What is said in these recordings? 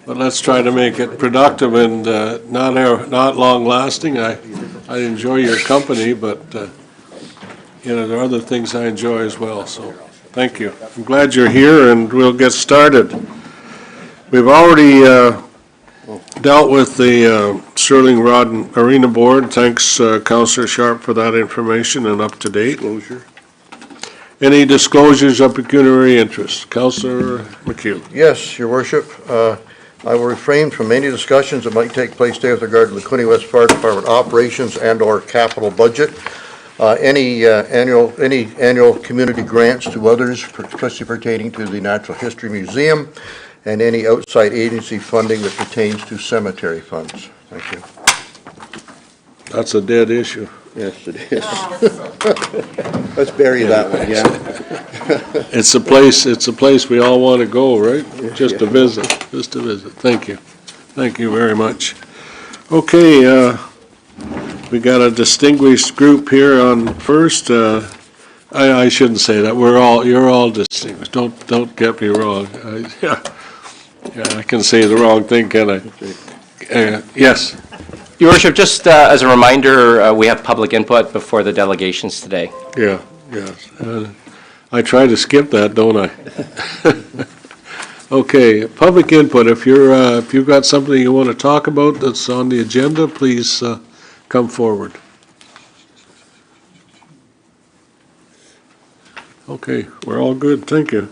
but let's try to make it productive and not long-lasting. I enjoy your company, but you know, there are other things I enjoy as well, so thank you. I'm glad you're here, and we'll get started. We've already dealt with the Sterling Rod and Arena Board. Thanks, Councillor Sharp, for that information and up-to-date. Disclosure. Any disclosures of pecuniary interest? Councillor McHugh. Yes, Your Worship. I will refrain from any discussions that might take place today with regard to the Quinte West Fire Department operations and/or capital budget. Any annual community grants to others, especially pertaining to the Natural History Museum, and any outside agency funding that pertains to cemetery funds. Thank you. That's a dead issue. Yes, it is. Let's bury that one, yeah. It's a place we all want to go, right? Just to visit. Thank you. Thank you very much. Okay, we got a distinguished group here on first. I shouldn't say that. You're all distinguished. Don't get me wrong. Yeah, I can say the wrong thing, can I? Yes. Your Worship, just as a reminder, we have public input before the delegations today. Yeah, yes. I try to skip that, don't I? Okay, public input. If you've got something you want to talk about that's on the agenda, please come forward. Okay, we're all good. Thank you.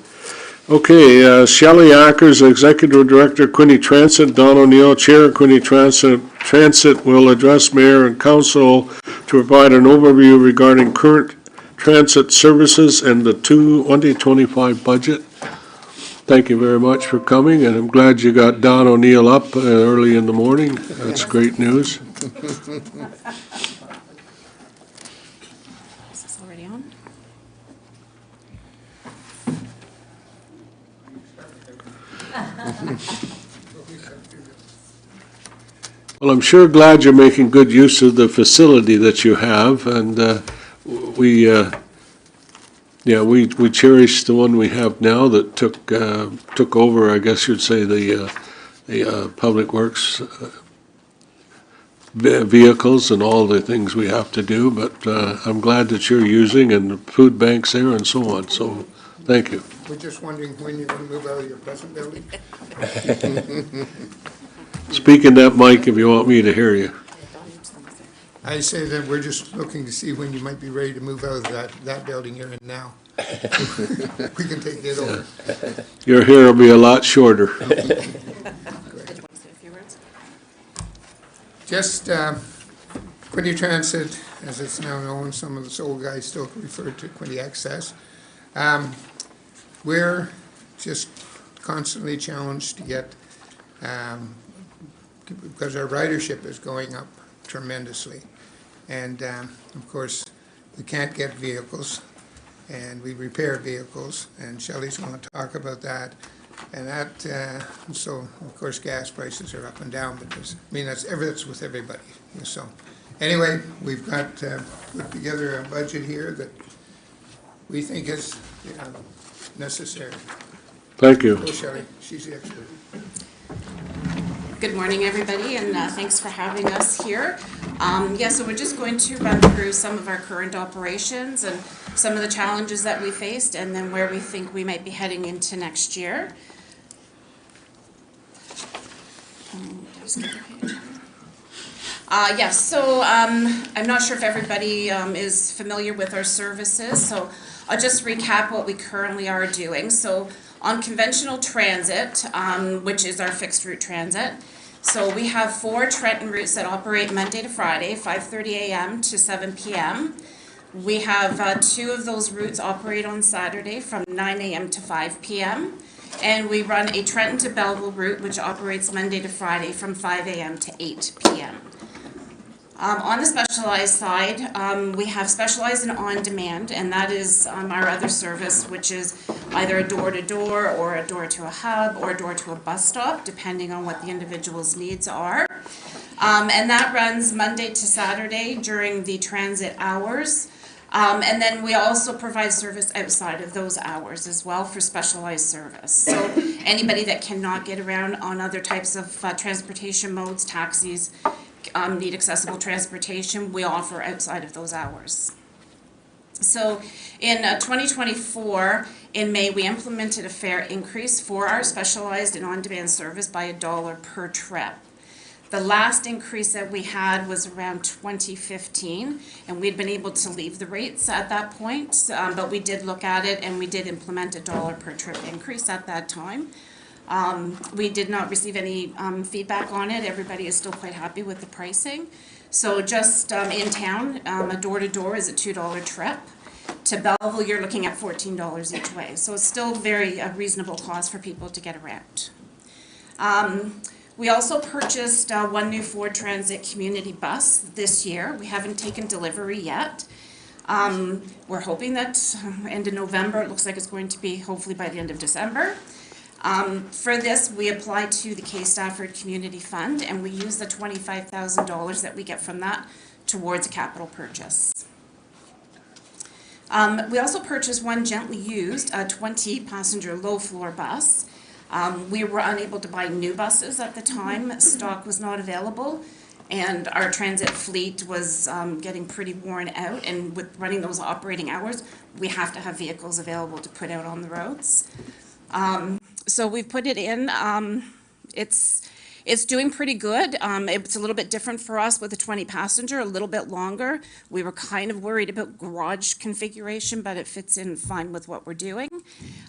Okay, Shelley Ackers, Executive Director, Quinte Transit. Don O'Neill, Chair, Quinte Transit, will address Mayor and Council to provide an overview regarding current transit services and the 2025 budget. Thank you very much for coming, and I'm glad you got Don O'Neill up early in the morning. That's great news. Is this already on? Well, I'm sure glad you're making good use of the facility that you have, and we cherish the one we have now that took over, I guess you'd say, the Public Works vehicles and all the things we have to do, but I'm glad that you're using, and the food banks there and so on, so thank you. We're just wondering when you're going to move out of your present building. Speak in that mic if you want me to hear you. I say that we're just looking to see when you might be ready to move out of that building you're in now. We can take it over. Your hair will be a lot shorter. Just Quinte Transit, as it's now known, some of the old guys still refer to Quinte Access. We're just constantly challenged to get, because our ridership is going up tremendously. And of course, we can't get vehicles, and we repair vehicles, and Shelley's going to talk about that. And that, so of course gas prices are up and down, but that's with everybody. So anyway, we've got put together a budget here that we think is necessary. Thank you. Go Shelley, she's the expert. Good morning, everybody, and thanks for having us here. So we're just going to run through some of our current operations and some of the challenges that we faced, and then where we think we might be heading into next year. I'm not sure if everybody is familiar with our services, so I'll just recap what we currently are doing. So on conventional transit, which is our fixed route transit, so we have 4 Trenton routes that operate Monday to Friday, 5:30 a.m. to 7 p.m. We have 2 of those routes operate on Saturday from 9 a.m. to 5 p.m. And we run a Trenton to Belleville route, which operates Monday to Friday from 5 a.m. to 8 p.m. On the specialized side, we have specialized and on-demand, and that is our other service, which is either a door-to-door or a door-to-a-hub or a door-to-a-bus stop, depending on what the individual's needs are. And that runs Monday to Saturday during the transit hours. And then we also provide service outside of those hours as well for specialized service. So Anybody that cannot get around on other types of transportation modes, taxis, need accessible transportation, we offer outside of those hours. So in 2024, in May, we implemented a fare increase for our specialized and on-demand service by $1 per trip. The last increase that we had was around 2015, and we'd been able to leave the rates at that point, but we did look at it and we did implement a $1 per trip increase at that time. We did not receive any feedback on it. Everybody is still quite happy with the pricing. So just in town, a door-to-door is a $2 trip. To Belleville, you're looking at $14 each way. So it's still very reasonable cost for people to get around. We also purchased one new Ford Transit community bus this year. We haven't taken delivery yet. We're hoping that end of November. It looks like it's going to be hopefully by the end of December. For this, we applied to the K Stafford Community Fund, and we use the $25,000 that we get from that towards a capital purchase. We also purchased one gently used, a 20-passenger low-floor bus. We were unable to buy new buses at the time. Stock was not available, and our transit fleet was getting pretty worn out, and with running those operating hours, we have to have vehicles available to put out on the roads. So we've put it in. It's doing pretty good. It's a little bit different for us with a 20-passenger, a little bit longer. We were kind of worried about garage configuration, but it fits in fine with what we're doing.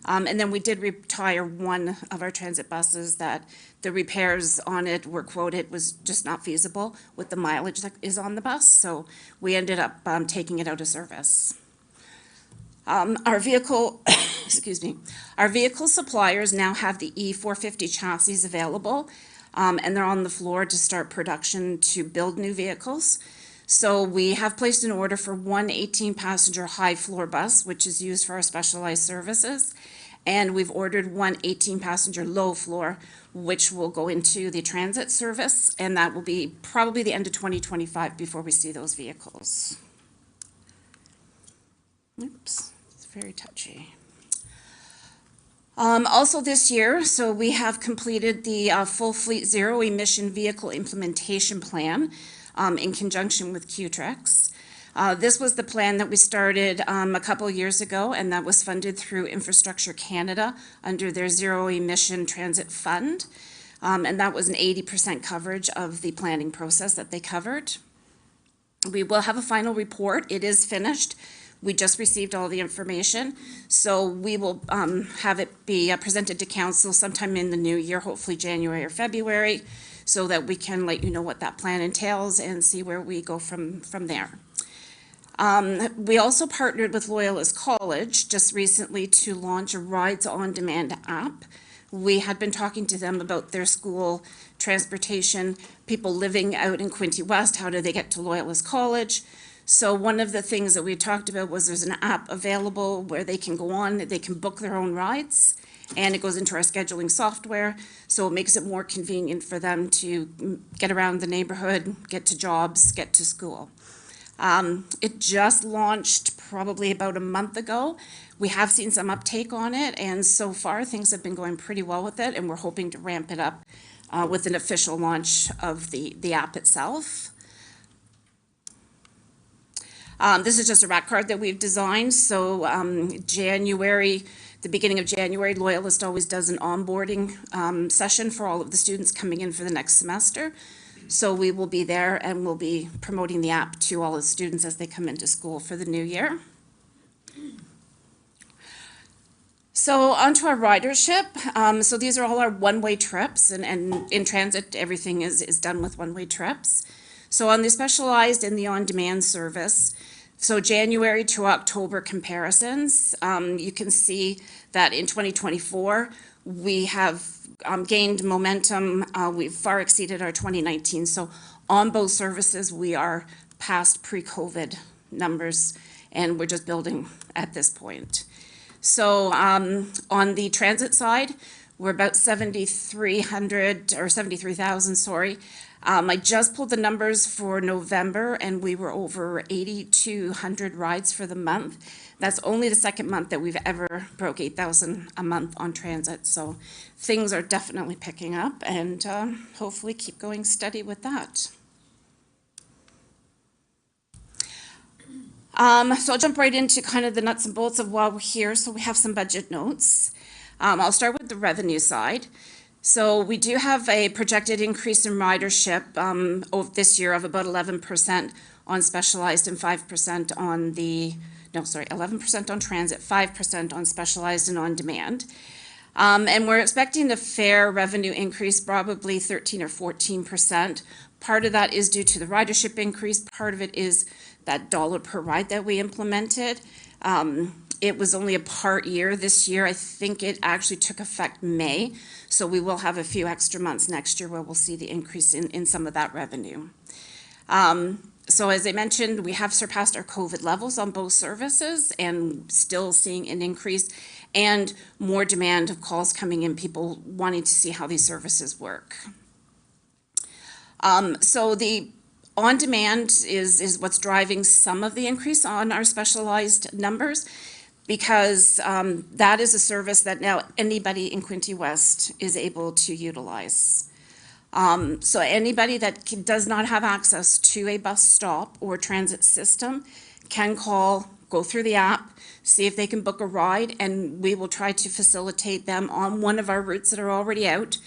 And then we did retire one of our transit buses that the repairs on it were quoted was just not feasible with the mileage that is on the bus. So we ended up taking it out of service. Our vehicle, excuse me, our vehicle suppliers now have the E450 chassis available, and they're on the floor to start production to build new vehicles. So we have placed an order for one 18-passenger high-floor bus, which is used for our specialized services, and we've ordered one 18-passenger low-floor, which will go into the transit service, and that will be probably the end of 2025 before we see those vehicles. Oops. Very touchy. Also this year, so we have completed the full fleet zero emission vehicle implementation plan in conjunction with Qtrex. This was the plan that we started a couple years ago, and that was funded through Infrastructure Canada under their zero emission transit fund. And that was an 80% coverage of the planning process that they covered. We will have a final report. It is finished. We just received all the information, so we will have it be presented to council sometime in the new year, hopefully January or February, so that we can let you know what that plan entails and see where we go from there. We also partnered with Loyalist College just recently to launch a Rides On Demand app. We had been talking to them about their school transportation, people living out in Quinte West, how do they get to Loyalist College? So one of the things that we talked about was there's an app available where they can go on, they can book their own rides, and it goes into our scheduling software, so it makes it more convenient for them to get around the neighborhood, get to jobs, get to school. It just launched probably about a month ago. We have seen some uptake on it, and so far things have been going pretty well with it, and we're hoping to ramp it up with an official launch of the app itself. This is just a rack card that we've designed. So January, the beginning of January, Loyalist always does an onboarding session for all of the students coming in for the next semester. So we will be there and we'll be promoting the app to all the students as they come into school for the new year. So onto our ridership. So these are all our one-way trips, and in transit, everything is done with one-way trips. So on the specialized and the on-demand service, so January to October comparisons, you can see that in 2024, we have gained momentum. We've far exceeded our 2019. So on both services, we are past pre-COVID numbers, and we're just building at this point. So on the transit side, we're about 7,300 or 73,000, sorry. I just pulled the numbers for November, and we were over 8,200 rides for the month. That's only the second month that we've ever broke 8,000 a month on transit, so things are definitely picking up, and hopefully keep going steady with that. So I'll jump right into kind of the nuts and bolts of why we're here. So we have some budget notes. I'll start with the revenue side. So we do have a projected increase in ridership this year of about 11% on specialized and 5% on 11% on transit, 5% on specialized and on demand. And we're expecting the fare revenue increase probably 13 or 14%. Part of that is due to the ridership increase. Part of it is that dollar per ride that we implemented. It was only a part year this year. I think it actually took effect May. So we will have a few extra months next year where we'll see the increase in some of that revenue. So as I mentioned, we have surpassed our COVID levels on both services and still seeing an increase and more demand of calls coming in, people wanting to see how these services work. So the on-demand is what's driving some of the increase on our specialized numbers, because that is a service that now anybody in Quinte West is able to utilize. So anybody that does not have access to a bus stop or transit system can call, go through the app, see if they can book a ride, and we will try to facilitate them on one of our routes that are already out.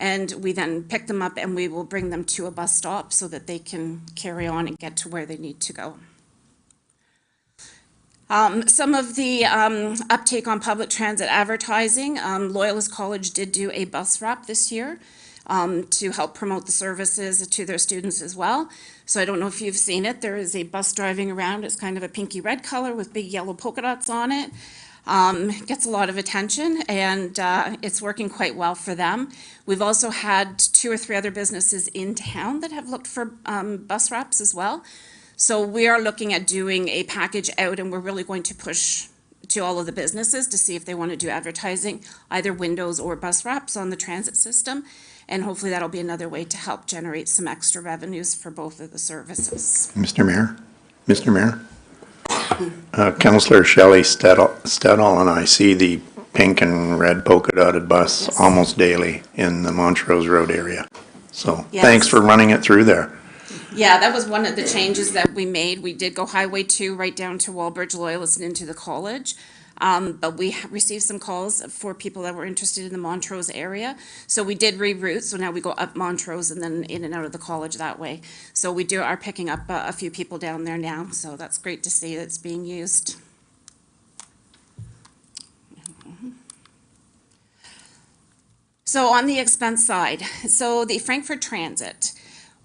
And we then pick them up and we will bring them to a bus stop so that they can carry on and get to where they need to go. Some of the uptake on public transit advertising, Loyalist College did do a bus wrap this year to help promote the services to their students as well. So I don't know if you've seen it. There is a bus driving around. It's kind of a pinky red color with big yellow polka dots on it. Gets a lot of attention, and it's working quite well for them. We've also had 2 or 3 other businesses in town that have looked for bus wraps as well. So we are looking at doing a package out, and we're really going to push to all of the businesses to see if they want to do advertising, either windows or bus wraps on the transit system. And hopefully that'll be another way to help generate some extra revenues for both of the services. Mr. Mayor, Councillor Shelley Stedall and I see the pink and red polka dotted bus Yes. almost daily in the Montrose Road area. So Yes. thanks for running it through there. Yeah, that was one of the changes that we made. We did go Highway 2 right down to Wallbridge Loyalist and into the college. But we received some calls for people that were interested in the Montrose area. So we did reroute, so now we go up Montrose and then in and out of the college that way. So we are picking up a few people down there now, so that's great to see that it's being used. So on the expense side, so the Frankfurt Transit,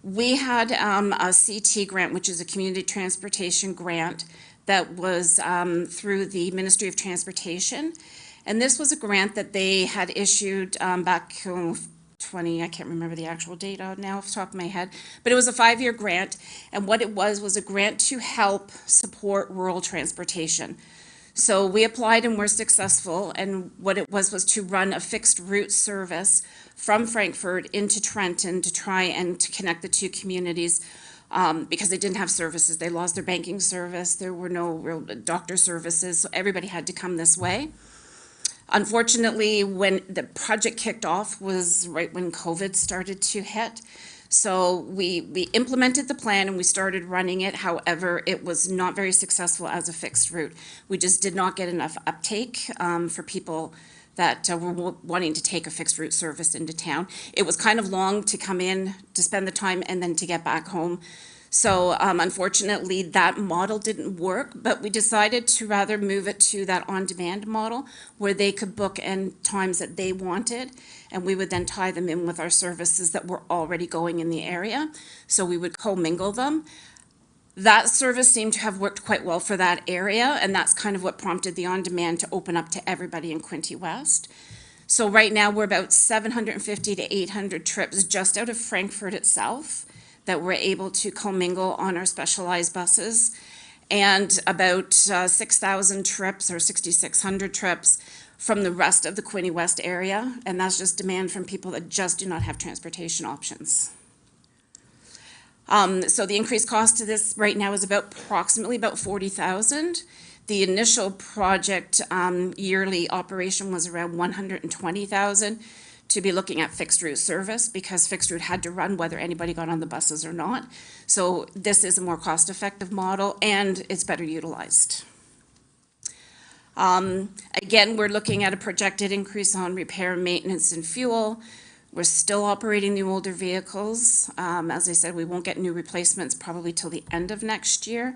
we had a CT grant, which is a community transportation grant that was through the Ministry of Transportation. And this was a grant that they had issued back I can't remember the actual date now off the top of my head, but it was a 5-year grant. And what it was a grant to help support rural transportation. So we applied and were successful, and what it was to run a fixed route service from Frankfurt into Trenton to try and to connect the two communities, because they didn't have services. They lost their banking service, there were no real doctor services, so everybody had to come this way. Unfortunately, when the project kicked off was right when COVID started to hit. So we implemented the plan and we started running it. However, it was not very successful as a fixed route. We just did not get enough uptake for people that were wanting to take a fixed route service into town. It was kind of long to come in, to spend the time, and then to get back home. So unfortunately, that model didn't work, but we decided to rather move it to that on-demand model where they could book in times that they wanted, and we would then tie them in with our services that were already going in the area. So we would commingle them. That service seemed to have worked quite well for that area, and that's kind of what prompted the on-demand to open up to everybody in Quinte West. So right now, we're about 750 to 800 trips just out of Frankfurt itself that we're able to commingle on our specialized buses, and about 6,000 trips or 6,600 trips from the rest of the Quinte West area, and that's just demand from people that just do not have transportation options. So the increased cost to this right now is approximately about 40,000. The initial project yearly operation was around 120,000 to be looking at fixed route service, because fixed route had to run whether anybody got on the buses or not. So this is a more cost-effective model, and it's better utilized. Again, we're looking at a projected increase on repair, maintenance, and fuel. We're still operating the older vehicles. As I said, we won't get new replacements probably till the end of next year.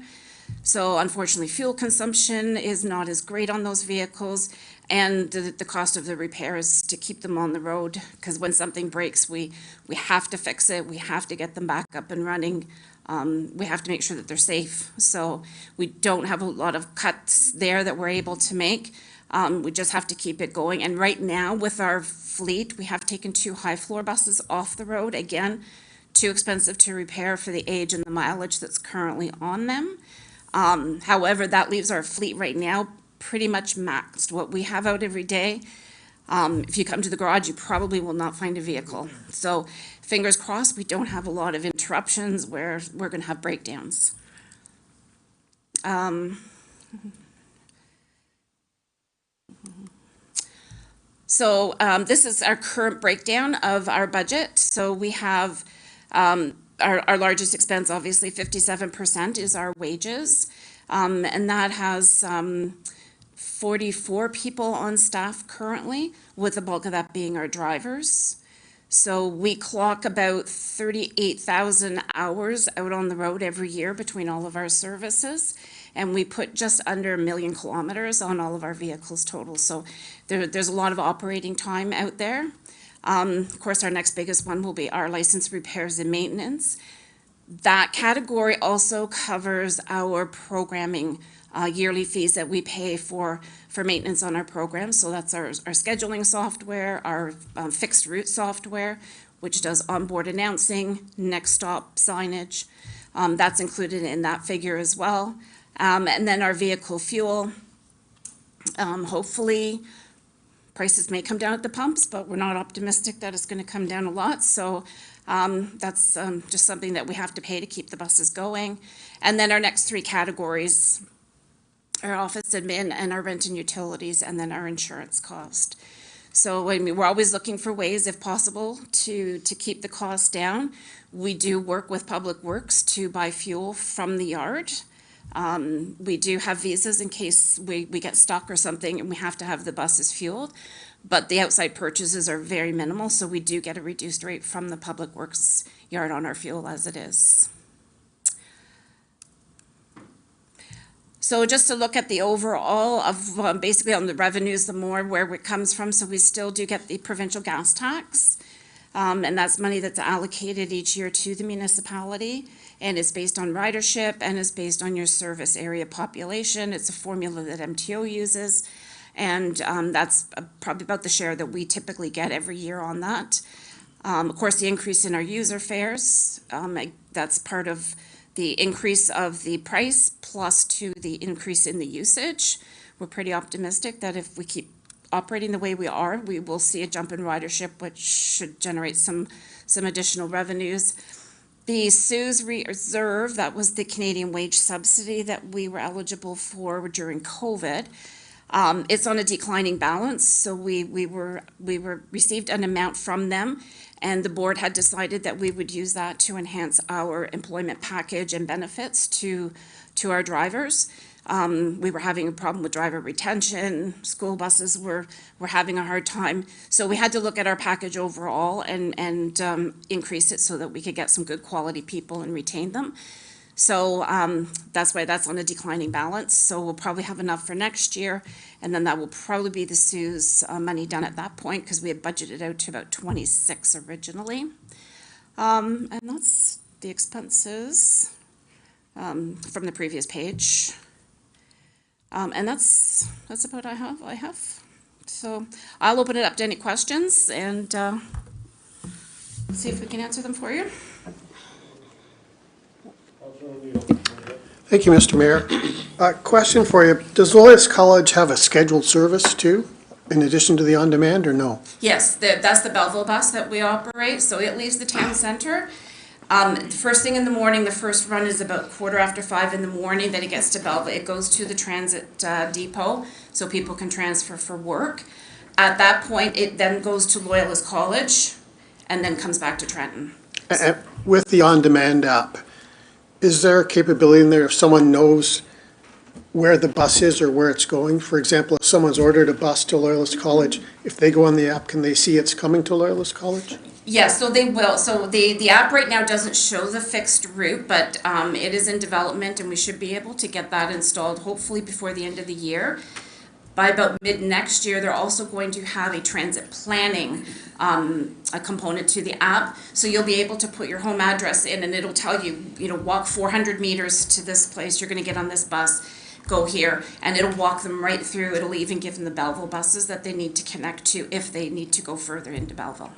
So unfortunately, fuel consumption is not as great on those vehicles, and the cost of the repairs to keep them on the road, because when something breaks, we have to fix it, we have to get them back up and running. We have to make sure that they're safe. So we don't have a lot of cuts there that we're able to make. We just have to keep it going. And right now with our fleet, we have taken 2 high-floor buses off the road. Again, too expensive to repair for the age and the mileage that's currently on them. However, that leaves our fleet right now pretty much maxed. What we have out every day, if you come to the garage, you probably will not find a vehicle. So fingers crossed, we don't have a lot of interruptions where we're going to have breakdowns. So this is our current breakdown of our budget. So we have our largest expense, obviously 57% is our wages. And that has 44 people on staff currently, with the bulk of that being our drivers. So we clock about 38,000 hours out on the road every year between all of our services. And we put just under 1 million kilometers on all of our vehicles total. So there's a lot of operating time out there. Of course, our next biggest one will be our license repairs and maintenance. That category also covers our programming yearly fees that we pay for maintenance on our programs. So that's our scheduling software, our fixed route software, which does onboard announcing, next stop signage. That's included in that figure as well. And then our vehicle fuel. Hopefully, prices may come down at the pumps, but we're not optimistic that it's going to come down a lot. So that's just something that we have to pay to keep the buses going. And then our next 3 categories, our office admin and our rent and utilities, and then our insurance cost. So I mean, we're always looking for ways, if possible, to keep the cost down. We do work with Public Works to buy fuel from the yard. We do have visas in case we get stuck or something and we have to have the buses fueled, but the outside purchases are very minimal, so we do get a reduced rate from the Public Works yard on our fuel as it is. So just to look at the overall of basically on the revenues, the more where it comes from, so we still do get the provincial gas tax, and that's money that's allocated each year to the municipality. And it's based on ridership and it's based on your service area population. It's a formula that MTO uses. And that's probably about the share that we typically get every year on that. Of course, the increase in our user fares, that's part of the increase of the price plus to the increase in the usage. We're pretty optimistic that if we keep operating the way we are, we will see a jump in ridership, which should generate some additional revenues. The CEWS reserve, that was the Canadian wage subsidy that we were eligible for during COVID. It's on a declining balance, so we received an amount from them, and the board had decided that we would use that to enhance our employment package and benefits to our drivers. We were having a problem with driver retention. School buses were having a hard time. So we had to look at our package overall and increase it so that we could get some good quality people and retain them. So that's why that's on a declining balance. So we'll probably have enough for next year. And then that will probably be the CEWS money done at that point, because we had budgeted out to about 26 originally. And that's the expenses from the previous page. And that's about I have. So I'll open it up to any questions and see if we can answer them for you. Thank you, Mr. Mayor. Question for you. Does Loyalist College have a scheduled service too, in addition to the on-demand, or no? Yes, that's the Belleville bus that we operate. So it leaves the town center. First thing in the morning, the first run is about 5:15 in the morning, then it gets to Belleville. It goes to the transit depot, so people can transfer for work. At that point, it then goes to Loyalist College, and then comes back to Trenton. With the on-demand app, is there a capability in there if someone knows where the bus is or where it's going? For example, if someone's ordered a bus to Loyalist College, if they go on the app, can they see it's coming to Loyalist College? Yes, so they will. So the app right now doesn't show the fixed route, but it is in development, and we should be able to get that installed hopefully before the end of the year. By about mid next year, they're also going to have a transit planning a component to the app. So you'll be able to put your home address in, and it'll tell you, walk 400 meters to this place. You're going to get on this bus, go here, and it'll walk them right through. It'll even give them the Belleville buses that they need to connect to if they need to go further into Belleville.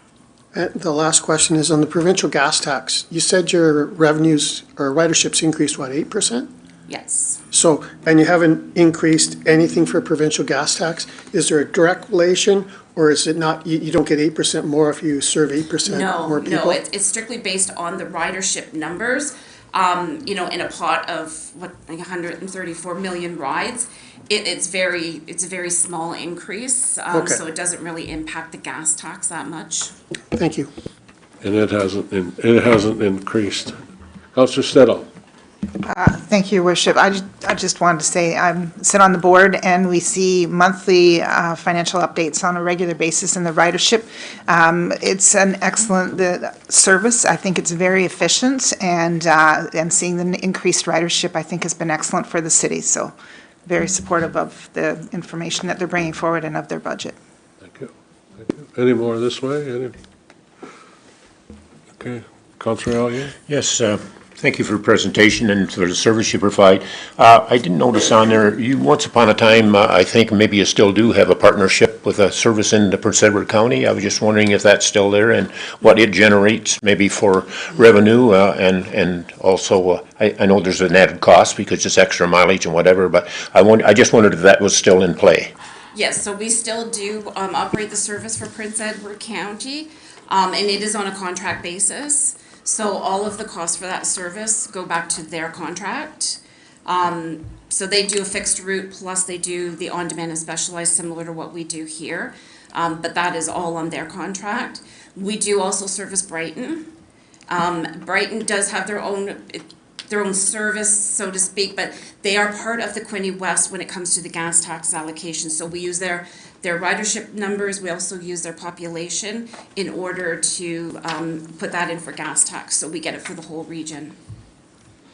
The last question is on the provincial gas tax. You said your revenues or riderships increased, what, 8%? Yes. So, and you haven't increased anything for provincial gas tax? Is there a direct relation, or is it not, you don't get 8% more if you serve 8% more people? No, it's strictly based on the ridership numbers. In a pot of, like 134 million rides, it's a very small increase. Okay. So it doesn't really impact the gas tax that much. Thank you. And it hasn't increased. Councillor Stedall. Thank you, Your Worship. I just wanted to say, I sit on the board, and we see monthly financial updates on a regular basis in the ridership. It's an excellent service. I think it's very efficient, and seeing the increased ridership, I think, has been excellent for the city. So very supportive of the information that they're bringing forward and of their budget. Thank you. Any more this way? Okay. Councillor Allier? Yes, thank you for your presentation and for the service you provide. I didn't notice on there, you once upon a time, I think maybe you still do have a partnership with a service in the Prince Edward County. I was just wondering if that's still there and what it generates maybe for revenue and also, I know there's an added cost because it's extra mileage and whatever, but I just wondered if that was still in play. Yes, so we still do operate the service for Prince Edward County, and it is on a contract basis. So all of the costs for that service go back to their contract. So they do a fixed route, plus they do the on-demand and specialized, similar to what we do here. But that is all on their contract. We do also service Brighton. Brighton does have their own service, so to speak, but they are part of the Quinte West when it comes to the gas tax allocation. So we use their ridership numbers. We also use their population in order to put that in for gas tax. So we get it for the whole region.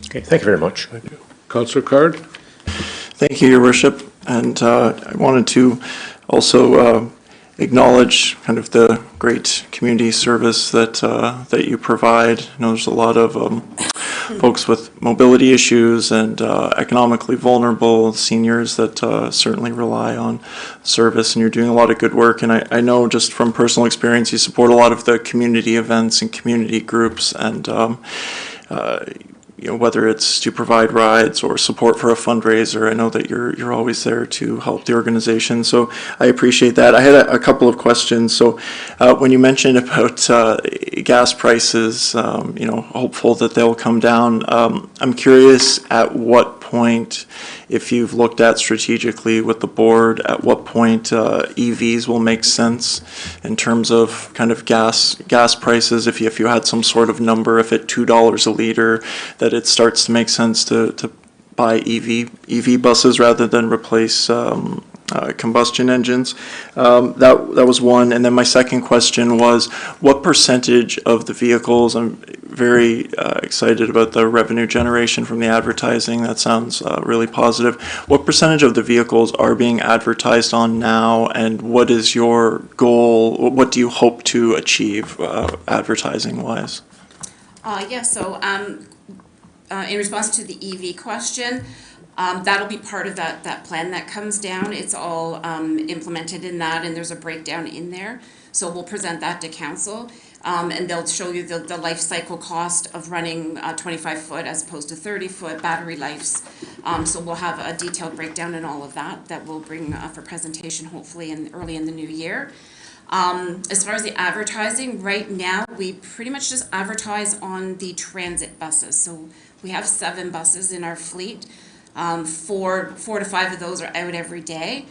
Okay, thank you very much. Thank you. Councillor Card? Thank you, Your Worship. And I wanted to also acknowledge kind of the great community service that you provide. I know there's a lot of folks with mobility issues and economically vulnerable seniors that certainly rely on service, and you're doing a lot of good work. And I know just from personal experience, you support a lot of the community events and community groups, and whether it's to provide rides or support for a fundraiser, I know that you're always there to help the organization. So I appreciate that. I had a couple of questions. So when you mentioned about gas prices, hopeful that they'll come down. I'm curious at what point, if you've looked at strategically with the board, at what point EVs will make sense in terms of kind of gas prices. If you had some sort of number, if at $2 a liter, that it starts to make sense to buy EV buses rather than replace combustion engines. That was one. And then my second question was, what percentage of the vehicles, I'm very excited about the revenue generation from the advertising, that sounds really positive. What percentage of the vehicles are being advertised on now, and what is your goal? What do you hope to achieve advertising wise? In response to the EV question, that'll be part of that plan that comes down. It's all implemented in that, and there's a breakdown in there. So we'll present that to council, and they'll show you the life cycle cost of running 25-foot as opposed to 30-foot battery lives. So we'll have a detailed breakdown and all of that we'll bring for presentation hopefully early in the new year. As far as the advertising, right now, we pretty much just advertise on the transit buses. So we have 7 buses in our fleet. 4 to 5 of those are out every day.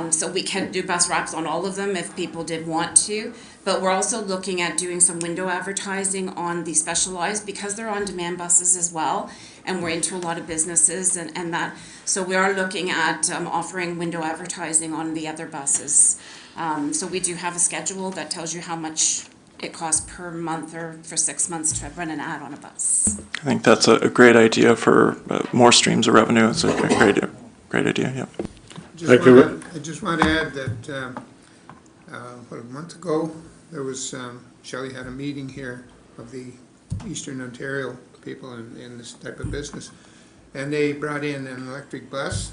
So we can do bus wraps on all of them if people did want to. But we're also looking at doing some window advertising on the specialized because they're on-demand buses as well. And we're into a lot of businesses and that. So we are looking at offering window advertising on the other buses. So we do have a schedule that tells you how much it costs per month or for 6 months to run an ad on a bus. I think that's a great idea for more streams of revenue. It's a great idea, yeah. Thank you. I just want to add that, a month ago, there was, Shelley had a meeting here of the Eastern Ontario people in this type of business, and they brought in an electric bus,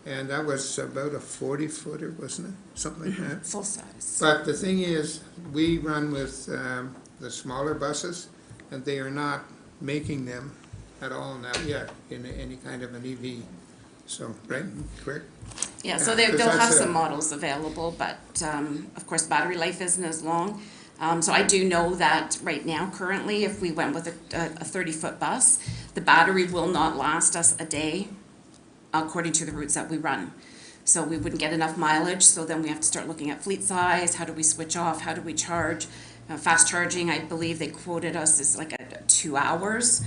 and that was about a 40-footer, wasn't it? Something like that. Full size. But the thing is, we run with the smaller buses, and they are not making them at all now yet in any kind of an EV. So, right, correct? Yeah, so Yeah, 'cause they'll have that's some models available, but of course, battery life isn't as long. So I do know that right now, currently, if we went with a 30-foot bus, the battery will not last us a day according to the routes that we run. So we wouldn't get enough mileage, so then we have to start looking at fleet size, how do we switch off, how do we charge? Fast charging, I believe they quoted us as like 2 hours,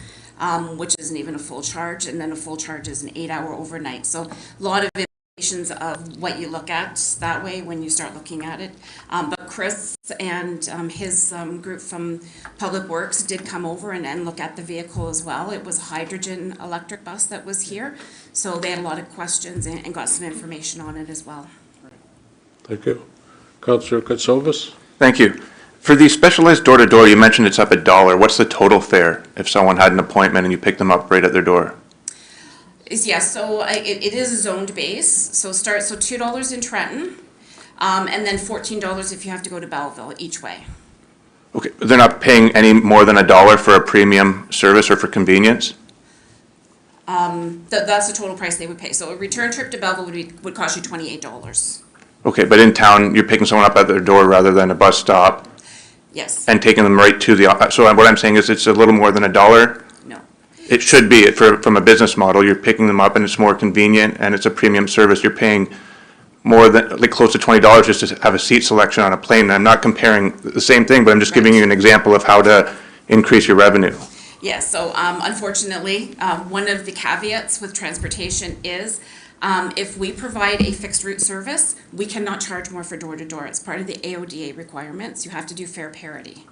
which isn't even a full charge, and then a full charge is an 8-hour overnight. So a lot of implications of what you look at that way when you start looking at it. But Chris and his group from Public Works did come over and look at the vehicle as well. It was a hydrogen electric bus that was here. So they had a lot of questions and got some information on it as well. Thank you. Councillor Katsovas? Thank you. For the specialized door-to-door, you mentioned it's up $1. What's the total fare if someone had an appointment and you pick them up right at their door? Yeah, so it is a zoned base. So $2 in Trenton, and then $14 if you have to go to Belleville each way. Okay, they're not paying any more than $1 for a premium service or for convenience? That's the total price they would pay. So a return trip to Belleville would cost you $28. Okay, but in town, you're picking someone up at their door rather than a bus stop Yes. and taking them right to the, so what I'm saying is it's a little more than $1? No. It should be, from a business model, you're picking them up and it's more convenient and it's a premium service. You're paying more than, like close to $20 just to have a seat selection on a plane. And I'm not comparing the same thing, but I'm just giving you an example of how to increase your revenue. Yes, so unfortunately, one of the caveats with transportation is if we provide a fixed route service, we cannot charge more for door-to-door. It's part of the AODA requirements. You have to do fare parity.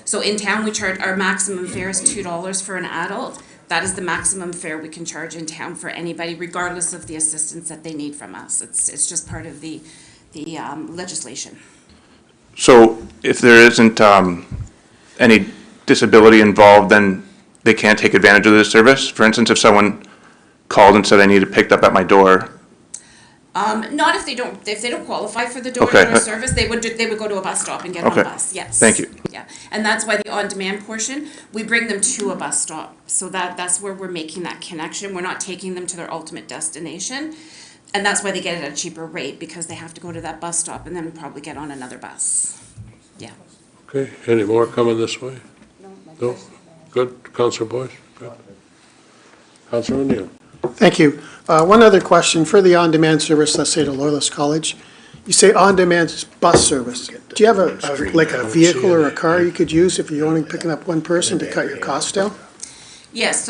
So in town, we charge, our maximum fare is $2 for an adult. That is the maximum fare we can charge in town for anybody, regardless of the assistance that they need from us. It's just part of the legislation. So if there isn't any disability involved, then they can't take advantage of this service? For instance, if someone called and said, I need it picked up at my door? Not if they don't qualify for the door-to-door Okay. service, they would go to a bus stop and get on Okay. a bus, yes. Thank you. Yeah, and that's why the on-demand portion, we bring them to a bus stop. So that's where we're making that connection. We're not taking them to their ultimate destination. And that's why they get it at a cheaper rate, because they have to go to that bus stop and then probably get on another bus. Yeah. Okay, any more coming this way? No? Good, Councillor Boyce? Good. Councillor O'Neill? Thank you. One other question for the on-demand service, let's say to Loyalist College. You say on-demand bus service. Do you have like a vehicle or a car you could use if you're only picking up one person to cut your costs down? Yes,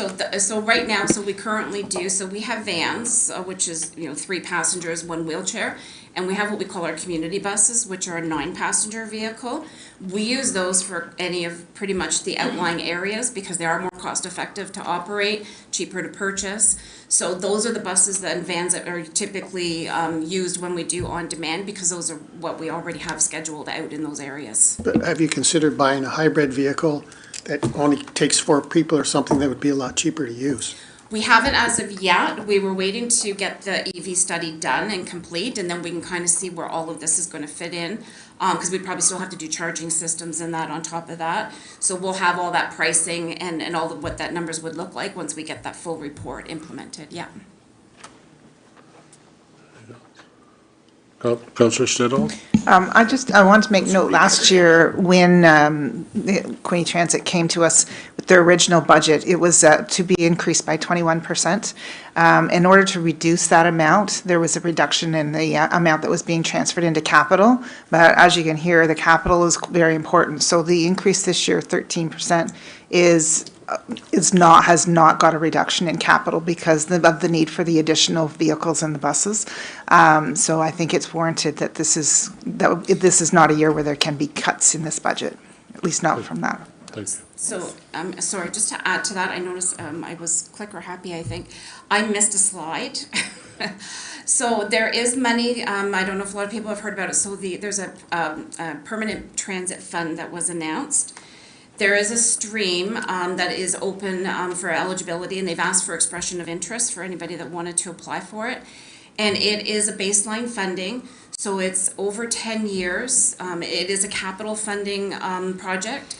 so right now, we currently do, so we have vans, which is, 3 passengers, 1 wheelchair, and we have what we call our community buses, which are a 9-passenger vehicle. We use those for any of pretty much the outlying areas because they are more cost effective to operate, cheaper to purchase. So those are the buses and vans that are typically used when we do on demand, because those are what we already have scheduled out in those areas. But have you considered buying a hybrid vehicle that only takes 4 people or something that would be a lot cheaper to use? We haven't as of yet. We were waiting to get the EV study done and complete, and then we can kind of see where all of this is going to fit in, because we probably still have to do charging systems and that on top of that. So we'll have all that pricing and all of what that numbers would look like once we get that full report implemented, yeah. Councillor Stidham? I want to make note, last year, when the Quinte Transit came to us with their original budget, it was to be increased by 21%. In order to reduce that amount, there was a reduction in the amount that was being transferred into capital. But as you can hear, the capital is very important. So the increase this year, 13%, has not got a reduction in capital because of the need for the additional vehicles and the buses. So I think it's warranted that this is not a year where there can be cuts in this budget, at least not from that. Thank you. So, sorry, just to add to that, I noticed, I was clicker happy, I think. I missed a slide. So there is money, I don't know if a lot of people have heard about it, so there's a permanent transit fund that was announced. There is a stream that is open for eligibility, and they've asked for expression of interest for anybody that wanted to apply for it. And it is a baseline funding, so it's over 10 years. It is a capital funding project.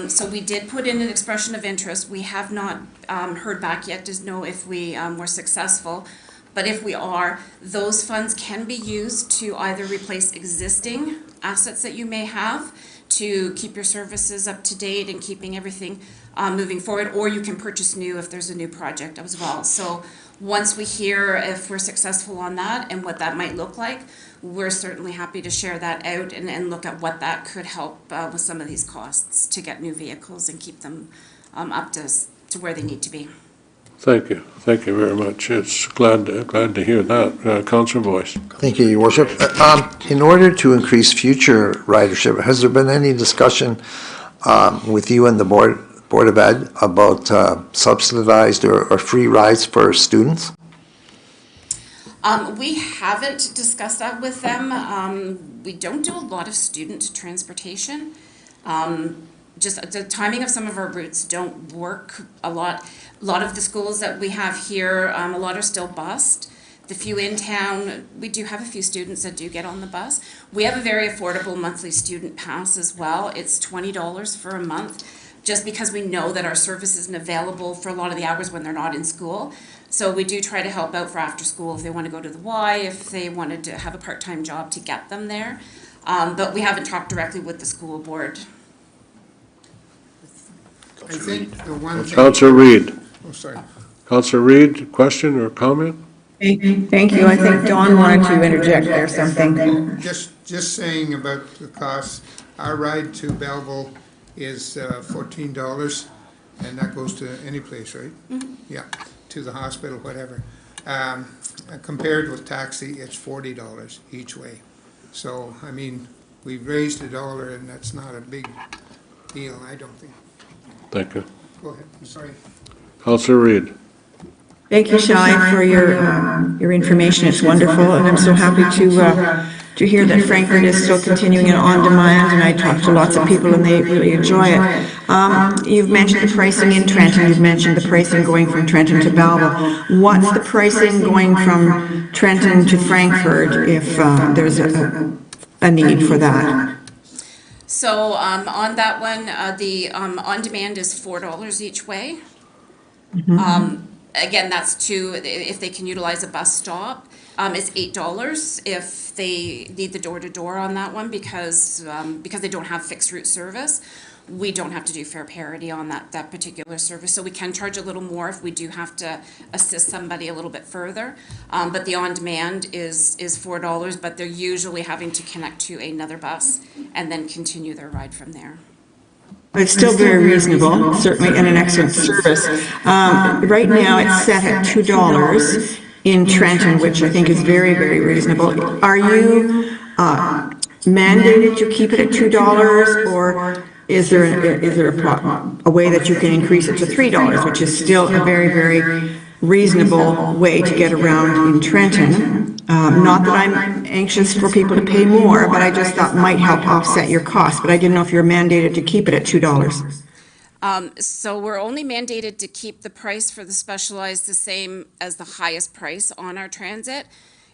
So we did put in an expression of interest. We have not heard back yet to know if we were successful. But if we are, those funds can be used to either replace existing assets that you may have to keep your services up to date and keeping everything moving forward, or you can purchase new if there's a new project as well. So once we hear if we're successful on that and what that might look like, we're certainly happy to share that out and look at what that could help with some of these costs to get new vehicles and keep them up to where they need to be. Thank you. Thank you very much. It's glad to hear that. Councillor Boyce. Thank you, Your Worship. In order to increase future ridership, has there been any discussion with you and the Board of Ed about subsidized or free rides for students? We haven't discussed that with them. We don't do a lot of student transportation. Just the timing of some of our routes don't work a lot. A lot of the schools that we have here, a lot are still bused. The few in town, we do have a few students that do get on the bus. We have a very affordable monthly student pass as well. It's $20 for a month, just because we know that our service isn't available for a lot of the hours when they're not in school. So we do try to help out for after school if they want to go to the Y, if they wanted to have a part-time job to get them there. But we haven't talked directly with the school board. I think the one thing. Councillor Reid. Oh, sorry. Councillor Reid, question or comment? Thank you. I think Dawn wanted to interject there something. Just saying about the cost, our ride to Belleville is $14, and that goes to any place, right? Mm-hmm. Yeah, to the hospital, whatever. Compared with taxi, it's $40 each way. So, I mean, we've raised $1, and that's not a big deal, I don't think. Thank you. Go ahead, I'm sorry. Councillor Reid. Thank you, Shelley, for your information. It's wonderful, and I'm so happy to hear that Frankfurt is still continuing it on demand, and I talk to lots of people and they really enjoy it. You've mentioned the pricing in Trenton. You've mentioned the pricing going from Trenton to Belleville. What's the pricing going from Trenton to Frankfurt if there's a need for that? So on that one, the on-demand is $4 each way. Mm-hmm. Again, that's if they can utilize a bus stop. It's $8 if they need the door-to-door on that one because they don't have fixed route service. We don't have to do fare parity on that particular service, so we can charge a little more if we do have to assist somebody a little bit further. But the on-demand is $4, but they're usually having to connect to another bus and then continue their ride from there. It's still very reasonable, certainly, and an excellent service. Right now, it's set at $2 in Trenton, which I think is very, very reasonable. Are you mandated to keep it at $2, or is there a way that you can increase it to $3, which is still a very, very reasonable way to get around in Trenton? Not that I'm anxious for people to pay more, but I just thought might help offset your costs. But I didn't know if you're mandated to keep it at $2. So we're only mandated to keep the price for the specialized the same as the highest price on our transit,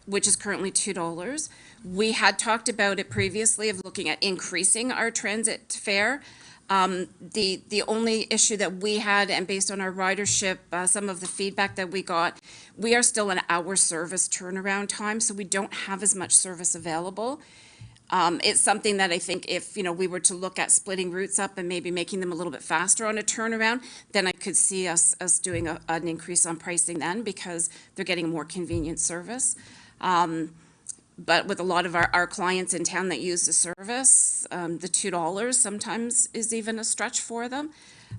which is currently $2. We had talked about it previously of looking at increasing our transit fare. The only issue that we had, and based on our ridership, some of the feedback that we got, we are still an hour service turnaround time, so we don't have as much service available. It's something that I think if, we were to look at splitting routes up and maybe making them a little bit faster on a turnaround, then I could see us doing an increase on pricing then, because they're getting a more convenient service. But with a lot of our clients in town that use the service, the $2 sometimes is even a stretch for them.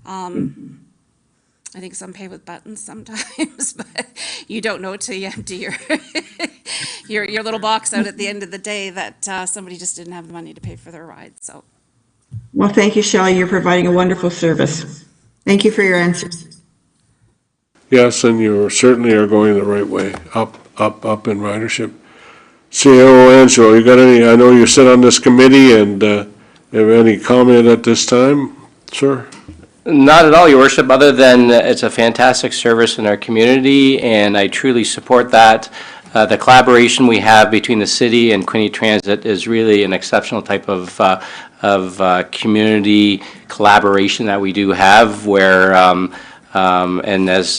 I think some pay with buttons sometimes, but you don't know till you empty your little box out at the end of the day that somebody just didn't have the money to pay for their ride, so. Well, thank you, Shelley. You're providing a wonderful service. Thank you for your answers. Yes, and you certainly are going the right way, up in ridership. CAO Angelo, you got any, I know you sit on this committee, and have any comment at this time, sir? Not at all, Your Worship, other than it's a fantastic service in our community, and I truly support that. The collaboration we have between the city and Quinte Transit is really an exceptional type of community collaboration that we do have, where and as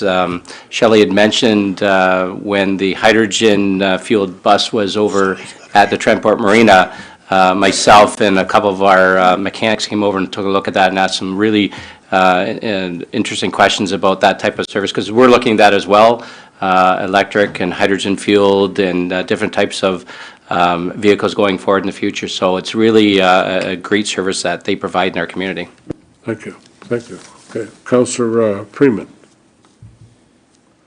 Shelley had mentioned, when the hydrogen fueled bus was over at the Trentport Marina, myself and a couple of our mechanics came over and took a look at that and asked some really interesting questions about that type of service, because we're looking at that as well, electric and hydrogen fueled and different types of vehicles going forward in the future. So it's really a great service that they provide in our community. Thank you, thank you. Okay, Councillor Freeman.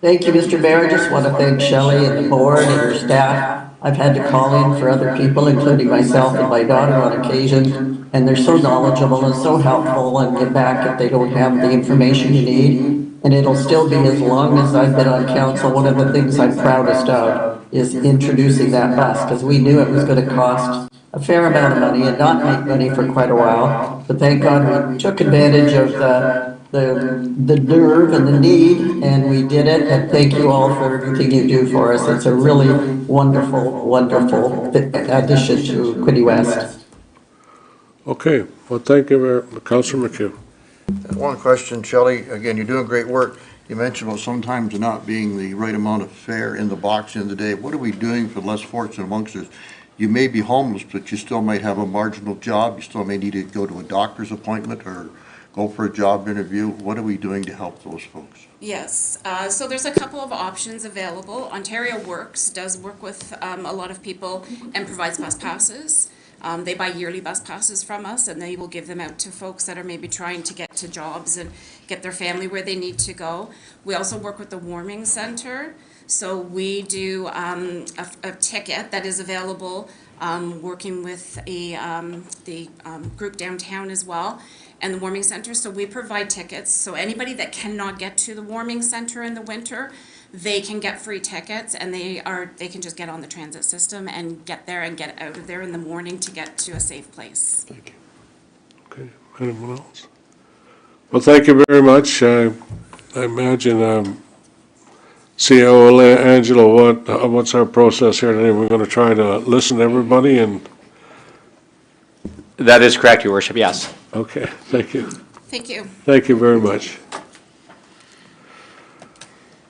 Thank you, Mr. Mayor. I just want to thank Shelley and the board and your staff. I've had to call in for other people, including myself and my daughter on occasion, and they're so knowledgeable and so helpful and get back if they don't have the information you need. And it'll still be, as long as I've been on council, one of the things I'm proudest of is introducing that bus, because we knew it was going to cost a fair amount of money and not make money for quite a while. But thank God we took advantage of the nerve and the need, and we did it. And thank you all for everything you do for us. It's a really wonderful, wonderful addition to Quinte West. Okay, well, thank you very much. Councillor McHugh. One question, Shelley. Again, you're doing great work. You mentioned about sometimes not being the right amount of fare in the box in the day. What are we doing for the less fortunate amongst us? You may be homeless, but you still might have a marginal job. You still may need to go to a doctor's appointment or go for a job interview. What are we doing to help those folks? Yes, so there's a couple of options available. Ontario Works does work with a lot of people and provides bus passes. They buy yearly bus passes from us, and they will give them out to folks that are maybe trying to get to jobs and get their family where they need to go. We also work with the warming center. So we do a ticket that is available, working with the group downtown as well, and the warming center. So we provide tickets. So anybody that cannot get to the warming center in the winter, they can get free tickets, and they can just get on the transit system and get there and get out of there in the morning to get to a safe place. Thank you. Okay, anyone else? Well, thank you very much. I imagine, CAO Angelo, what's our process here today? We're going to try to listen to everybody and... That is correct, Your Worship, yes. Okay, thank you. Thank you. Thank you very much.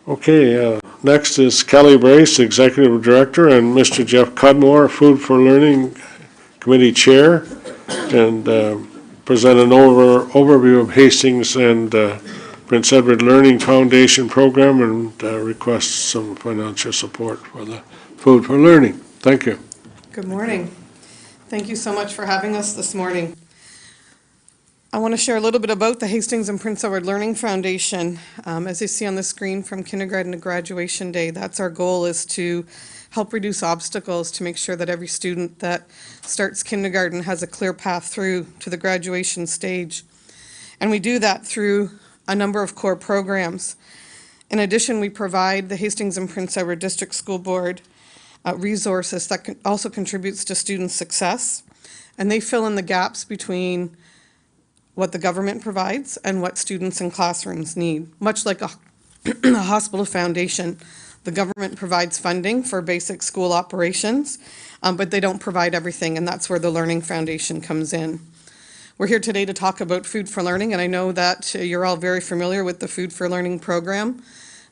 Okay, next is Kelly Brace, Executive Director, and Mr. Jeff Cudmore, Food for Learning Committee Chair, and present an overview of Hastings and Prince Edward Learning Foundation program and request some financial support for the Food for Learning. Thank you. Good morning. Thank you so much for having us this morning. I want to share a little bit about the Hastings and Prince Edward Learning Foundation. As you see on the screen, from kindergarten to graduation day, that's our goal, is to help reduce obstacles to make sure that every student that starts kindergarten has a clear path through to the graduation stage. And we do that through a number of core programs. In addition, we provide the Hastings and Prince Edward District School Board resources that also contributes to student success, and they fill in the gaps between what the government provides and what students in classrooms need. Much like a hospital foundation, the government provides funding for basic school operations, but they don't provide everything, and that's where the Learning Foundation comes in. We're here today to talk about Food for Learning, and I know that you're all very familiar with the Food for Learning program.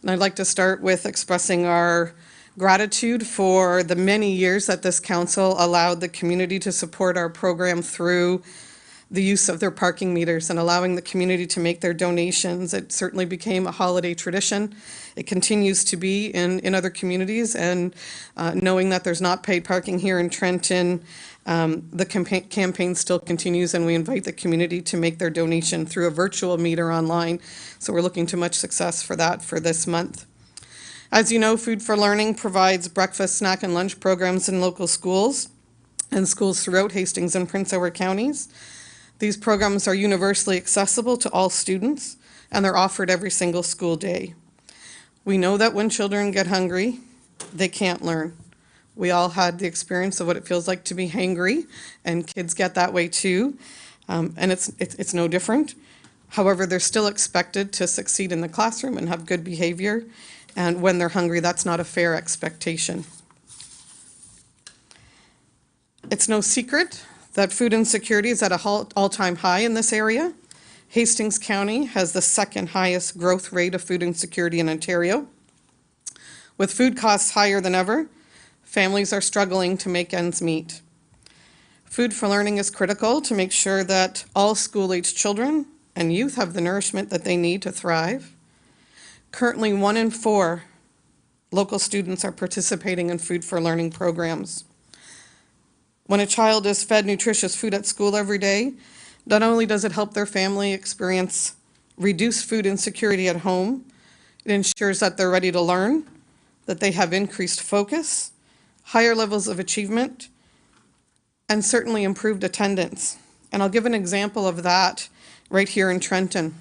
And I'd like to start with expressing our gratitude for the many years that this council allowed the community to support our program through the use of their parking meters and allowing the community to make their donations. It certainly became a holiday tradition. It continues to be in other communities, and knowing that there's not paid parking here in Trenton, the campaign still continues, and we invite the community to make their donation through a virtual meter online. So we're looking to much success for that for this month. As you know, Food for Learning provides breakfast, snack, and lunch programs in local schools and schools throughout Hastings and Prince Edward counties. These programs are universally accessible to all students, and they're offered every single school day. We know that when children get hungry, they can't learn. We all had the experience of what it feels like to be hangry, and kids get that way too, and it's no different. However, they're still expected to succeed in the classroom and have good behavior, and when they're hungry, that's not a fair expectation. It's no secret that food insecurity is at an all-time high in this area. Hastings County has the second highest growth rate of food insecurity in Ontario. With food costs higher than ever, families are struggling to make ends meet. Food for Learning is critical to make sure that all school-aged children and youth have the nourishment that they need to thrive. Currently, 1 in 4 local students are participating in Food for Learning programs. When a child is fed nutritious food at school every day, not only does it help their family experience reduced food insecurity at home, it ensures that they're ready to learn, that they have increased focus, higher levels of achievement, and certainly improved attendance. And I'll give an example of that right here in Trenton.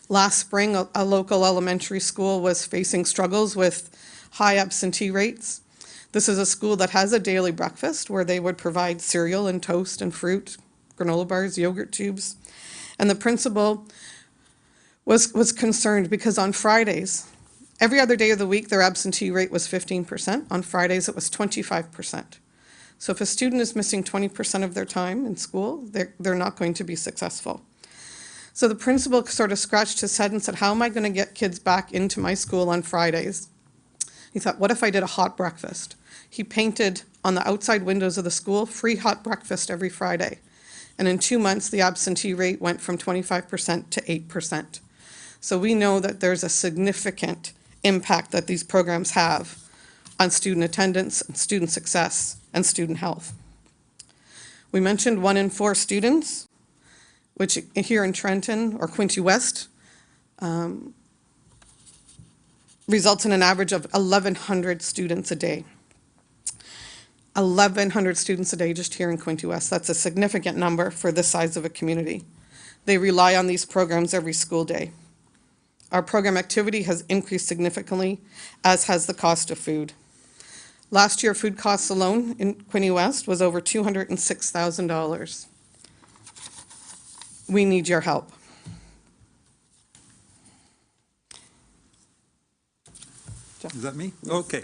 Last spring, a local elementary school was facing struggles with high absentee rates. This is a school that has a daily breakfast where they would provide cereal and toast and fruit, granola bars, yogurt tubes. And the principal was concerned because on Fridays, every other day of the week, their absentee rate was 15%. On Fridays, it was 25%. So if a student is missing 20% of their time in school, they're not going to be successful. So the principal sort of scratched his head and said, how am I going to get kids back into my school on Fridays? He thought, what if I did a hot breakfast? He painted on the outside windows of the school, free hot breakfast every Friday. And in 2 months, the absentee rate went from 25% to 8%. So we know that there's a significant impact that these programs have on student attendance, and student success, and student health. We mentioned 1 in 4 students, which here in Trenton or Quinte West results in an average of 1,100 students a day. 1,100 students a day just here in Quinte West. That's a significant number for this size of a community. They rely on these programs every school day. Our program activity has increased significantly, as has the cost of food. Last year, food costs alone in Quinte West was over $206,000. We need your help. Is that me? Okay.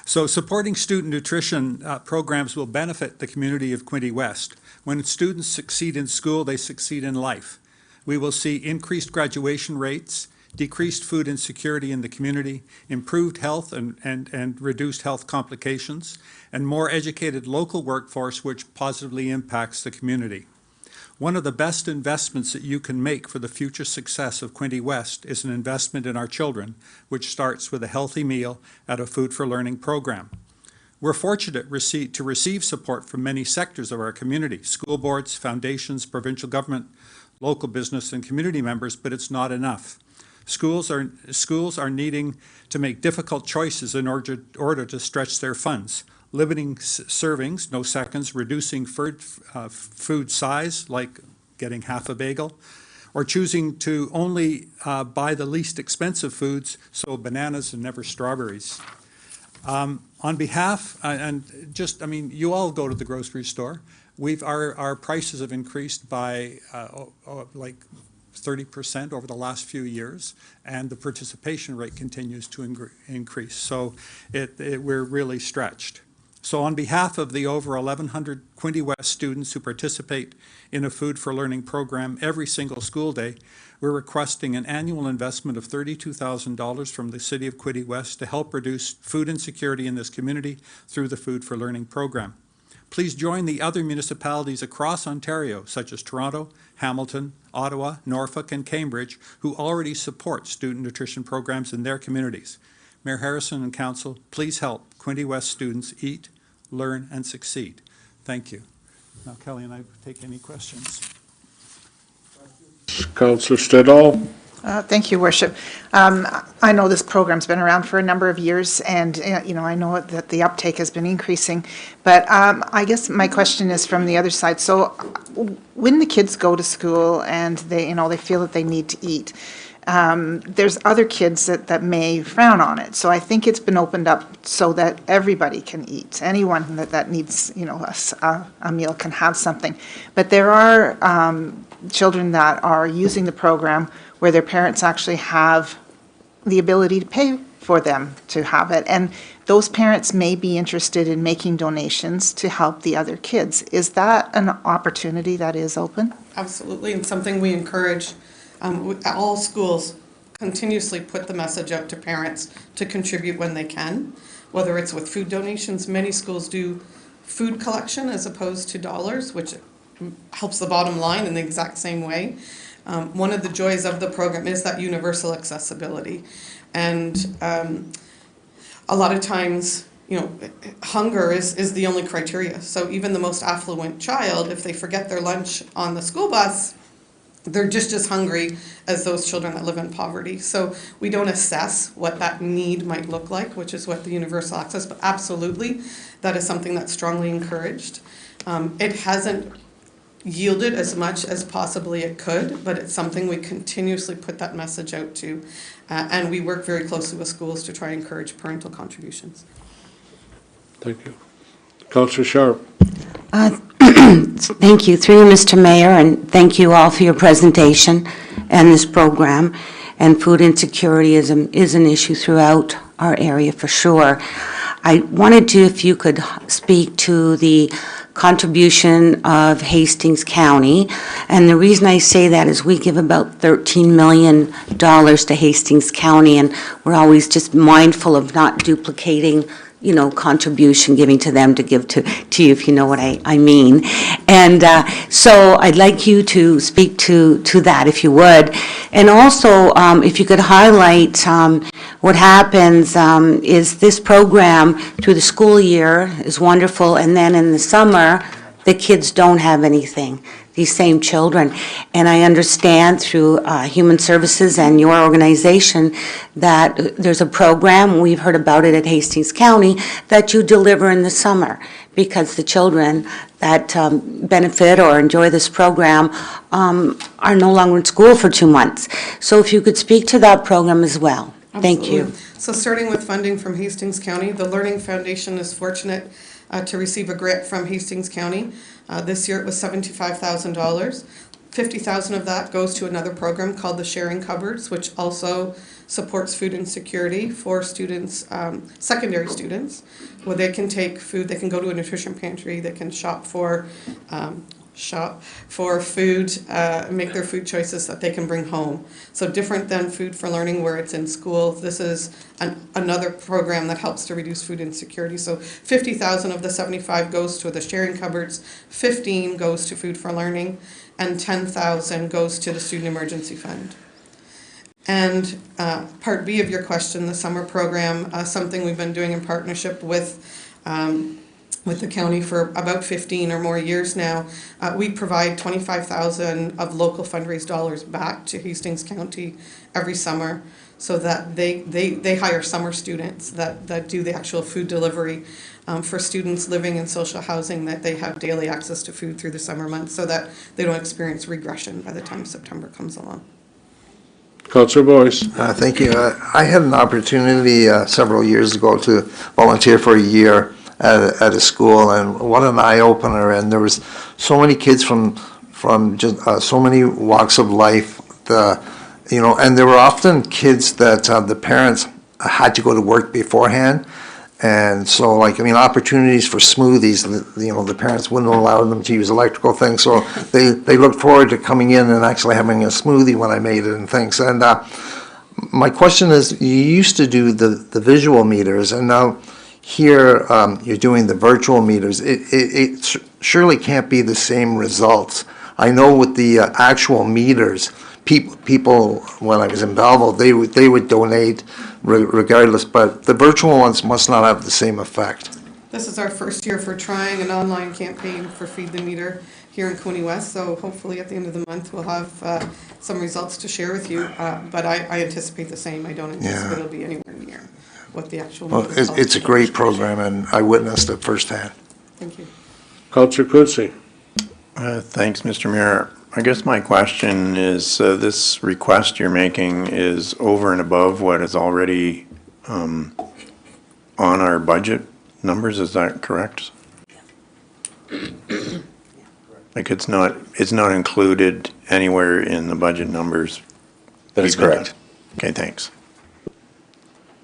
So supporting student nutrition programs will benefit the community of Quinte West. When students succeed in school, they succeed in life. We will see increased graduation rates, decreased food insecurity in the community, improved health and reduced health complications, and more educated local workforce, which positively impacts the community. One of the best investments that you can make for the future success of Quinte West is an investment in our children, which starts with a healthy meal at a Food for Learning program. We're fortunate to receive support from many sectors of our community, school boards, foundations, provincial government, local business, and community members, but it's not enough. Schools are needing to make difficult choices in order to stretch their funds. Limiting servings, no seconds, reducing food size, like getting half a bagel, or choosing to only buy the least expensive foods, so bananas and never strawberries. On behalf, you all go to the grocery store. Our prices have increased by like 30% over the last few years, and the participation rate continues to increase. So we're really stretched. So on behalf of the over 1,100 Quinte West students who participate in a Food for Learning program every single school day, we're requesting an annual investment of $32,000 from the City of Quinte West to help reduce food insecurity in this community through the Food for Learning program. Please join the other municipalities across Ontario, such as Toronto, Hamilton, Ottawa, Norfolk, and Cambridge, who already support student nutrition programs in their communities. Mayor Harrison and Council, please help Quinte West students eat, learn, and succeed. Thank you. Now, Kelly and I take any questions. Councillor Stedall? Thank you, Worship. I know this program's been around for a number of years, and, I know that the uptake has been increasing, but I guess my question is from the other side. So when the kids go to school and they feel that they need to eat, there's other kids that may frown on it. So I think it's been opened up so that everybody can eat. Anyone that needs, a meal can have something. But there are children that are using the program where their parents actually have the ability to pay for them to have it. And those parents may be interested in making donations to help the other kids. Is that an opportunity that is open? Absolutely, and something we encourage. All schools continuously put the message out to parents to contribute when they can, whether it's with food donations. Many schools do food collection as opposed to dollars, which helps the bottom line in the exact same way. One of the joys of the program is that universal accessibility. And a lot of times, hunger is the only criteria. So even the most affluent child, if they forget their lunch on the school bus, they're just as hungry as those children that live in poverty. So we don't assess what that need might look like, which is what the universal access, but absolutely, that is something that's strongly encouraged. It hasn't yielded as much as possibly it could, but it's something we continuously put that message out to. And we work very closely with schools to try and encourage parental contributions. Thank you. Councillor Sharp? Thank you, through you, Mr. Mayor, and thank you all for your presentation and this program. And food insecurity is an issue throughout our area for sure. I wanted to, if you could speak to the contribution of Hastings County. And the reason I say that is we give about $13 million to Hastings County, and we're always just mindful of not duplicating contribution giving to them to give to you, if you know what I mean. And so I'd like you to speak to that, if you would. And also, if you could highlight what happens is this program through the school year is wonderful, and then in the summer, the kids don't have anything, these same children. And I understand through Human Services and your organization that there's a program, we've heard about it at Hastings County, that you deliver in the summer because the children that benefit or enjoy this program are no longer in school for 2 months. So if you could speak to that program as well. Thank you. So starting with funding from Hastings County, the Learning Foundation is fortunate to receive a grant from Hastings County. This year it was $75,000. $50,000 of that goes to another program called the Sharing Cupboards, which also supports food insecurity for students, secondary students, where they can take food, they can go to a nutrition pantry, they can shop for food, make their food choices that they can bring home. So different than Food for Learning where it's in school, this is another program that helps to reduce food insecurity. So $50,000 of the 75 goes to the Sharing Cupboards, 15 goes to Food for Learning, and $10,000 goes to the Student Emergency Fund. And part B of your question, the summer program, something we've been doing in partnership with the county for about 15 or more years now. We provide $25,000 of local fundraised dollars back to Hastings County every summer so that they hire summer students that do the actual food delivery for students living in social housing, that they have daily access to food through the summer months so that they don't experience regression by the time September comes along. Councillor Boyce. Thank you. I had an opportunity several years ago to volunteer for a year at a school, and what an eye-opener. And there was so many kids from just so many walks of life, and there were often kids that the parents had to go to work beforehand, And so, like, I mean, opportunities for smoothies, you know, the parents wouldn't allow them to use electrical things, so they looked forward to coming in and actually having a smoothie when I made it and things. And my question is, you used to do the visual meters, and now here you're doing the virtual meters. It surely can't be the same results. I know with the actual meters, people, when I was in Belleville, they would donate regardless, but the virtual ones must not have the same effect. This is our first year for trying an online campaign for Feed the Meter here in Quinte West, so hopefully at the end of the month we'll have some results to share with you, but I anticipate the same. I don't anticipate it'll be anywhere near what the actual Well, meters cost. it's a great program, and I witnessed it firsthand. Thank you. Councillor Quincy. Thanks, Mr. Mayor. I guess my question is, this request you're making is over and above what is already on our budget numbers, is that correct? Like it's not included anywhere in the budget numbers? That is correct. Okay, thanks.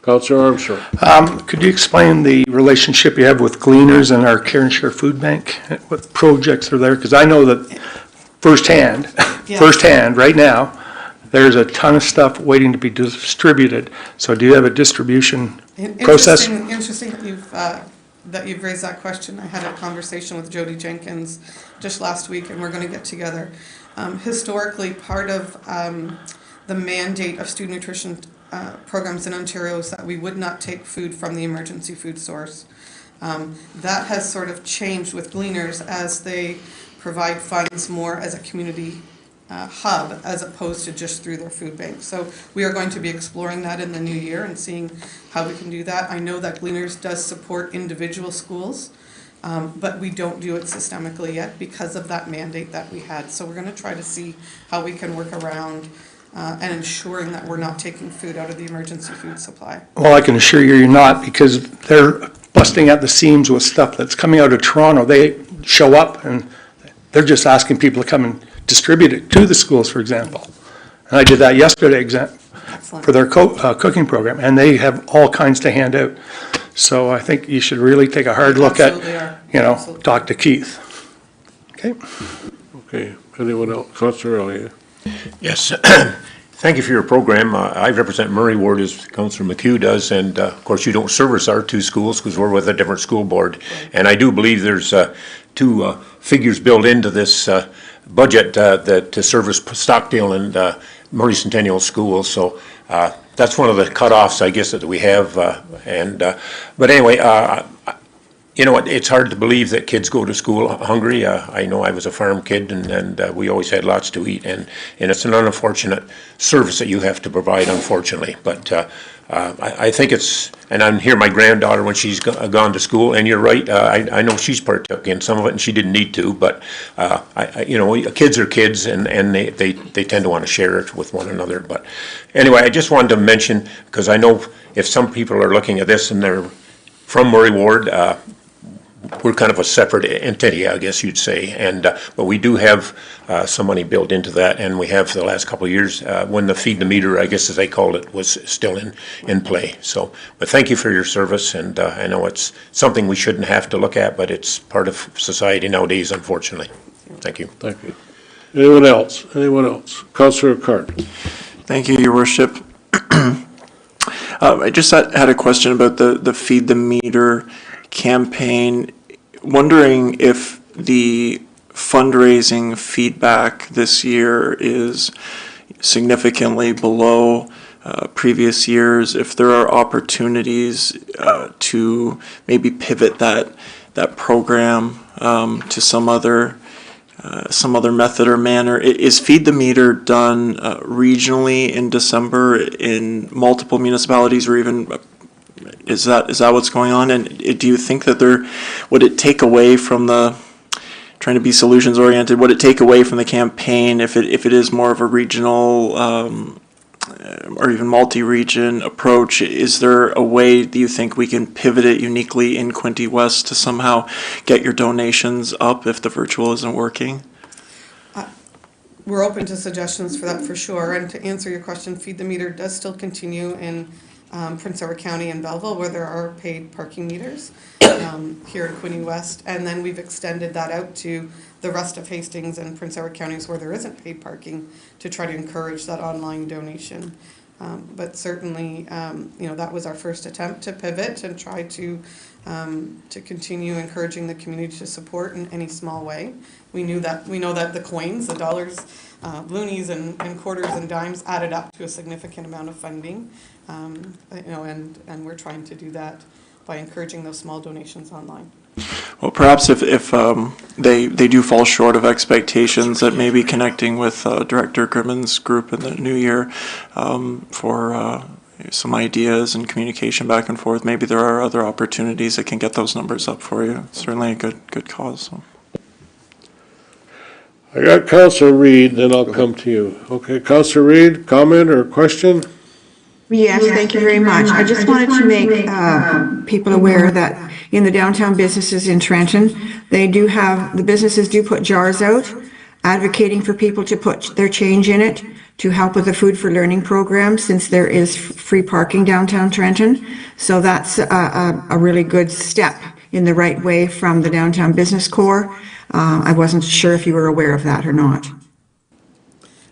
Councillor Armstrong. Could you explain the relationship you have with Gleaners and our Care and Share Food Bank? What projects are there? Because I know that firsthand, right now, there's a ton of stuff waiting to be distributed. So do you have a distribution process? Interesting that you've raised that question. I had a conversation with Jody Jenkins just last week, and we're going to get together. Historically, part of the mandate of student nutrition programs in Ontario is that we would not take food from the emergency food source. That has sort of changed with Gleaners as they provide funds more as a community hub as opposed to just through their food bank. So we are going to be exploring that in the new year and seeing how we can do that. I know that Gleaners does support individual schools, but we don't do it systemically yet because of that mandate that we had. So we're going to try to see how we can work around and ensuring that we're not taking food out of the emergency food supply. Well, I can assure you you're not, because they're busting at the seams with stuff that's coming out of Toronto. They show up and they're just asking people to come and distribute it to the schools, for example. And I did that yesterday for their cooking program, and they have all kinds to hand out. So I think you should really take a hard look at, talk to Keith. Okay? Okay, anyone else? Councillor Elliott. Yes, thank you for your program. I represent Murray Ward, as Councillor McHugh does, and of course you don't service our two schools because we're with a different school board. And I do believe there's two figures built into this budget that to service Stockdale and Murray Centennial Schools. So that's one of the cutoffs, I guess, that we have. But anyway, you know, it's hard to believe that kids go to school hungry. I know I was a farm kid, and we always had lots to eat, and it's an unfortunate service that you have to provide, unfortunately. But I think it's, and I hear my granddaughter when she's gone to school, and you're right, I know she's partook in some of it, and she didn't need to, but you know, kids are kids, and they tend to want to share it with one another. But anyway, I just wanted to mention, because I know if some people are looking at this and they're from Murray Ward, we're kind of a separate entity, I guess you'd say, and but we do have some money built into that, and we have for the last couple of years when the Feed the Meter, I guess as they called it, was still in play. So, but thank you for your service, and I know it's something we shouldn't have to look at, but it's part of society nowadays, unfortunately. Thank you. Thank you. Anyone else? Anyone else? Councillor Cart. Thank you, Your Worship. I just had a question about the Feed the Meter campaign, wondering if the fundraising feedback this year is significantly below previous years, if there are opportunities to maybe pivot that program to some other method or manner. Is Feed the Meter done regionally in December in multiple municipalities, or even is that what's going on? And do you think that would it take away from the, trying to be solutions oriented, would it take away from the campaign if it is more of a regional or even multi-region approach? Is there a way, do you think, we can pivot it uniquely in Quinte West to somehow get your donations up if the virtual isn't working? We're open to suggestions for that for sure. And to answer your question, Feed the Meter does still continue in Prince Edward County and Belleville, where there are paid parking meters here in Quinte West. And then we've extended that out to the rest of Hastings and Prince Edward counties where there isn't paid parking to try to encourage that online donation. But certainly, that was our first attempt to pivot and try to continue encouraging the community to support in any small way. We know that the coins, the dollars, loonies and quarters and dimes added up to a significant amount of funding. And we're trying to do that by encouraging those small donations online. Well, perhaps if they do fall short of expectations, that maybe connecting with Director Grimmon's group in the new year for some ideas and communication back and forth. Maybe there are other opportunities that can get those numbers up for you. Certainly a good cause. So. I got Councillor Reid, then I'll come to you. Okay, Councillor Reid, comment or question? Yes, thank you very much. I just wanted to make people aware that in the downtown businesses in Trenton, the businesses do put jars out, advocating for people to put their change in it to help with the Food for Learning program, since there is free parking downtown Trenton. So that's a really good step in the right way from the Downtown Business Corps. I wasn't sure if you were aware of that or not.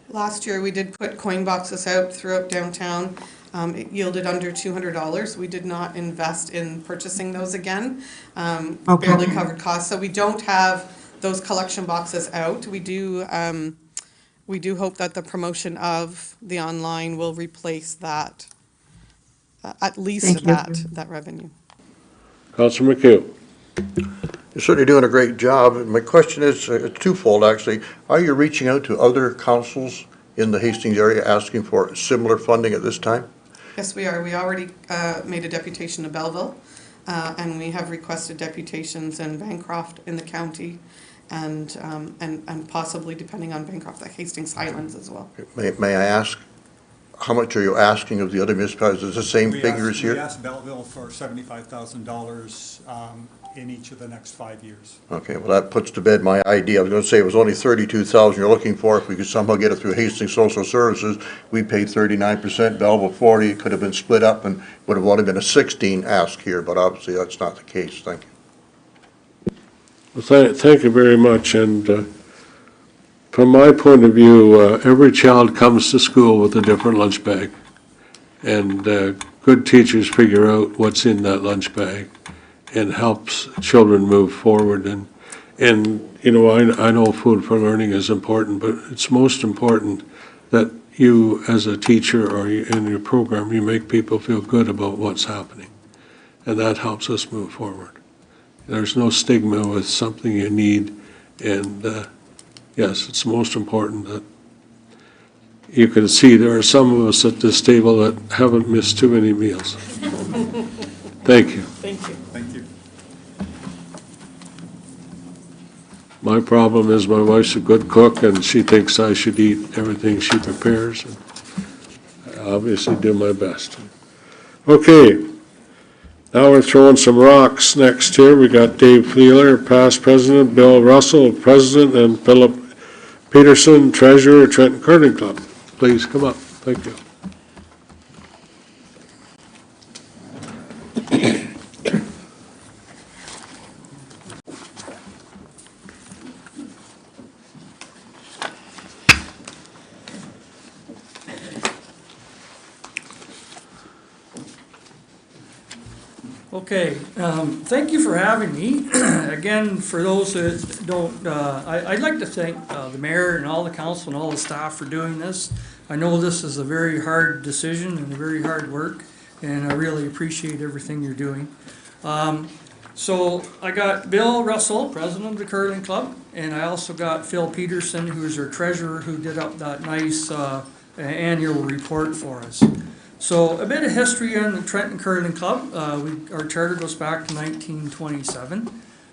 Last year, we did put coin boxes out throughout downtown. It yielded under $200. We did not invest in purchasing those again. Okay. Barely covered costs. So we don't have those collection boxes out. We do hope that the promotion of the online will replace that, at least that revenue. Councillor McHugh. You're certainly doing a great job. My question is twofold, actually. Are you reaching out to other councils in the Hastings area asking for similar funding at this time? Yes, we are. We already made a deputation to Belleville, and we have requested deputations in Bancroft in the county, and possibly, depending on Bancroft, like Hastings Highlands as well. May I ask, how much are you asking of the other municipalities? Is it the same figures here? We asked Belleville for $75,000 in each of the next 5 years. Okay, well, that puts to bed my idea. I was going to say it was only $32,000 you're looking for. If we could somehow get it through Hastings Social Services, we paid 39%, Belleville 40. It could have been split up and would have only been a 16 ask here, but obviously that's not the case. Thank you. Well, thank you very much. And from my point of view, every child comes to school with a different lunch bag. And good teachers figure out what's in that lunch bag and helps children move forward. And I know Food for Learning is important, but it's most important that you, as a teacher or in your program, you make people feel good about what's happening. And that helps us move forward. There's no stigma with something you need. And yes, it's most important that you can see there are some of us at this table that haven't missed too many meals. Thank you. Thank you. Thank you. My problem is my wife's a good cook and she thinks I should eat everything she prepares. And I obviously do my best. Okay, now we're throwing some rocks next here. We got Dave Fleeler, past president, Bill Russell, president, and Philip Peterson, treasurer, Trenton Curling Club. Please come up. Thank you. Okay, thank you for having me. Again, for those that don't, I'd like to thank the mayor and all the council and all the staff for doing this. I know this is a very hard decision and a very hard work, and I really appreciate everything you're doing. So I got Bill Russell, president of the Curling Club, and I also got Phil Peterson, who's our treasurer, who did up that nice annual report for us. So a bit of history on the Trenton Curling Club. Our charter goes back to 1927.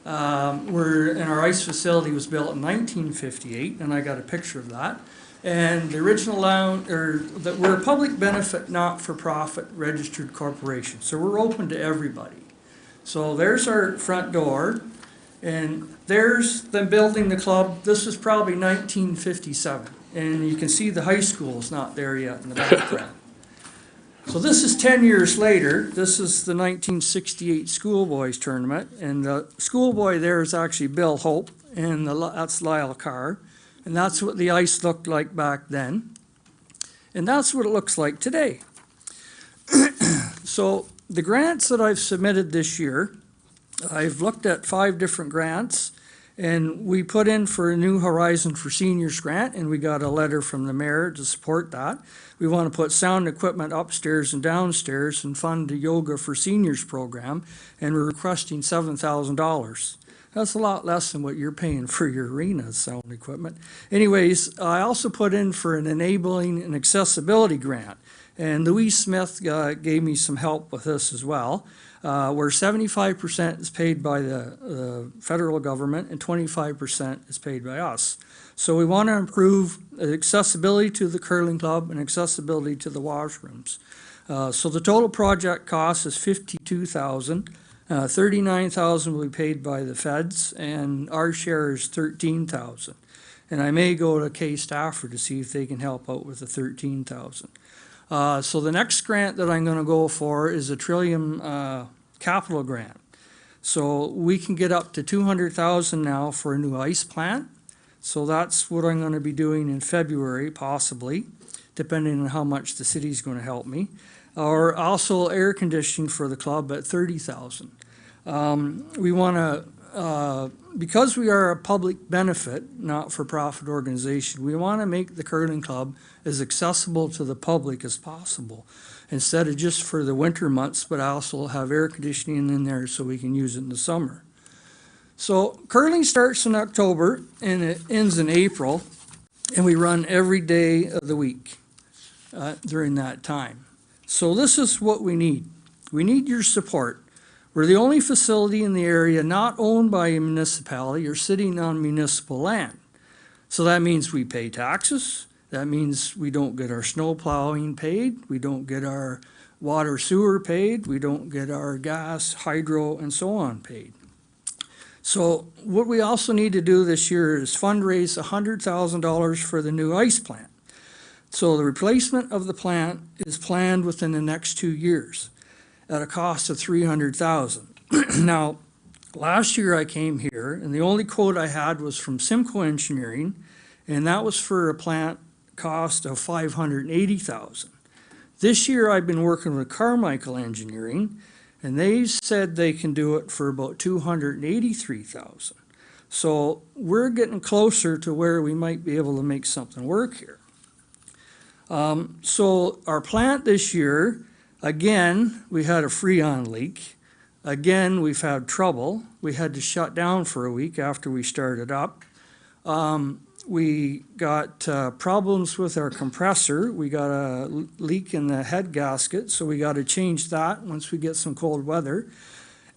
Our ice facility was built in 1958, and I got a picture of that. And the original we're a public benefit, not-for-profit registered corporation, so we're open to everybody. So there's our front door, and there's them building the club. This is probably 1957, and you can see the high school is not there yet in the background. So this is 10 years later. This is the 1968 schoolboys tournament, and the schoolboy there is actually Bill Hope, and that's Lyle Carr, and that's what the ice looked like back then, and that's what it looks like today. So the grants that I've submitted this year, I've looked at 5 different grants, and we put in for a New Horizon for Seniors grant, and we got a letter from the mayor to support that. We want to put sound equipment upstairs and downstairs and fund the Yoga for Seniors program, and we're requesting $7,000. That's a lot less than what you're paying for your arena sound equipment. Anyways, I also put in for an enabling and accessibility grant, and Louise Smith gave me some help with this as well, where 75% is paid by the federal government and 25% is paid by us. So we want to improve accessibility to the curling club and accessibility to the washrooms. So the total project cost is $52,000. $39,000 will be paid by the feds, and our share is $13,000. And I may go to K-Stafford to see if they can help out with the $13,000. So the next grant that I'm going to go for is a Trillium capital grant. So we can get up to $200,000 now for a new ice plant. So that's what I'm going to be doing in February, possibly, depending on how much the city's going to help me. Or also air conditioning for the club at $30,000. We want to, because we are a public benefit, not-for-profit organization, we want to make the curling club as accessible to the public as possible, instead of just for the winter months, but also have air conditioning in there so we can use it in the summer. So curling starts in October and it ends in April, and we run every day of the week during that time. So this is what we need. We need your support. We're the only facility in the area not owned by a municipality or sitting on municipal land. So that means we pay taxes. That means we don't get our snow plowing paid. We don't get our water sewer paid. We don't get our gas, hydro, and so on paid. So what we also need to do this year is fundraise $100,000 for the new ice plant. So the replacement of the plant is planned within the next 2 years at a cost of $300,000. Now, last year I came here and the only quote I had was from Simcoe Engineering, and that was for a plant cost of $580,000. This year I've been working with Carmichael Engineering, and they said they can do it for about $283,000. So we're getting closer to where we might be able to make something work here. So our plant this year, again, we had a freon leak. Again, we've had trouble. We had to shut down for a week after we started up. We got problems with our compressor. We got a leak in the head gasket, so we got to change that once we get some cold weather.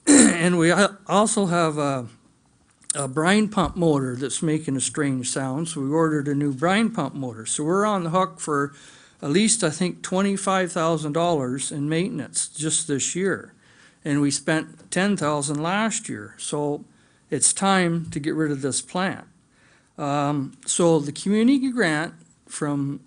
And we also have a brine pump motor that's making a strange sound, so we ordered a new brine pump motor. So we're on the hook for at least, I think, $25,000 in maintenance just this year. And we spent $10,000 last year, so it's time to get rid of this plant. So the community grant from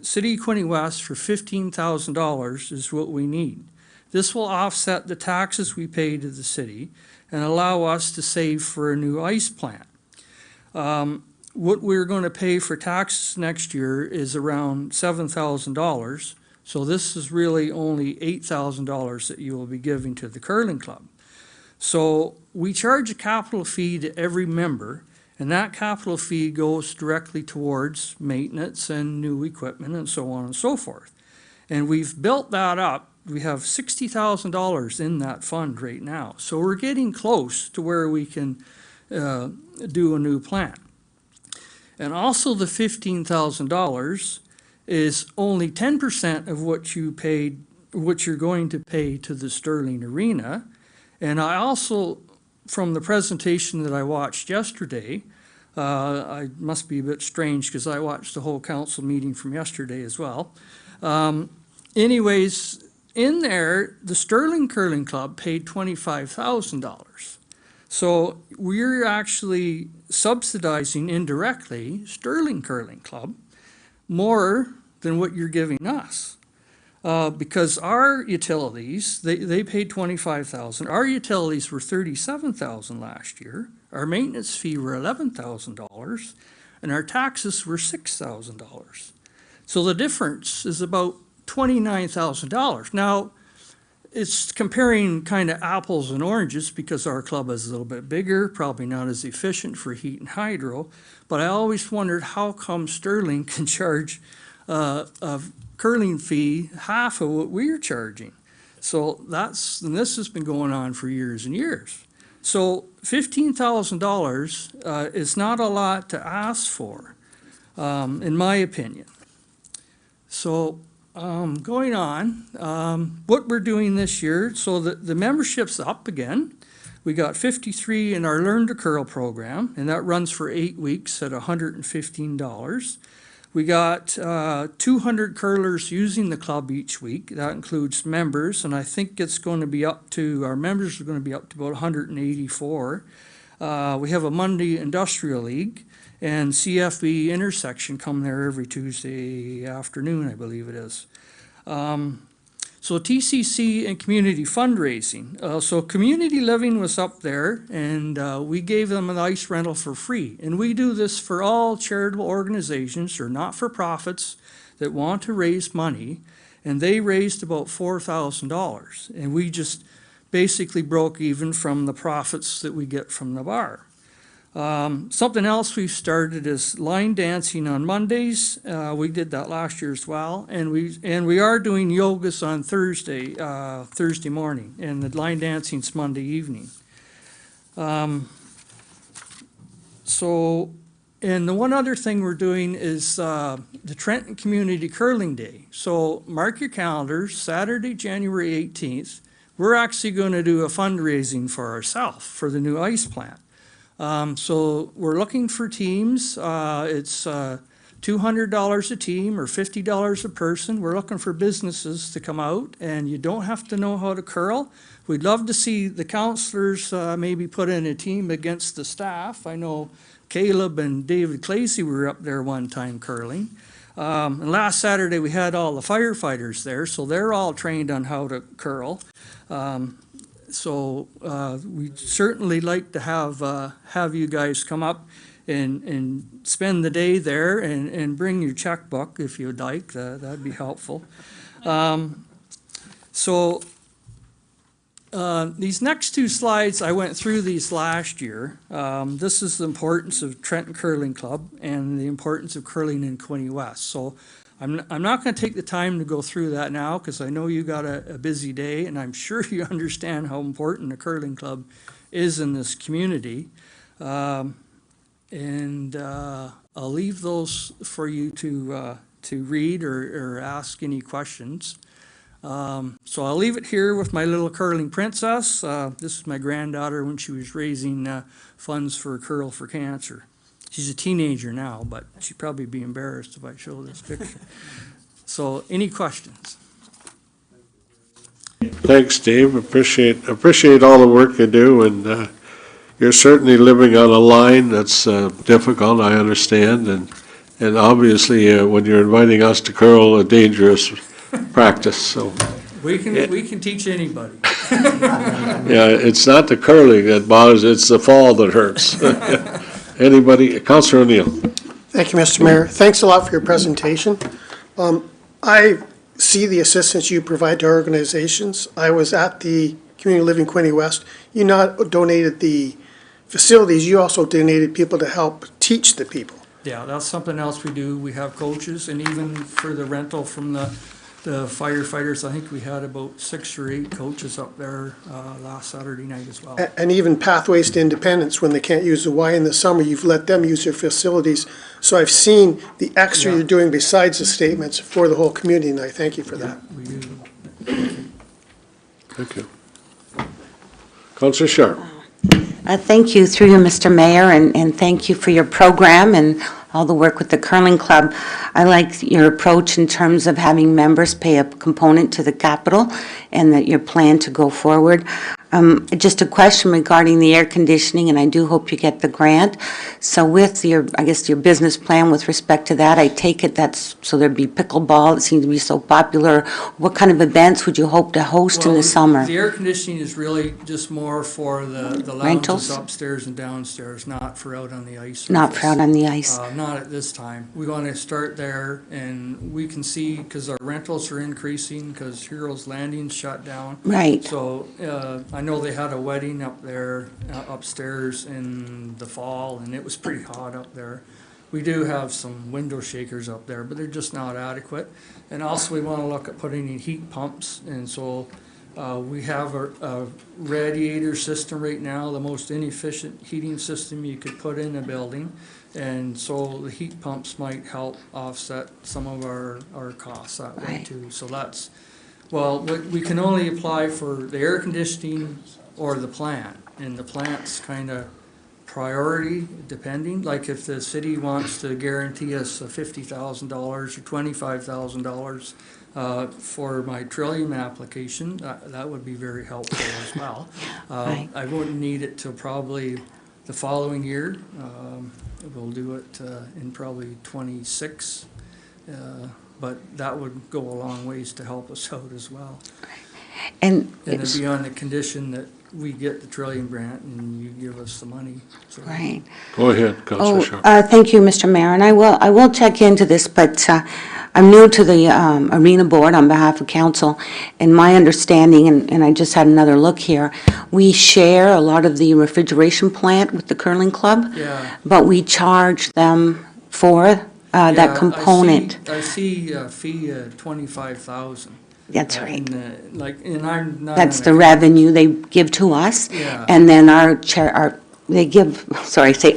City of Quinte West for $15,000 is what we need. This will offset the taxes we pay to the city and allow us to save for a new ice plant. What we're going to pay for taxes next year is around $7,000. So this is really only $8,000 that you will be giving to the curling club. So we charge a capital fee to every member, and that capital fee goes directly towards maintenance and new equipment and so on and so forth. And we've built that up. We have $60,000 in that fund right now. So we're getting close to where we can do a new plant. And also the $15,000 is only 10% of what you paid, what you're going to pay to the Sterling Arena. And I also, from the presentation that I watched yesterday, I must be a bit strange because I watched the whole council meeting from yesterday as well. Anyways, in there, the Sterling Curling Club paid $25,000. So we're actually subsidizing indirectly Sterling Curling Club more than what you're giving us. because our utilities, they paid $25,000. Our utilities were $37,000 last year. Our maintenance fee were $11,000, and our taxes were $6,000. So the difference is about $29,000. Now, it's comparing kind of apples and oranges because our club is a little bit bigger, probably not as efficient for heat and hydro, but I always wondered how come Sterling can charge a curling fee half of what we're charging. So and this has been going on for years and years. So $15,000 is not a lot to ask for, in my opinion. So going on, what we're doing this year, so the membership's up again. We got 53 in our Learn to Curl program, and that runs for 8 weeks at $115. We got 200 curlers using the club each week. That includes members, and I think it's going to be our members are going to be up to about 184. We have a Monday Industrial League, and CFB Intersection come there every Tuesday afternoon, I believe it is. So TCC and community fundraising. So community living was up there, and we gave them an ice rental for free. And we do this for all charitable organizations or not-for-profits that want to raise money, and they raised about $4,000. And we just basically broke even from the profits that we get from the bar. Something else we've started is line dancing on Mondays. We did that last year as well, and we are doing yogas on Thursday morning, and the line dancing's Monday evening. And the one other thing we're doing is the Trenton Community Curling Day. So mark your calendars, Saturday, January 18th. We're actually going to do a fundraising for ourselves for the new ice plant. So we're looking for teams. It's $200 a team or $50 a person. We're looking for businesses to come out, and you don't have to know how to curl. We'd love to see the counselors maybe put in a team against the staff. I know Caleb and David Clacy were up there one time curling. And last Saturday we had all the firefighters there, so they're all trained on how to curl. So we'd certainly like to have you guys come up and spend the day there and bring your checkbook if you'd like. That'd be helpful. These next two slides, I went through these last year. This is the importance of Trenton Curling Club and the importance of curling in Quinte West. So I'm not going to take the time to go through that now because I know you got a busy day, and I'm sure you understand how important the curling club is in this community. I'll leave those for you to read or ask any questions. So I'll leave it here with my little curling princess. This is my granddaughter when she was raising funds for Curl for Cancer. She's a teenager now, but she'd probably be embarrassed if I show this picture. So, any questions? Thanks, Dave. Appreciate all the work you do, and you're certainly living on a line that's difficult, I understand, and obviously when you're inviting us to curl, a dangerous practice. So we can teach anybody. Yeah, it's not the curling that bothers; it's the fall that hurts. Anybody? Councillor O'Neill. Thank you, Mr. Mayor. Thanks a lot for your presentation. I see the assistance you provide to organizations. I was at the Community Living Quinte West. You not donated the facilities, you also donated people to help teach the people. Yeah, that's something else we do. We have coaches, and even for the rental from the firefighters, I think we had about 6 or 8 coaches up there last Saturday night as well. And even Pathways to Independence, when they can't use the Y in the summer, you've let them use your facilities. So I've seen the extra you're doing besides the statements for the whole community, and I thank you for that. We do. Thank you. Councillor Sharp. Thank you through you, Mr. Mayor, and thank you for your program and all the work with the Curling Club. I like your approach in terms of having members pay a component to the capital and that your plan to go forward. Just a question regarding the air conditioning, and I do hope you get the grant. So with your, I guess, your business plan with respect to that, I take it that's, so there'd be pickleball, it seems to be so popular. What kind of events would you hope to host in the summer? The air conditioning is really just more for the lounges Rentals? upstairs and downstairs, not for out on the ice. Not for out on the ice? Not at this time. We want to start there, and we can see, because our rentals are increasing, because Heroes Landing's shut down. Right. So I know they had a wedding up there, upstairs in the fall, and it was pretty hot up there. We do have some window shakers up there, but they're just not adequate. And also, we want to look at putting in heat pumps, and so we have a radiator system right now, the most inefficient heating system you could put in a building. And so the heat pumps might help offset some of our costs that way too. So that's, well, we can only apply for the air conditioning or the plant. And the plant's kind of priority depending. Like if the city wants to guarantee us $50,000 or $25,000 for my Trillium application, that would be very helpful as well. I wouldn't need it till probably the following year. We'll do it in probably '26, but that would go a long ways to help us out as well. And it'd be on the condition that we get the Trillium grant and you give us the money. So. Right. Go ahead, Councilor Shaw. Thank you, Mr. Mayor, and I will check into this, but I'm new to the Arena Board on behalf of council, and my understanding, and I just had another look here, we share a lot of the refrigeration plant with the curling club, but we charge them for that component. I see a fee of $25,000. That's right. And I'm not. That's the revenue they give to us, and then they give,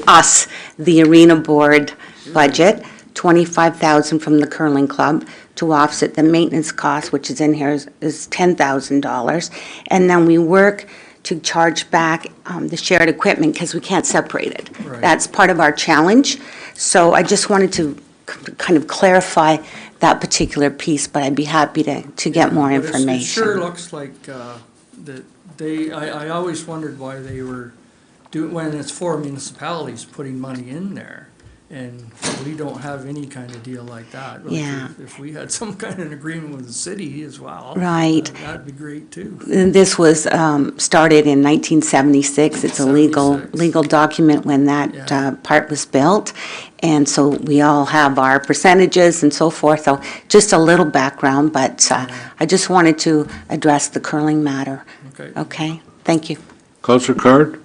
us, the Arena Board budget, $25,000 from the curling club to offset the maintenance cost, which is in here is $10,000, and then we work to charge back the shared equipment because we can't separate it. Right. That's part of our challenge. So I just wanted to kind of clarify that particular piece, but I'd be happy to get more information. It sure looks like that I always wondered why they were doing, when it's for municipalities, putting money in there. And we don't have any kind of deal like that. Yeah. If we had some kind of an agreement with the city as well. Right. That'd be great too. And this was started in 1976. It's a legal document when that part was built. And so we all have our percentages and so forth. So just a little background, but I just wanted to address the curling matter. Okay. Thank you. Councilor Card?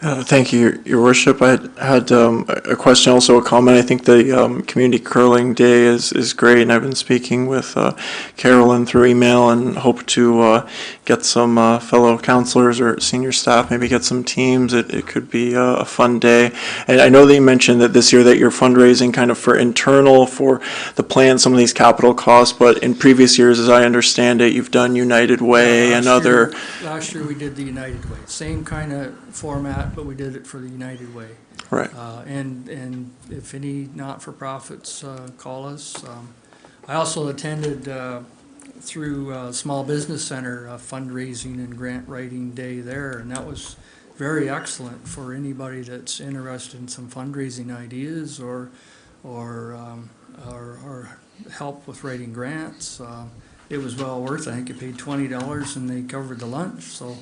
Thank you, Your Worship. I had a question, also a comment. I think the Community Curling Day is great, and I've been speaking with Carolyn through email and hope to get some fellow councilors or senior staff, maybe get some teams. It could be a fun day. And I know that you mentioned that this year that you're fundraising kind of for internal, for the plan, some of these capital costs, but in previous years, as I understand it, you've done United Way and other. Last year we did the United Way, same kind of format, but we did it for the United Way. Right. And if any not-for-profits call us. I also attended through Small Business Center fundraising and grant writing day there, and that was very excellent for anybody that's interested in some fundraising ideas or help with writing grants. It was well worth it. I think you paid $20 and they covered the lunch. So.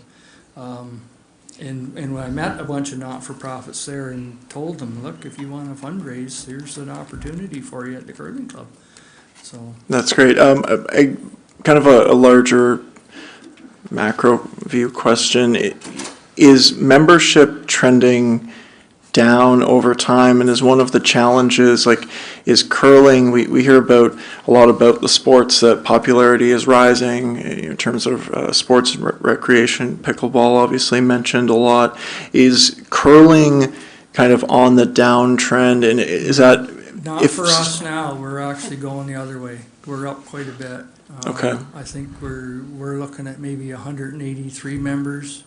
And when I met a bunch of not-for-profits there and told them, look, if you want to fundraise, here's an opportunity for you at the curling club. So that's great. I kind of a larger macro view question. Is membership trending down over time, and is one of the challenges, like, is curling, we hear about a lot about the sports, that popularity is rising in terms of sports and recreation. Pickleball obviously mentioned a lot. Is curling kind of on the downtrend, and is that not for us now? We're actually going the other way. We're up quite a bit. Okay. I think we're looking at maybe 183 members.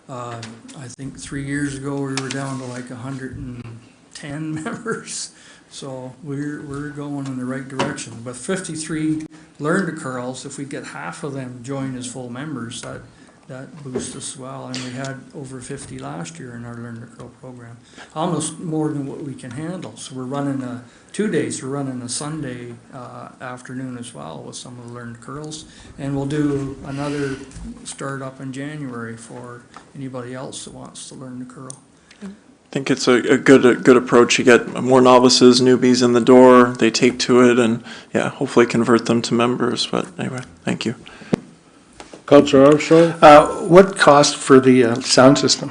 I think 3 years ago we were down to like 110 members, so we're going in the right direction. But 53 learn to curls. If we get half of them join as full members, that boosts us well. And we had over 50 last year in our Learn to Curl program, almost more than what we can handle. So we're running 2 days. We're running a Sunday afternoon as well with some of the Learn to Curls. And we'll do another start up in January for anybody else that wants to learn to curl. I think it's a good approach. You get more novices, newbies in the door, they take to it, and yeah, hopefully convert them to members. But anyway, thank you. Councillor Armstrong? What cost for the sound system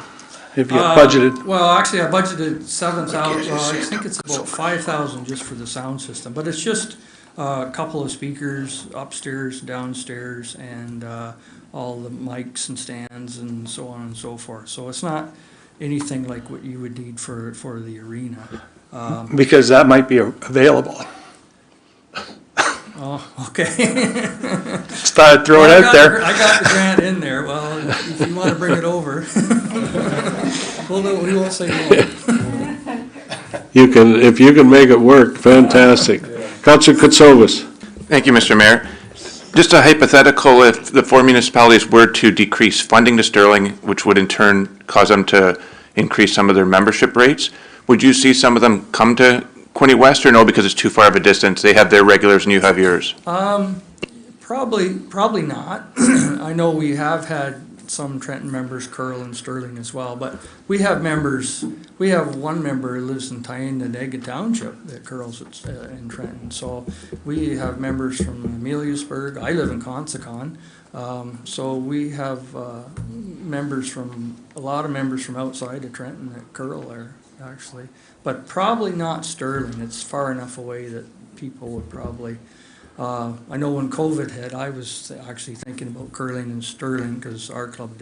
have you budgeted? Well, actually, I budgeted 7,000. I think it's about 5,000 just for the sound system. But it's just a couple of speakers upstairs, downstairs, and all the mics and stands and so on and so forth. So it's not anything like what you would need for the arena. Because that might be available. Oh, okay. Just thought I'd throw it out there. I got the grant in there. Well, if you want to bring it over, we won't say no. You can, if you can make it work, fantastic. Councillor Katsovas. Thank you, Mr. Mayor. Just a hypothetical, if the 4 municipalities were to decrease funding to Sterling, which would in turn cause them to increase some of their membership rates, would you see some of them come to Quinte West, or no, because it's too far of a distance? They have their regulars and you have yours. Probably not. I know we have had some Trenton members curl in Sterling as well, but we have members. We have one member who lives in Tynedega Township that curls in Trenton. So we have members from Ameliusburg. I live in Consacon. So we have members a lot of members from outside of Trenton that curl there, actually. But probably not Sterling. It's far enough away that people would probably, I know when COVID hit, I was actually thinking about curling in Sterling because our club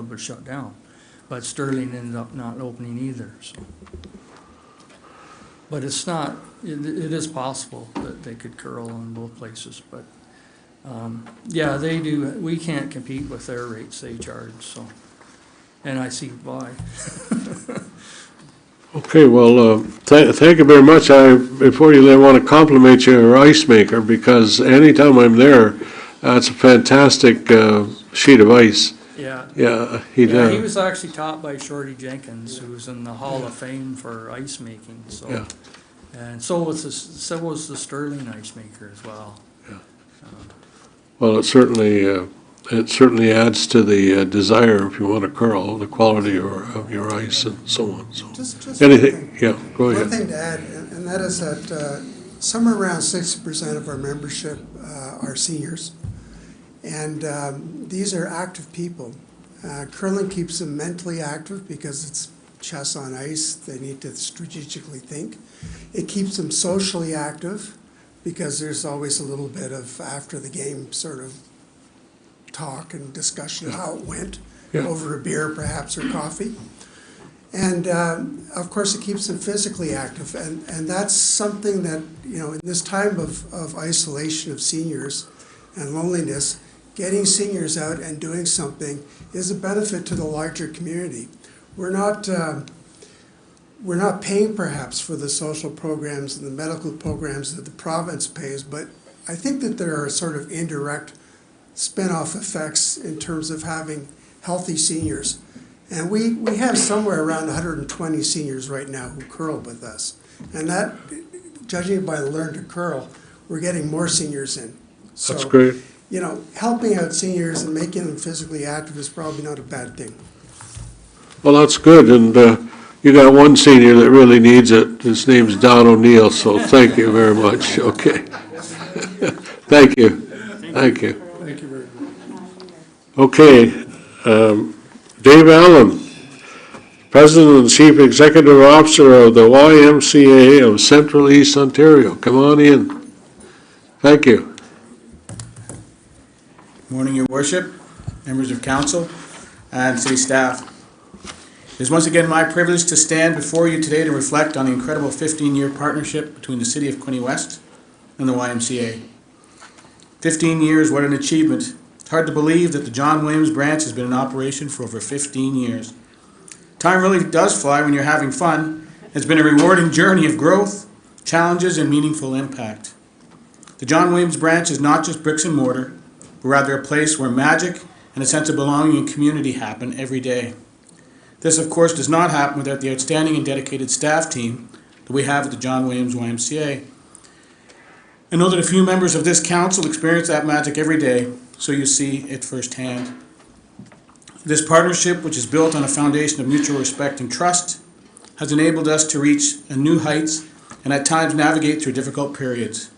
was shut down. But Sterling ended up not opening either, so. But it's not, it is possible that they could curl in both places, but, yeah, they do, we can't compete with their rates they charge, so. And I see why. Okay, well, thank you very much. Before you leave, I want to compliment your ice maker, because anytime I'm there, it's a fantastic sheet of ice. Yeah. Yeah, He was actually taught by Shorty Jenkins, who's in the Hall of Fame for ice making, so. Yeah. And so was the Sterling ice maker as well. Yeah. Well, it certainly adds to the desire, if you want to curl, the quality of your ice and so on, so. Just anything, yeah, go ahead. One thing to add, and that is that somewhere around 60% of our membership are seniors. And these are active people. Curling keeps them mentally active because it's chess on ice. They need to strategically think. It keeps them socially active because there's always a little bit of after the game sort of talk and discussion of how it went over a beer perhaps or coffee. And of course it keeps them physically active, and that's something that, you know, in this time of isolation of seniors and loneliness, getting seniors out and doing something is a benefit to the larger community. We're not paying perhaps for the social programs and the medical programs that the province pays, but I think that there are sort of indirect spin-off effects in terms of having healthy seniors. And we have somewhere around 120 seniors right now who curl with us. And that, judging by the Learn to Curl, we're getting more seniors in. So, that's great. You know, helping out seniors and making them physically active is probably not a bad thing. Well, that's good, and you got one senior that really needs it. His name's Don O'Neill, so thank you very much. Okay. Thank you. Thank you. Thank you very much. Okay. Dave Allen, President and Chief Executive Officer of the YMCA of Central East Ontario. Come on in. Thank you. Morning, Your Worship, members of council, and city staff. It is once again my privilege to stand before you today to reflect on the incredible 15-year partnership between the City of Quinte West and the YMCA. 15 years, what an achievement. It's hard to believe that the John Williams branch has been in operation for over 15 years. Time really does fly when you're having fun. It's been a rewarding journey of growth, challenges, and meaningful impact. The John Williams branch is not just bricks and mortar, but rather a place where magic and a sense of belonging and community happen every day. This, of course, does not happen without the outstanding and dedicated staff team that we have at the John Williams YMCA. I know that a few members of this council experience that magic every day, so you see it firsthand. This partnership, which is built on a foundation of mutual respect and trust, has enabled us to reach new heights and at times navigate through difficult periods.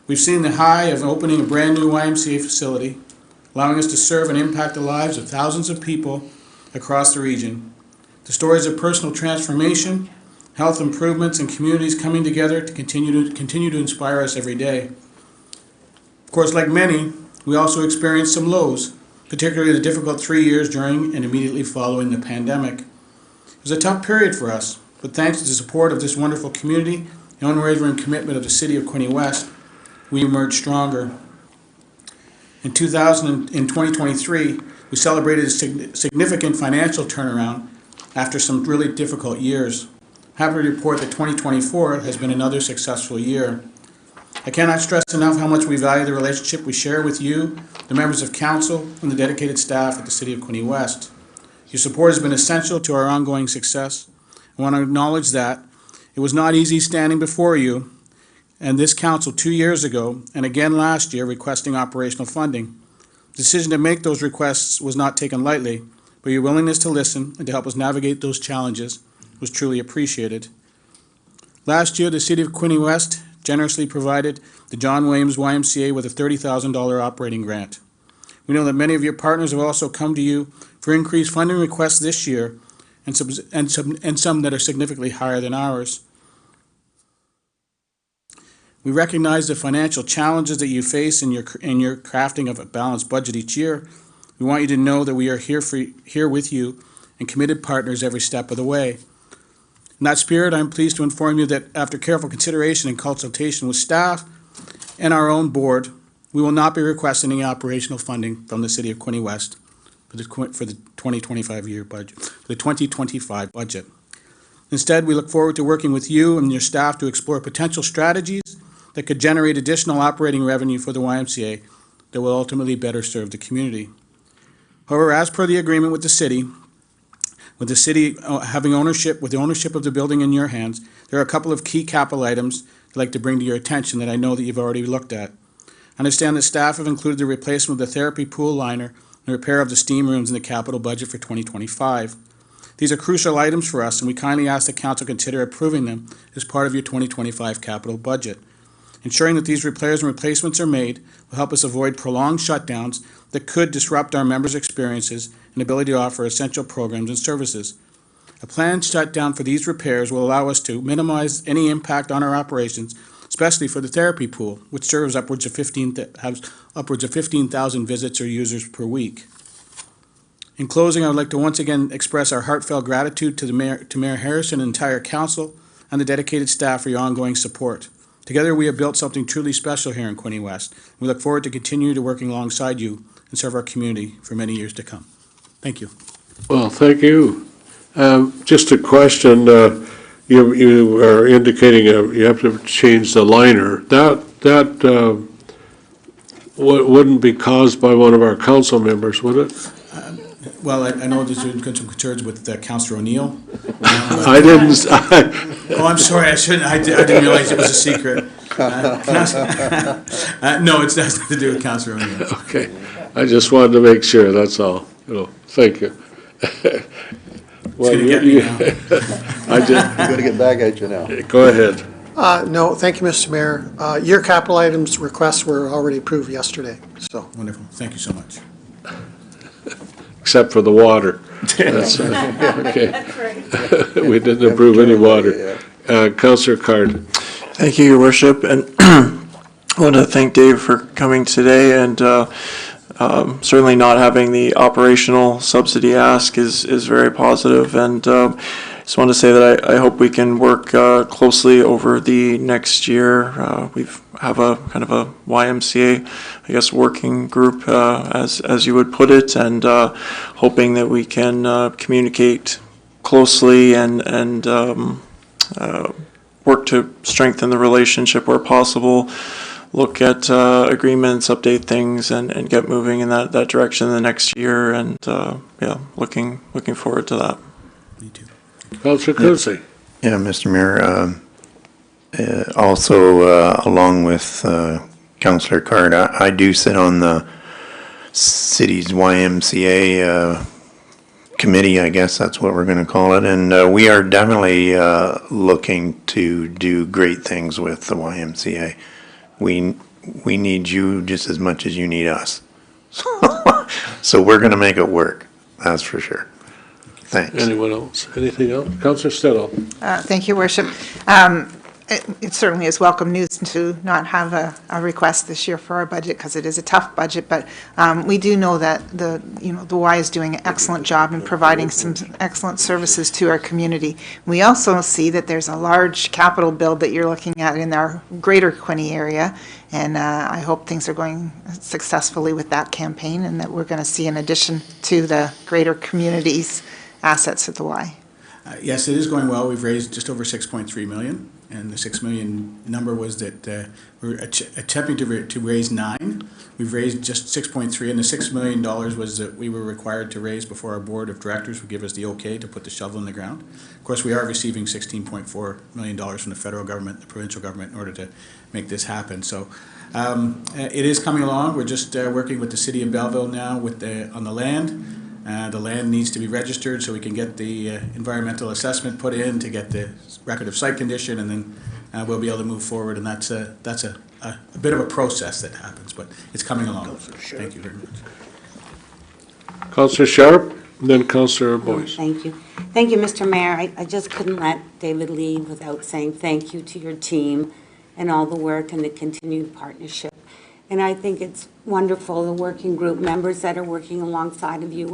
We've seen the high of opening a brand new YMCA facility, allowing us to serve and impact the lives of thousands of people across the region. The stories of personal transformation, health improvements, and communities coming together to continue to inspire us every day. Of course, like many, we also experienced some lows, particularly the difficult 3 years during and immediately following the pandemic. It was a tough period for us, but thanks to the support of this wonderful community and unwavering commitment of the City of Quinte West, we emerged stronger. In 2023, we celebrated a significant financial turnaround after some really difficult years. I'm happy to report that 2024 has been another successful year. I cannot stress enough how much we value the relationship we share with you, the members of council, and the dedicated staff at the City of Quinte West. Your support has been essential to our ongoing success. I want to acknowledge that it was not easy standing before you and this council 2 years ago and again last year requesting operational funding. The decision to make those requests was not taken lightly, but your willingness to listen and to help us navigate those challenges was truly appreciated. Last year, the City of Quinte West generously provided the John Williams YMCA with a $30,000 operating grant. We know that many of your partners have also come to you for increased funding requests this year and some that are significantly higher than ours. We recognize the financial challenges that you face in your crafting of a balanced budget each year. We want you to know that we are here with you and committed partners every step of the way. In that spirit, I'm pleased to inform you that after careful consideration and consultation with staff and our own board, we will not be requesting any operational funding from the City of Quinte West for the 2025 budget. Instead, we look forward to working with you and your staff to explore potential strategies that could generate additional operating revenue for the YMCA that will ultimately better serve the community. However, as per the agreement with the city having ownership of the building in your hands, there are a couple of key capital items I'd like to bring to your attention that I know that you've already looked at. I understand that staff have included the replacement of the therapy pool liner and repair of the steam rooms in the capital budget for 2025. These are crucial items for us, and we kindly ask the council consider approving them as part of your 2025 capital budget. Ensuring that these repairs and replacements are made will help us avoid prolonged shutdowns that could disrupt our members' experiences and ability to offer essential programs and services. A planned shutdown for these repairs will allow us to minimize any impact on our operations, especially for the therapy pool, which serves upwards of 15,000 visits or users per week. In closing, I would like to once again express our heartfelt gratitude to Mayor Harrison and entire council and the dedicated staff for your ongoing support. Together, we have built something truly special here in Quinte West. We look forward to continue to working alongside you and serve our community for many years to come. Thank you. Well, thank you. Just a question, you are indicating you have to change the liner. That wouldn't be caused by one of our council members, would it? Well, I know there's been some concerns with Councillor O'Neill. I didn't. Oh, I'm sorry, I shouldn't, I didn't realize it was a secret. No, it's nothing to do with Councillor O'Neill. Okay, I just wanted to make sure, that's all. Thank you. Well, It's gonna get me now. I'm going to get back at you now. Go ahead. No, thank you, Mr. Mayor. Your capital items requests were already approved yesterday, so. Wonderful, thank you so much. Except for the water. That's, okay. We didn't approve any water. Councillor Card. Thank you, Your Worship, and I want to thank Dave for coming today, and certainly not having the operational subsidy ask is very positive, and just want to say that I hope we can work closely over the next year. We have a kind of a YMCA, I guess, working group, as you would put it, and hoping that we can communicate closely and work to strengthen the relationship where possible. look at agreements, update things, and get moving in that direction in the next year. And yeah, looking forward to that. Me too. Councillor Quinte. Yeah, Mr. Mayor, also, along with Councillor Card, I do sit on the city's YMCA committee, I guess that's what we're going to call it, and we are definitely looking to do great things with the YMCA. We need you just as much as you need us. So we're going to make it work, that's for sure. Thanks. Anyone else? Anything else? Councillor Stedall. Thank you, Worship. It certainly is welcome news to not have a request this year for our budget, because it is a tough budget, but we do know that the Y is doing an excellent job in providing some excellent services to our community. We also see that there's a large capital build that you're looking at in our greater Quinte area, and I hope things are going successfully with that campaign, and that we're going to see an addition to the greater community's assets at the Y. Yes, it is going well. We've raised just over 6.3 million, and the 6 million number was that we're attempting to raise 9. We've raised just 6.3, and the $6 million was that we were required to raise before our board of directors would give us the okay to put the shovel in the ground. Of course, we are receiving $16.4 million from the federal government, the provincial government, in order to make this happen. So it is coming along. We're just working with the city of Belleville now on the land. The land needs to be registered so we can get the environmental assessment put in to get the record of site condition, and then we'll be able to move forward. And that's a bit of a process that happens, but it's coming along. Thank you very much. Councillor Sharp, and then Councillor Boyce. Thank you. Thank you, Mr. Mayor. I just couldn't let David leave without saying thank you to your team and all the work and the continued partnership. And I think it's wonderful, the working group members that are working alongside of you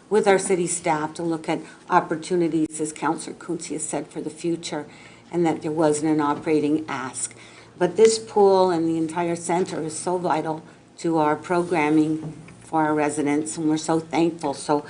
with our city staff to look at opportunities, as Councillor Quinte has said, for the future, and that there wasn't an operating ask. But this pool and the entire center is so vital to our programming for our residents, and we're so thankful. So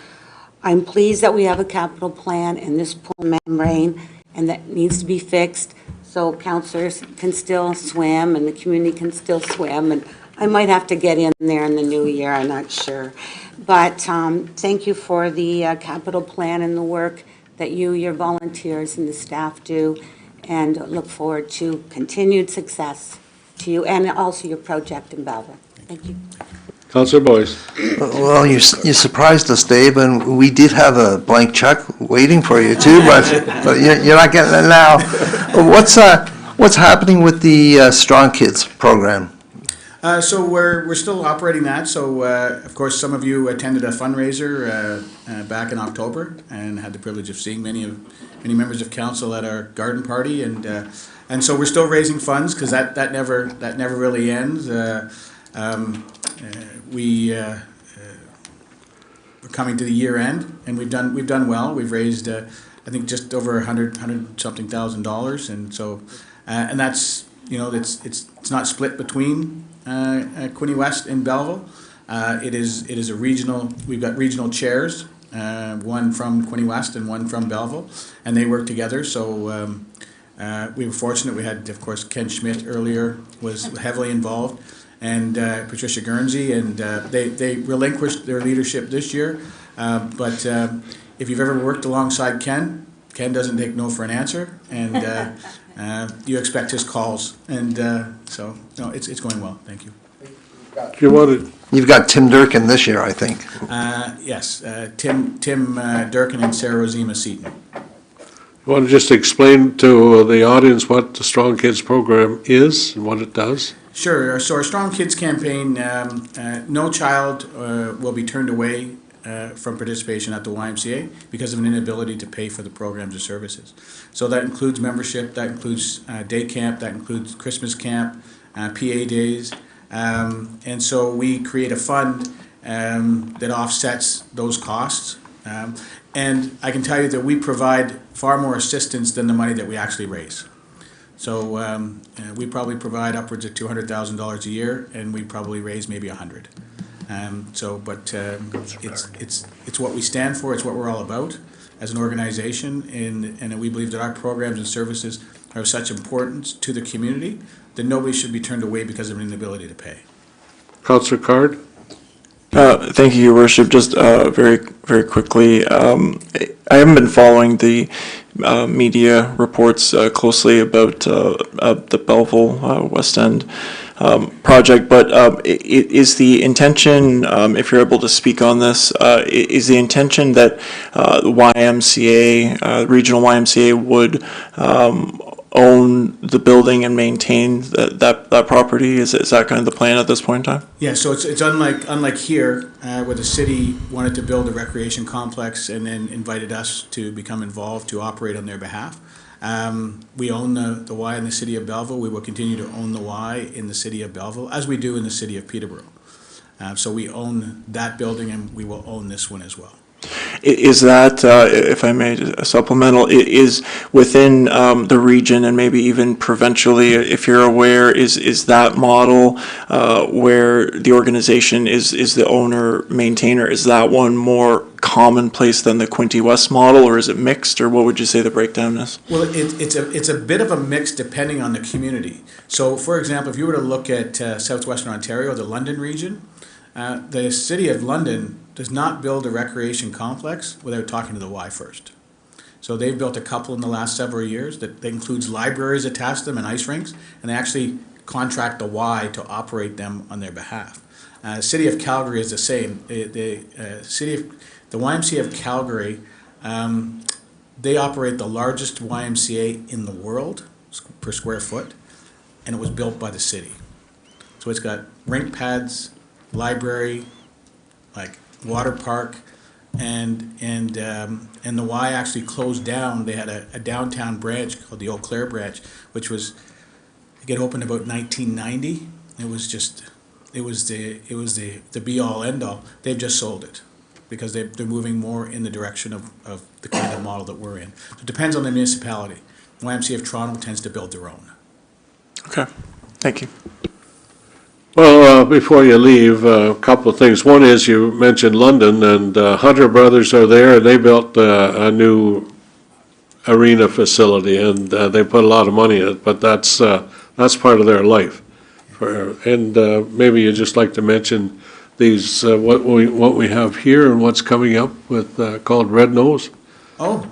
I'm pleased that we have a capital plan in this pool membrane, and that needs to be fixed so councillors can still swim and the community can still swim. And I might have to get in there in the new year, I'm not sure. But thank you for the capital plan and the work that you, your volunteers, and the staff do, and look forward to continued success to you and also your project in Belleville. Thank you. Councillor Boyce. Well, you surprised us, Dave, and we did have a blank check waiting for you too, but you're not getting it now. What's happening with the Strong Kids program? So we're still operating that. So of course, some of you attended a fundraiser back in October and had the privilege of seeing many members of council at our garden party, and so we're still raising funds because that never really ends. We're coming to the year end, and we've done well. We've raised I think just over $100 something thousand, and so and that's it's not split between Quinte West and Belleville. It is a regional. We've got regional chairs, one from Quinte West and one from Belleville, and they work together. So we were fortunate. We had, of course, Ken Schmidt earlier was heavily involved, and Patricia Guernsey, and they relinquished their leadership this year. But if you've ever worked alongside Ken doesn't take no for an answer, and you expect his calls, and so no, it's going well. Thank you. You've got Tim Durkin this year, I think. Yes, Tim Durkin and Sarah Rosima Seaton. You want to just explain to the audience what the Strong Kids program is and what it does? Sure. So our Strong Kids campaign, no child will be turned away from participation at the YMCA because of an inability to pay for the programs or services. So that includes membership, that includes day camp, that includes Christmas camp, PA days, and so we create a fund that offsets those costs. And I can tell you that we provide far more assistance than the money that we actually raise. So we probably provide upwards of $200,000 a year, and we probably raise maybe 100. But it's what we stand for. It's what we're all about as an organization, and we believe that our programs and services are of such importance to the community that nobody should be turned away because of an inability to pay. Councillor Card? Thank you, Your Worship. Just very, very quickly, I haven't been following the media reports closely about the Belleville West End project, but is the intention, if you're able to speak on this, is the intention that the YMCA, regional YMCA would own the building and maintain that property? Is that kind of the plan at this point in time? Yeah, so it's unlike here, where the city wanted to build a recreation complex and then invited us to become involved to operate on their behalf. We own the Y in the city of Belleville. We will continue to own the Y in the city of Belleville, as we do in the city of Peterborough. So we own that building and we will own this one as well. Is that, if I may, supplemental, is within the region and maybe even provincially, if you're aware, is that model where the organization is the owner maintainer, is that one more commonplace than the Quinte West model, or is it mixed, or what would you say the breakdown is? Well, it's a bit of a mix depending on the community. So, for example, if you were to look at southwestern Ontario, the London region, the city of London does not build a recreation complex without talking to the Y first. So they've built a couple in the last several years that includes libraries attached to them and ice rinks, and they actually contract the Y to operate them on their behalf. City of Calgary is the same. The YMCA of Calgary, they operate the largest YMCA in the world per square foot, and it was built by the city. So it's got rink pads, library, like water park, and the Y actually closed down. They had a downtown branch called the Eau Claire branch, which was, it opened about 1990. It was the be all end all. They've just sold it because they're moving more in the direction of the kind of model that we're in. So it depends on the municipality. YMCA of Toronto tends to build their own. Okay, thank you. Well, before you leave, a couple of things. One is you mentioned London, and Hunter Brothers are there, and they built a new arena facility, and they put a lot of money in it, but that's part of their life. And maybe you'd just like to mention these, what we have here and what's coming up with called Red Nose. Oh,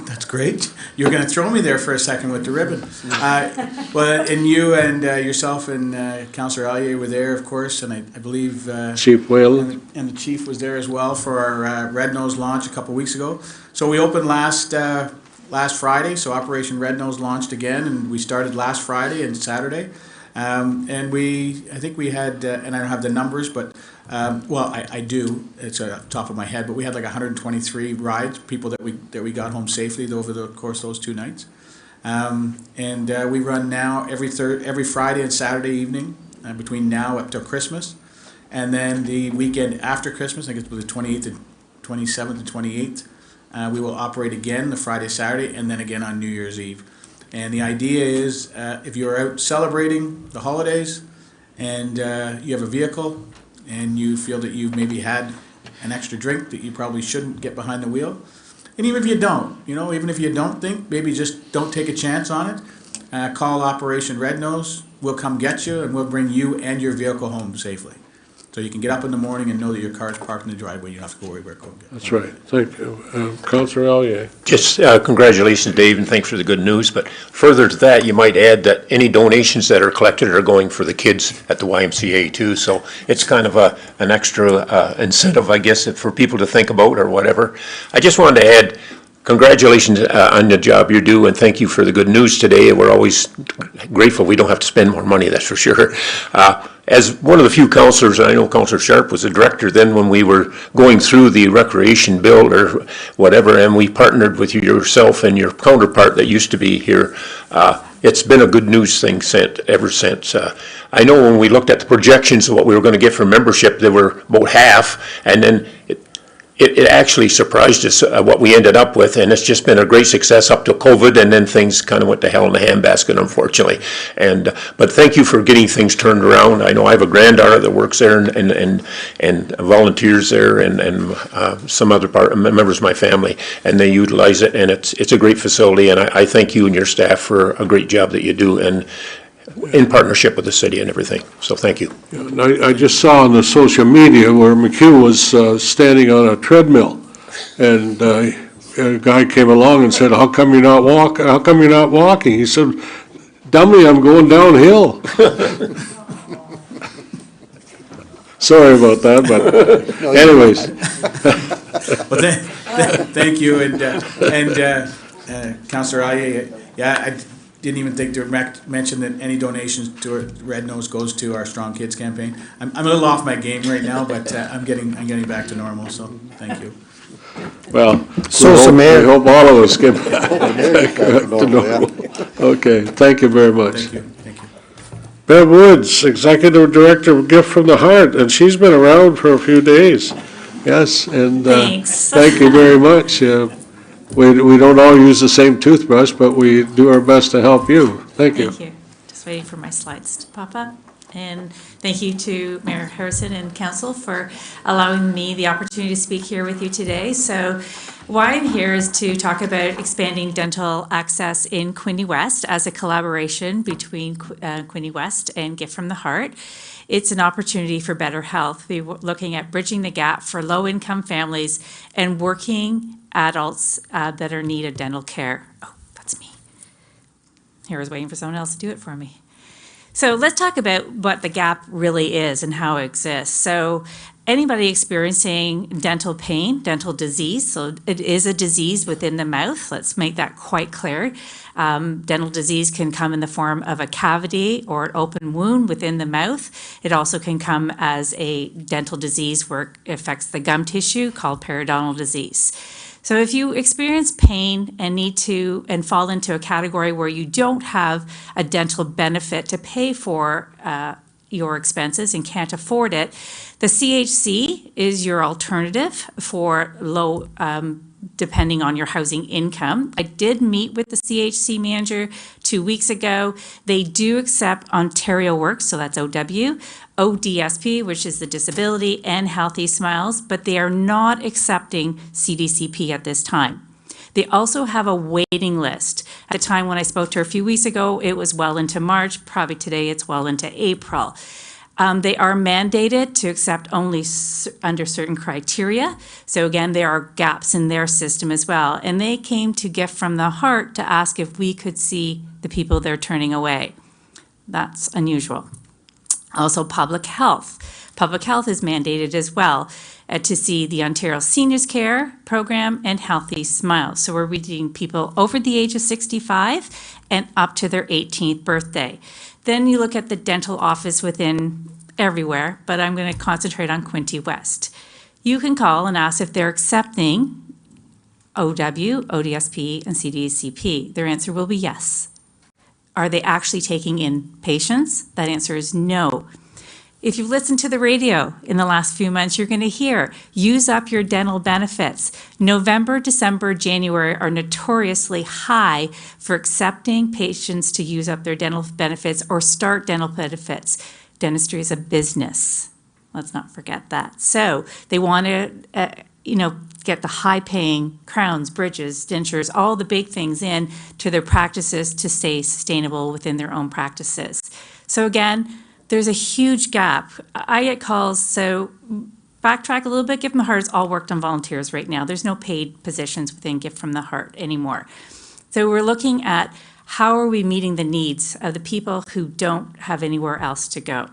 that's great. You're going to throw me there for a second with the ribbon. Well, and you and yourself and Councillor Allier were there, of course, and I believe Chief Whalen. And the chief was there as well for our Red Nose launch a couple weeks ago. So we opened last Friday, so Operation Red Nose launched again, and we started last Friday and Saturday. And I think we had, and I don't have the numbers, but well, I do. It's off the top of my head, but we had like 123 rides, people that we got home safely over the course of those 2 nights. And we run now every Friday and Saturday evening between now up till Christmas, and then the weekend after Christmas, I think it's the 28th and 27th and 28th. We will operate again the Friday, Saturday, and then again on New Year's Eve. And the idea is, if you're out celebrating the holidays and you have a vehicle and you feel that you've maybe had an extra drink that you probably shouldn't get behind the wheel, and even if you don't, even if you don't think, maybe just don't take a chance on it, call Operation Red Nose. We'll come get you and we'll bring you and your vehicle home safely. So you can get up in the morning and know that your car's parked in the driveway. You don't have to go worry where it goes. That's right. Thank you. Councillor Allier. Just congratulations, Dave, and thanks for the good news. But further to that, you might add that any donations that are collected are going for the kids at the YMCA too. So it's kind of an extra incentive, I guess, for people to think about or whatever. I just wanted to add, congratulations on the job you do, and thank you for the good news today. We're always grateful we don't have to spend more money, that's for sure. As one of the few councillors, I know Councillor Sharp was the director then when we were going through the recreation bill or whatever, and we partnered with yourself and your counterpart that used to be here. It's been a good news thing ever since. I know when we looked at the projections of what we were going to get for membership, they were about half, and then it actually surprised us what we ended up with, and it's just been a great success up to COVID, and then things kind of went to hell in a handbasket, unfortunately. But thank you for getting things turned around. I know I have a granddaughter that works there and volunteers there, and some other members of my family, and they utilize it, and it's a great facility, and I thank you and your staff for a great job that you do, and in partnership with the city and everything. So thank you. And I just saw on the social media where McHugh was standing on a treadmill, and a guy came along and said, how come you're not walking? He said, dummy, I'm going downhill. Sorry about that, but anyways. Well, thank you, and Councillor Aye, I didn't even think to mention that any donations to Red Nose goes to our Strong Kids campaign. I'm a little off my game right now, but I'm getting back to normal. So thank you. Well, Mayor, we hope all of us get back to normal. Okay, thank you very much. Thank you. Bev Woods, Executive Director of Gift from the Heart, and she's been around for a few days. Yes, and Thanks. Thank you very much. We don't all use the same toothbrush, but we do our best to help you. Thank you. Thank you. Just waiting for my slides to pop up. And thank you to Mayor Harrison and Council for allowing me the opportunity to speak here with you today. So why I'm here is to talk about expanding dental access in Quinte West as a collaboration between Quinte West and Gift from the Heart. It's an opportunity for better health. We're looking at bridging the gap for low-income families and working adults that are in need of dental care. Oh, that's me. Here I was waiting for someone else to do it for me. So let's talk about what the gap really is and how it exists. So anybody experiencing dental pain, dental disease, so it is a disease within the mouth. Let's make that quite clear. Dental disease can come in the form of a cavity or an open wound within the mouth. It also can come as a dental disease where it affects the gum tissue called periodontal disease. So if you experience pain and need to and fall into a category where you don't have a dental benefit to pay for your expenses and can't afford it, the CHC is your alternative for low, depending on your housing income. I did meet with the CHC manager 2 weeks ago. They do accept Ontario Works, so that's OW, ODSP, which is the disability, and Healthy Smiles, but they are not accepting CDCP at this time. They also have a waiting list. At the time when I spoke to her a few weeks ago, it was well into March. Probably today it's well into April. They are mandated to accept only under certain criteria. So again, there are gaps in their system as well. And they came to Gift from the Heart to ask if we could see the people they're turning away. That's unusual. Also, public health. Public health is mandated as well to see the Ontario Seniors Care Program and Healthy Smiles. So we're reaching people over the age of 65 and up to their 18th birthday. Then you look at the dental office within everywhere, but I'm going to concentrate on Quinte West. You can call and ask if they're accepting OW, ODSP, and CDCP. Their answer will be yes. Are they actually taking in patients? That answer is no. If you've listened to the radio in the last few months, you're going to hear, use up your dental benefits. November, December, January are notoriously high for accepting patients to use up their dental benefits or start dental benefits. Dentistry is a business. Let's not forget that. So they want to, get the high-paying crowns, bridges, dentures, all the big things in to their practices to stay sustainable within their own practices. So again, there's a huge gap. I get calls, so backtrack a little bit, Gift from the Heart is all worked on volunteers right now. There's no paid positions within Gift from the Heart anymore. So we're looking at how are we meeting the needs of the people who don't have anywhere else to go.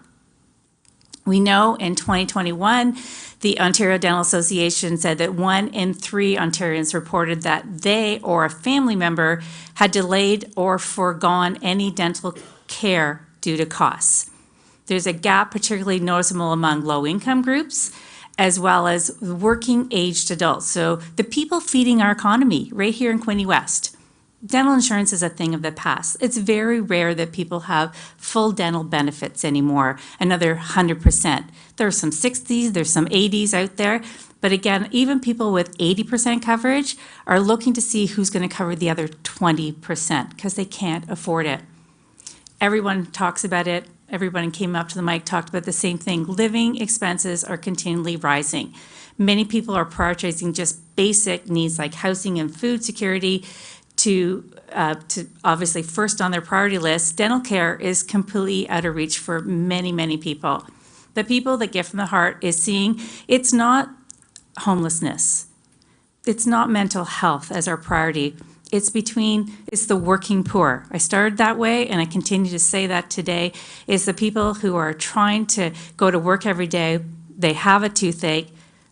We know in 2021, the Ontario Dental Association said that 1 in 3 Ontarians reported that they or a family member had delayed or foregone any dental care due to costs. There's a gap particularly noticeable among low-income groups as well as working-aged adults. So the people feeding our economy right here in Quinte West. Dental insurance is a thing of the past. It's very rare that people have full dental benefits anymore, another 100%. There's some 60s, there's some 80s out there. But again, even people with 80% coverage are looking to see who's going to cover the other 20% because they can't afford it. Everyone talks about it. Everyone came up to the mic, talked about the same thing. Living expenses are continually rising. Many people are prioritizing just basic needs like housing and food security to obviously first on their priority list. Dental care is completely out of reach for many, many people. The people that Gift from the Heart is seeing, it's not homelessness. It's not mental health as our priority. It's the working poor. I started that way and I continue to say that today, is the people who are trying to go to work every day, they have a toothache,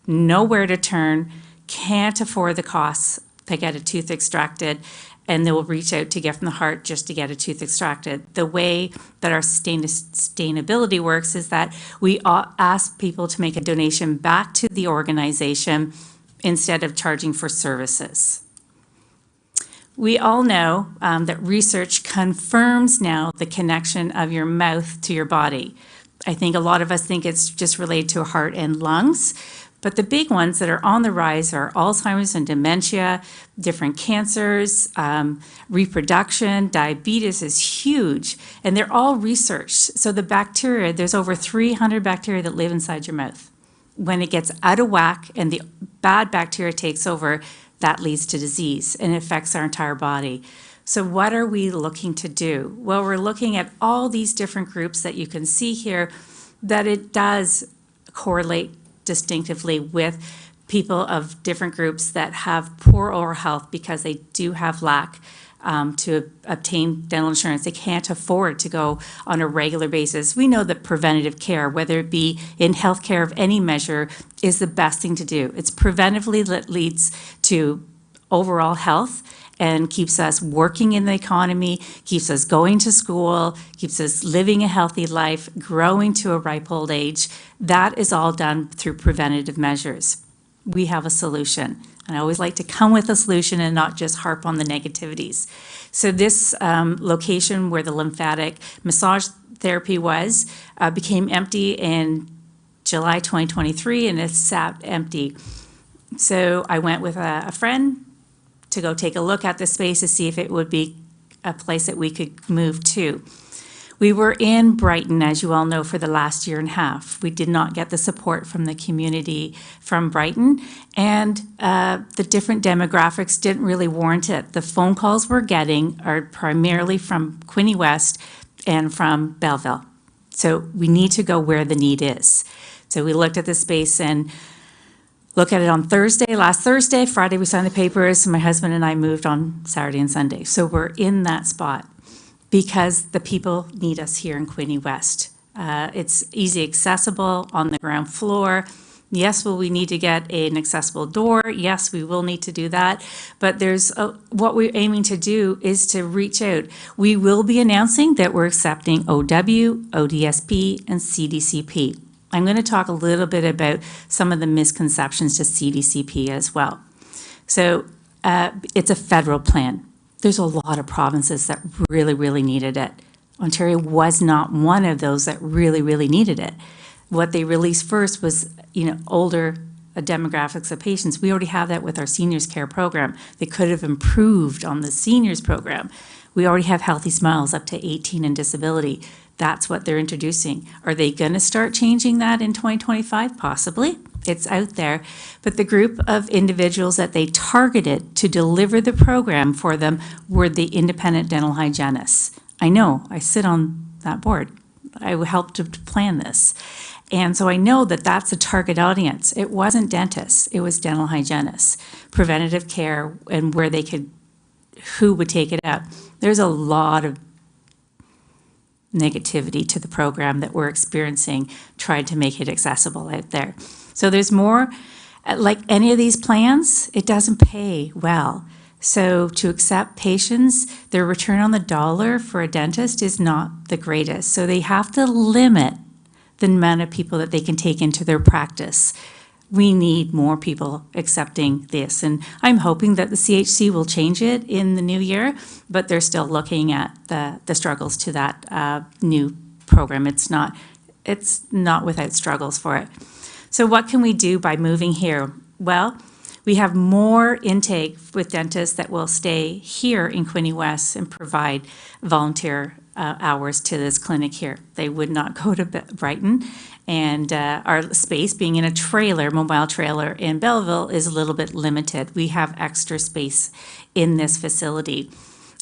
nowhere to turn, can't afford the costs to get a tooth extracted, and they will reach out to Gift from the Heart just to get a tooth extracted. The way that our sustainability works is that we ask people to make a donation back to the organization instead of charging for services. We all know that research confirms now the connection of your mouth to your body. I think a lot of us think it's just related to heart and lungs, but the big ones that are on the rise are Alzheimer's and dementia, different cancers, reproduction, diabetes is huge, and they're all researched. So the bacteria, there's over 300 bacteria that live inside your mouth. When it gets out of whack and the bad bacteria takes over, that leads to disease and it affects our entire body. So what are we looking to do? Well, we're looking at all these different groups that you can see here, that it does correlate distinctively with people of different groups that have poor oral health because they do have lack to obtain dental insurance. They can't afford to go on a regular basis. We know that preventative care, whether it be in healthcare of any measure, is the best thing to do. It's preventively that leads to overall health and keeps us working in the economy, keeps us going to school, keeps us living a healthy life, growing to a ripe old age. That is all done through preventative measures. We have a solution. And I always like to come with a solution and not just harp on the negativities. So this location where the lymphatic massage therapy was became empty in July 2023 and it's sat empty. So I went with a friend to go take a look at the space to see if it would be a place that we could move to. We were in Brighton, as you all know, for the last year and a half. We did not get the support from the community from Brighton, and the different demographics didn't really warrant it. The phone calls we're getting are primarily from Quinte West and from Belleville. So we need to go where the need is. So we looked at the space and looked at it on last Thursday. Friday we signed the papers, and my husband and I moved on Saturday and Sunday. So we're in that spot because the people need us here in Quinte West. It's easy accessible on the ground floor. Yes, will we need to get an accessible door? Yes, we will need to do that. But what we're aiming to do is to reach out. We will be announcing that we're accepting OW, ODSP, and CDCP. I'm going to talk a little bit about some of the misconceptions to CDCP as well. So it's a federal plan. There's a lot of provinces that really, really needed it. Ontario was not one of those that really, really needed it. What they released first was, older demographics of patients. We already have that with our seniors care program. They could have improved on the seniors program. We already have Healthy Smiles up to 18 and disability. That's what they're introducing. Are they going to start changing that in 2025? Possibly. It's out there. But the group of individuals that they targeted to deliver the program for them were the independent dental hygienists. I know, I sit on that board. I helped to plan this. And so I know that that's a target audience. It wasn't dentists, it was dental hygienists, preventative care, and who would take it up. There's a lot of negativity to the program that we're experiencing, tried to make it accessible out there. So there's more, like any of these plans, it doesn't pay well. So to accept patients, their return on the dollar for a dentist is not the greatest. So they have to limit the amount of people that they can take into their practice. we need more people accepting this. And I'm hoping that the CHC will change it in the new year, but they're still looking at the struggles to that new program. It's not without struggles for it. So what can we do by moving here? Well, we have more intake with dentists that will stay here in Quinte West and provide volunteer hours to this clinic here. They would not go to Brighton. And our space, being in a trailer, mobile trailer in Belleville, is a little bit limited. We have extra space in this facility.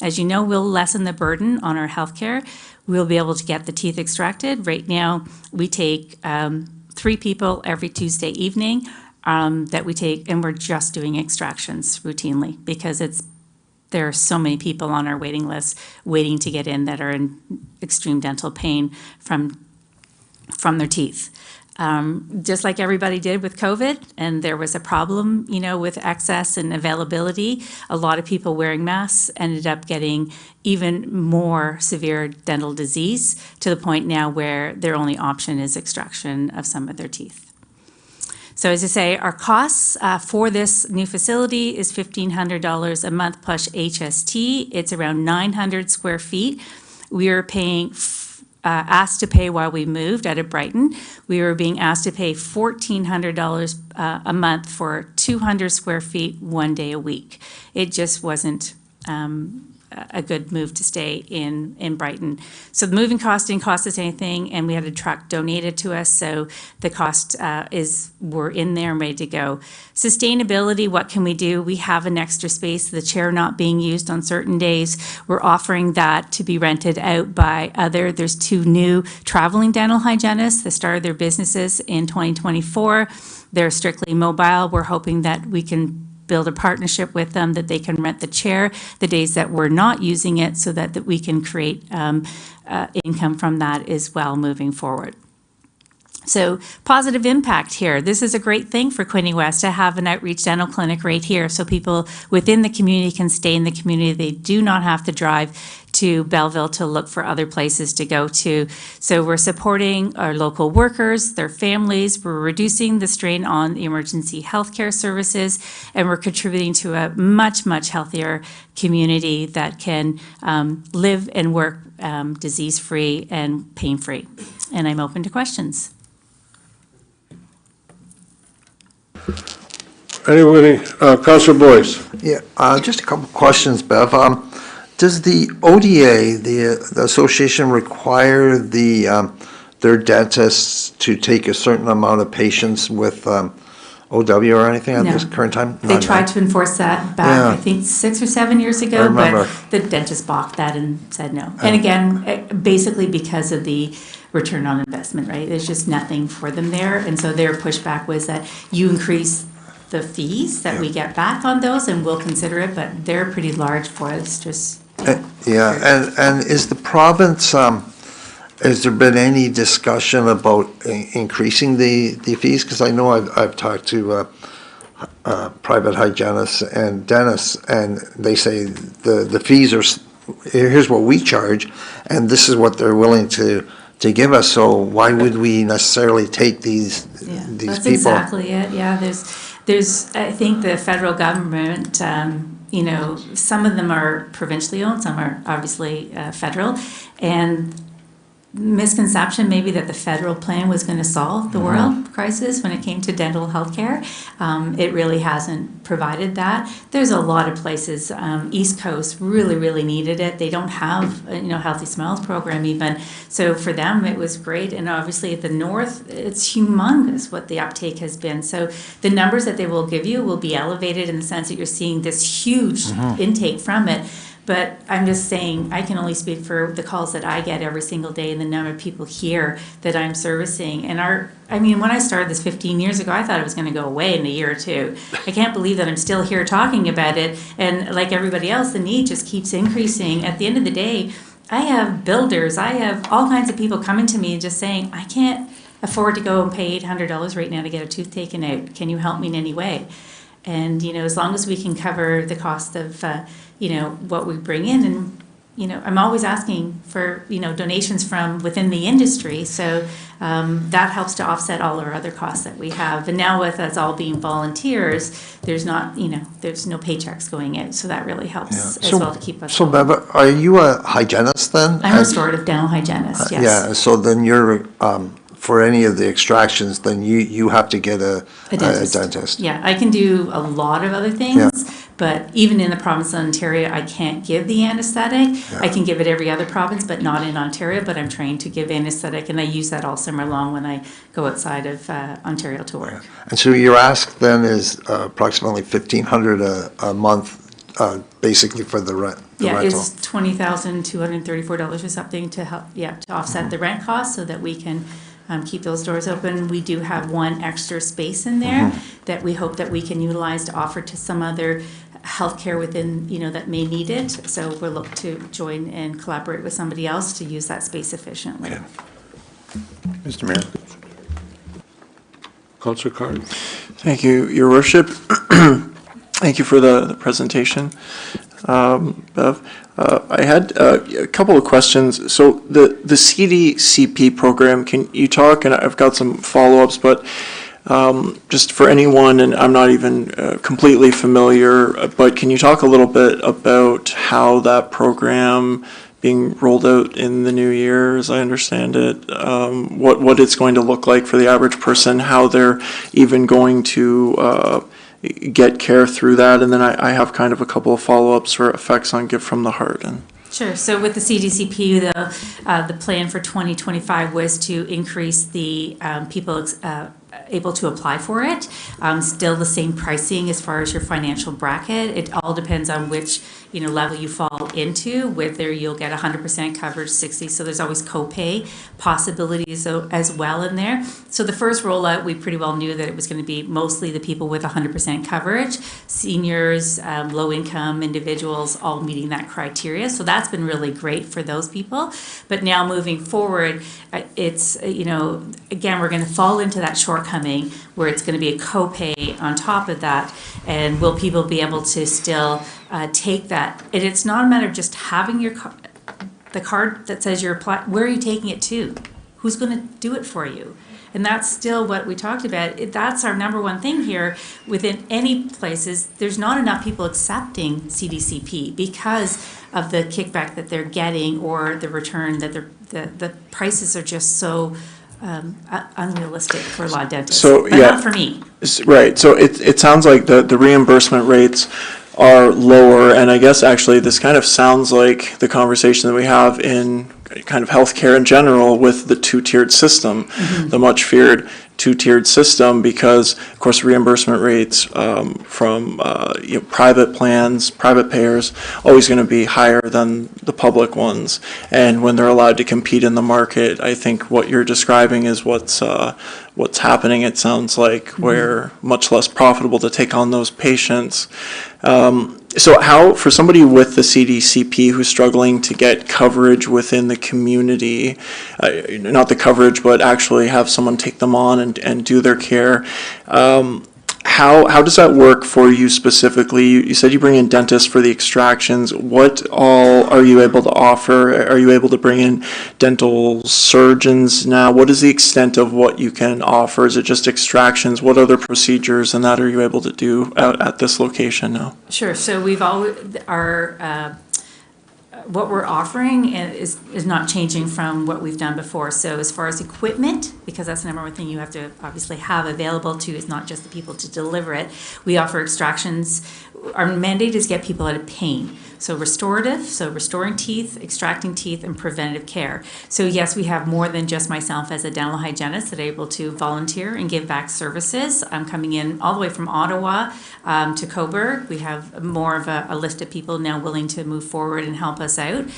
As you know, we'll lessen the burden on our healthcare. We'll be able to get the teeth extracted. Right now, we take 3 people every Tuesday evening that we take, and we're just doing extractions routinely because there are so many people on our waiting list waiting to get in that are in extreme dental pain from their teeth. Just like everybody did with COVID, and there was a problem, with access and availability, a lot of people wearing masks ended up getting even more severe dental disease to the point now where their only option is extraction of some of their teeth. So as I say, our costs for this new facility is $1,500 a month plus HST. It's around 900 square feet. We are paying asked to pay while we moved out of Brighton. We were being asked to pay $1,400 a month for 200 square feet, 1 day a week. It just wasn't a good move to stay in Brighton. So the moving cost didn't cost us anything, and we had a truck donated to us, so the cost we're in there and ready to go. Sustainability, what can we do? We have an extra space, the chair not being used on certain days. We're offering that to be rented out by there's 2 new traveling dental hygienists that started their businesses in 2024. They're strictly mobile. We're hoping that we can build a partnership with them, that they can rent the chair the days that we're not using it, so that we can create income from that as well moving forward. So positive impact here. This is a great thing for Quinte West to have an outreach dental clinic right here, so people within the community can stay in the community. They do not have to drive to Belleville to look for other places to go to. So we're supporting our local workers, their families. We're reducing the strain on the emergency healthcare services, and we're contributing to a much, much healthier community that can live and work disease-free and pain-free. And I'm open to questions. Anybody, Councilor Boyce? Yeah, just a couple of questions, Bev. Does the ODA, the association, require their dentists to take a certain amount of patients with OW or anything at this current time? They tried to enforce that back, I think, 6 or 7 years ago, but the dentist balked that and said no. And again, basically because of the return on investment, right? There's just nothing for them there. And so their pushback was that you increase the fees that we get back on those, and we'll consider it, but they're pretty large for us, just. And is the province, has there been any discussion about increasing the fees? Because I know I've talked to private hygienists and dentists, and they say the fees are, here's what we charge, and this is what they're willing to give us, so why would we necessarily take these That's people? exactly it, yeah, there's, I think the federal government, some of them are provincially owned, some are obviously federal, and misconception maybe that the federal plan was going to solve the world crisis when it came to dental health care. It really hasn't provided that. There's a lot of places, East Coast really needed it. They don't have Healthy Smiles program even. So for them it was great, and obviously at the north it's humongous what the uptake has been. So the numbers that they will give you will be elevated in the sense that you're seeing this huge intake from it. But I'm just saying, I can only speak for the calls that I get every single day and the number of people here that I'm servicing. And when I started this 15 years ago, I thought it was going to go away in a year or two. I can't believe that I'm still here talking about it. And like everybody else, the need just keeps increasing. At the end of the day, I have builders, I have all kinds of people coming to me and just saying, I can't afford to go and pay $800 right now to get a tooth taken out. Can you help me in any way? And, as long as we can cover the cost of, what we bring in, and I'm always asking for, donations from within the industry. So that helps to offset all our other costs that we have. And now with us all being volunteers, there's not, there's no paychecks going out. So that really helps as well to keep us. So, Beba, are you a hygienist then? I'm a restorative dental hygienist, yes. Yeah, so then you're, for any of the extractions, then you have to get a dentist. Yeah, I can do a lot of other things, but even in the province of Ontario, I can't give the anesthetic. Yeah. I can give it every other province, but not in Ontario, but I'm trained to give anesthetic, and I use that all summer long when I go outside of Ontario to work. And so your ask then is approximately $1,500 a month, basically for the rent. Yeah, it's $20,234 or something to help, to offset the rent costs so that we can keep those doors open. We do have one extra space in there that we hope that we can utilize to offer to some other healthcare within, that may need it. So we'll look to join and collaborate with somebody else to use that space efficiently. Okay. Mr. Mayor. Councillor Card. Thank you, Your Worship. Thank you for the presentation, Bev. I had a couple of questions. So the CDCP program, can you talk, and I've got some follow-ups, but just for anyone, and I'm not even completely familiar, but can you talk a little bit about how that program being rolled out in the new year, as I understand it, what it's going to look like for the average person, how they're even going to get care through that, and then I have kind of a couple of follow-ups for effects on Give from the Heart. Sure. So with the CDCP, the plan for 2025 was to increase the people able to apply for it. Still the same pricing as far as your financial bracket. It all depends on which level you fall into, whether you'll get 100% coverage, 60. So there's always copay possibilities as well in there. So the first rollout, we pretty well knew that it was going to be mostly the people with 100% coverage, seniors, low-income individuals, all meeting that criteria. So that's been really great for those people. But now moving forward, it's, again, we're going to fall into that shortcoming where it's going to be a copay on top of that. And will people be able to still take that? And it's not a matter of just having the card that says you're applying. Where are you taking it to? Who's going to do it for you? And that's still what we talked about. That's our number one thing here. Within any places, there's not enough people accepting CDCP because of the kickback that they're getting or the return that the prices are just so unrealistic for a lot of dentists. But not for me. Right. So it sounds like the reimbursement rates are lower, and I guess actually this kind of sounds like the conversation that we have in kind of healthcare in general with the two-tiered system, the much feared two-tiered system, because of course reimbursement rates from private plans, private payers, always going to be higher than the public ones. And when they're allowed to compete in the market, I think what you're describing is what's happening. It sounds like where much less profitable to take on those patients. So how, for somebody with the CDCP who's struggling to get coverage within the community, not the coverage, but actually have someone take them on and do their care, how does that work for you specifically? You said you bring in dentists for the extractions. What all are you able to offer? Are you able to bring in dental surgeons now? What is the extent of what you can offer? Is it just extractions? What other procedures and that are you able to do at this location now? Sure. So we've what we're offering is not changing from what we've done before. So as far as equipment, because that's the number one thing you have to obviously have available to, is not just the people to deliver it. We offer extractions. Our mandate is get people out of pain. So restorative, so restoring teeth, extracting teeth, and preventative care. So yes, we have more than just myself as a dental hygienist that are able to volunteer and give back services. I'm coming in all the way from Ottawa to Cobourg. We have more of a list of people now willing to move forward and help us out.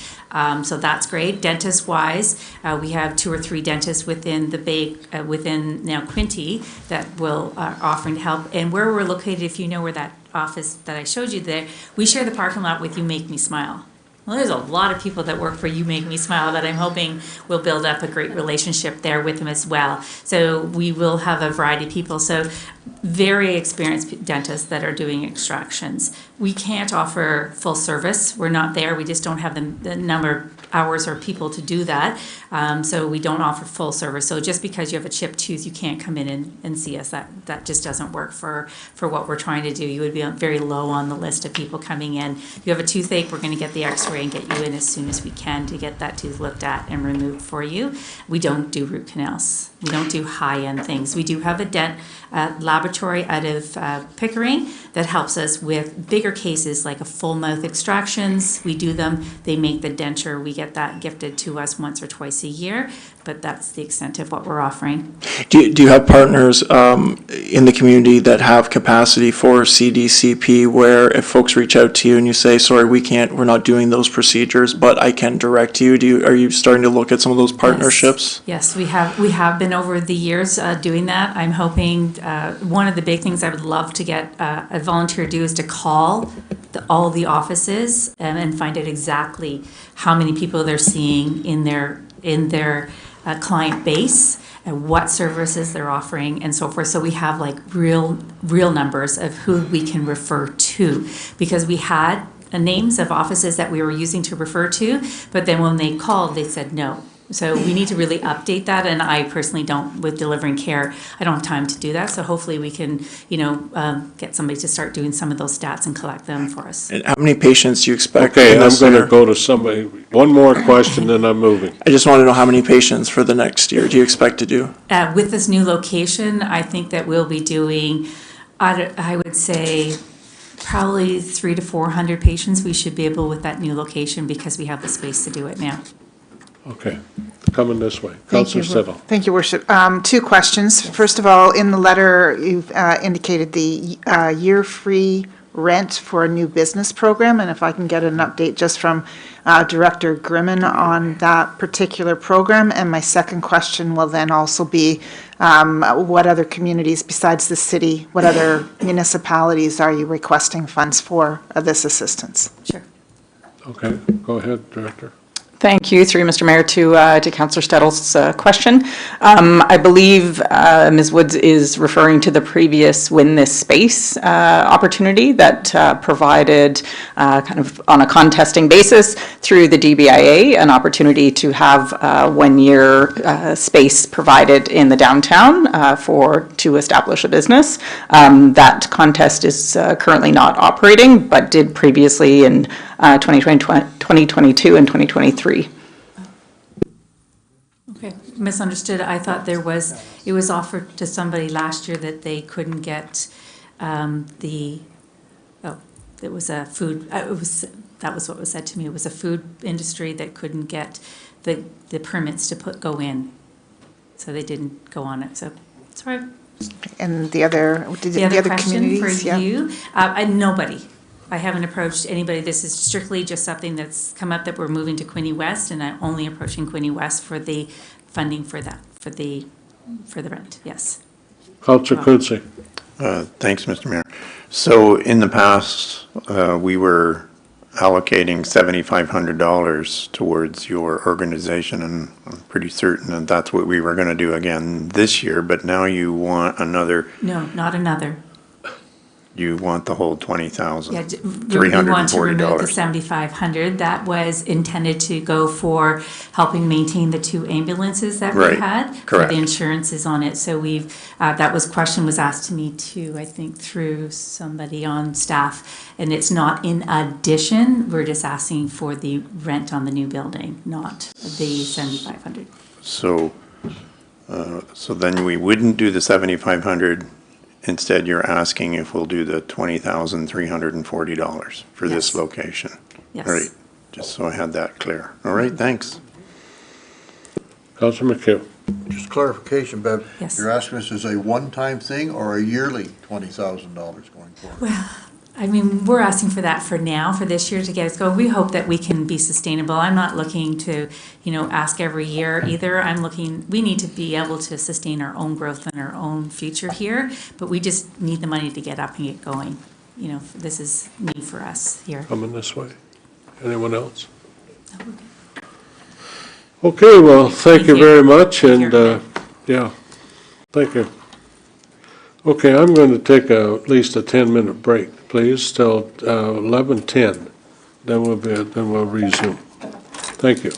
So that's great. Dentist-wise, we have 2 or 3 dentists within the Bay, within now Quinte, that will offering to help. And where we're located, if you know where that office that I showed you there, we share the parking lot with You Make Me Smile. Well, there's a lot of people that work for You Make Me Smile that I'm hoping will build up a great relationship there with them as well. So we will have a variety of people. So very experienced dentists that are doing extractions. We can't offer full service. We're not there. We just don't have the number of hours or people to do that. So we don't offer full service. So just because you have a chipped tooth, you can't come in and see us. That just doesn't work for what we're trying to do. You would be very low on the list of people coming in. If you have a toothache, we're going to get the x-ray and get you in as soon as we can to get that tooth looked at and removed for you. We don't do root canals. We don't do high-end things. We do have a dent laboratory out of Pickering that helps us with bigger cases like a full mouth extractions. We do them. They make the denture. We get that gifted to us once or twice a year, but that's the extent of what we're offering. Do you have partners in the community that have capacity for CDCP where if folks reach out to you and you say, sorry, we're not doing those procedures, but I can direct you? Are you starting to look at some of those partnerships? Yes, we have been over the years doing that. I'm hoping one of the big things I would love to get a volunteer to do is to call all the offices and find out exactly how many people they're seeing in their client base and what services they're offering and so forth. So we have like real numbers of who we can refer to, because we had names of offices that we were using to refer to, but then when they called, they said no. So we need to really update that, and I personally don't, with delivering care, I don't have time to do that. So hopefully we can, get somebody to start doing some of those stats and collect them for us. And how many patients do you expect? Okay, in I'm this going to center? go to somebody. One more question, then I'm moving. I just want to know how many patients for the next year do you expect to do? With this new location, I think that we'll be doing, I would say, probably 300 to 400 patients. We should be able with that new location because we have the space to do it now. Okay, coming this way. Thank you. Councilor Siddle. Thank you, Worship. Two questions. First of all, in the letter, you've indicated the year-free rent for a new business program, and if I can get an update just from Director Grimmin on that particular program. And my second question will then also be, what other communities besides the city, what other municipalities are you requesting funds for this assistance? Sure. Okay, go ahead, Director. Thank you, through Mr. Mayor, to Councillor Stettle's question. I believe Ms. Woods is referring to the previous Win This Space opportunity that provided kind of on a contesting basis through the DBIA an opportunity to have 1 year space provided in the downtown to establish a business. That contest is currently not operating, but did previously in 2022 and 2023. Okay, misunderstood. I thought it was offered to somebody last year that they couldn't get it was a food, that was what was said to me. It was a food industry that couldn't get the permits to go in. So they didn't go on it, so, sorry. And the other question communities? for you, nobody. I haven't approached anybody. This is strictly just something that's come up that we're moving to Quinte West, and I'm only approaching Quinte West for the funding for that, for the rent, yes. Councilor Quincy. Thanks, Mr. Mayor. So in the past, we were allocating $7,500 towards your organization, and I'm pretty certain that that's what we were going to do again this year, but now you want another. No, not another. You want the whole $20,340. We want to remove the $7,500. That was intended to go for helping maintain the 2 ambulances that we had. Correct. The insurance is on it. So question was asked to me too, I think through somebody on staff. And it's not in addition, we're just asking for the rent on the new building, not the $7,500. So then we wouldn't do the $7,500. Instead, you're asking if we'll do the $20,340 for this location. Yes. All right, just so I had that clear. All right, thanks. Councilor McHugh. Just clarification, Bev. Yes. You're asking this as a one-time thing or a yearly $20,000 going forward? Well, I mean, we're asking for that for now, for this year to get us going. We hope that we can be sustainable. I'm not looking to, ask every year either. We need to be able to sustain our own growth and our own future here, but we just need the money to get up and get going. This is need for us here. Coming this way. Anyone else? Okay, well, thank you you. very much, Thank and, you. yeah, thank you. Okay, I'm going to take at least a 10-minute break, please, till 11:10. Then we'll resume. Thank you.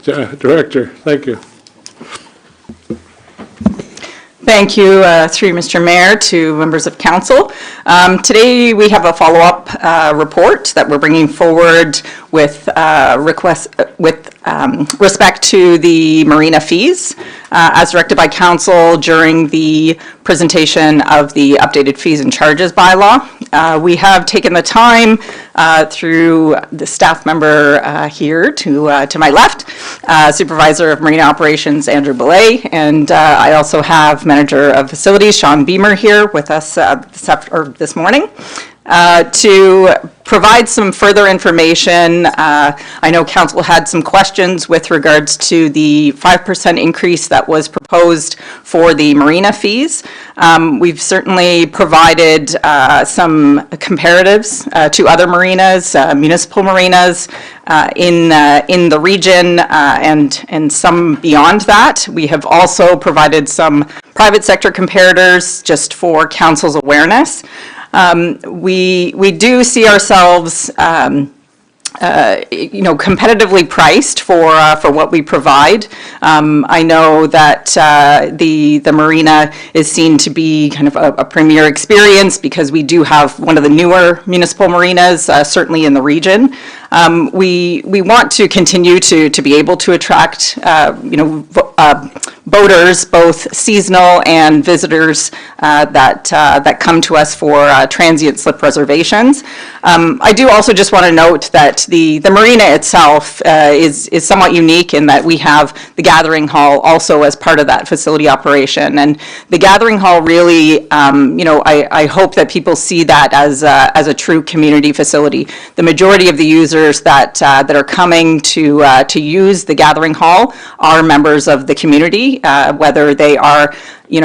Director, thank you. Thank you, through Mr. Mayor, to members of council. Today, we have a follow-up report that we're bringing forward with respect to the marina fees, as directed by council during the presentation of the updated fees and charges bylaw. We have taken the time through the staff member here to my left, Supervisor of Marina Operations, Andrew Belay, and I also have Manager of Facilities, Sean Beamer, here with us this morning. To provide some further information, I know council had some questions with regards to the 5% increase that was proposed for the marina fees. We've certainly provided some comparatives to other marinas, municipal marinas in the region, and some beyond that. We have also provided some private sector comparators just for council's awareness. We do see ourselves, competitively priced for what we provide. I know that the marina is seen to be kind of a premier experience because we do have one of the newer municipal marinas, certainly in the region. We want to continue to be able to attract, boaters, both seasonal and visitors that come to us for transient slip reservations. I do also just want to note that the marina itself is somewhat unique in that we have the gathering hall also as part of that facility operation. And the gathering hall really, I hope that people see that as a true community facility. The majority of the users that are coming to use the gathering hall are members of the community, whether they are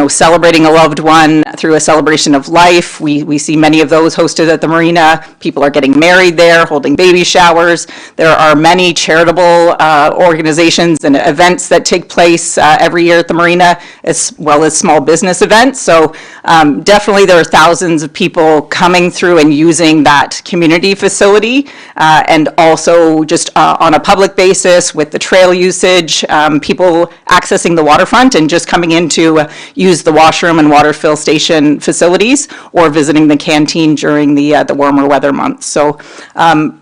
celebrating a loved one through a celebration of life. We see many of those hosted at the marina. People are getting married there, holding baby showers. There are many charitable organizations and events that take place every year at the marina, as well as small business events. So definitely there are thousands of people coming through and using that community facility, and also just on a public basis with the trail usage, people accessing the waterfront and just coming in to use the washroom and water fill station facilities, or visiting the canteen during the warmer weather months. So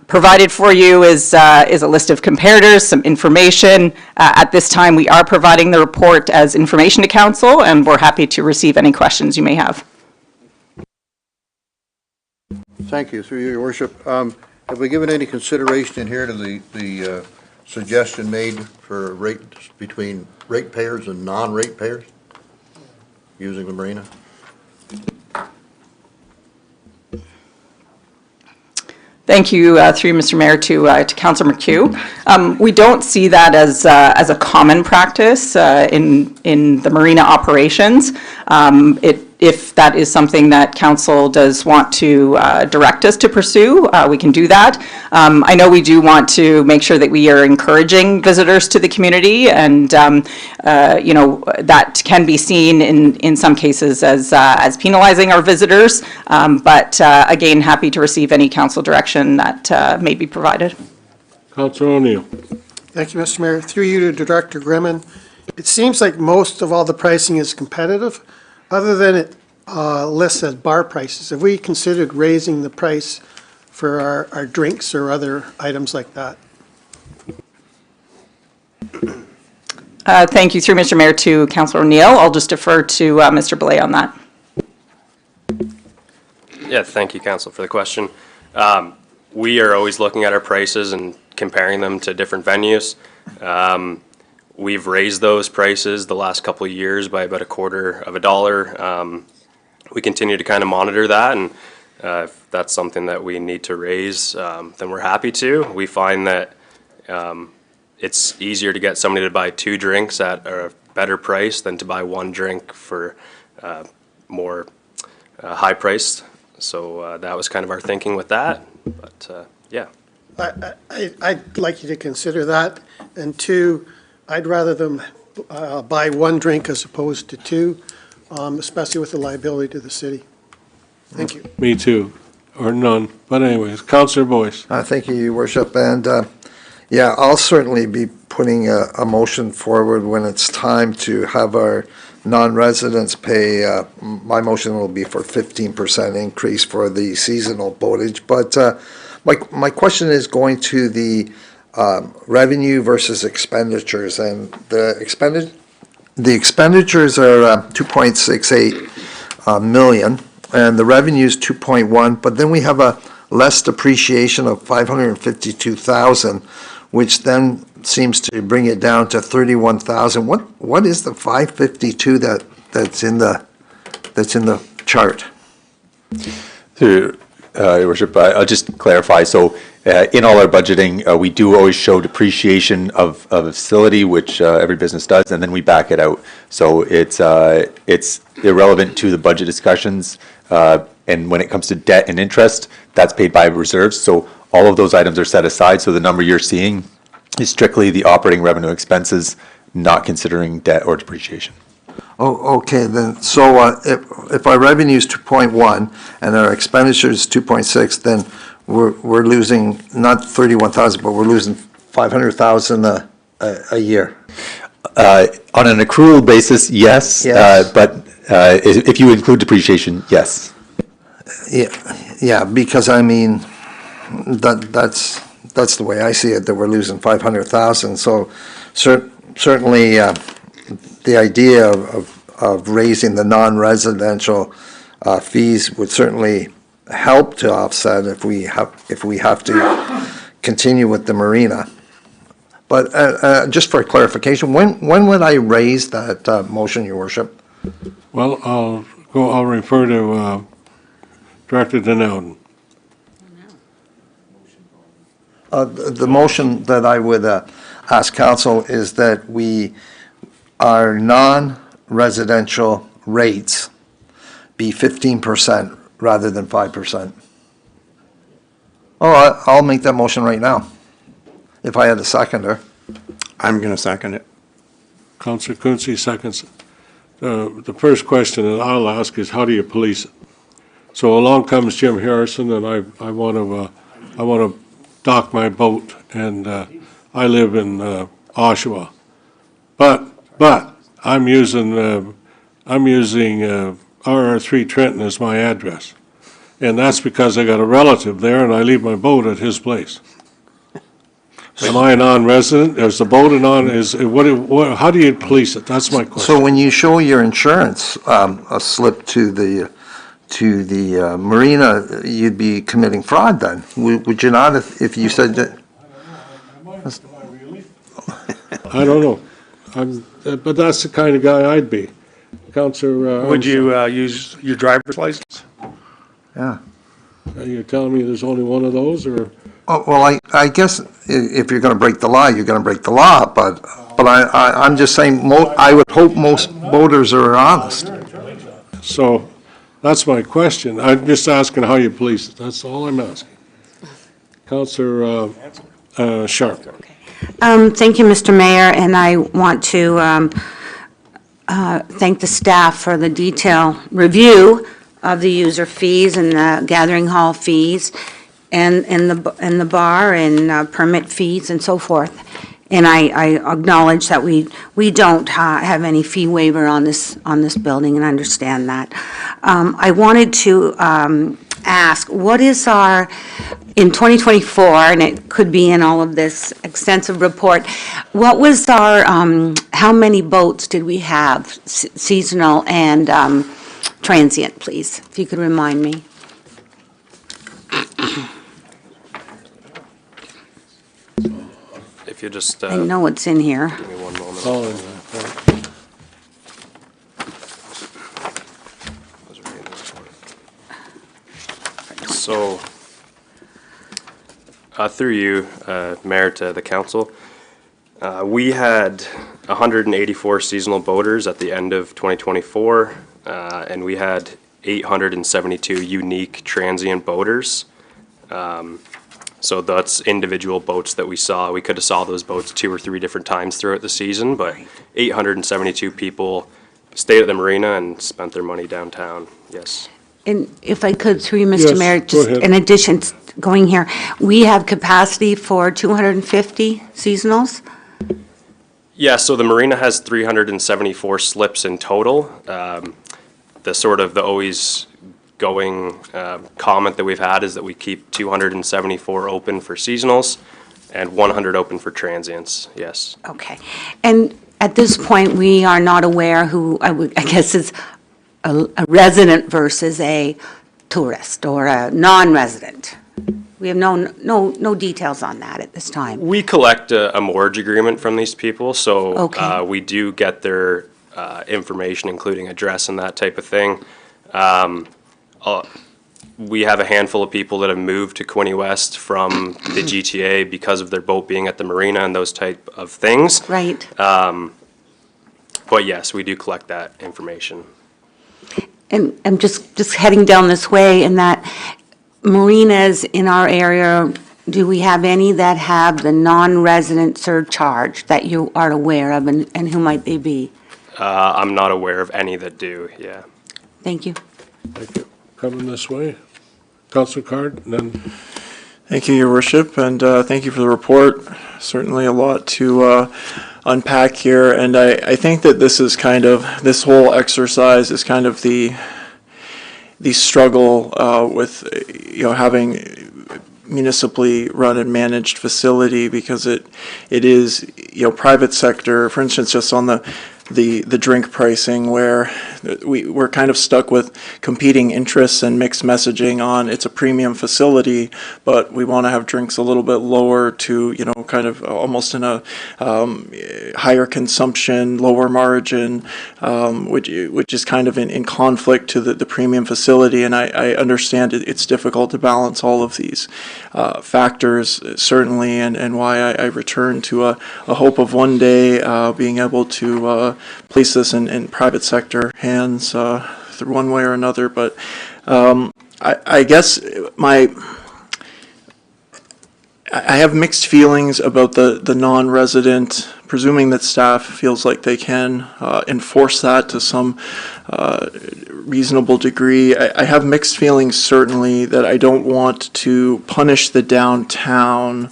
provided for you is a list of comparators, some information. At this time, we are providing the report as information to council, and we're happy to receive any questions you may have. Thank you, through you, your worship. Have we given any consideration in here to the suggestion made for rates between ratepayers and non-ratepayers using the marina? Thank you, through Mr. Mayor, to Councillor McHugh. We don't see that as a common practice in the marina operations. If that is something that council does want to direct us to pursue, we can do that. I know we do want to make sure that we are encouraging visitors to the community, and that can be seen in some cases as penalizing our visitors. But again, happy to receive any council direction that may be provided. Councillor O'Neill. Thank you, Mr. Mayor. Through you to Director Grimmin. It seems like most of all the pricing is competitive, other than it lists as bar prices. Have we considered raising the price for our drinks or other items like that? Thank you, through Mr. Mayor, to Councillor O'Neill. I'll just defer to Mr. Belay on that. Yeah, thank you, Council, for the question. We are always looking at our prices and comparing them to different venues. We've raised those prices the last couple of years by about $0.25. We continue to kind of monitor that, and if that's something that we need to raise, then we're happy to. We find that it's easier to get somebody to buy 2 drinks at a better price than to buy 1 drink for more high priced. So that was kind of our thinking with that, but yeah. I'd like you to consider that, and 2, I'd rather them buy 1 drink as opposed to 2, especially with the liability to the city. Thank you. Me too, or none. But anyways, Councillor Boyce. Thank you, Your Worship. And yeah, I'll certainly be putting a motion forward when it's time to have our non-residents pay. My motion will be for 15% increase for the seasonal boatage. But my question is going to the revenue versus expenditures, and the expenditures are 2.68 million, and the revenue is 2.1. But then we have a less depreciation of 552,000, which then seems to bring it down to 31,000. What is the 552 that's in the chart? Through Your Worship, I'll just clarify. So in all our budgeting, we do always show depreciation of a facility, which every business does, and then we back it out. So it's irrelevant to the budget discussions. And when it comes to debt and interest, that's paid by reserves. So all of those items are set aside. So the number you're seeing is strictly the operating revenue expenses, not considering debt or depreciation. Oh, okay, then, so if our revenue is 2.1 and our expenditure is 2.6, then we're losing not 31,000, but we're losing 500,000 a year. On an accrual basis, yes. Yes. But if you include depreciation, yes. Yeah, because I mean, that's the way I see it, that we're losing 500,000. So certainly the idea of raising the non-residential fees would certainly help to offset if we have to continue with the marina. But just for clarification, when would I raise that motion, Your Worship? Well, I'll refer to Director Denelton. The motion that I would ask council is that our non-residential rates be 15% rather than 5%. Oh, I'll make that motion right now, if I had a seconder. I'm going to second it. Councillor Quinte seconds. The first question that I'll ask is, how do you police it? So along comes Jim Harrison, and I want to dock my boat, and I live in Oshawa, but I'm using RR3 Trenton as my address, and that's because I got a relative there, and I leave my boat at his place. Am I a non-resident? Is the boat a non? How do you police it? That's my question. So when you show your insurance a slip to the marina, you'd be committing fraud then, would you not, if you said that? I don't know, but that's the kind of guy I'd be. Councillor. Would you use your driver's license? Yeah. You're telling me there's only one of those, or? Oh, well, I guess if you're going to break the law, you're going to break the law, but I'm just saying, I would hope most voters are honest. So, that's my question. I'm just asking how you police it. That's all I'm asking. Councillor Sharp. Thank you, Mr. Mayor, and I want to thank the staff for the detailed review of the user fees and the gathering hall fees and the bar and permit fees and so forth. And I acknowledge that we don't have any fee waiver on this building, and understand that. I wanted to ask, what is in 2024, and it could be in all of this extensive report, what was how many boats did we have, seasonal and transient, please, if you could remind me? If you just. I know it's in here. Give me 1 moment. So, through you, Mayor, to the council, we had 184 seasonal boaters at the end of 2024, and we had 872 unique transient boaters. So that's individual boats that we saw. We could have saw those boats 2 or 3 different times throughout the season, but 872 people stayed at the marina and spent their money downtown, yes. And if I could, through you, Mr. Yes, Mayor, go just ahead. in addition, going here, we have capacity for 250 seasonals. Yeah, so the marina has 374 slips in total. The always going comment that we've had is that we keep 274 open for seasonals and 100 open for transients, yes. Okay. And at this point, we are not aware who, I guess is a resident versus a tourist or a non-resident. We have no details on that at this time. We collect a mortgage agreement from these people, so Okay. we do get their information, including address and that type of thing. We have a handful of people that have moved to Quinte West from the GTA because of their boat being at the marina and those type of things. Right. But yes, we do collect that information. And I'm just heading down this way, in that marinas in our area, do we have any that have the non-resident surcharge that you are aware of, and who might they be? I'm not aware of any that do, yeah. Thank you. Thank you. Coming this way. Councilor Card, and then Thank you, Your Worship, and thank you for the report. Certainly a lot to unpack here, and I think that this whole exercise is kind of the struggle with having municipally run and managed facility, because it is private sector. For instance, just on the drink pricing, where we're kind of stuck with competing interests and mixed messaging on it's a premium facility, but we want to have drinks a little bit lower to, kind of almost in a higher consumption, lower margin, which is kind of in conflict to the premium facility. And I understand it's difficult to balance all of these factors, certainly, and why I return to a hope of one day being able to place this in private sector hands through one way or another. But I guess I have mixed feelings about the non-resident, presuming that staff feels like they can enforce that to some reasonable degree. I have mixed feelings, certainly, that I don't want to punish the downtown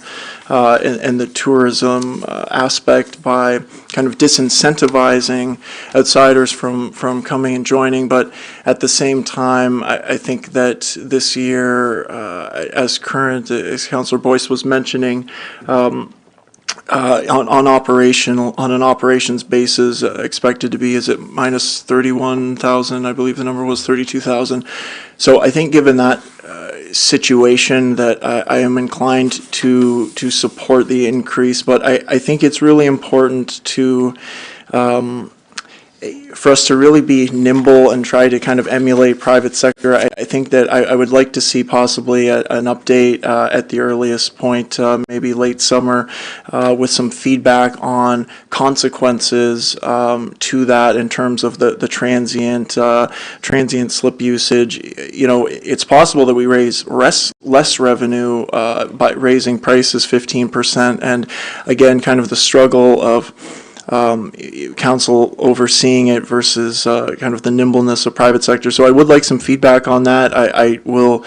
and the tourism aspect by kind of disincentivizing outsiders from coming and joining. But at the same time, I think that this year, as Councillor Boyce was mentioning, on an operations basis, expected to be, is it minus 31,000? I believe the number was 32,000. So I think, given that situation, that I am inclined to support the increase. But I think it's really important for us to really be nimble and try to kind of emulate private sector. I think that I would like to see possibly an update at the earliest point, maybe late summer, with some feedback on consequences to that in terms of the transient slip usage. It's possible that we raise less revenue by raising prices 15%, and again, kind of the struggle of council overseeing it versus kind of the nimbleness of private sector. So I would like some feedback on that. I will,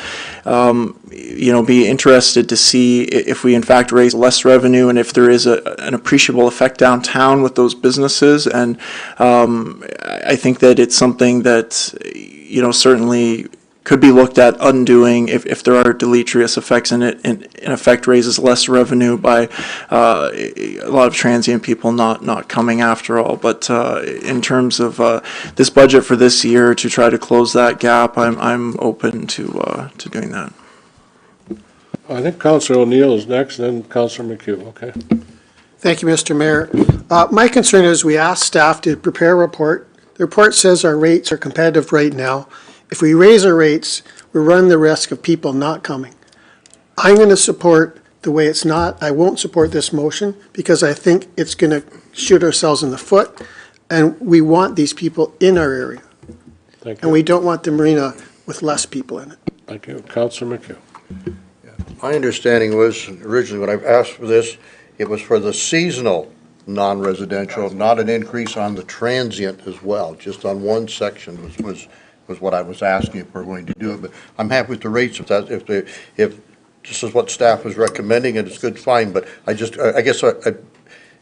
be interested to see if we in fact raise less revenue and if there is an appreciable effect downtown with those businesses. And I think that it's something that, certainly could be looked at undoing if there are deleterious effects in it, and in effect raises less revenue by a lot of transient people not coming after all. But in terms of this budget for this year, to try to close that gap, I'm open to doing that. I think Councillor O'Neill is next, then Councillor McHugh, okay? Thank you, Mr. Mayor. My concern is we asked staff to prepare a report. The report says our rates are competitive right now. If we raise our rates, we run the risk of people not coming. I'm going to support the way it's not. I won't support this motion because I think it's going to shoot ourselves in the foot, and we want these people in our area. Thank you. And we don't want the marina with less people in it. Thank you. Councillor McHugh. My understanding was, originally when I asked for this, it was for the seasonal non-residential, not an increase on the transient as well, just on one section was what I was asking if we're going to do it. But I'm happy with the rates if this is what staff is recommending, and it's good, fine. But I guess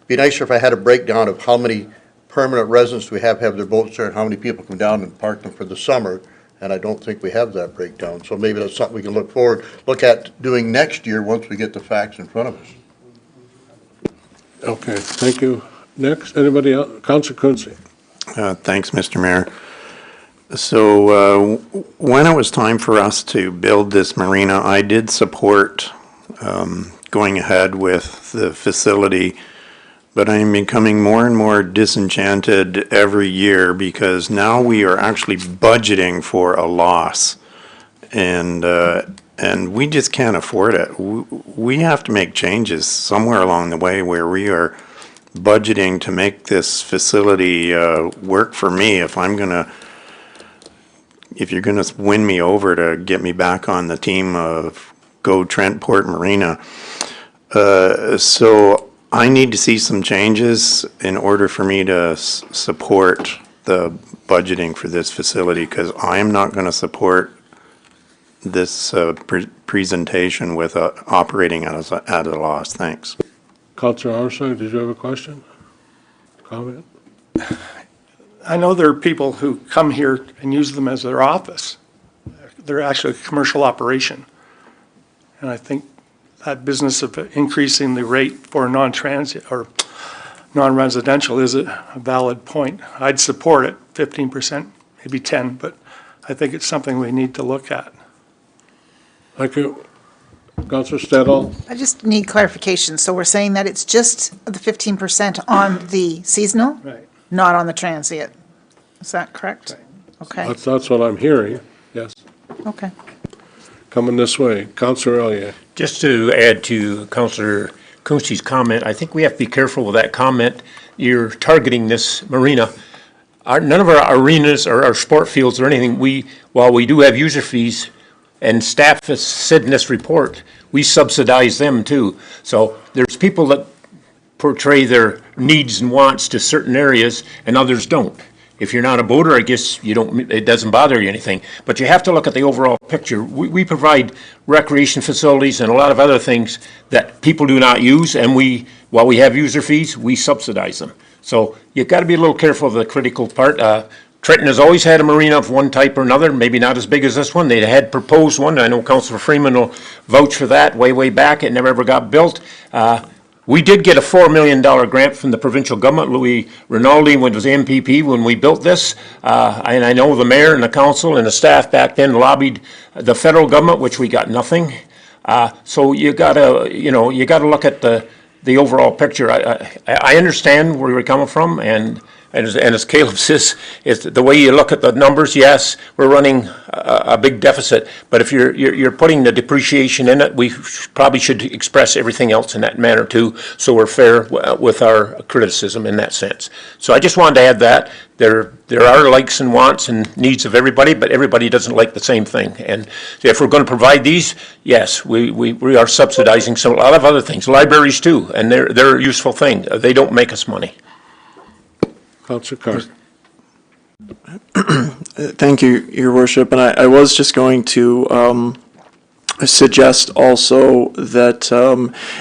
be nicer if I had a breakdown of how many permanent residents do we have their boats there and how many people come down and park them for the summer. And I don't think we have that breakdown. So maybe that's something we can look at doing next year once we get the facts in front of us. Okay, thank you. Next, anybody else? Councilor Quinte. Thanks, Mr. Mayor. So when it was time for us to build this marina, I did support going ahead with the facility, but I am becoming more and more disenchanted every year because now we are actually budgeting for a loss, and we just can't afford it. We have to make changes somewhere along the way where we are budgeting to make this facility work for me if you're gonna win me over to get me back on the team of Go Trentport Marina. So I need to see some changes in order for me to support the budgeting for this facility, because I am not gonna support this presentation with operating at a loss. Thanks. Councilor Armstrong, did you have a question? Comment? I know there are people who come here and use them as their office. They're actually a commercial operation. And I think that business of increasing the rate for non-transit or non-residential is a valid point. I'd support it, 15%, maybe 10, but I think it's something we need to look at. Thank you. Councilor Stedall? I just need clarification. So we're saying that it's just the 15% on the seasonal? Right. Not on the transient? Is that correct? Right. Okay, That's what I'm hearing, yes. okay. Coming this way. Councilor Elliott. Just to add to Councilor Quinte's comment, I think we have to be careful with that comment. You're targeting this marina. None of our arenas or our sport fields or anything, while we do have user fees, and staff has said in this report, we subsidize them too. So there's people that portray their needs and wants to certain areas and others don't. If you're not a boater, I guess it doesn't bother you anything. But you have to look at the overall picture. We provide recreation facilities and a lot of other things that people do not use, and while we have user fees, we subsidize them. So you've got to be a little careful of the critical part. Trenton has always had a marina of one type or another, maybe not as big as this one. They had proposed one. I know Councilor Freeman will vouch for that way back. It never ever got built. We did get a $4 million grant from the provincial government, Louis Rinaldi, when it was MPP, when we built this. And I know the mayor and the council and the staff back then lobbied the federal government, which we got nothing. So you gotta look at the overall picture. I understand where you're coming from, and as Caleb says, is the way you look at the numbers, yes, we're running a big deficit, but if you're putting the depreciation in it, we probably should express everything else in that manner too, so we're fair with our criticism in that sense. So I just wanted to add that. There are likes and wants and needs of everybody, but everybody doesn't like the same thing. And if we're going to provide these, yes, we are subsidizing a lot of other things, libraries too, and they're a useful thing. They don't make us money. Councilor Carr. Thank you, Your Worship. And I was just going to suggest also that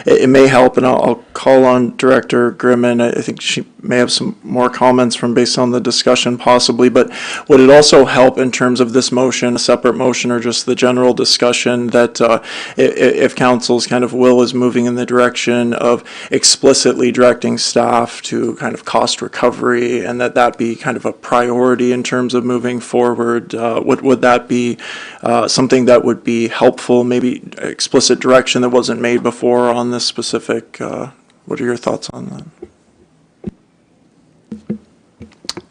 it may help, and I'll call on Director Grimman. I think she may have some more comments from based on the discussion possibly, but would it also help in terms of this motion, a separate motion, or just the general discussion that if council's kind of will is moving in the direction of explicitly directing staff to kind of cost recovery, and that be kind of a priority in terms of moving forward? Would that be something that would be helpful, maybe explicit direction that wasn't made before on this specific? What are your thoughts on that?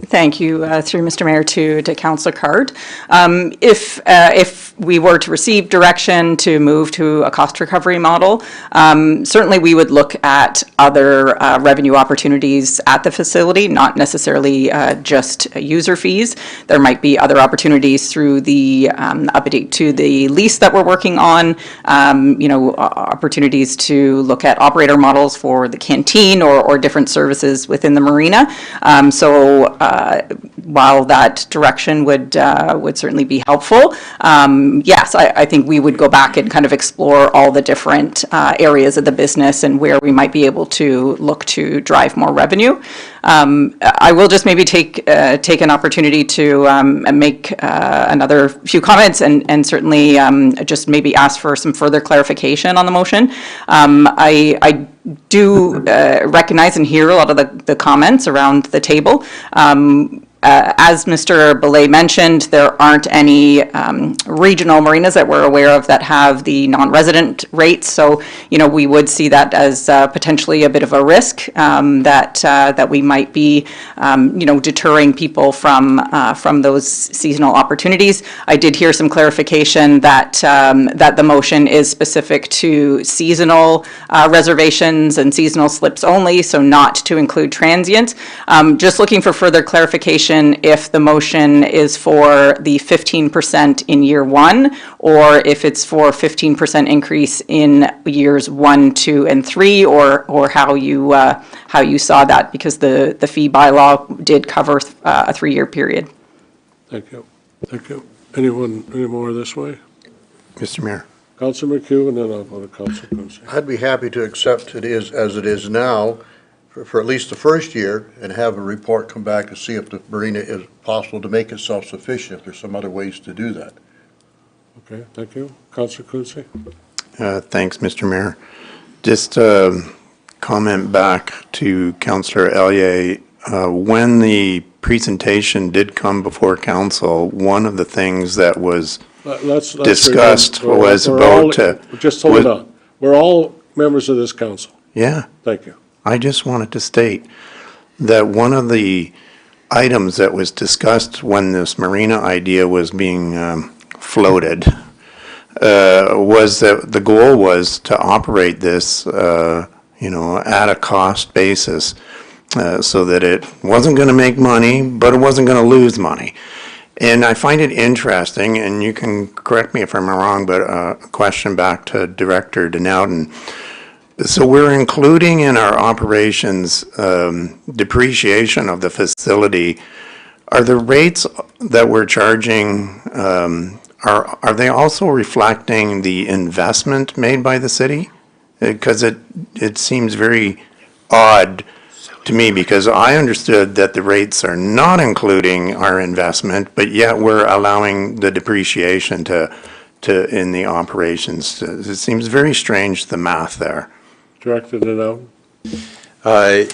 Thank you, through Mr. Mayor, to Councillor Card. If we were to receive direction to move to a cost recovery model, certainly we would look at other revenue opportunities at the facility, not necessarily just user fees. There might be other opportunities through the update to the lease that we're working on, opportunities to look at operator models for the canteen or different services within the marina. So while that direction would certainly be helpful, yes, I think we would go back and kind of explore all the different areas of the business and where we might be able to look to drive more revenue. I will just maybe take an opportunity to make another few comments and certainly just maybe ask for some further clarification on the motion. I do recognize and hear a lot of the comments around the table. As Mr. Belay mentioned, there aren't any regional marinas that we're aware of that have the non-resident rates. So, we would see that as potentially a bit of a risk that we might be, deterring people from those seasonal opportunities. I did hear some clarification that the motion is specific to seasonal reservations and seasonal slips only, so not to include transient. Just looking for further clarification if the motion is for the 15% in year one, or if it's for 15% increase in years 1, 2, and 3, or how you saw that, because the fee bylaw did cover a 3-year period. Thank you. Thank you. Anyone, any more this way? Mr. Mayor. Councilor McHugh, and then I'll go to Councilor Quinte. I'd be happy to accept it is as it is now for at least the first year and have a report come back to see if the marina is possible to make it self-sufficient, if there's some other ways to do that. Okay, thank you. Councilor Quinte? Thanks, Mr. Mayor. Just comment back to Councillor Ellier. When the presentation did come before council, one of the things that was discussed was about... Just hold on. We're all members of this council. Yeah. Thank you. I just wanted to state that one of the items that was discussed when this marina idea was being floated was that the goal was to operate this, at a cost basis, so that it wasn't going to make money, but it wasn't going to lose money. And I find it interesting, and you can correct me if I'm wrong, but a question back to Director Denowden. So we're including in our operations depreciation of the facility. Are the rates that we're charging, are they also reflecting the investment made by the city? Because it seems very odd to me, because I understood that the rates are not including our investment, but yet we're allowing the depreciation to in the operations. It seems very strange, the math there. Director Denowden?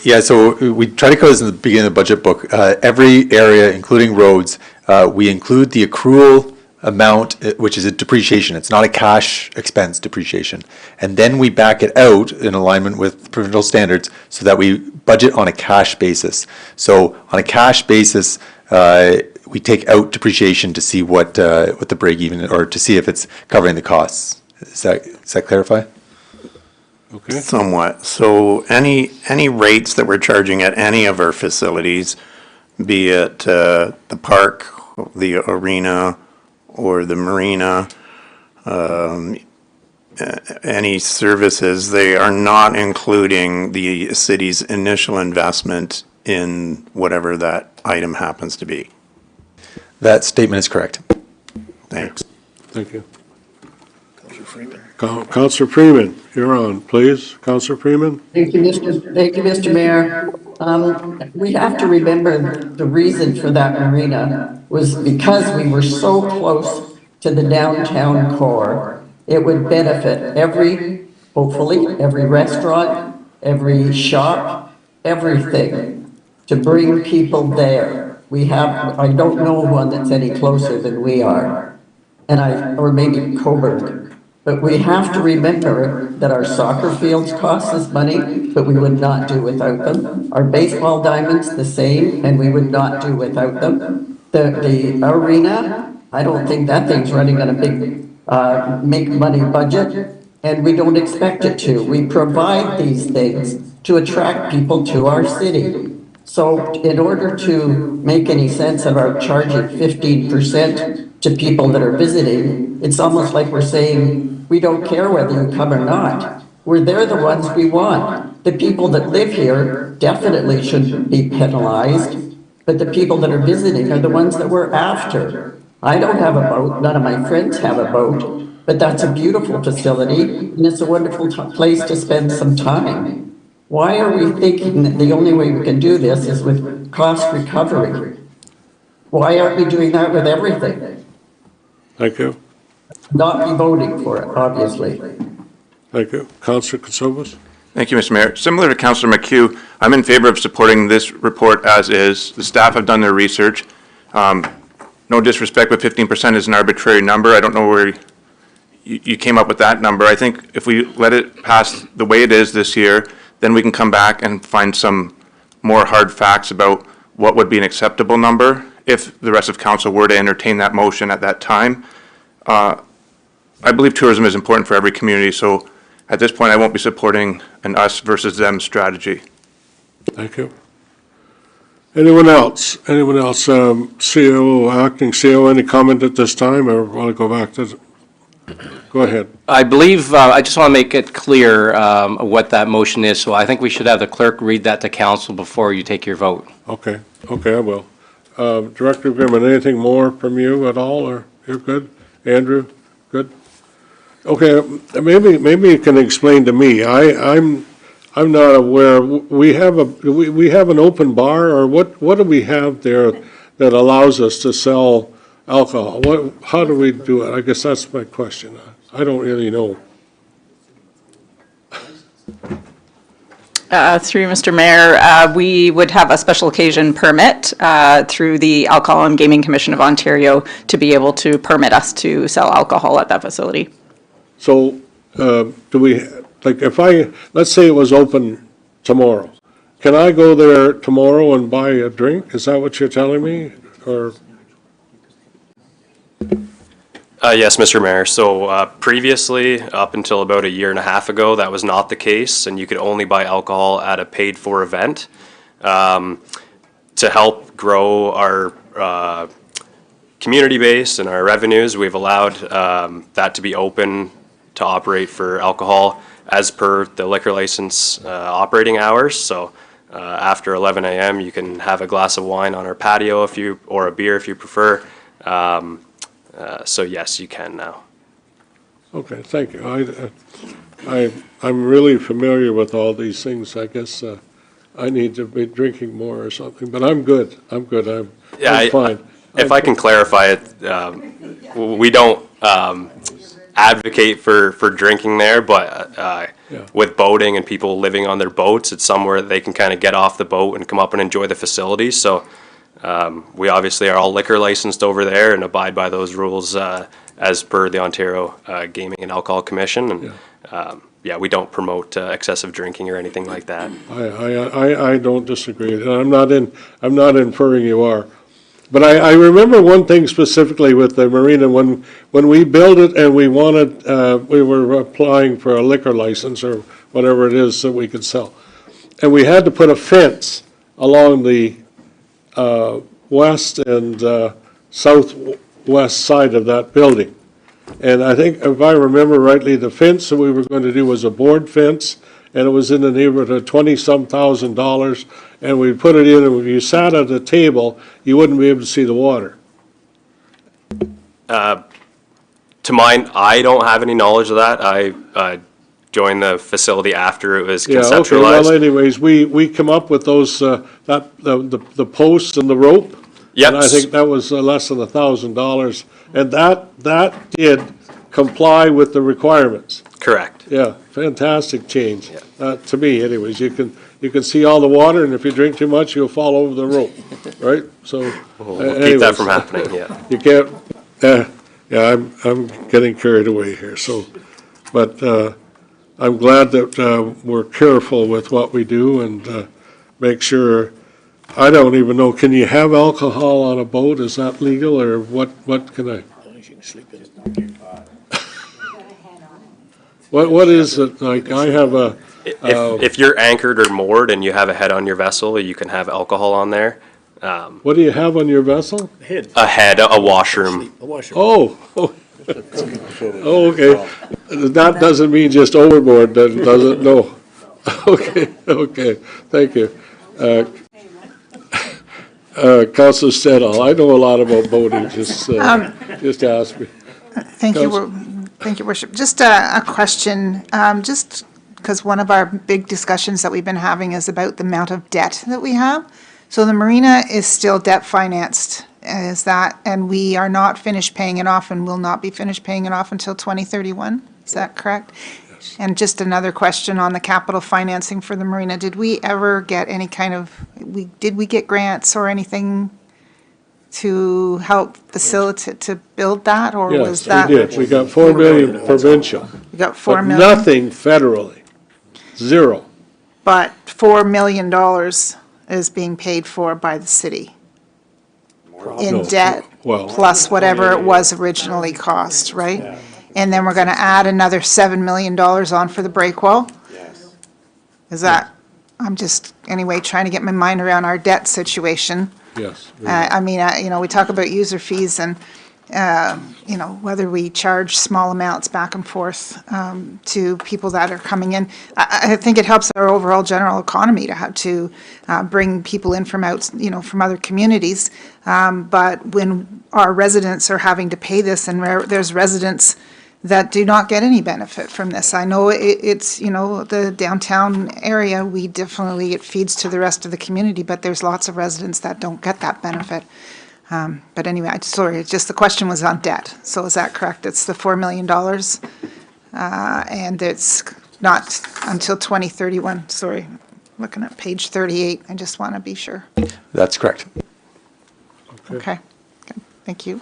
Yeah, so we try to cover this in the beginning of the budget book. Every area, including roads, we include the accrual amount, which is a depreciation. It's not a cash expense depreciation. And then we back it out in alignment with provincial standards so that we budget on a cash basis. So on a cash basis, we take out depreciation to see what the break even, or to see if it's covering the costs. Does that clarify? Okay. Somewhat. So any rates that we're charging at any of our facilities, be it the park, the arena, or the marina, any services, they are not including the city's initial investment in whatever that item happens to be. That statement is correct. Thanks. Thank you. Councilor Freeman, you're on, please. Councilor Freeman? Thank you, Mr. Mayor. We have to remember the reason for that marina was because we were so close to the downtown core. It would benefit hopefully, every restaurant, every shop, everything, to bring people there. I don't know one that's any closer than we are, or maybe Coburg. But we have to remember that our soccer fields cost us money, but we would not do without them. Our baseball diamonds, the same, and we would not do without them. The arena, I don't think that thing's running on a big make money budget, and we don't expect it to. We provide these things to attract people to our city. So in order to make any sense of our charging 15% to people that are visiting, it's almost like we're saying, we don't care whether you come or not. They're the ones we want. The people that live here definitely shouldn't be penalized. but the people that are visiting are the ones that we're after. I don't have a boat, none of my friends have a boat, but that's a beautiful facility, and it's a wonderful place to spend some time. Why are we thinking that the only way we can do this is with cost recovery? Why aren't we doing that with everything? Thank you. Not be voting for it, obviously. Thank you. Councillor Koutsoumas? Thank you, Mr. Mayor. Similar to Councillor McHugh, I'm in favor of supporting this report as is. The staff have done their research. No disrespect, but 15% is an arbitrary number. I don't know where you came up with that number. I think if we let it pass the way it is this year, then we can come back and find some more hard facts about what would be an acceptable number if the rest of council were to entertain that motion at that time. I believe tourism is important for every community, so at this point I won't be supporting an us versus them strategy. Thank you. Anyone else? Anyone else? CO, acting CO, any comment at this time, or want to go back to? Go ahead. I believe, I just want to make it clear what that motion is, so I think we should have the clerk read that to council before you take your vote. Okay, okay, I will. Director Grimman, anything more from you at all, or you're good? Andrew, good? Okay, maybe you can explain to me. I'm not aware. We have an open bar, or what do we have there that allows us to sell alcohol? How do we do it? I guess that's my question. I don't really know. Through Mr. Mayor, we would have a special occasion permit through the Alcohol and Gaming Commission of Ontario to be able to permit us to sell alcohol at that facility. So, do we, like, let's say it was open tomorrow. Can I go there tomorrow and buy a drink? Is that what you're telling me? Or? Yes, Mr. Mayor. So previously, up until about a year and a half ago, that was not the case, and you could only buy alcohol at a paid-for event. To help grow our community base and our revenues, we've allowed that to be open to operate for alcohol as per the liquor license operating hours. So after 11 a.m., you can have a glass of wine on our patio or a beer if you prefer. So yes, you can now. Okay, thank you. I'm really familiar with all these things. I guess I need to be drinking more or something, but I'm good. I'm fine. If I can clarify it, we don't advocate for drinking there, but with boating and people living on their boats, it's somewhere they can kind of get off the boat and come up and enjoy the facilities. So we obviously are all liquor licensed over there and abide by those rules as per the Ontario Gaming and Alcohol Commission. And yeah, we don't promote excessive drinking or anything like that. I don't disagree. And I'm not inferring you are. But I remember one thing specifically with the marina when we built it and we were applying for a liquor license or whatever it is that we could sell. And we had to put a fence along the west and southwest side of that building. And I think, if I remember rightly, the fence that we were going to do was a board fence, and it was in the neighborhood of $20-some thousand, and we put it in, and when you sat at a table, you wouldn't be able to see the water. To mine, I don't have any knowledge of that. I joined the facility after it was conceptualized. Yeah, okay, well, anyways, we come up with those, the posts and the rope. Yep. And I think that was less than $1,000, and that did comply with the requirements. Correct. Yeah, fantastic change, to me anyways. You can see all the water, and if you drink too much, you'll fall over the rope, right? So, we'll keep that from happening, yeah. You can't, I'm getting carried away here, so, but I'm glad that we're careful with what we do and make sure. I don't even know, can you have alcohol on a boat? Is that legal, or what can I? What is it, like, I have a... If you're anchored or moored and you have a head on your vessel, you can have alcohol on there. What do you have on your vessel? A head, a washroom. Oh, okay. That doesn't mean just overboard, does it? No. Okay, thank you. Councilor Stedall, I know a lot about boating, just ask me. Thank you, Worship. Just a question, just because one of our big discussions that we've been having is about the amount of debt that we have. So the marina is still debt financed, and we are not finished paying it off and will not be finished paying it off until 2031? Is that correct? Yes. And just another question on the capital financing for the marina. Did we ever get any kind of, did we get grants or anything to help facilitate, to build that, or was that? Yes, we did. We got 4 million provincial. We got 4 million? But nothing federally. Zero. But $4 million is being paid for by the city in debt, plus whatever it was originally cost, right? And then we're going to add another $7 million on for the break wall? Yes. Is that, I'm just, anyway, trying to get my mind around our debt situation. Yes. I mean, we talk about user fees and, whether we charge small amounts back and forth to people that are coming in. I think it helps our overall general economy to have to bring people in from from other communities. But when our residents are having to pay this, and there's residents that do not get any benefit from this. I know it's, the downtown area, it feeds to the rest of the community, but there's lots of residents that don't get that benefit. But anyway, just the question was on debt. So is that correct? It's the $4 million, and it's not until 2031. Sorry, looking at page 38. I just want to be sure. That's correct. Okay. Thank you.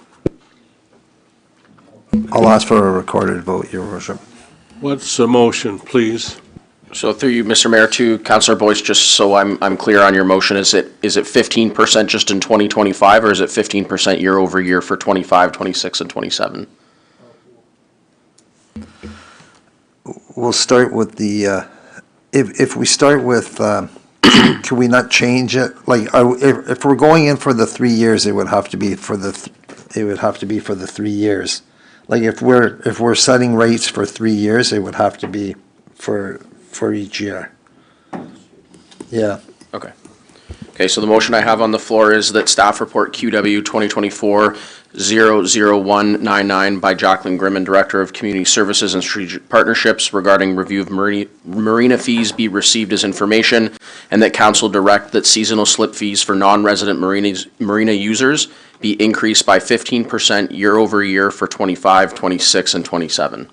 I'll ask for a recorded vote, Your Worship. What's the motion, please? So through you, Mr. Mayor, to Councillor Boyce, just so I'm clear on your motion, is it 15% just in 2025, or is it 15% year over year for 25, 26, and 27? We'll start with the, if we start with, can we not change it? Like, if we're going in for the 3 years, it would have to be for the 3 years. Like, if we're setting rates for 3 years, it would have to be for each year. Yeah. Okay. Okay, so the motion I have on the floor is that staff report QW 2024-00199 by Jacqueline Grimman, Director of Community Services and Strategic Partnerships, regarding review of marina fees be received as information, and that council direct that seasonal slip fees for non-resident marina users be increased by 15% year over year for 25, 26, and 27.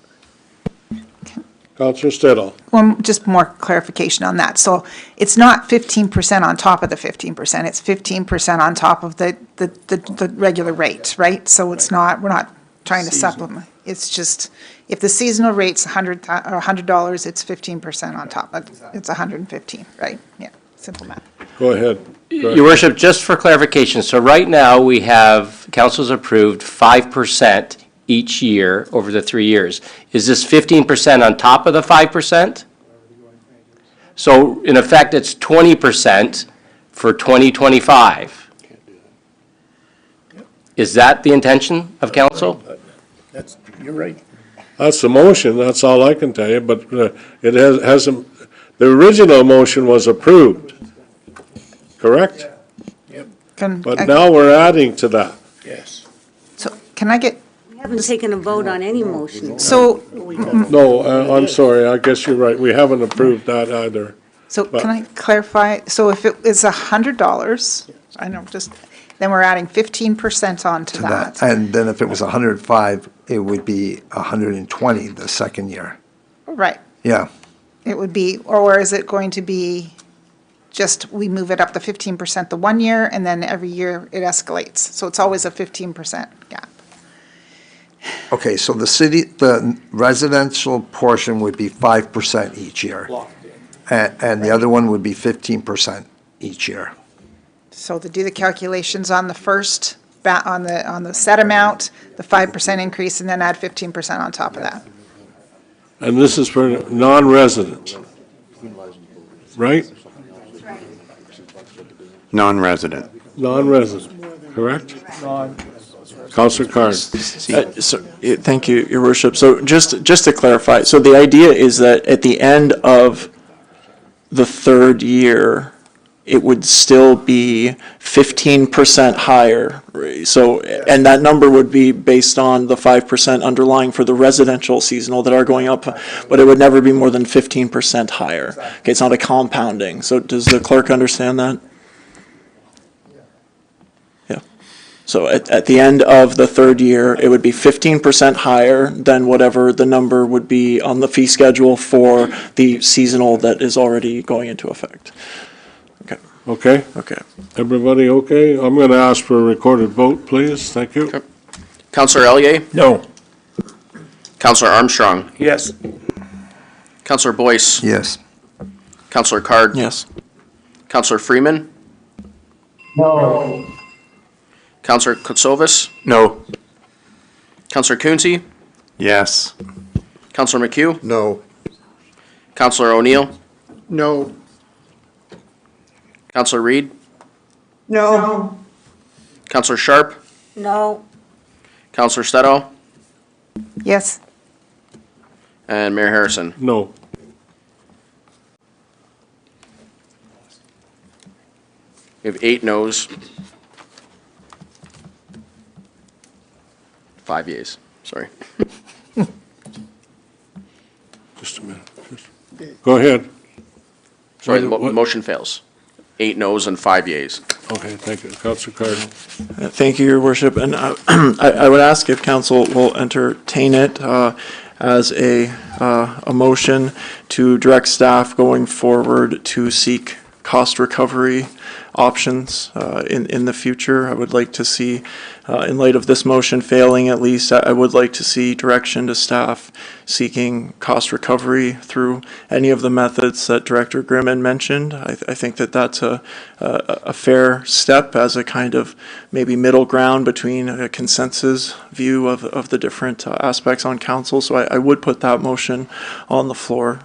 Councillor Stedall. Well, just more clarification on that. So it's not 15% on top of the 15%. It's 15% on top of the regular rate, right? So it's not, we're not trying to supplement. It's just, if the seasonal rate's $100, it's 15% on top. It's 115, right? Yeah, simple math. Go ahead. Your Worship, just for clarification, so right now we have, council's approved 5% each year over the 3 years. Is this 15% on top of the 5%? So in effect, it's 20% for 2025. Is that the intention of council? You're right. That's the motion, that's all I can tell you, but it hasn't, the original motion was approved, correct? Yep. But now we're adding to that. Yes. So can I get? We haven't taken a vote on any motion. So. No, I'm sorry, I guess you're right, we haven't approved that either. So can I clarify? So if it is $100, I know, then we're adding 15% onto that. And then if it was 105, it would be 120 the second year. Right. Yeah. It would be, or is it going to be just we move it up to 15% the 1 year and then every year it escalates? So it's always a 15% gap. Okay, so the residential portion would be 5% each year. And the other one would be 15% each year. So to do the calculations on the first, on the set amount, the 5% increase, and then add 15% on top of that. And this is for non-residents, right? Non-resident. Non-resident, correct? Councillor Carn. Thank you, Your Worship. So just to clarify, so the idea is that at the end of the third year, it would still be 15% higher. So, and that number would be based on the 5% underlying for the residential seasonal that are going up, but it would never be more than 15% higher. Okay, it's not a compounding. So does the clerk understand that? Yeah. So at the end of the third year, it would be 15% higher than whatever the number would be on the fee schedule for the seasonal that is already going into effect. Okay? Okay. Everybody okay? I'm going to ask for a recorded vote, please. Thank you. Counselor Ellier? No. Counselor Armstrong? Yes. Counselor Boyce? Yes. Counselor Card? Yes. Counselor Freeman? No. Counselor Kutsovas? No. Counselor Quinte? Yes. Counselor McHugh? No. Counselor O'Neill? No. Counselor Reed? No. Counselor Sharp? No. Counselor Steto? Yes. And Mayor Harrison. No. We have 8 noes. 5 yeas, sorry. Just a minute. Go ahead. Sorry, the What- motion fails. 8 noes and 5 yeas. Okay, thank you. Councilor Cardinal. Thank you, Your Worship, and I would ask if council will entertain it as a motion to direct staff going forward to seek cost recovery options in the future. I would like to see, in light of this motion failing at least, I would like to see direction to staff seeking cost recovery through any of the methods that Director Grimmin mentioned. I think that that's a fair step as a kind of maybe middle ground between a consensus view of the different aspects on council. So I would put that motion on the floor.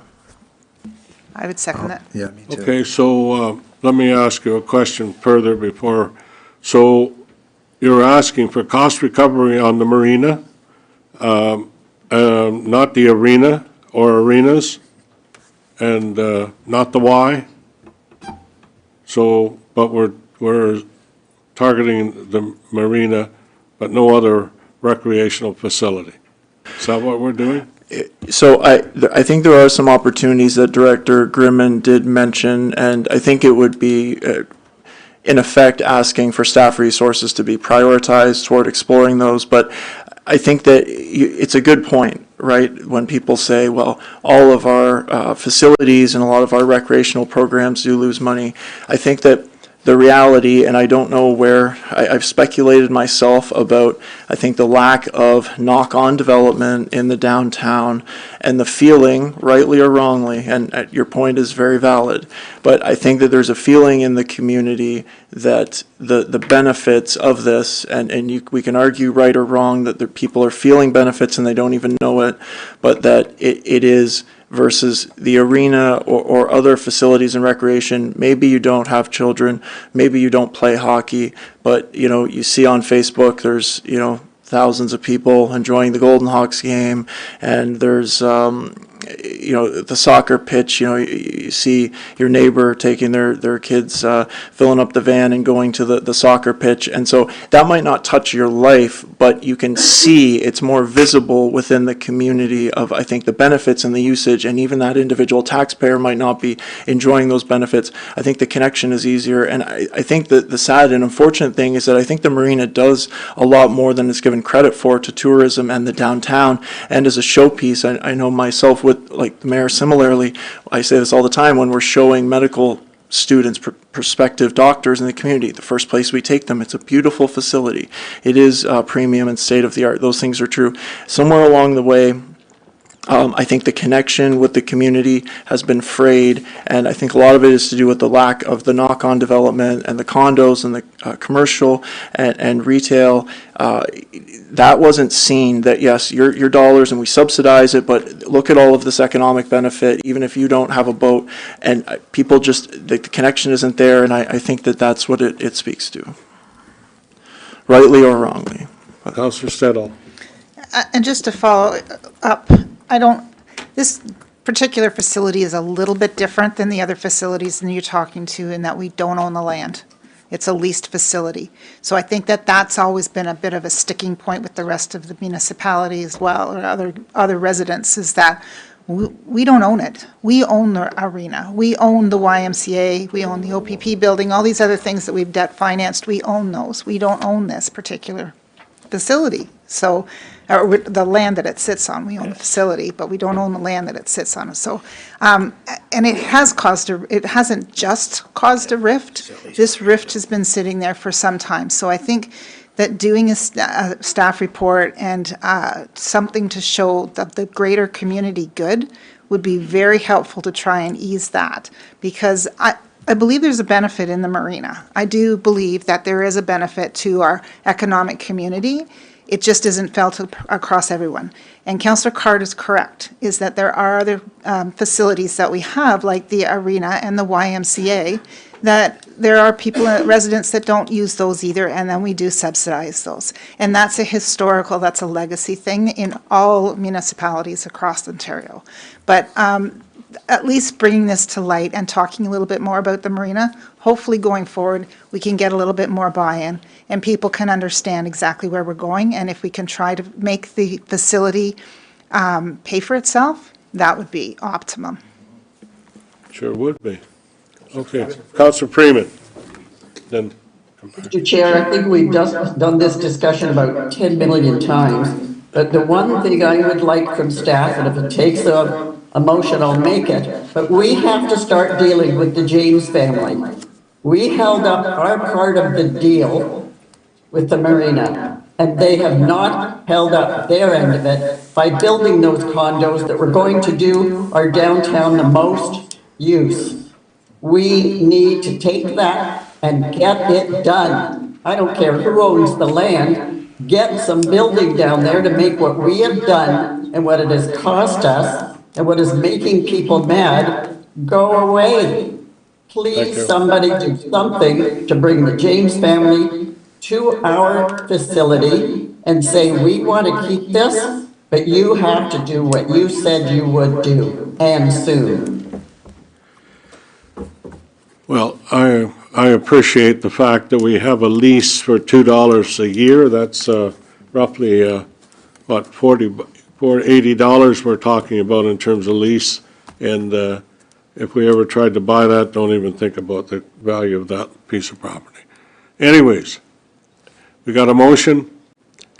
I would second that. Yeah, me too. Okay, so let me ask you a question further before. So you're asking for cost recovery on the marina, not the arena or arenas, and not the Y? So, but we're targeting the marina, but no other recreational facility. Is that what we're doing? So I think there are some opportunities that Director Grimmin did mention, and I think it would be, in effect, asking for staff resources to be prioritized toward exploring those. But I think that it's a good point, right? When people say, well, all of our facilities and a lot of our recreational programs do lose money. I think that the reality, and I don't know where, I've speculated myself about, I think the lack of knock-on development in the downtown and the feeling, rightly or wrongly, and your point is very valid, but I think that there's a feeling in the community that the benefits of this, we can argue right or wrong that the people are feeling benefits and they don't even know it, but that it is versus the arena or other facilities and recreation. Maybe you don't have children, maybe you don't play hockey, but you see on Facebook there's thousands of people enjoying the Golden Hawks game, and there's the soccer pitch, you see your neighbor taking their kids, filling up the van and going to the soccer pitch. And so that might not touch your life, but you can see it's more visible within the community of, I think, the benefits and the usage, and even that individual taxpayer might not be enjoying those benefits. I think the connection is easier, and I think that the sad and unfortunate thing is that I think the marina does a lot more than it's given credit for to tourism and the downtown, and as a showpiece. I know myself, with like the mayor similarly, I say this all the time when we're showing medical students, prospective doctors in the community, the first place we take them, it's a beautiful facility. It is premium and state of the art. Those things are true. Somewhere along the way, I think the connection with the community has been frayed, and I think a lot of it is to do with the lack of the knock-on development and the condos and the commercial and retail. That wasn't seen, that yes, your dollars and we subsidize it, but look at all of this economic benefit, even if you don't have a boat, and people just, the connection isn't there, and I think that that's what it speaks to, rightly or wrongly. Councilor Stettl. And just to follow up, particular facility is a little bit different than the other facilities that you're talking to in that we don't own the land. It's a leased facility. So I think that that's always been a bit of a sticking point with the rest of the municipality as well, or other residents, is that we don't own it. We own the arena. We own the YMCA. We own the OPP building, all these other things that we've debt financed. We own those. We don't own this particular facility. So, or the land that it sits on. We own the facility, but we don't own the land that it sits on. So, and it has caused it hasn't just caused a rift. This rift has been sitting there for some time. So I think that doing a staff report and something to show that the greater community good would be very helpful to try and ease that. Because I believe there's a benefit in the marina. I do believe that there is a benefit to our economic community. It just isn't felt across everyone. And Councillor Card is correct, is that there are other facilities that we have, like the arena and the YMCA, that there are people, residents that don't use those either, and then we do subsidize those. And that's a legacy thing in all municipalities across Ontario. But at least bringing this to light and talking a little bit more about the marina, hopefully going forward, we can get a little bit more buy-in and people can understand exactly where we're going. And if we can try to make the facility pay for itself, that would be optimum. Sure would be. Okay, Councillor Freeman. Then. Mr. Chair, I think we've just done this discussion about 10 million times, but the one thing I would like from staff, and if it takes a motion, I'll make it, but we have to start dealing with the James family. We held up our part of the deal with the marina, and they have not held up their end of it by building those condos that we're going to do our downtown the most use. We need to take that and get it done. I don't care who owns the land, get some building down there to make what we have done and what it has cost us and what is making people mad go away. Please, somebody do something to bring the James family to our facility and say, we want to keep this, but you have to do what you said you would do, and soon. Well, I appreciate the fact that we have a lease for $2 a year. That's roughly, what, $80 we're talking about in terms of lease. And if we ever tried to buy that, don't even think about the value of that piece of property. Anyways, we got a motion.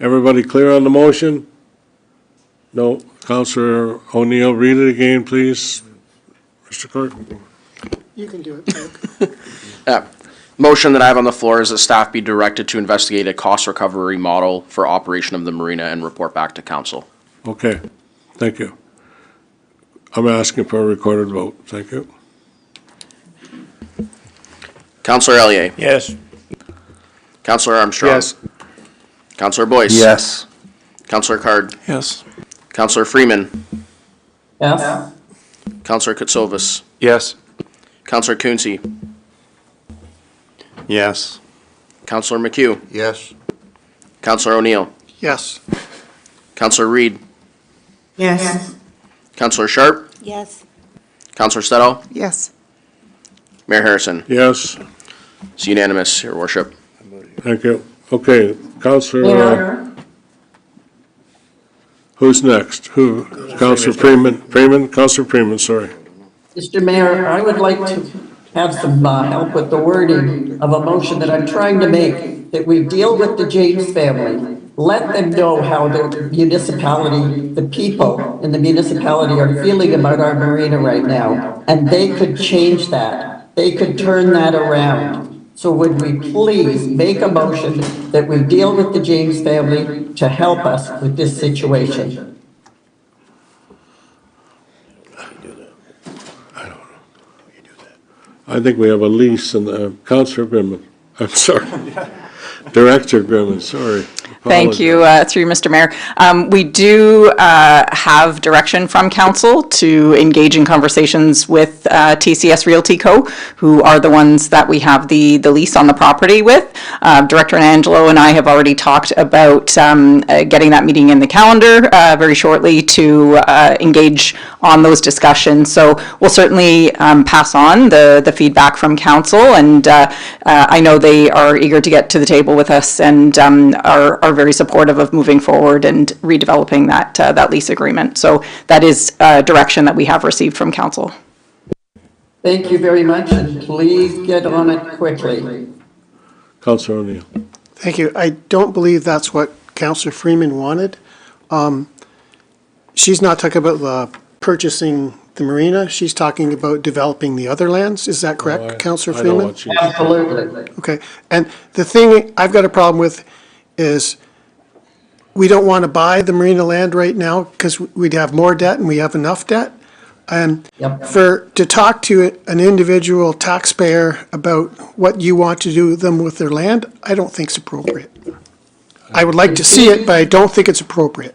Everybody clear on the motion? No. Councillor O'Neill, read it again, please. Mr. Clerk. You can do it, Motion that I have on the floor is that staff be directed to investigate a cost recovery model for operation of the marina and report back to council. Okay, thank you. I'm asking for a recorded vote. Thank you. Councillor Elliott. Yes. Councillor Armstrong. Yes. Councillor Boyce. Yes. Councillor Card. Yes. Councillor Freeman. Yes? Councillor Kutsovas. Yes. Councillor Quinte. Yes. Councillor McHugh. Yes. Councillor O'Neill. Yes. Councillor Reed. Yes. Councillor Sharp. Yes. Councillor Stedall. Yes. Mayor Harrison. Yes, It's unanimous, Your Worship. thank you. Okay, Councillor, Mayor? who's next? Who? Councillor Freeman? Councillor Freeman, sorry. Mr. Mayor, I would like to have some help with the wording of a motion that I'm trying to make, that we deal with the James family. Let them know how the municipality, the people in the municipality are feeling about our marina right now, and they could change that. They could turn that around. So would we please make a motion that we deal with the James family to help us with this situation? I think we have a lease and Councillor Grimman. I'm sorry. Director Grimman, sorry. Thank you, through Mr. Mayor. We do have direction from council to engage in conversations with TCS Realty Co., who are the ones that we have the lease on the property with. Director Angelo and I have already talked about getting that meeting in the calendar very shortly to engage on those discussions. So we'll certainly pass on the feedback from council, and I know they are eager to get to the table with us and are very supportive of moving forward and redeveloping that lease agreement. So that is direction that we have received from council. Thank you very much, and please get on it quickly. Councillor O'Neill. Thank you. I don't believe that's what Councillor Freeman wanted. She's not talking about purchasing the marina. She's talking about developing the other lands. Is that correct, Councillor Freeman? Absolutely. Okay. And the thing I've got a problem with is we don't want to buy the marina land right now because we'd have more debt and we have enough debt. And to talk to an individual taxpayer about what you want to do them with their land, I don't think it's appropriate. I would like to see it, but I don't think it's appropriate.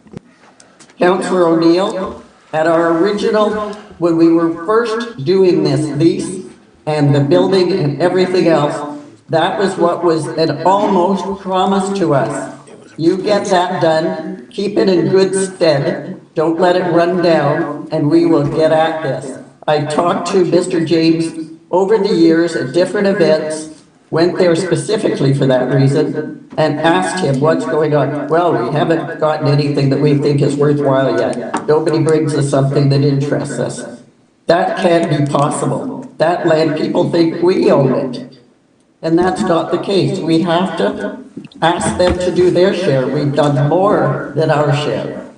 Councillor O'Neill, at our original, when we were first doing this lease and the building and everything else, that was what was an almost promise to us. You get that done, keep it in good stead, don't let it run down, and we will get at this. I talked to Mr. James over the years at different events, went there specifically for that reason, and asked him what's going on. Well, we haven't gotten anything that we think is worthwhile yet. Nobody brings us something that interests us. That can't be possible. That land, people think we own it. And that's not the case. We have to ask them to do their share. We've done more than our share.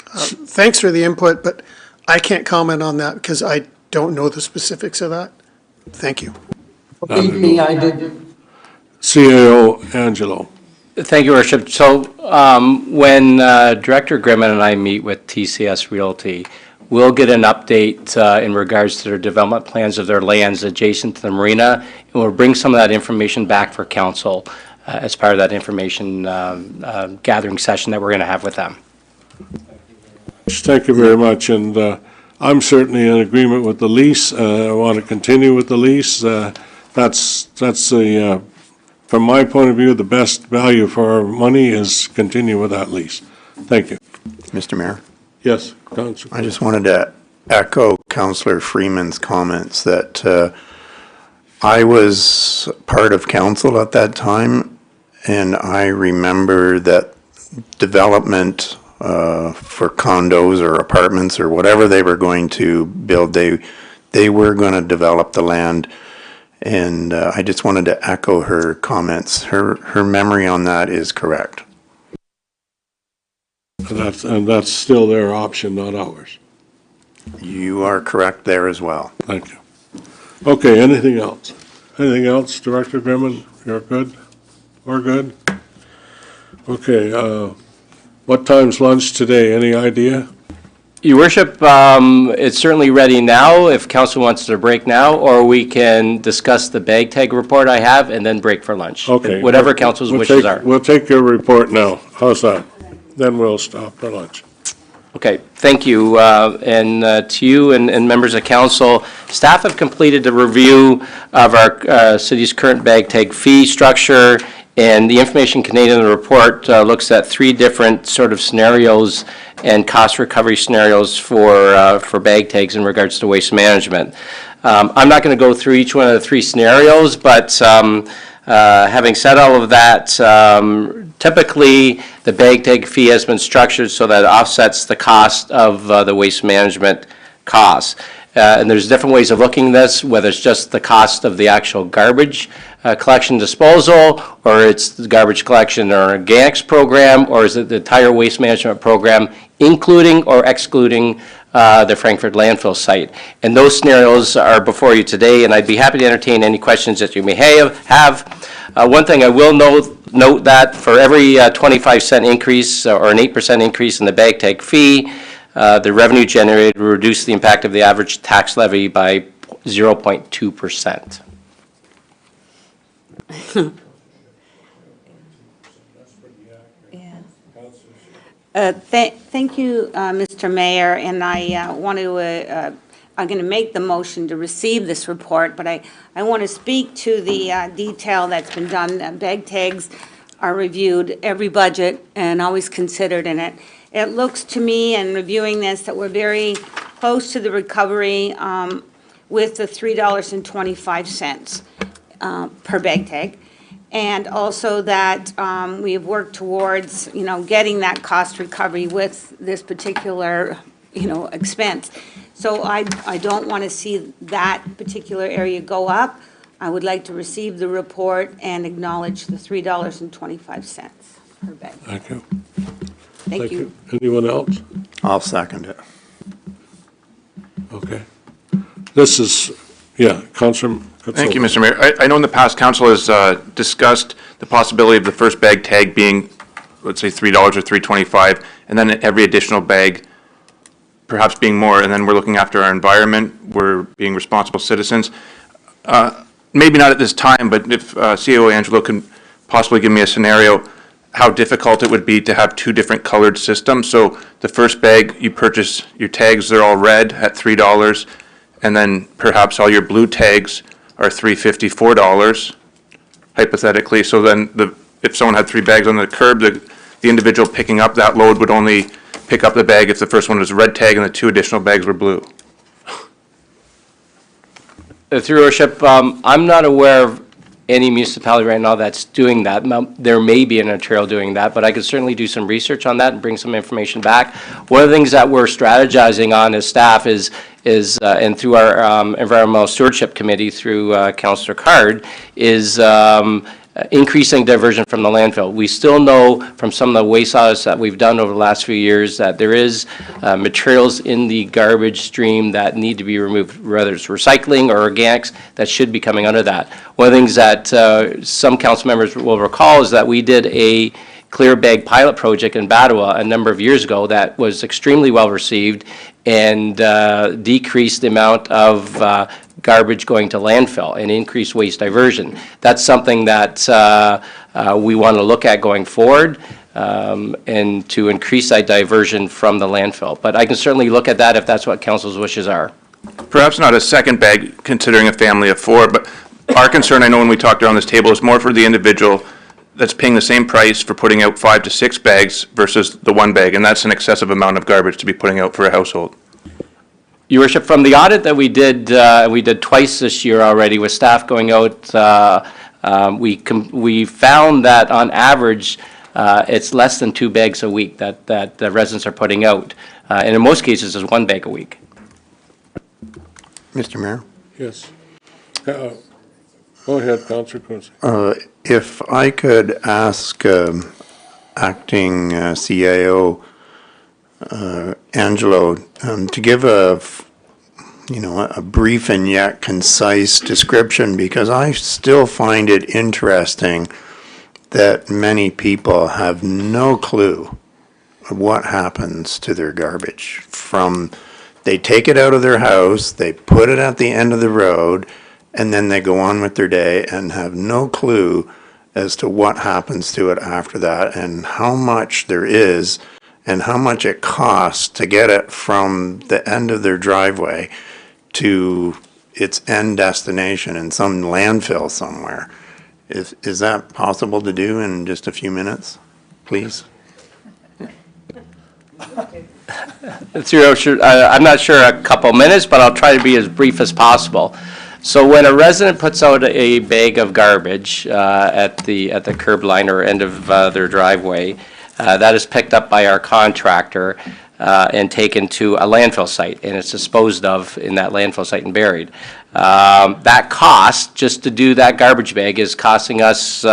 Thanks for the input, but I can't comment on that because I don't know the specifics of that. Thank you. Believe me, I did. CAO Angelo. Thank you, Worship. So when Director Grimmin and I meet with TCS Realty, we'll get an update in regards to their development plans of their lands adjacent to the marina, and we'll bring some of that information back for council as part of that information gathering session that we're going to have with them. Thank you very much, and I'm certainly in agreement with the lease. I want to continue with the lease. That's from my point of view, the best value for our money is continue with that lease. Thank you. Mr. Mayor? Yes, Councillor. I just wanted to echo Councillor Freeman's comments that I was part of council at that time, and I remember that development for condos or apartments or whatever they were going to build, they were going to develop the land. And I just wanted to echo her comments. Her memory on that is correct. And that's still their option, not ours. You are correct there as well. Thank you. Okay, anything else? Anything else, Director Grimmin? You're good? We're good? Okay, what time's lunch today? Any idea? Your Worship, it's certainly ready now if council wants to break now, or we can discuss the bag tag report I have and then break for lunch. Okay. Whatever council's wishes are. We'll take your report now. How's that? Then we'll stop for lunch. Okay, thank you. And to you and members of council, staff have completed a review of our city's current bag tag fee structure, and the information contained in the report looks at 3 different sort of scenarios and cost recovery scenarios for bag tags in regards to waste management. I'm not going to go through each one of the 3 scenarios, but having said all of that, typically the bag tag fee has been structured so that it offsets the cost of the waste management costs. And there's different ways of looking at this, whether it's just the cost of the actual garbage collection disposal, or it's the garbage collection or organics program, or is it the entire waste management program, including or excluding the Frankfurt landfill site. And those scenarios are before you today, and I'd be happy to entertain any questions that you may have. One thing I will note that for every 25-cent increase or an 8% increase in the bag tag fee, the revenue generated will reduce the impact of the average tax levy by 0.2%. Thank you, Mr. Mayor, and I want to, I'm going to make the motion to receive this report, but I want to speak to the detail that's been done. Bag tags are reviewed every budget and always considered in it. It looks to me, in reviewing this, that we're very close to the recovery with the $3.25 per bag tag. And also that we have worked towards, getting that cost recovery with this particular, expense. So I don't want to see that particular area go up. I would like to receive the report and acknowledge the $3.25 per bag. Thank you. Thank you. Anyone else? I'll second it. Okay. This is, Councilor. Thank you, Mr. Mayor. I know in the past, council has discussed the possibility of the first bag tag being, let's say, $3 or $3.25, and then every additional bag perhaps being more, and then we're looking after our environment, we're being responsible citizens. Maybe not at this time, but if CEO Angelo can possibly give me a scenario, how difficult it would be to have two different colored systems. So the first bag, you purchase your tags, they're all red at $3, and then perhaps all your blue tags are $3.50, $4, hypothetically. So then if someone had 3 bags on the curb, the individual picking up that load would only pick up the bag if the first one was a red tag and the 2 additional bags were blue. Through your worship, I'm not aware of any municipality right now that's doing that. There may be an Ontario doing that, but I could certainly do some research on that and bring some information back. One of the things that we're strategizing on as staff is and through our Environmental Stewardship Committee through Councillor Card, is increasing diversion from the landfill. We still know from some of the waste audits that we've done over the last few years that there is materials in the garbage stream that need to be removed, whether it's recycling or organics, that should be coming under that. One of the things that some council members will recall is that we did a clear bag pilot project in Battawa a number of years ago that was extremely well received and decreased the amount of garbage going to landfill and increased waste diversion. That's something that we want to look at going forward and to increase that diversion from the landfill. But I can certainly look at that if that's what council's wishes are. Perhaps not a second bag, considering a family of 4, but our concern, I know when we talked around this table, is more for the individual that's paying the same price for putting out 5 to 6 bags versus the 1 bag, and that's an excessive amount of garbage to be putting out for a household. Your worship, from the audit that we did twice this year already with staff going out, we found that on average it's less than 2 bags a week that the residents are putting out, and in most cases it's 1 bag a week. Mr. Mayor? Yes. Go ahead, Councillor Quince. If I could ask acting CIO Angelo to give a brief and yet concise description, because I still find it interesting that many people have no clue what happens to their garbage. From they take it out of their house, they put it at the end of the road, and then they go on with their day and have no clue as to what happens to it after that and how much there is and how much it costs to get it from the end of their driveway to its end destination in some landfill somewhere. Is that possible to do in just a few minutes, please? I'm not sure a couple minutes, but I'll try to be as brief as possible. So when a resident puts out a bag of garbage at the curb line or end of their driveway, that is picked up by our contractor and taken to a landfill site, and it's disposed of in that landfill site and buried. That cost, just to do that garbage bag, is costing us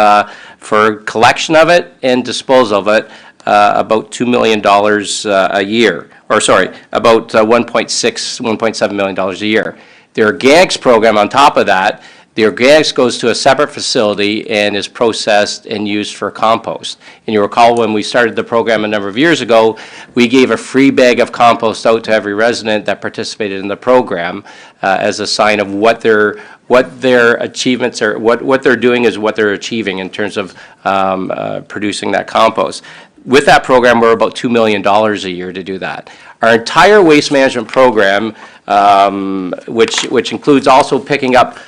for collection of it and disposal of it about $2 million a year, or sorry, about $1.7 million a year. The organics program on top of that, the organics goes to a separate facility and is processed and used for compost. And you recall when we started the program a number of years ago, we gave a free bag of compost out to every resident that participated in the program as a sign of what their achievements are, what they're doing is what they're achieving in terms of producing that compost. With that program, we're about $2 million a year to do that. Our entire waste management program, which includes also picking up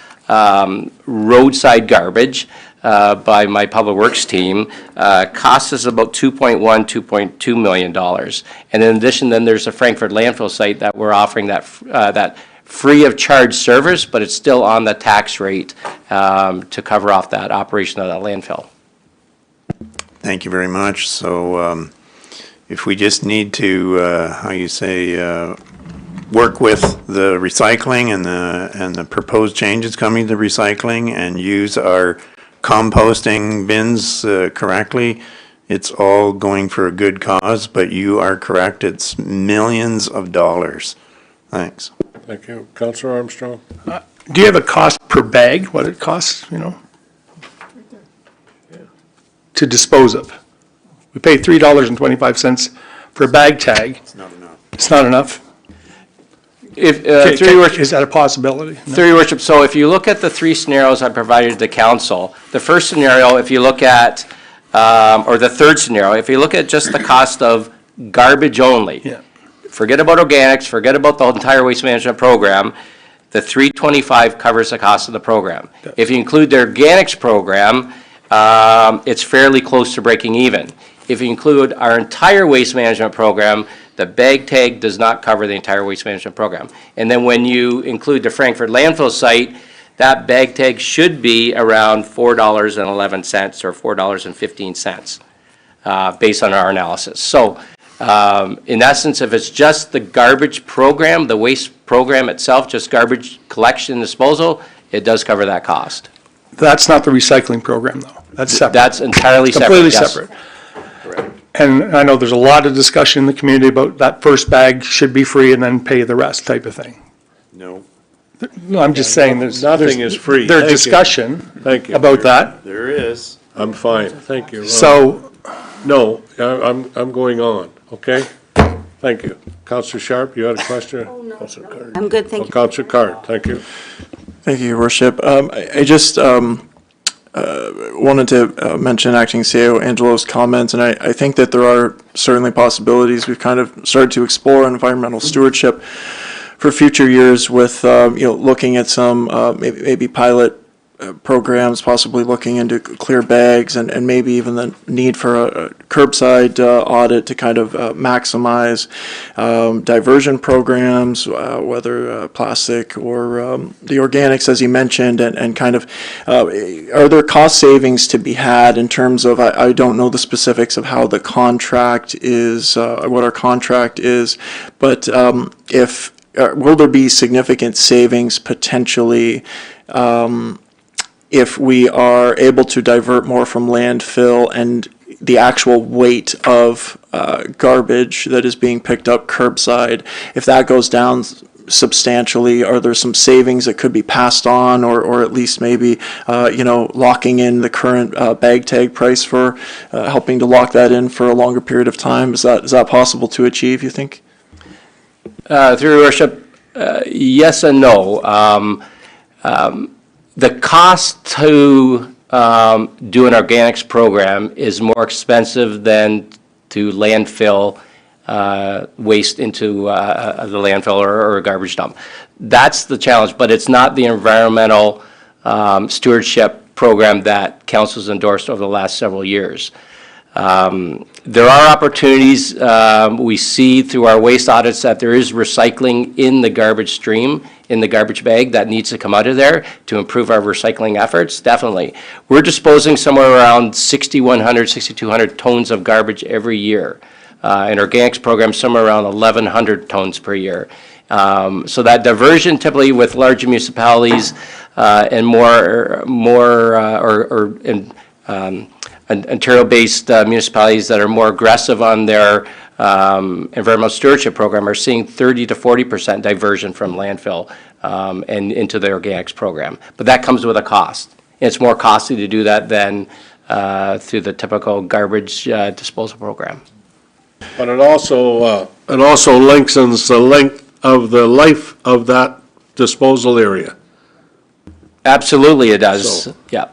roadside garbage by my Public Works team, costs us about $2.2 million. And in addition, then there's the Frankfurt landfill site that we're offering that free of charge service, but it's still on the tax rate to cover off that operation of that landfill. Thank you very much. So if we just need to, work with the recycling and the proposed changes coming to recycling and use our composting bins correctly, it's all going for a good cause, but you are correct, it's millions of dollars. Thanks. Thank you. Councillor Armstrong? Do you have a cost per bag, what it costs, to dispose of? We pay $3.25 for a bag tag. It's not enough. It's not enough? Is that a possibility? Through your worship, so if you look at the three scenarios I provided to council, the first scenario, if you look at, or the third scenario, if you look at just the cost of garbage only, forget about organics, forget about the entire waste management program, the $325 covers the cost of the program. If you include the organics program, it's fairly close to breaking even. If you include our entire waste management program, the bag tag does not cover the entire waste management program. And then when you include the Frankfurt landfill site, that bag tag should be around $4.11 or $4.15, based on our analysis. So, in essence, if it's just the garbage program, the waste program itself, just garbage collection and disposal, it does cover that cost. That's not the recycling program, though. That's separate. That's entirely separate, Completely yes. separate. And I know there's a lot of discussion in the community about that first bag should be free and then pay the rest type of thing. No. No, I'm just saying there's. Nothing is free. There's Thank you. discussion Thank you. about that. There is. I'm fine, thank you. So. No, I'm going on, okay? Thank you. Councillor Sharp, you had a question? Oh, no. I'm good, thank you. Councillor Card, thank you. Thank you, Your Worship. I just wanted to mention Acting CEO Angelo's comments, and I think that there are certainly possibilities. We've kind of started to explore environmental stewardship for future years with, looking at some maybe pilot programs, possibly looking into clear bags and maybe even the need for a curbside audit to kind of maximize diversion programs, whether plastic or the organics, as you mentioned, and kind of, are there cost savings to be had in terms of, I don't know the specifics of how the contract is, what our contract is, but will there be significant savings potentially if we are able to divert more from landfill and the actual weight of garbage that is being picked up curbside, if that goes down substantially, are there some savings that could be passed on, or at least maybe, locking in the current bag tag price for helping to lock that in for a longer period of time? Is that possible to achieve, you think? Through Your Worship, yes and no. The cost to do an organics program is more expensive than to landfill waste into the landfill or a garbage dump. That's the challenge, but it's not the environmental stewardship program that council's endorsed over the last several years. There are opportunities. We see through our waste audits that there is recycling in the garbage stream, in the garbage bag that needs to come out of there to improve our recycling efforts, definitely. We're disposing somewhere around 6,100, 6,200 tons of garbage every year. In organics program, somewhere around 1,100 tons per year. So that diversion typically with large municipalities and Ontario-based municipalities that are more aggressive on their environmental stewardship program are seeing 30 to 40% diversion from landfill and into the organics program. But that comes with a cost. It's more costly to do that than through the typical garbage disposal program. But it also lengthens the length of the life of that disposal area. Absolutely it does, So- yeah.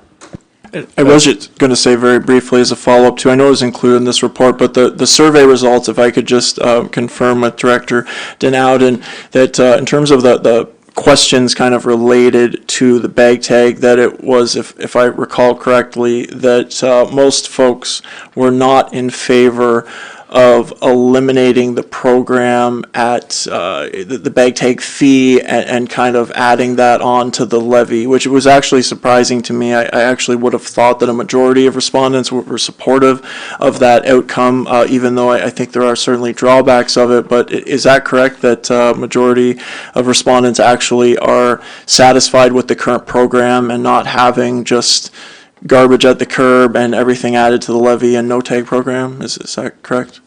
I was just going to say very briefly as a follow-up too, I know it was included in this report, but the survey results, if I could just confirm with Director Denouden, that in terms of the questions kind of related to the bag tag, that it was, if I recall correctly, that most folks were not in favor of eliminating the program at the bag tag fee and kind of adding that on to the levy, which was actually surprising to me. I actually would have thought that a majority of respondents were supportive of that outcome, even though I think there are certainly drawbacks of it. But is that correct, that majority of respondents actually are satisfied with the current program and not having just garbage at the curb and everything added to the levy and no tag program? Is that correct?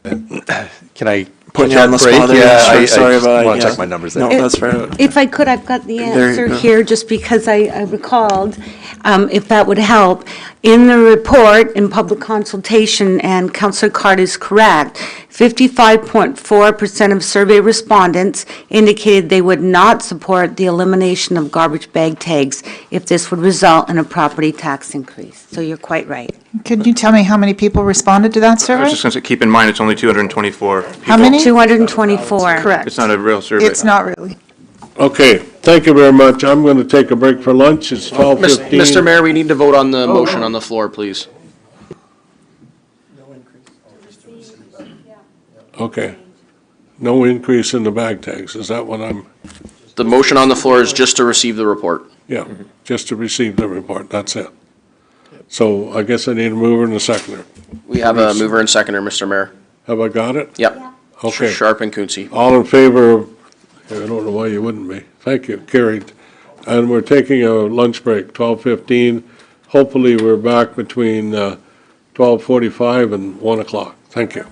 Can I Put you on the break? spot there? Yeah, Sure, I sorry just about it, want to yeah. check my numbers No, there. that's fair. If I could, I've got the There you answer go. here, just because I recalled, if that would help. In the report, in public consultation, and Councillor Card is correct, 55.4% of survey respondents indicated they would not support the elimination of garbage bag tags if this would result in a property tax increase. So you're quite right. Could you tell me how many people responded to that I was survey? just going to say, keep in mind, it's only 224 people. How many? 224. Correct. It's not a real survey. It's not really. Okay, thank you very much. I'm going to take a break for lunch. It's 12:15. Mr. Mayor, we need to vote on the motion on the floor, please. Okay. No increase in the bag tags. Is that what I'm, The motion on the floor is just to receive the report. yeah, just to receive the report. That's it. So I guess I need a mover and a seconder. We have a mover and seconder, Mr. Mayor. Have I got it? Yep. Okay. Sharp and Quinte. All in favor of, I don't know why you wouldn't be. Thank you, carried. And we're taking a lunch break, 12:15. Hopefully, we're back between 12:45 and 1 o'clock. Thank you.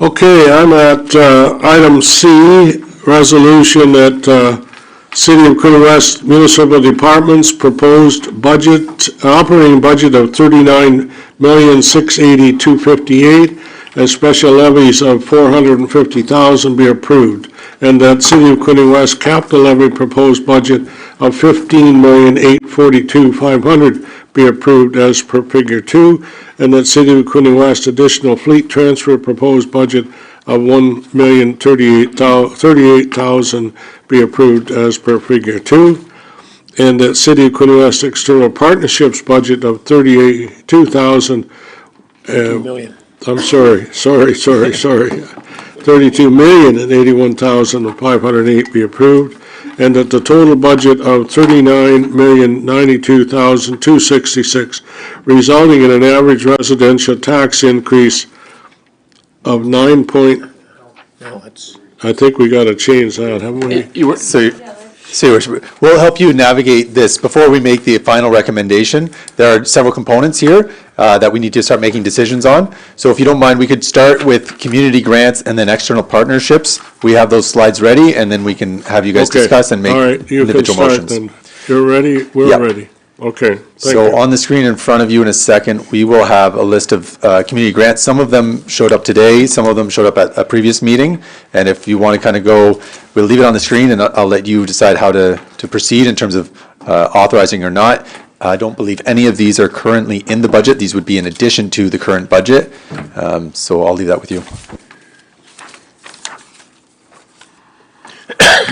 Okay, I'm at item C, resolution that City of Quinte West Municipal Departments proposed budget, operating budget of $39,680,258 and special levies of $450,000 be approved, and that City of Quinte West capital levy proposed budget of $15,842,500 be approved as per figure 2, and that City of Quinte West additional fleet transfer proposed budget of $1,038,000 be approved as per figure 2, and that City of Quinte West external partnerships budget of $32,000. I'm sorry. $32,081,508 be approved, and that the total budget of $39,092,266, resulting in an average residential tax increase of 9 point, I think we got to change that, haven't we? So Your Worship, we'll help you navigate this. Before we make the final recommendation, there are several components here that we need to start making decisions on. So if you don't mind, we could start with community grants and then external partnerships. We have those slides ready, and then we can have you guys discuss and make individual motions. All right, you can start then. You're ready? We're ready. Okay. So on the screen in front of you in a second, we will have a list of community grants. Some of them showed up today, some of them showed up at a previous meeting. And if you want to kind of go, we'll leave it on the screen and I'll let you decide how to proceed in terms of authorizing or not. I don't believe any of these are currently in the budget. These would be in addition to the current budget. So I'll leave that with you.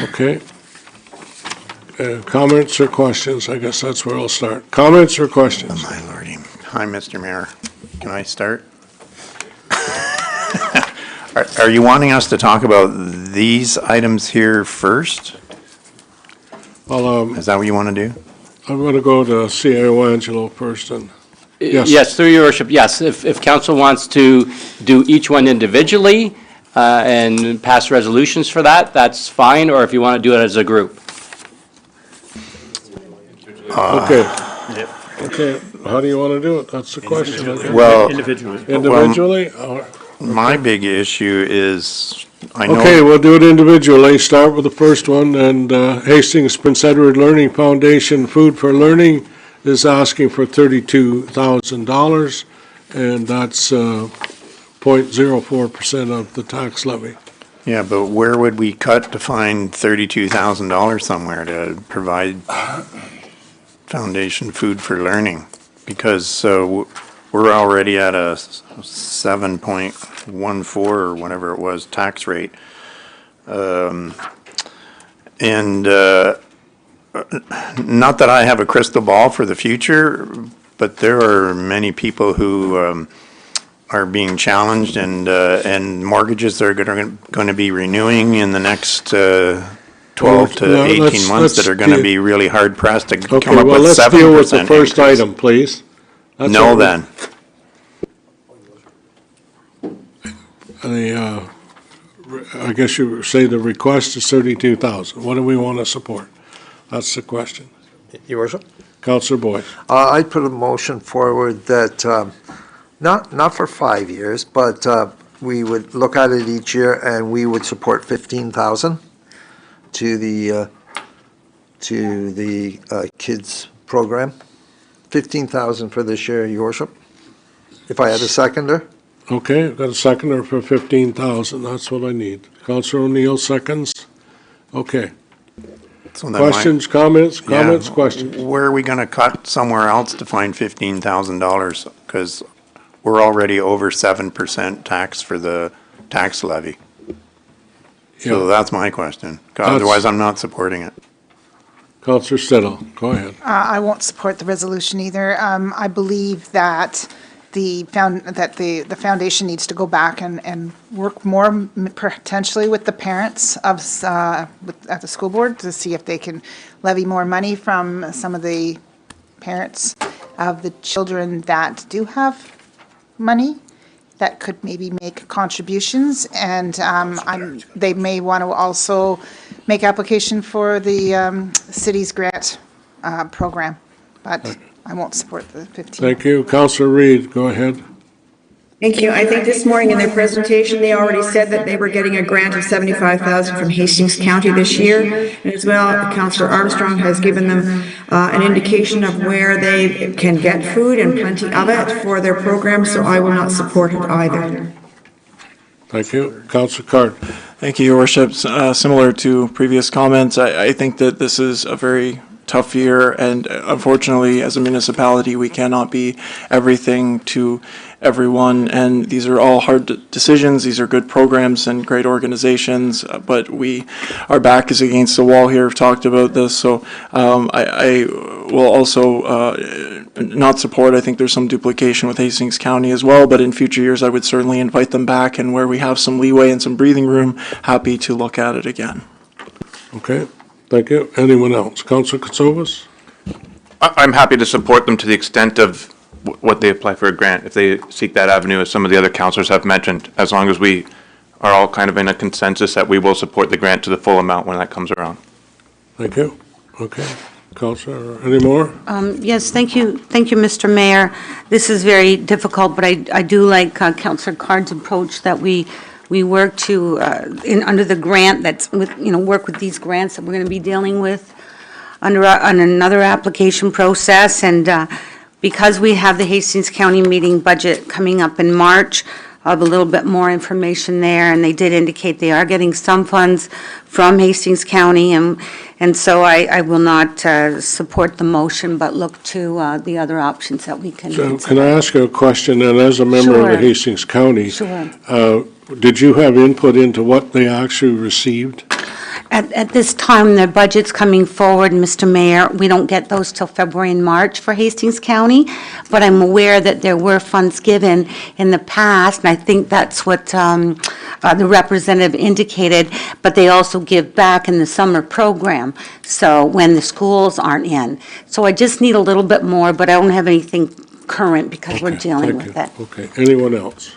Okay. Comments or questions? I guess that's where I'll start. Comments or questions? Oh, my lordy. Hi, Mr. Mayor. Can I start? Are you wanting us to talk about these items here first? Well, is that what you want to do? I'm going to go to CAO Angelo first. And Yes, through your worship, yes. If council wants to do each one individually and pass resolutions for that, that's fine, or if you want to do it as a group. Okay. Okay, how do you want to do it? That's the question. Well, Individually? My big issue is, I know. Okay, we'll do it individually. Start with the first one, and Hastings Prince Edward Learning Foundation Food for Learning is asking for $32,000, and that's 0.04% of the tax levy. Yeah, but where would we cut to find $32,000 somewhere to provide foundation food for learning? Because we're already at a 7.14 or whatever it was tax rate. And not that I have a crystal ball for the future, but there are many people who are being challenged, and mortgages are going to be renewing in the next 12 to 18 months that are going to be really hard pressed to come up with 7% let's deal with the first increase. item, please. That's No, then. I guess you say the request is $32,000. What do we want to support? That's the question. Your Worship? Councillor Boyd. I'd put a motion forward that, not for 5 years, but we would look at it each year and we would support $15,000 to the kids program. $15,000 for this year, Your Worship. If I had a seconder? Okay, I've got a seconder for $15,000. That's what I need. Councillor O'Neill seconds. Okay. So then Questions, comments, questions? Where are we going to cut somewhere else to find $15,000? Because we're already over 7% tax for the tax levy. So that's my question. Otherwise, I'm not supporting it. Councillor Stedall, go ahead. I won't support the resolution either. I believe that the foundation needs to go back and work more potentially with the parents of, at the school board to see if they can levy more money from some of the parents of the children that do have money that could maybe make contributions, and they may want to also make application for the city's grant program, but I won't support the 15. Thank you. Councillor Reid, go ahead. Thank you. I think this morning in their presentation, they already said that they were getting a grant of $75,000 from Hastings County this year. And as well, Councillor Armstrong has given them an indication of where they can get food and plenty of it for their program, so I will not support it either. Thank you. Councillor Card. Thank you, Your Worship. Similar to previous comments, I think that this is a very tough year, and unfortunately, as a municipality, we cannot be everything to everyone, and these are all hard decisions. These are good programs and great organizations, but our back is against the wall here. We've talked about this, so I will also not support. I think there's some duplication with Hastings County as well, but in future years, I would certainly invite them back, and where we have some leeway and some breathing room, happy to look at it again. Okay, thank you. Anyone else? Councillor Katsovas? I'm happy to support them to the extent of what they apply for a grant, if they seek that avenue, as some of the other councillors have mentioned, as long as we are all kind of in a consensus that we will support the grant to the full amount when that comes around. Thank you. Okay. Councillor, any more? Yes, thank you, Mr. Mayor. This is very difficult, but I do like Councillor Card's approach that we work to, under the grant that's with, work with these grants that we're going to be dealing with on another application process. And because we have the Hastings County meeting budget coming up in March, I'll have a little bit more information there, and they did indicate they are getting some funds from Hastings County, and so I will not support the motion, but look to the other options that we can. So can I ask you a question, and as a member of the Sure. Hastings County, Sure. Did you have input into what they actually received? At this time, their budget's coming forward, Mr. Mayor. We don't get those till February and March for Hastings County, but I'm aware that there were funds given in the past, and I think that's what the representative indicated, but they also give back in the summer program, so when the schools aren't in. So I just need a little bit more, but I don't have anything current because we're dealing with it. Okay, anyone else?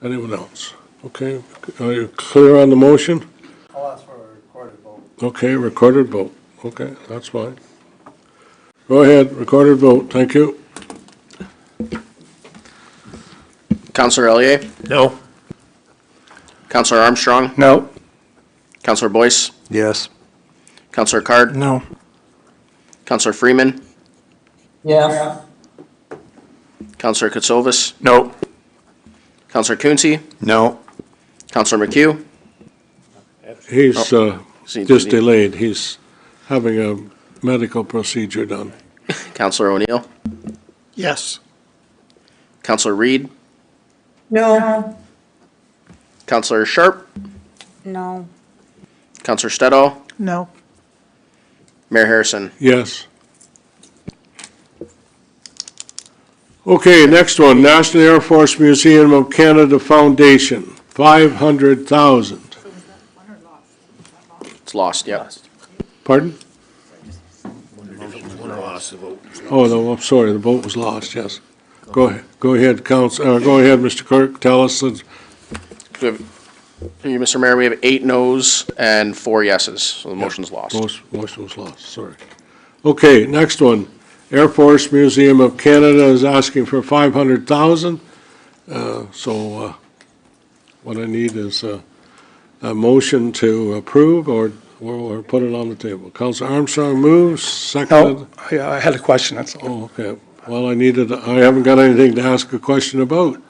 Anyone else? Okay, are you clear on the motion? I'll ask for a recorded vote. Okay, recorded vote. Okay, that's fine. Go ahead, recorded vote. Thank you. Councillor Elliott? No. Councillor Armstrong? No. Councillor Boyce? Yes. Councillor Card? No. Councillor Freeman? Yes. Councillor Katsovas? No. Councillor Quinte? No. Councillor McHugh? He's Seems just to be- delayed. He's having a medical procedure done. Councillor O'Neill? Yes. Councillor Reed? No. Councillor Sharp? No. Councillor Stedall? No. Mayor Harrison? Yes. Okay, next one, National Air Force Museum of Canada Foundation, $500,000. It's lost, yep. Pardon? Oh, no, I'm sorry, the vote was lost, yes. Go ahead, go ahead, go ahead, Mr. Clerk, tell us that. Through you, Mr. Mayor, we have 8 noes and 4 yeses, so the motion's lost. Motion was lost, sorry. Okay, next one. Air Force Museum of Canada is asking for $500,000. So what I need is a motion to approve or put it on the table. Councilor Armstrong moves, seconded. No, I had a question, that's all. Oh, okay. Well, I haven't got anything to ask a question about.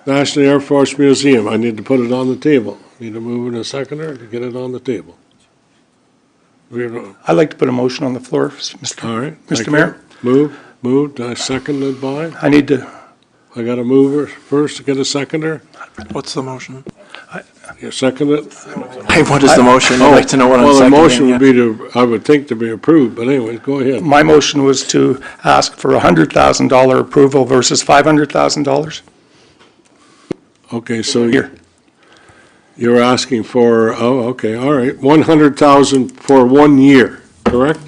National Air Force Museum, I need to put it on the table. Need to move in a seconder to get it on the table. I'd like to put a motion on the floor, Mr. All right. Mr. Mayor. Moved, seconded by? I need to, I got a mover first to get a seconder. What's the motion? You second it? Hey, what is the motion? I'd like to know what I'm Well, the seconding. motion would be to, I would think, to be approved, but anyway, go ahead. my motion was to ask for $100,000 approval versus $500,000. Okay, so you're asking for, okay, all right, 100,000 for 1 year, correct?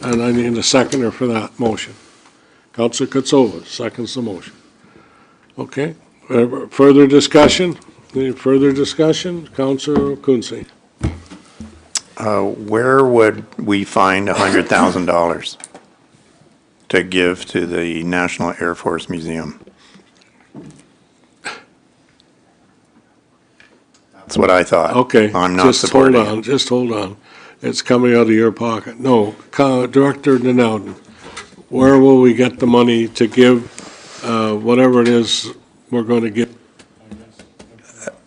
And I need a seconder for that motion. Councilor Katsova seconds the motion. Okay, further discussion? Any further discussion? Councilor Quinte. Where would we find $100,000 to give to the National Air Force Museum? That's what I thought. Okay. I'm not supporting it. Just hold on. It's coming out of your pocket. No, Director Denouden, where will we get the money to give, whatever it is we're going to give?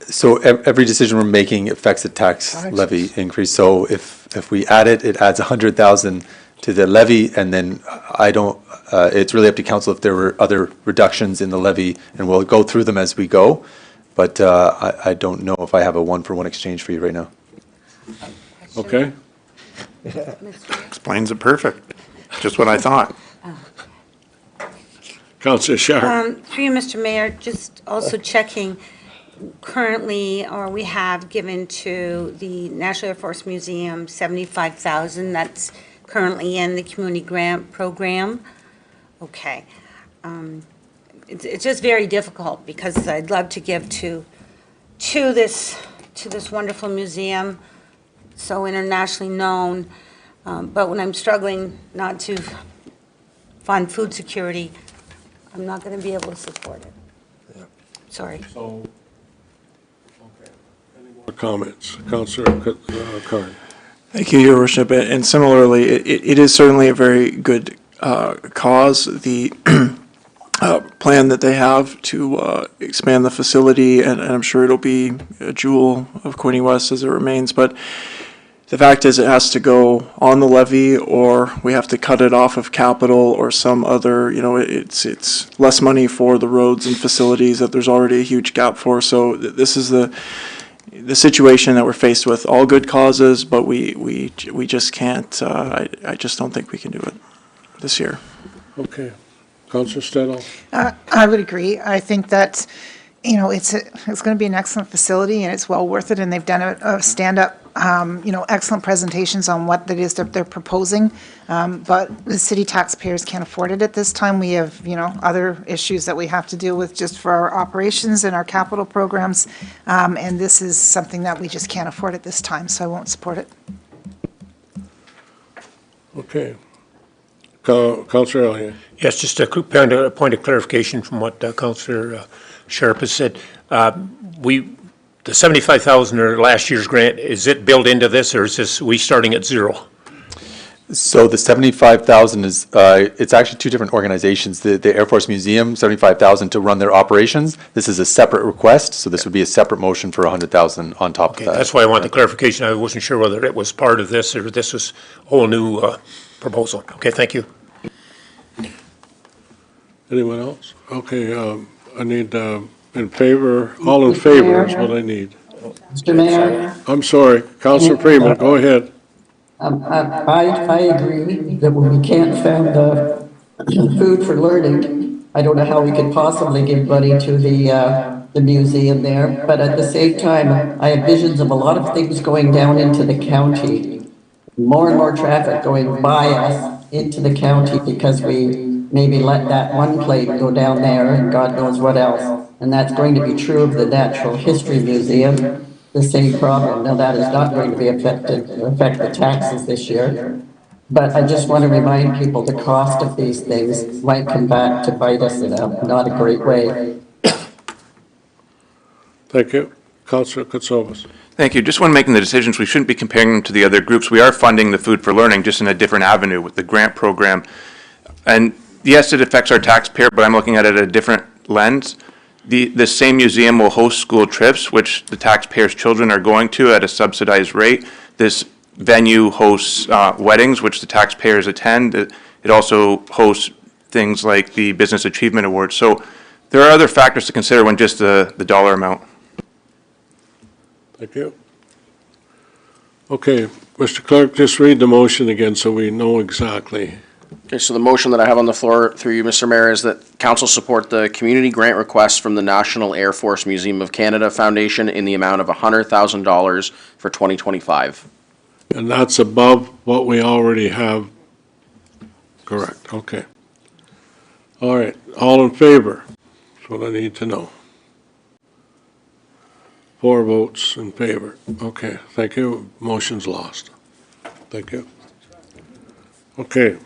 So every decision we're making affects the tax levy increase. So if we add it, it adds 100,000 to the levy, and then I don't, it's really up to council if there were other reductions in the levy, and we'll go through them as we go. But I don't know if I have a one-for-one exchange for you right now. Okay. Explains it perfect. Just what I thought. Councillor Sharp. Through you, Mr. Mayor, just also checking, currently, or we have given to the National Air Force Museum 75,000. That's currently in the community grant program. Okay. It's just very difficult because I'd love to give to this wonderful museum, so internationally known, but when I'm struggling not to fund food security, I'm not going to be able to support it. Sorry. So, okay. Any more comments? Councillor Carn. Thank you, Your Worship. And similarly, it is certainly a very good cause. The plan that they have to expand the facility, and I'm sure it'll be a jewel of Quinte West as it remains. But the fact is, it has to go on the levy, or we have to cut it off of capital or some other. It's less money for the roads and facilities that there's already a huge gap for. So this is the situation that we're faced with. All good causes, but we just can't. I just don't think we can do it this year. Okay. Councillor Stedall. I would agree. I think that, it's going to be an excellent facility, and it's well worth it, and they've done a stand-up, excellent presentations on what it is that they're proposing, but the city taxpayers can't afford it at this time. We have, other issues that we have to deal with just for our operations and our capital programs, and this is something that we just can't afford at this time, so I won't support it. Okay. Councillor Elliott. Yes, just a point of clarification from what Councillor Sharp has said. The 75,000 or last year's grant, is it built into this, or is this we starting at zero? So the 75,000 is, it's actually two different organizations. The Air Force Museum, 75,000 to run their operations. This is a separate request, so this would be a separate motion for 100,000 on top of that. That's why I want the clarification. I wasn't sure whether it was part of this or this was a whole new proposal. Okay, thank you. Anyone else? Okay, I need in favor, all in favor is what I need. Mr. Mayor? I'm sorry, Councillor Freeman, go ahead. I agree that when we can't fund food for learning, I don't know how we could possibly give money to the museum there, but at the same time, I have visions of a lot of things going down into the county. More and more traffic going by us into the county because we maybe let that one plane go down there and God knows what else. And that's going to be true of the Natural History Museum, the same problem. Now, that is not going to be affect the taxes this year. But I just want to remind people the cost of these things might come back to bite us in a not a great way. Thank you. Councillor Katsoulis. Thank you. Just when making the decisions, we shouldn't be comparing them to the other groups. We are funding the Food for Learning just in a different avenue with the grant program. And yes, it affects our taxpayer, but I'm looking at it at a different lens. The same museum will host school trips, which the taxpayers' children are going to at a subsidized rate. This venue hosts weddings, which the taxpayers attend. It also hosts things like the Business Achievement Awards. So there are other factors to consider when just the dollar amount. Thank you. Okay, Mr. Clerk, just read the motion again so we know exactly. Okay, so the motion that I have on the floor through you, Mr. Mayor, is that council support the community grant request from the National Air Force Museum of Canada Foundation in the amount of $100,000 for 2025. And that's above what we already have. Correct, okay. All right, all in favor? That's what I need to know. 4 votes in favor. Okay, thank you. Motion's lost. Thank you. Okay.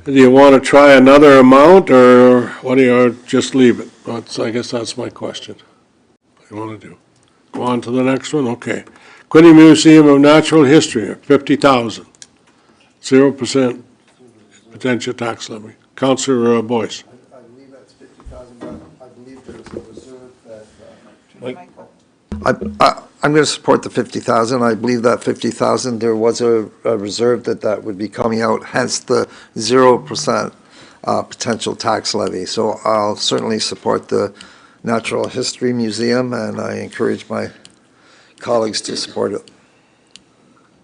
Do you want to try another amount, or what do you, or just leave it? I guess that's my question. What do you want to do? Go on to the next one, okay. Quinte Museum of Natural History, 50,000. 0% potential tax levy. Councillor Boyce. I believe that's 50,000, but I believe there's a reserve that. I'm going to support the 50,000. I believe that 50,000, there was a reserve that would be coming out, hence the 0% potential tax levy. So I'll certainly support the Natural History Museum, and I encourage my colleagues to support it.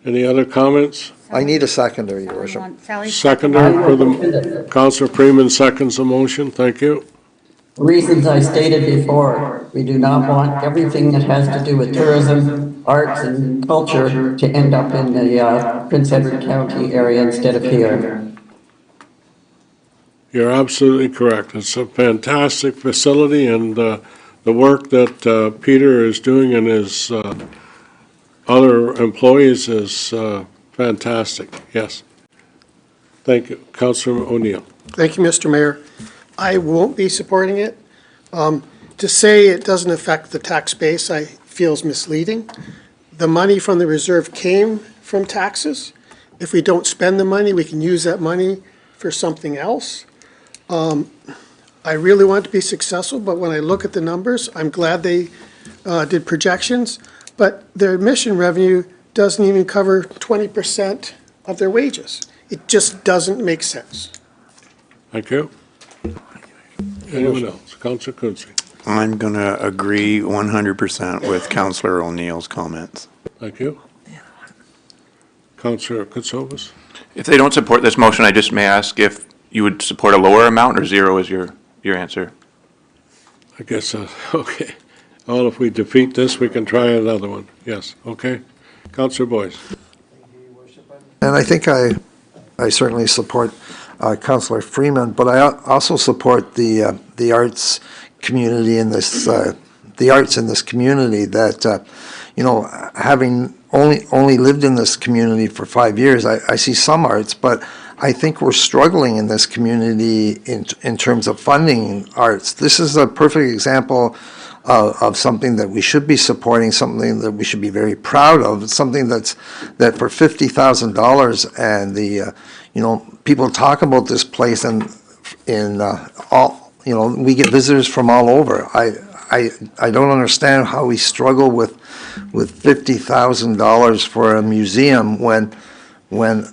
Any other comments? I need a seconder, Your Worship. Seconder for the, Councillor Freeman seconds the motion, thank you. Reasons I stated before, we do not want everything that has to do with tourism, arts, and culture to end up in the Prince Edward County area instead of here. You're absolutely correct. It's a fantastic facility, and the work that Peter is doing and his other employees is fantastic. Yes. Thank you. Councillor O'Neill. Thank you, Mr. Mayor. I won't be supporting it. To say it doesn't affect the tax base, I feel is misleading. The money from the reserve came from taxes. If we don't spend the money, we can use that money for something else. I really want to be successful, but when I look at the numbers, I'm glad they did projections, but their admission revenue doesn't even cover 20% of their wages. It just doesn't make sense. Thank you. Anyone else? Councillor Quince. I'm going to agree 100% with Councillor O'Neill's comments. Thank you. Councillor Kutsovas. If they don't support this motion, I just may ask if you would support a lower amount, or zero is your answer? I guess, okay. Well, if we defeat this, we can try another one. Yes, okay. Councillor Boyce. And I think I certainly support Councillor Freeman, but I also support the arts community in this, the arts in this community that, you know, having only lived in this community for 5 years, I see some arts, but I think we're struggling in this community in terms of funding arts. This is a perfect example of something that we should be supporting, something that we should be very proud of. It's something that for $50,000, and the you know, people talk about this place, and in all, you know, we get visitors from all over. I don't understand how we struggle with $50,000 for a museum when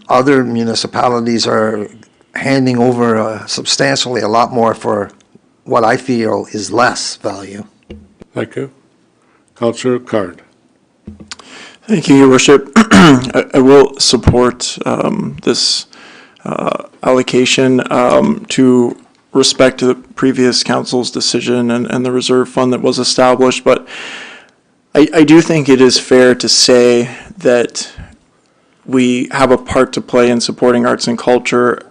other municipalities are handing over substantially a lot more for what I feel is less value. Thank you. Councillor Card. Thank you, Your Worship. I will support this allocation to respect to the previous council's decision and the reserve fund that was established, but I do think it is fair to say that we have a part to play in supporting arts and culture.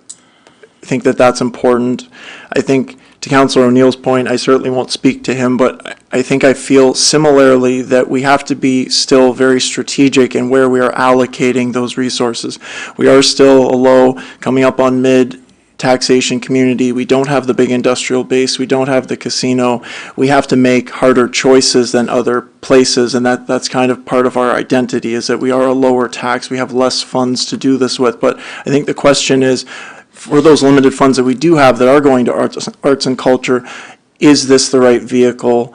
I think that that's important. I think, to Councillor O'Neill's point, I certainly won't speak to him, but I think I feel similarly that we have to be still very strategic in where we are allocating those resources. We are still a low, coming up on mid taxation community. We don't have the big industrial base. We don't have the casino. We have to make harder choices than other places, and that's kind of part of our identity, is that we are a lower tax. We have less funds to do this with. But I think the question is, for those limited funds that we do have that are going to arts and culture, is this the right vehicle?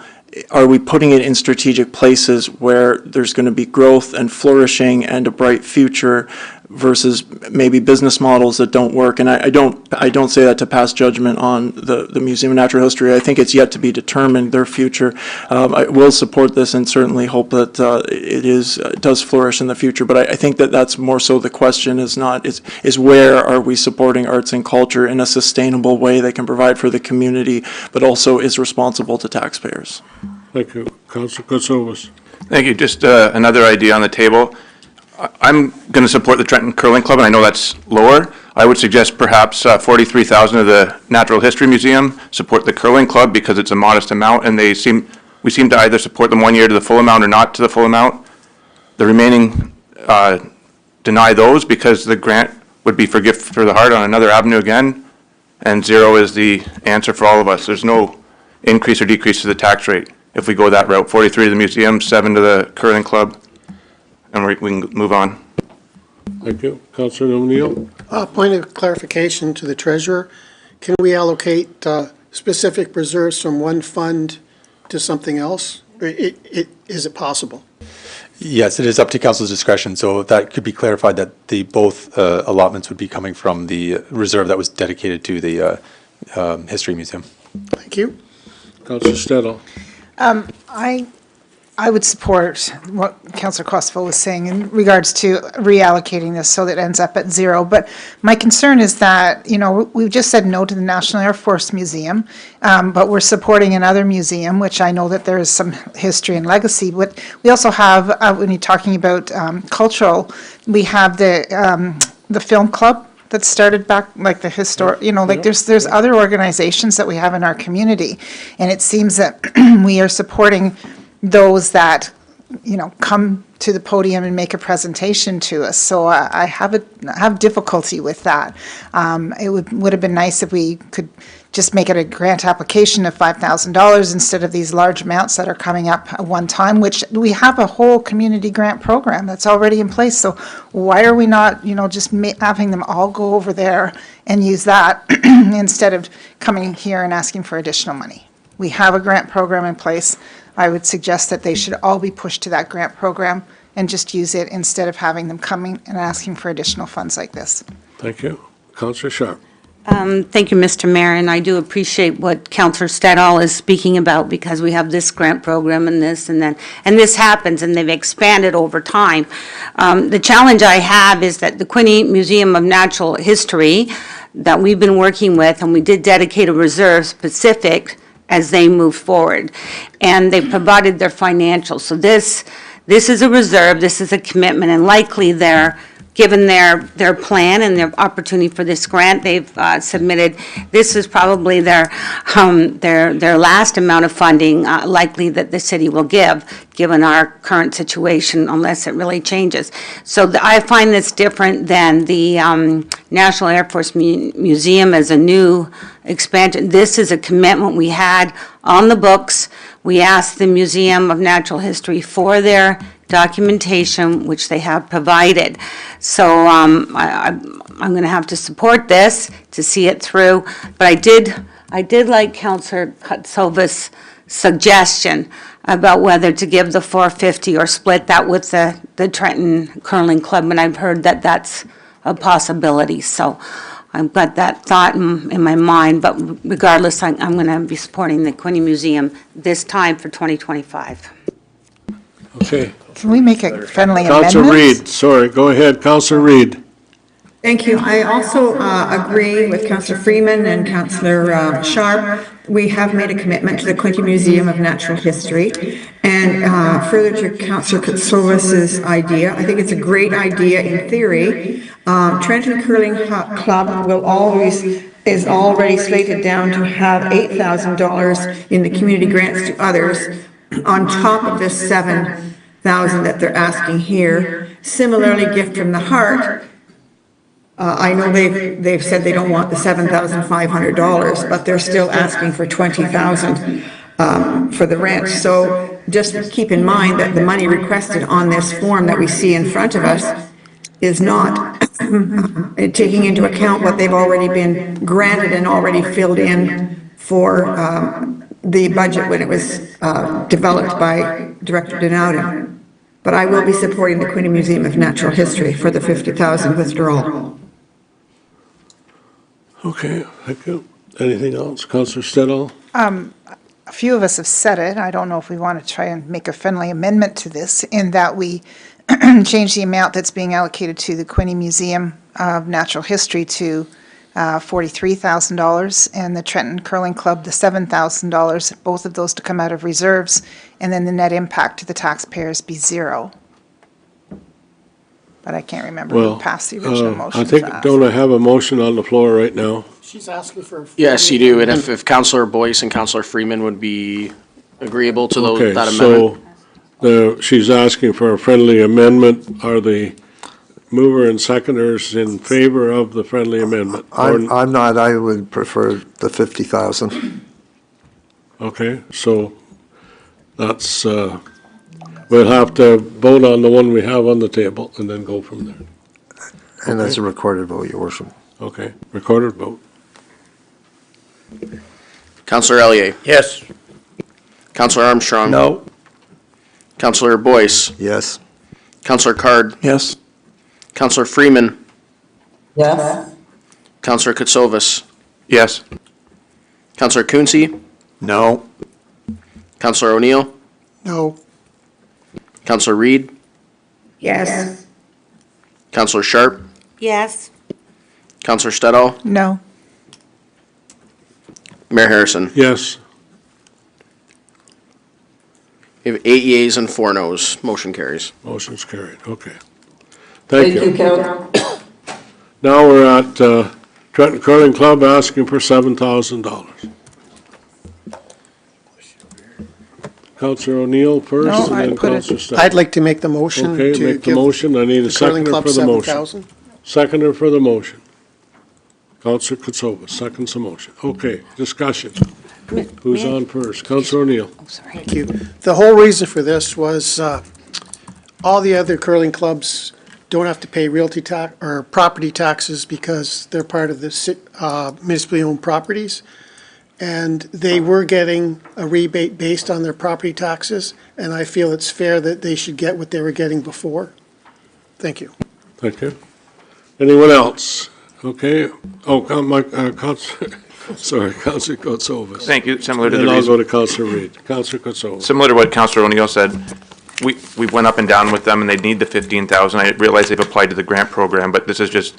Are we putting it in strategic places where there's going to be growth and flourishing and a bright future, versus maybe business models that don't work? And I don't say that to pass judgment on the Museum of Natural History. I think it's yet to be determined, their future. I will support this and certainly hope that it does flourish in the future. But I think that that's more so the question, is where are we supporting arts and culture in a sustainable way that can provide for the community, but also is responsible to taxpayers. Thank you. Councillor Kutsovas. Thank you. Just another idea on the table. I'm going to support the Trenton Curling Club, and I know that's lower. I would suggest perhaps $43,000 of the Natural History Museum support the Curling Club, because it's a modest amount, and we seem to either support them 1 year to the full amount or not to the full amount. The remaining deny those, because the grant would be for Gift for the Heart on another avenue again, and zero is the answer for all of us. There's no increase or decrease to the tax rate. if we go that route. 43 to the museum, 7 to the curling club, and we can move on. Thank you. Councillor O'Neill? Point of clarification to the treasurer. Can we allocate specific reserves from one fund to something else? Is it possible? Yes, it is up to council's discretion, so that could be clarified that the both allotments would be coming from the reserve that was dedicated to the History Museum. Thank you. Councillor Stedel? I would support what Councillor Kosovo was saying in regards to reallocating this so that it ends up at zero. But my concern is that, you know, we've just said no to the National Air Force Museum, but we're supporting another museum, which I know that there is some history and legacy. But we also have, when you're talking about cultural, we have the film club that started back, like the historic, you know, like there's other organizations that we have in our community. And it seems that we are supporting those that, you know, come to the podium and make a presentation to us. So I have difficulty with that. It would have been nice if we could just make it a grant application of $5,000 instead of these large amounts that are coming up at one time, which we have a whole community grant program that's already in place. So why are we not, you know, just having them all go over there and use that instead of coming here and asking for additional money? We have a grant program in place. I would suggest that they should all be pushed to that grant program and just use it instead of having them coming and asking for additional funds like this. Thank you. Councillor Sharp? Thank you, Mr. Mayor, and I do appreciate what Councillor Stedall is speaking about, because we have this grant program and this, and this happens, and they've expanded over time. The challenge I have is that the Quinte Museum of Natural History that we've been working with, and we did dedicate a reserve specific as they move forward, and they provided their financials. So this is a reserve, this is a commitment, and likely they're given their plan and their opportunity for this grant they've submitted. This is probably their last amount of funding likely that the city will give, given our current situation, unless it really changes. So I find this different than the National Air Force Museum as a new expansion. This is a commitment we had on the books. We asked the Museum of Natural History for their documentation, which they have provided. So I'm going to have to support this to see it through. But I did like Councillor Kotsova's suggestion about whether to give the $450 or split that with the Trenton Curling Club, and I've heard that that's a possibility. So I've got that thought in my mind, but regardless, I'm going to be supporting the Quinte Museum this time for 2025. Okay. Can we make a friendly amendment? Councillor Reid, sorry, go ahead. Councillor Reid. Thank you. I also agree with Councillor Freeman and Councillor Sharp. We have made a commitment to the Quinte Museum of Natural History. And further to Councillor Kotsova's idea, I think it's a great idea in theory. Trenton Curling Club is already slated down to have $8,000 in the community grants to others on top of this $7,000 that they're asking here. Similarly, Gift from the Heart, I know they've said they don't want the $7,500, but they're still asking for $20,000 for the rent. So just keep in mind that the money requested on this form that we see in front of us is not taking into account what they've already been granted and already filled in for the budget when it was developed by Director Denowden. But I will be supporting the Quinte Museum of Natural History for the $50,000 withdrawal. Okay, thank you. Anything else? Councillor Stedall? A few of us have said it. I don't know if we want to try and make a friendly amendment to this in that we change the amount that's being allocated to the Quinte Museum of Natural History to $43,000, and the Trenton Curling Club, the $7,000, both of those to come out of reserves, and then the net impact to the taxpayers be zero. But I can't remember who passed the original motion. I think, don't I have a motion on the floor right now? She's asking for. Yes, you do, and if Councillor Boyce and Councillor Freeman would be agreeable to that amendment. So she's asking for a friendly amendment. Are the mover and seconders in favor of the friendly amendment? I'm not. I would prefer the 50,000. Okay, so That's, we'll have to vote on the one we have on the table and then go from there. And that's a recorded vote, your worship. Okay, recorded vote. Counselor Elliott. Yes. Counselor Armstrong. No. Counselor Boyce. Yes. Counselor Card. Yes. Counselor Freeman. Yes. Counselor Kutsovas. Yes. Counselor Quinte. No. Counselor O'Neill. No. Counselor Reed. Yes. Counselor Sharp. Yes. Counselor Steddall. No. Mayor Harrison. Yes. We have 8 yeas and 4 noes. Motion carries. Motion's carried, okay. Thank you. Count. Now we're at Trenton Curling Club asking for $7,000. Counselor O'Neill first, No, and I'd then put Counselor it, Stein. I'd like to make the motion Okay, to make the give motion. I need a the curling seconder club for the motion. 7,000. Seconder for the motion. Counselor Kutsova seconds the motion. Okay, discussion. Who's may I- on first? Counselor O'Neill. Oh, sorry. Thank you. The whole reason for this was all the other curling clubs don't have to pay realty tax or property taxes because they're part of the municipally owned properties. And they were getting a rebate based on their property taxes, and I feel it's fair that they should get what they were getting before. Thank you. Thank you. Anyone else? Okay. Oh, Counselor, sorry, Counselor Kutsova. Thank you. Similar to the Then I'll go reason, to Counselor Reed. Counselor Kutsova. similar to what Counselor O'Neill said, we went up and down with them and they need the 15,000. I realize they've applied to the grant program, but this is just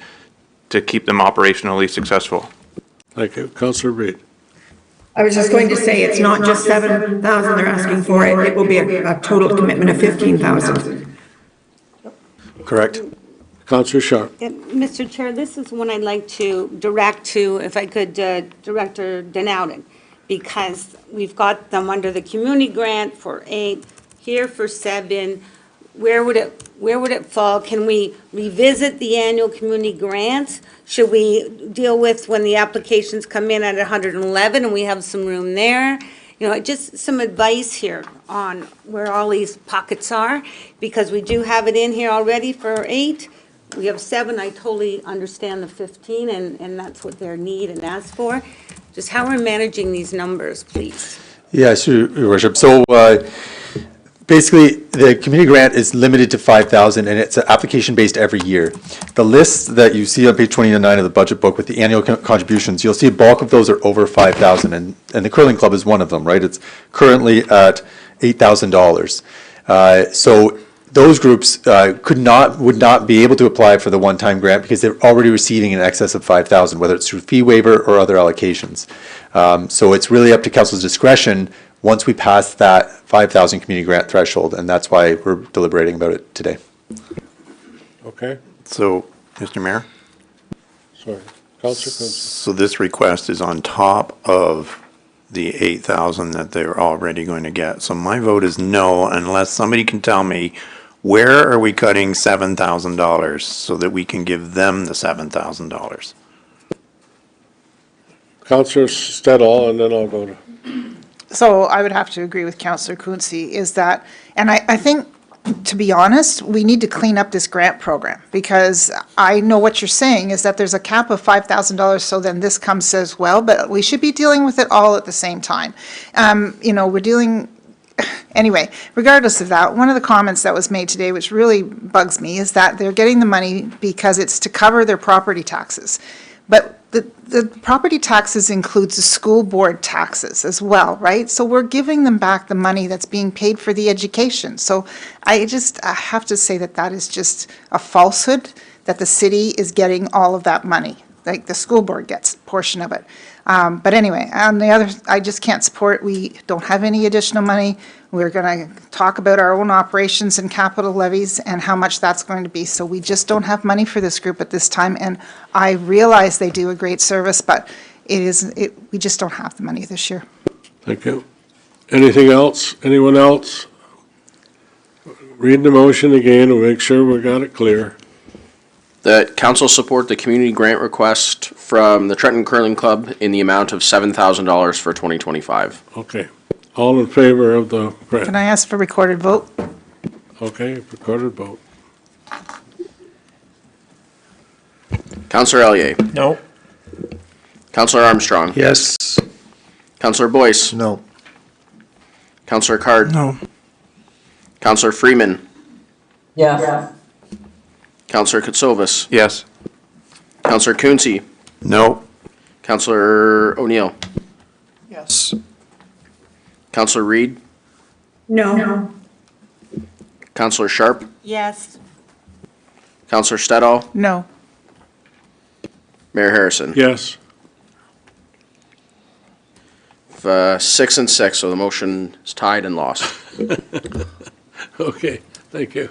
to keep them operationally successful. Thank you. Counselor Reed. I was just going to say, it's not just 7,000 they're asking for, it will be a total commitment of 15,000. Correct. Counselor Sharp. Yeah, Mr. Chair, this is one I'd like to direct to, if I could, Director Denowden, because we've got them under the community grant for 8, here for 7. Where would it fall? Can we revisit the annual community grant? Should we deal with when the applications come in at 111 and we have some room there? You know, just some advice here on where all these pockets are, because we do have it in here already for 8. We have 7, I totally understand the 15, and that's what their need and ask for. Just how we're managing these numbers, please. Yes, Your Worship. So basically, the community grant is limited to 5,000, and it's application-based every year. The list that you see on page 29 of the budget book with the annual contributions, you'll see a bulk of those are over 5,000, and the curling club is one of them, right? It's currently at $8,000. So those groups would not be able to apply for the one-time grant because they're already receiving in excess of 5,000, whether it's through fee waiver or other allocations. So it's really up to council's discretion once we pass that 5,000 community grant threshold, and that's why we're deliberating about it today. Okay. So, Mr. Mayor? Sorry. Counselor Kutsova. So this request is on top of the 8,000 that they're already going to get. So my vote is no, unless somebody can tell me, where are we cutting $7,000 so that we can give them the $7,000? Counselor Steddall, and then I'll go to. So I would have to agree with Councillor Quinte is that, and I think, to be honest, we need to clean up this grant program, because I know what you're saying is that there's a cap of $5,000, so then this comes as well, but we should be dealing with it all at the same time. You know, we're dealing, anyway, regardless of that, one of the comments that was made today, which really bugs me, is that they're getting the money because it's to cover their property taxes. But the property taxes includes the school board taxes as well, right? So we're giving them back the money that's being paid for the education. So I have to say that that is just a falsehood, that the city is getting all of that money. Like the school board gets a portion of it. But anyway, on the other, I just can't support, we don't have any additional money. We're going to talk about our own operations and capital levies and how much that's going to be. So we just don't have money for this group at this time. And I realize they do a great service, but we just don't have the money this year. Thank you. Anything else? Anyone else? Read the motion again and make sure we got it clear. That council support the community grant request from the Trenton Curling Club in the amount of $7,000 for 2025. Okay. All in favor of the grant? Can I ask for recorded vote? Okay, recorded vote. Counselor Ellier. No. Counselor Armstrong. Yes. Counselor Boyce. No. Counselor Card. No. Counselor Freeman. Yes. Counselor Kutsovas. Yes. Counselor Quinte. No. Counselor O'Neill. Yes. Counselor Reed. No. Counselor Sharp. Yes. Counselor Stedall. No. Mayor Harrison. Yes. 6 and 6, so the motion is tied and lost. Okay, thank you.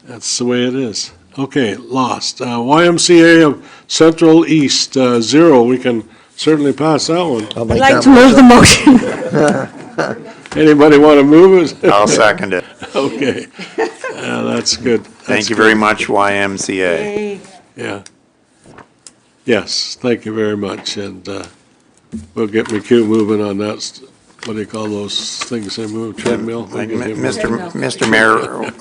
That's the way it is. Okay, lost. YMCA of Central East, 0. We can certainly pass that one. I'll I'd make like that to move the motion. motion. Anybody want to move it? I'll second it. Okay, that's good. Thank you very much, YMCA. Yeah. Yes, thank you very much, and we'll get McHugh moving on that, what do you call those things they move, treadmill? Like, Mr. Mayor,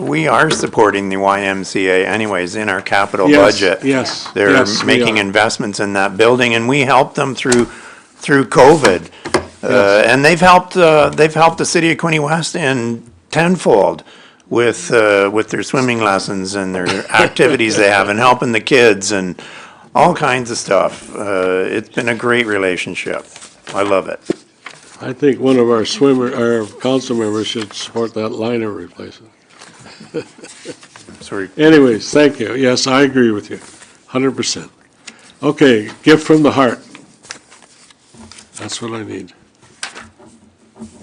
we are supporting the YMCA anyways in our capital Yes, budget. yes, They're yes, we making are. investments in that building, and we helped them through COVID. And they've helped the city of Quinte West in tenfold with their swimming lessons and their activities they have and helping the kids and all kinds of stuff. It's been a great relationship. I love it. I think one of our council members should support that liner replacement. Sorry. Anyways, thank you. Yes, I agree with you, 100%. Okay, gift from the heart. That's what I need.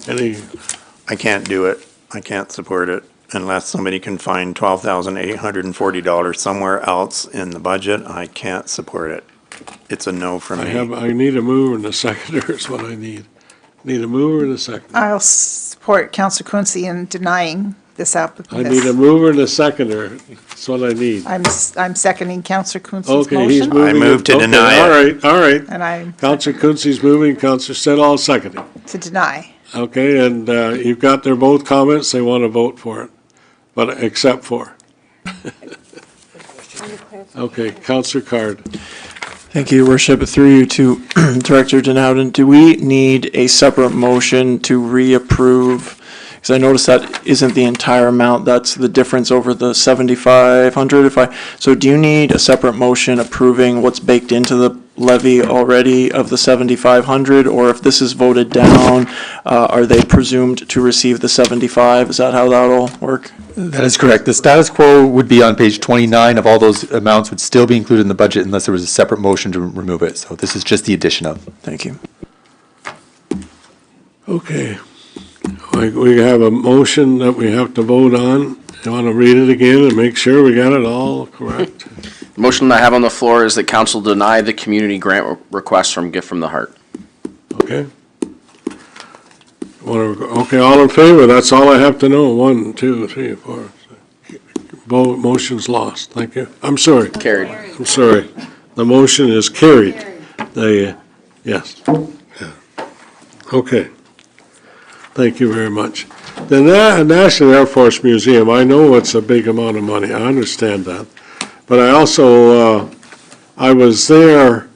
I can't do it. I can't support it unless somebody can find $12,840 somewhere else in the budget. I can't support it. It's a no from me. I need a mover and a seconder is what I need. Need a mover and a seconder. I'll support Councillor Quincy in denying this application. I need a mover and a seconder. That's what I need. I'm seconding Councillor Quincy's Okay, he's motion. moving. I move to deny it. All right. And I'm Councillor Kunzi's moving, Councillor Stedall seconding. to deny. Okay, and you've got their both comments, they want to vote for it, but except for. Okay, Councillor Card. Thank you, Your Worship. Through you to Director Denowden, do we need a separate motion to reapprove? Because I noticed that isn't the entire amount, that's the difference over the 7,500. So do you need a separate motion approving what's baked into the levy already of the 7,500? Or if this is voted down, are they presumed to receive the 75? Is that how that'll work? That is correct. The status quo would be on page 29 of all those amounts would still be included in the budget unless there was a separate motion to remove it. So this is just the addition of. Thank you. Okay, we have a motion that we have to vote on. You want to read it again and make sure we got it all correct? The motion I have on the floor is that council deny the community grant request from Gift from the Heart. Okay. Okay, all in favor, that's all I have to know. 1, 2, 3, 4. Vote, motion's lost, thank you. I'm sorry. Carried. I'm sorry. The motion is carried. Yes. Yeah. Okay. Thank you very much. The National Air Force Museum, I know it's a big amount of money, I understand that. But I also, I was there,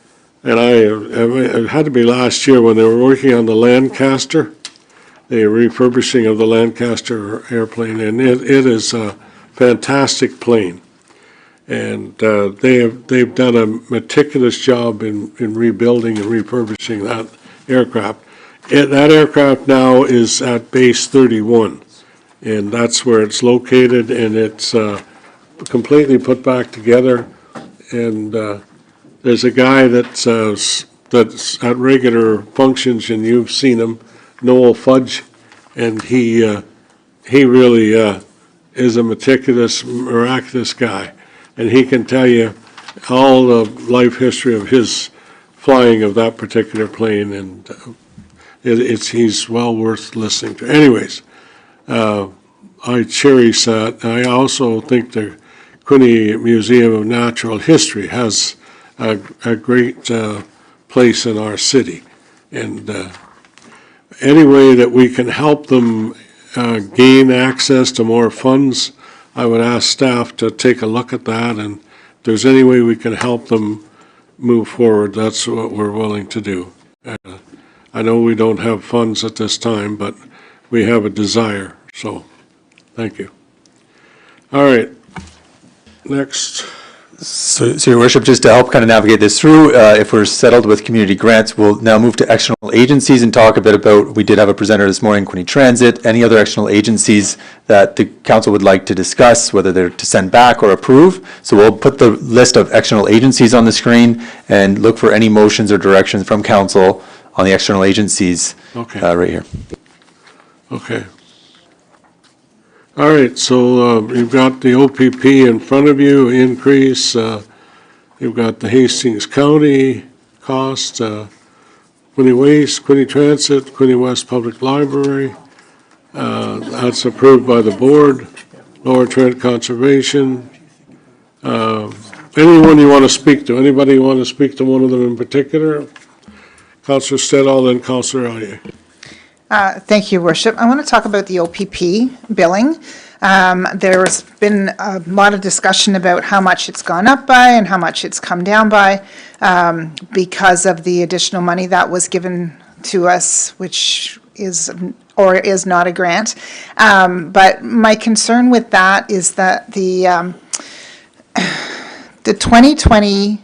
and it had to be last year when they were working on the Lancaster, the refurbishing of the Lancaster airplane, and it is a fantastic plane. And they've done a meticulous job in rebuilding and refurbishing that aircraft. That aircraft now is at Base 31, and that's where it's located, and it's completely put back together. And there's a guy that's at regular functions, and you've seen him, Noel Fudge, and he really is a meticulous, miraculous guy, and he can tell you all the life history of his flying of that particular plane, and he's well worth listening to. Anyways, I cherish that. I also think the Quinte Museum of Natural History has a great place in our city, and any way that we can help them gain access to more funds, I would ask staff to take a look at that, and if there's any way we can help them move forward, that's what we're willing to do. I know we don't have funds at this time, but we have a desire, so thank you. All right, next. So, Your Worship, just to help kind of navigate this through, if we're settled with community grants, we'll now move to external agencies and talk a bit about, we did have a presenter this morning, Quinte Transit, any other external agencies that the council would like to discuss, whether they're to send back or approve. So we'll put the list of external agencies on the screen and look for any motions or directions from council on the external agencies right here. Okay. All right, so you've got the OPP in front of you, increase. You've got the Hastings County cost, Quinte Waste, Quinte Transit, Quinte West Public Library. That's approved by the board. Lower Trent Conservation. Anyone you want to speak to? Anybody want to speak to one of them in particular? Councillor Stedall, then Councillor Elliott. Thank you, Worship. I want to talk about the OPP billing. There's been a lot of discussion about how much it's gone up by and how much it's come down by because of the additional money that was given to us, which is or is not a grant. But my concern with that is that the 2020,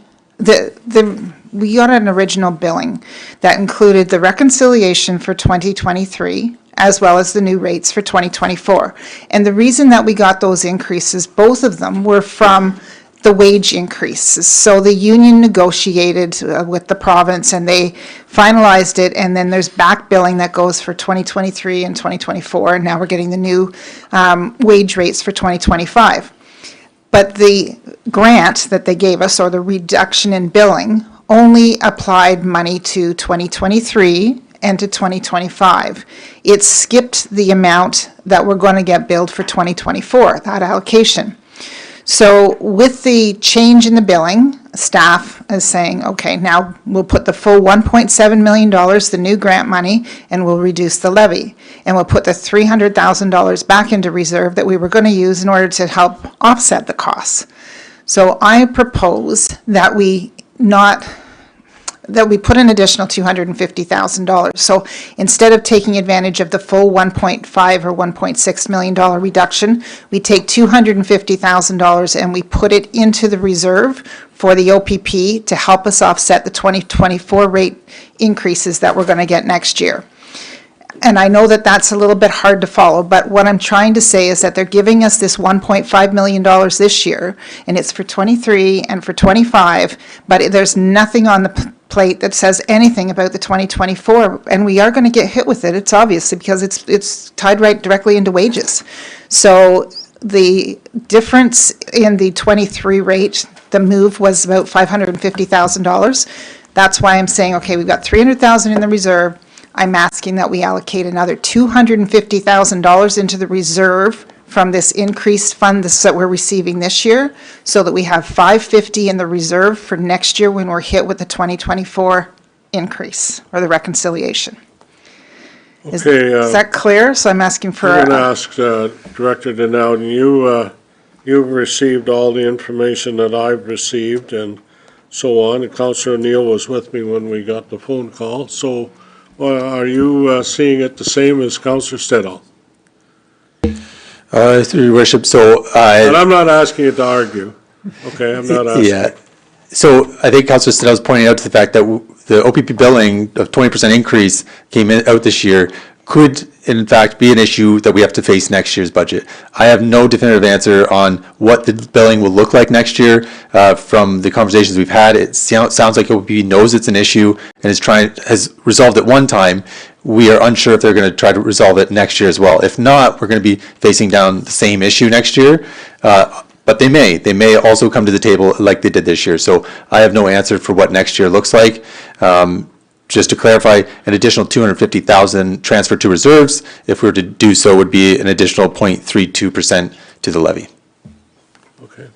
we got an original billing that included the reconciliation for 2023 as well as the new rates for 2024. And the reason that we got those increases, both of them, were from the wage increases. So the union negotiated with the province and they finalized it, and then there's back billing that goes for 2023 and 2024, and now we're getting the new wage rates for 2025. But the grant that they gave us, or the reduction in billing, only applied money to 2023 and to 2025. It skipped the amount that we're going to get billed for 2024, that allocation. So with the change in the billing, staff is saying, okay, now we'll put the full $1.7 million, the new grant money, and we'll reduce the levy. And we'll put the $300,000 back into reserve that we were going to use in order to help offset the costs. So I propose that we put an additional $250,000. So instead of taking advantage of the full $1.5 or $1.6 million reduction, we take $250,000 and we put it into the reserve for the OPP to help us offset the 2024 rate increases that we're going to get next year. And I know that that's a little bit hard to follow, but what I'm trying to say is that they're giving us this $1.5 million this year, and it's for 23 and for 25, but there's nothing on the plate that says anything about the 2024, and we are going to get hit with it. It's obviously because it's tied right directly into wages. So the difference in the 23 rate, the move was about $550,000. That's why I'm saying, okay, we've got $300,000 in the reserve. I'm asking that we allocate another $250,000 into the reserve from this increased fund that we're receiving this year, so that we have $550 in the reserve for next year when we're hit with the 2024 increase or the reconciliation. Is that clear? So I'm asking for. I'm going to ask Director Dowden, you've received all the information that I've received and so on, and Councillor O'Neill was with me when we got the phone call. So are you seeing it the same as Councillor Stedall? Through your worship, so But I'm not asking you to argue. Okay, I'm not asking. Yeah. So I think Councillor Stedall is pointing out to the fact that the OPP billing of 20% increase came out this year could in fact be an issue that we have to face next year's budget. I have no definitive answer on what the billing will look like next year. From the conversations we've had, it sounds like OPP knows it's an issue and has resolved it one time. We are unsure if they're going to try to resolve it next year as well. If not, we're going to be facing down the same issue next year. But they may also come to the table like they did this year. So I have no answer for what next year looks like. Just to clarify, an additional $250,000 transfer to reserves, if we were to do so, would be an additional 0.32% to the levy. Okay.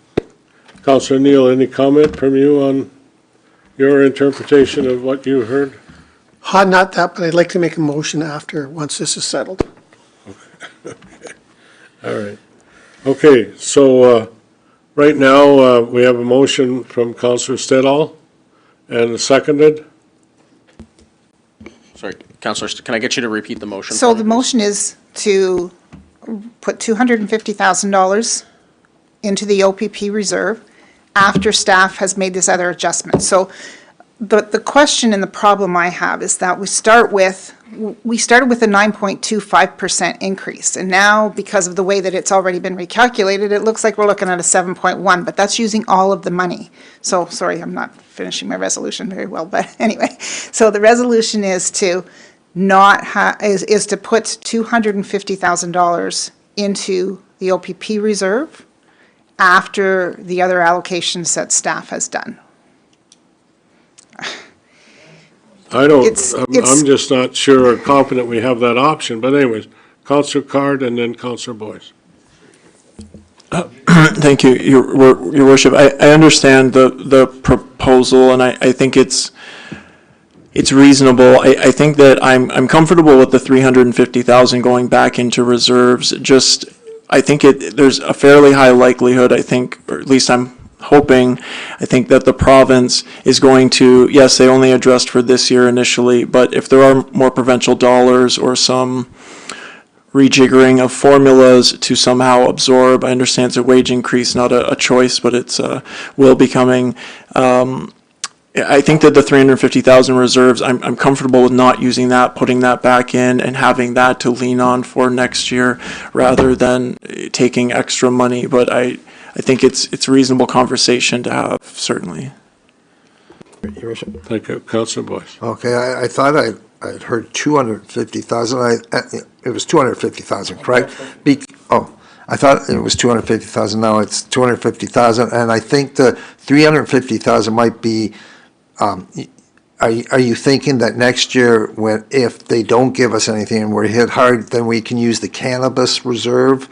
Councillor Neal, any comment from you on your interpretation of what you heard? Not that, but I'd like to make a motion after, once this is settled. All right. Okay, so, right now, we have a motion from Councillor Stedall and seconded. Sorry, Councillor, can I get you to repeat the motion? So for me, the please? motion is to put $250,000 into the OPP reserve after staff has made this other adjustment. So the question and the problem I have is that we started with a 9.25% increase, and now, because of the way that it's already been recalculated, it looks like we're looking at a 7.1, but that's using all of the money. So, sorry, I'm not finishing my resolution very well, but anyway. So the resolution is to is to put $250,000 into the OPP reserve after the other allocations that staff has done. I'm It's- just not sure or confident we have that option, but anyways, Councillor Card and then Councillor Boyce. Thank you, Your Worship. I understand the proposal, and I think it's reasonable. I think that I'm comfortable with the $350,000 going back into reserves. Just, I think there's a fairly high likelihood, I think, or at least I'm hoping, I think that the province is going to, yes, they only addressed for this year initially, but if there are more provincial dollars or some rejiggering of formulas to somehow absorb, I understand it's a wage increase, not a choice, but it's will becoming, I think that the 350,000 reserves, I'm comfortable with not using that, putting that back in and having that to lean on for next year rather than taking extra money. But I think it's a reasonable conversation to have, certainly. Your Worship. Thank you, Councillor Boyce. Okay, I thought I'd heard 250,000. It was 250,000, correct? I thought it was 250,000. Now it's 250,000, and I think the 350,000 might be. Are you thinking that next year, if they don't give us anything and we're hit hard, then we can use the cannabis reserve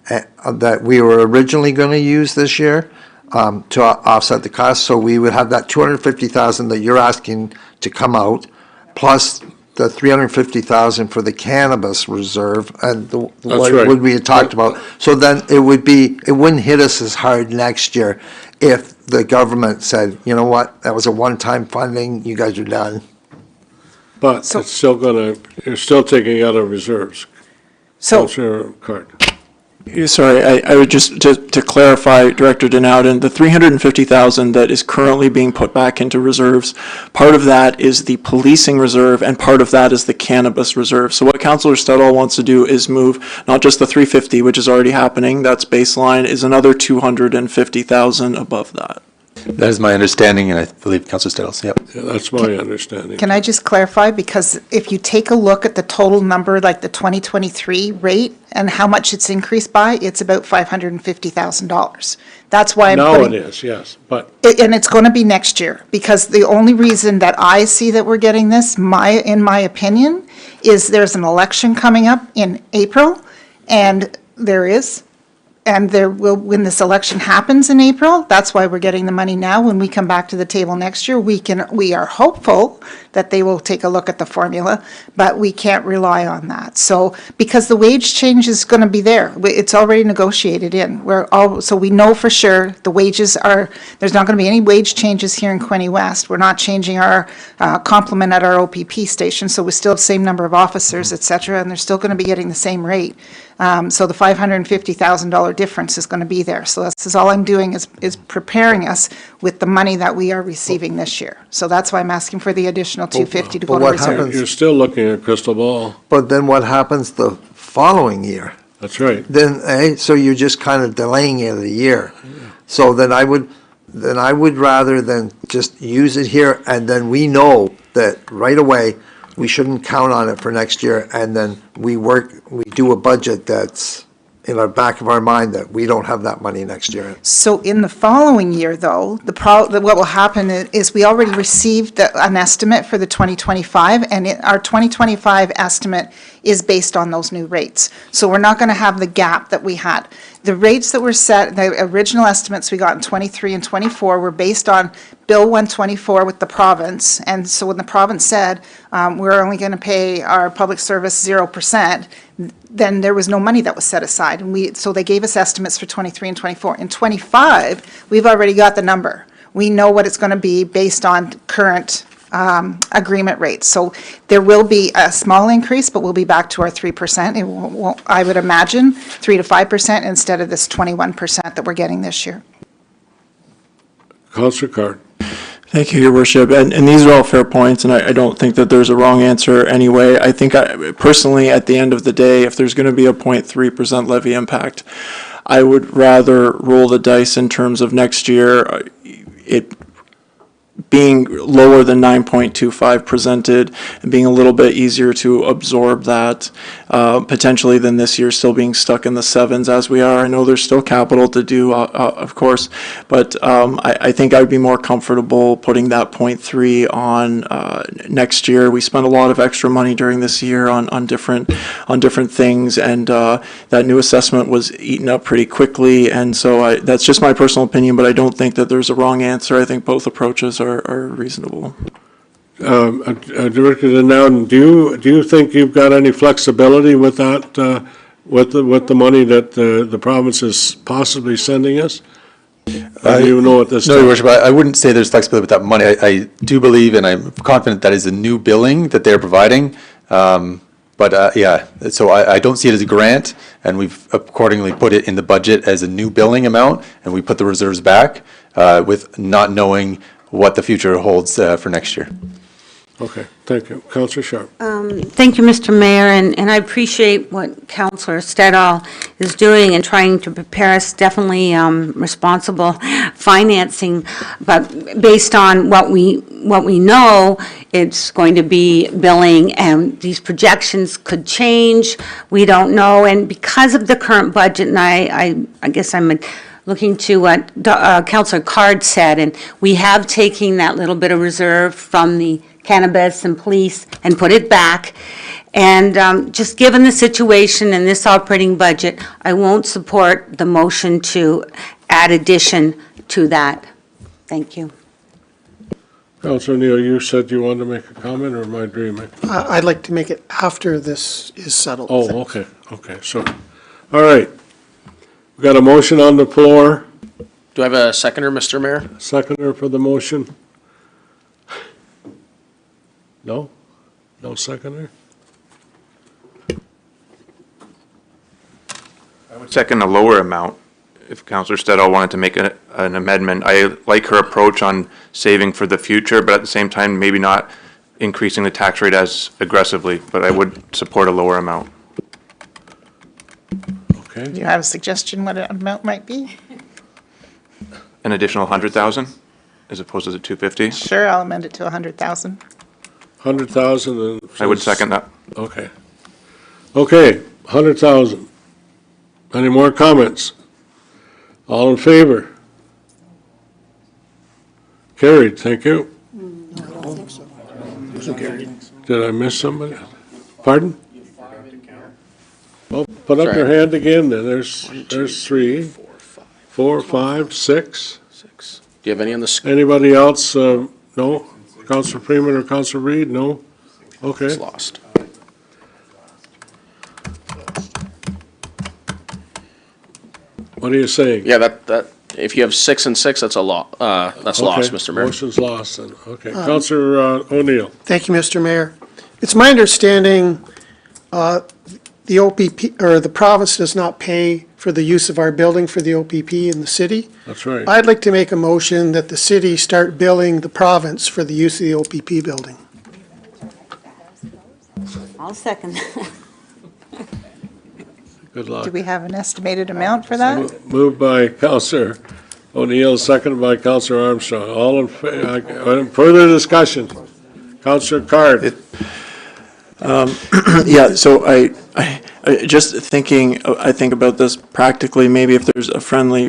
that we were originally going to use this year to offset the cost? So we would have that 250,000 that you're asking to come out, plus the 350,000 for the cannabis reserve and what we had talked about. So then it wouldn't hit us as hard next year if the government said, you know what, that was a one-time funding, you guys are done. But it's still you're still taking out of reserves. So, Councillor Card. Sorry, I would just, to clarify, Director Denouden, the 350,000 that is currently being put back into reserves, part of that is the policing reserve and part of that is the cannabis reserve. So what Councillor Stedall wants to do is move not just the 350, which is already happening, that's baseline, is another 250,000 above that. That is my understanding, and I believe Councillor Stettles, yep. Yeah, that's my understanding. Can I just clarify? Because if you take a look at the total number, like the 2023 rate and how much it's increased by, it's about $550,000. That's why I'm Now putting. it is, yes, but And it's going to be next year, because the only reason that I see that we're getting this, in my opinion, is there's an election coming up in April, and when this election happens in April, that's why we're getting the money now. When we come back to the table next year, we are hopeful that they will take a look at the formula, but we can't rely on that. So, because the wage change is going to be there, it's already negotiated in. So we know for sure the wages there's not going to be any wage changes here in Quinte West. We're not changing our complement at our OPP station, so we still have the same number of officers, et cetera, and they're still going to be getting the same rate. So the $550,000 difference is going to be there. So this is all I'm doing is preparing us with the money that we are receiving this year. So that's why I'm asking for the additional $250 to go to what reserve. happens- you're still looking at crystal ball. But then what happens the following year? That's right. Then, so you're just kind of delaying it a year. So then I would rather than just use it here, and then we know that right away, we shouldn't count on it for next year, and then we do a budget that's in the back of our mind that we don't have that money next year. So in the following year, though, what will happen is we already received an estimate for the 2025, and our 2025 estimate is based on those new rates. So we're not going to have the gap that we had. The rates that were set, the original estimates we got in '23 and '24 were based on Bill 124 with the province. And so when the province said, we're only going to pay our public service 0%, then there was no money that was set aside. And so they gave us estimates for '23 and '24. In '25, we've already got the number. We know what it's going to be based on current agreement rates. So there will be a small increase, but we'll be back to our 3%. It won't, I would imagine, 3 to 5% instead of this 21% that we're getting this year. Councillor Card. Thank you, Your Worship. And these are all fair points, and I don't think that there's a wrong answer anyway. I think personally, at the end of the day, if there's going to be a 0.3% levy impact, I would rather roll the dice in terms of next year, it being lower than 9.25 presented and being a little bit easier to absorb that, potentially than this year still being stuck in the sevens as we are. I know there's still capital to do, of course, but I think I'd be more comfortable putting that 0.3 on next year. We spent a lot of extra money during this year on different things, and that new assessment was eaten up pretty quickly, and so that's just my personal opinion, but I don't think that there's a wrong answer. I think both approaches are reasonable. Director Dowden, do you think you've got any flexibility with that, with the money that the province is possibly sending us? Do you know at this No, time? Your Worship, I wouldn't say there's flexibility with that money. I do believe, and I'm confident that is a new billing that they're providing. Yeah, so I don't see it as a grant, and we've accordingly put it in the budget as a new billing amount, and we put the reserves back with not knowing what the future holds for next year. Okay, thank you. Councillor Sharp. Thank you, Mr. Mayor, and I appreciate what Councillor Stedall is doing and trying to prepare us, definitely responsible financing, but based on what we know, it's going to be billing, and these projections could change. We don't know, and because of the current budget, and I guess I'm looking to what Councillor Card said, and we have taken that little bit of reserve from the cannabis and police and put it back. And just given the situation in this operating budget, I won't support the motion to add addition to that. Thank you. Councillor Neal, you said you wanted to make a comment, or am I dreaming? I'd like to make it after this is settled. Oh, okay, so, all right. We've got a motion on the floor. Do I have a seconder, Mr. Mayor? Seconder for the motion? No? No seconder? I would second a lower amount if Councillor Stedall wanted to make an amendment. I like her approach on saving for the future, but at the same time, maybe not increasing the tax rate as aggressively, but I would support a lower amount. Okay. Do you have a suggestion what an amount might be? An additional 100,000 as opposed to the 250? Sure, I'll amend it to 100,000. 100,000 and. I would second that. Okay. Okay, 100,000. Any more comments? All in favor? Carried, thank you. Did I miss somebody? Pardon? Well, put up your hand again then. There's 3, 4, 5, 6. Do you have any on the screen? Anybody else? No? Councillor Freeman or Councillor Reed? No? Okay. It's lost. What are you saying? Yeah, that if you have 6 and 6, that's a lot. That's lost, Mr. Mayor. Motion's lost then. Okay. Councillor O'Neill. Thank you, Mr. Mayor. It's my understanding the OPP, or the province does not pay for the use of our building for the OPP in the city. That's right. I'd like to make a motion that the city start billing the province for the use of the OPP building. I'll second. Good luck. Do we have an estimated amount for that? Moved by Councillor O'Neill, seconded by Councillor Armstrong. All in favor? Further discussion? Councillor Card. Yeah, so I just thinking, I think about this practically, maybe if there's a friendly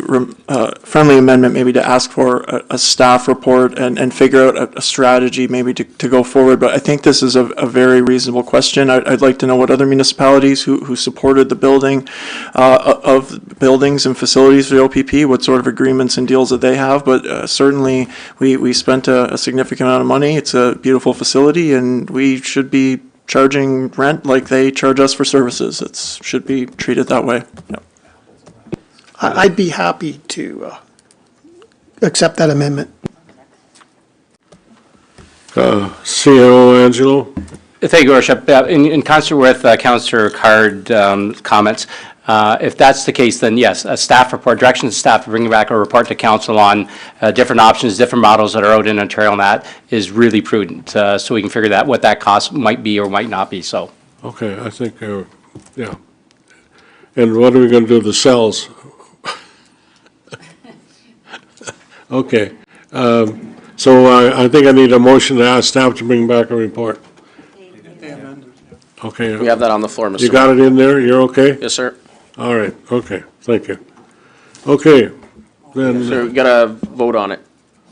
amendment, maybe to ask for a staff report and figure out a strategy maybe to go forward. But I think this is a very reasonable question. I'd like to know what other municipalities who supported the building of buildings and facilities for the OPP, what sort of agreements and deals that they have. But certainly, we spent a significant amount of money. It's a beautiful facility, and we should be charging rent like they charge us for services. It should be treated that way. Yep. I'd be happy to accept that amendment. CAO Angelo? Thank you, Worship. In concert with Councillor Card's comments, if that's the case, then yes, a staff report, direction to staff to bring back a report to council on different options, different models that are out in Ontario, and that is really prudent, so we can figure out what that cost might be or might not be, so. Okay, I think, yeah. And what are we going to do with the cells? Okay. So I think I need a motion to ask staff to bring back a report. Okay. We have that on the floor, Mr. Mayor. You got it in there? You're okay? Yes, sir. All right, okay, thank you. Okay, then. So we gotta vote on it.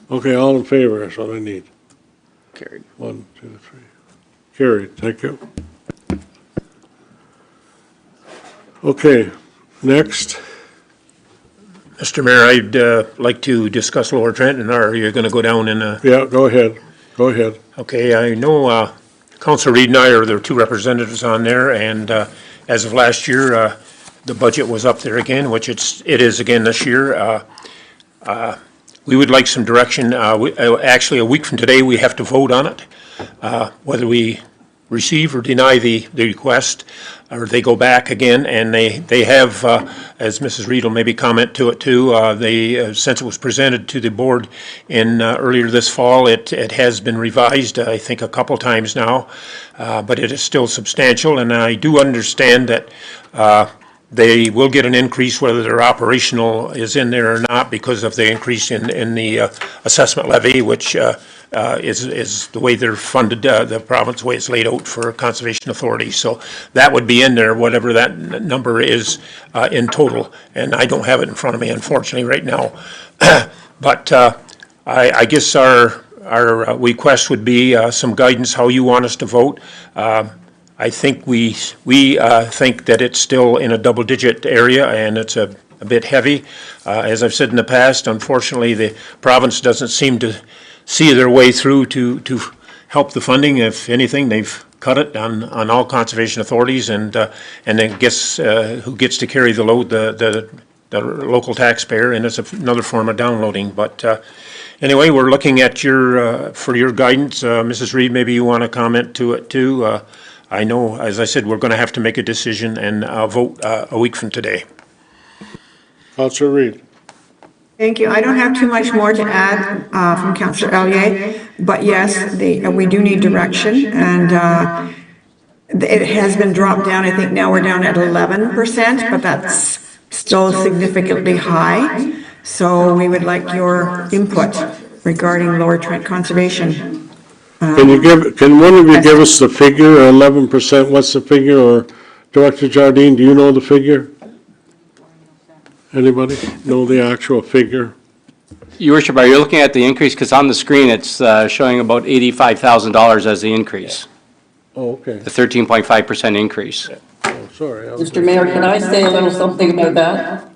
Okay, all in favor, that's what I need. Carried. 1, 2, 3. Carried, thank you. Okay, next. Mr. Mayor, I'd like to discuss Lower Trenton, or are you going to go down in a? Yeah, go ahead, go ahead. Okay, I know Councilor Reid and I are the two representatives on there, and as of last year, the budget was up there again, which it is again this year. We would like some direction. Actually, a week from today, we have to vote on it, whether we receive or deny the request, or they go back again, and they have, as Mrs. Reid will maybe comment to it too, since it was presented to the board in earlier this fall, it has been revised, I think, a couple times now, but it is still substantial, and I do understand that they will get an increase whether their operational is in there or not because of the increase in the assessment levy, which is the way they're funded, the province, the way it's laid out for conservation authorities. So that would be in there, whatever that number is in total. And I don't have it in front of me, unfortunately, right now. But I guess our request would be some guidance how you want us to vote. I think we think that it's still in a double-digit area, and it's a bit heavy. As I've said in the past, unfortunately, the province doesn't seem to see their way through to help the funding. If anything, they've cut it on all conservation authorities, and then guess who gets to carry the load? The local taxpayer, and it's another form of downloading. But anyway, we're looking at for your guidance. Mrs. Reid, maybe you want to comment to it too. I know, as I said, we're going to have to make a decision and vote a week from today. Councillor Reid. Thank you. I don't have too much more to add from Councillor Elliott, but yes, we do need direction, and it has been dropped down. I think now we're down at 11%, but that's still significantly high. So we would like your input regarding Lower Trent conservation. Can one of you give us the figure, 11%, what's the figure, or Director Jardine, do you know the figure? Anybody know the actual figure? Your Worship, are you looking at the increase? Because on the screen, it's showing about $85,000 as the increase. Oh, okay. The 13.5% increase. Oh, sorry. Mr. Mayor, can I say a little something about that?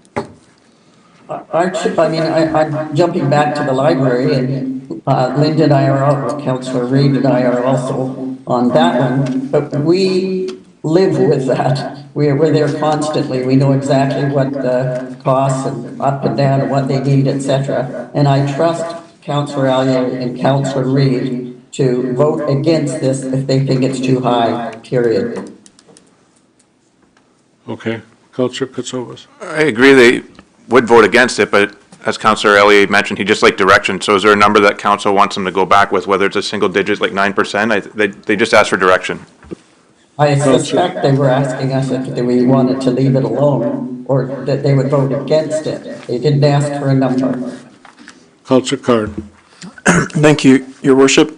I'm jumping back to the library, and Linda and I are, Councillor Reid and I are also on that one, but we live with that. We're there constantly. We know exactly what the costs and up and down and what they need, etc. And I trust Councillor Allier and Councillor Reid to vote against this if they think it's too high, period. Okay. Councillor Katsoulis. I agree they would vote against it, but as Councillor Elliott mentioned, he just liked direction. So is there a number that council wants them to go back with, whether it's a single digit like 9%? They just asked for direction. I suspect they were asking us if we wanted to leave it alone or that they would vote against it. They didn't ask for a number. Councillor Card. Thank you, Your Worship.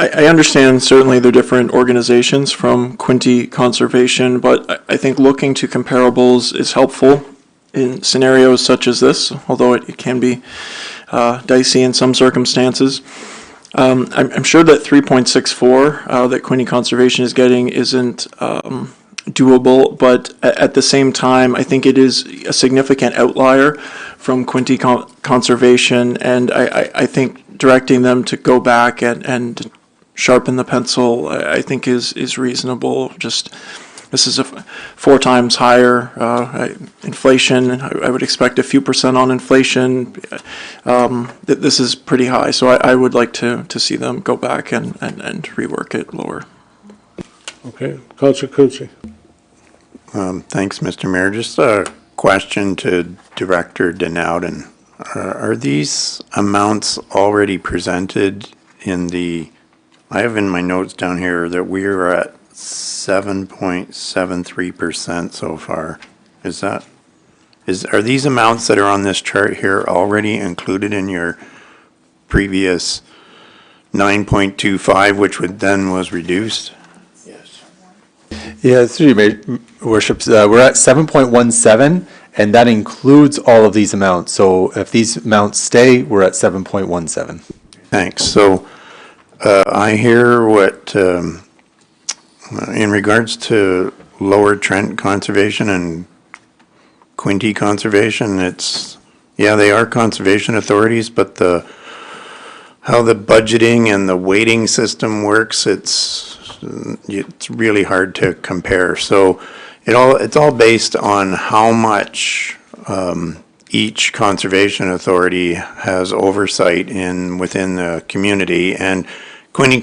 I understand certainly they're different organizations from Quinte Conservation, but I think looking to comparables is helpful in scenarios such as this, although it can be dicey in some circumstances. I'm sure that 3.64 that Quinte Conservation is getting isn't doable, but at the same time, I think it is a significant outlier from Quinte Conservation, and I think directing them to go back and sharpen the pencil, I think is reasonable. Just, this is 4 times higher inflation. I would expect a few percent on inflation. This is pretty high, so I would like to see them go back and rework it lower. Okay, Councillor Quinte. Thanks, Mr. Mayor. Just a question to Director Denouden. Are these amounts already presented in the, I have in my notes down here that we are at 7.73% so far. Are these amounts that are on this chart here already included in your previous 9.25, which was reduced? Yeah, through your worships, we're at 7.17, and that includes all of these amounts. So if these amounts stay, we're at 7.17. Thanks. So I hear what, in regards to Lower Trent Conservation and Quinte Conservation, they are conservation authorities, but how the budgeting and the weighting system works, it's really hard to compare. So it's all based on how much each conservation authority has oversight within the community, and Quinte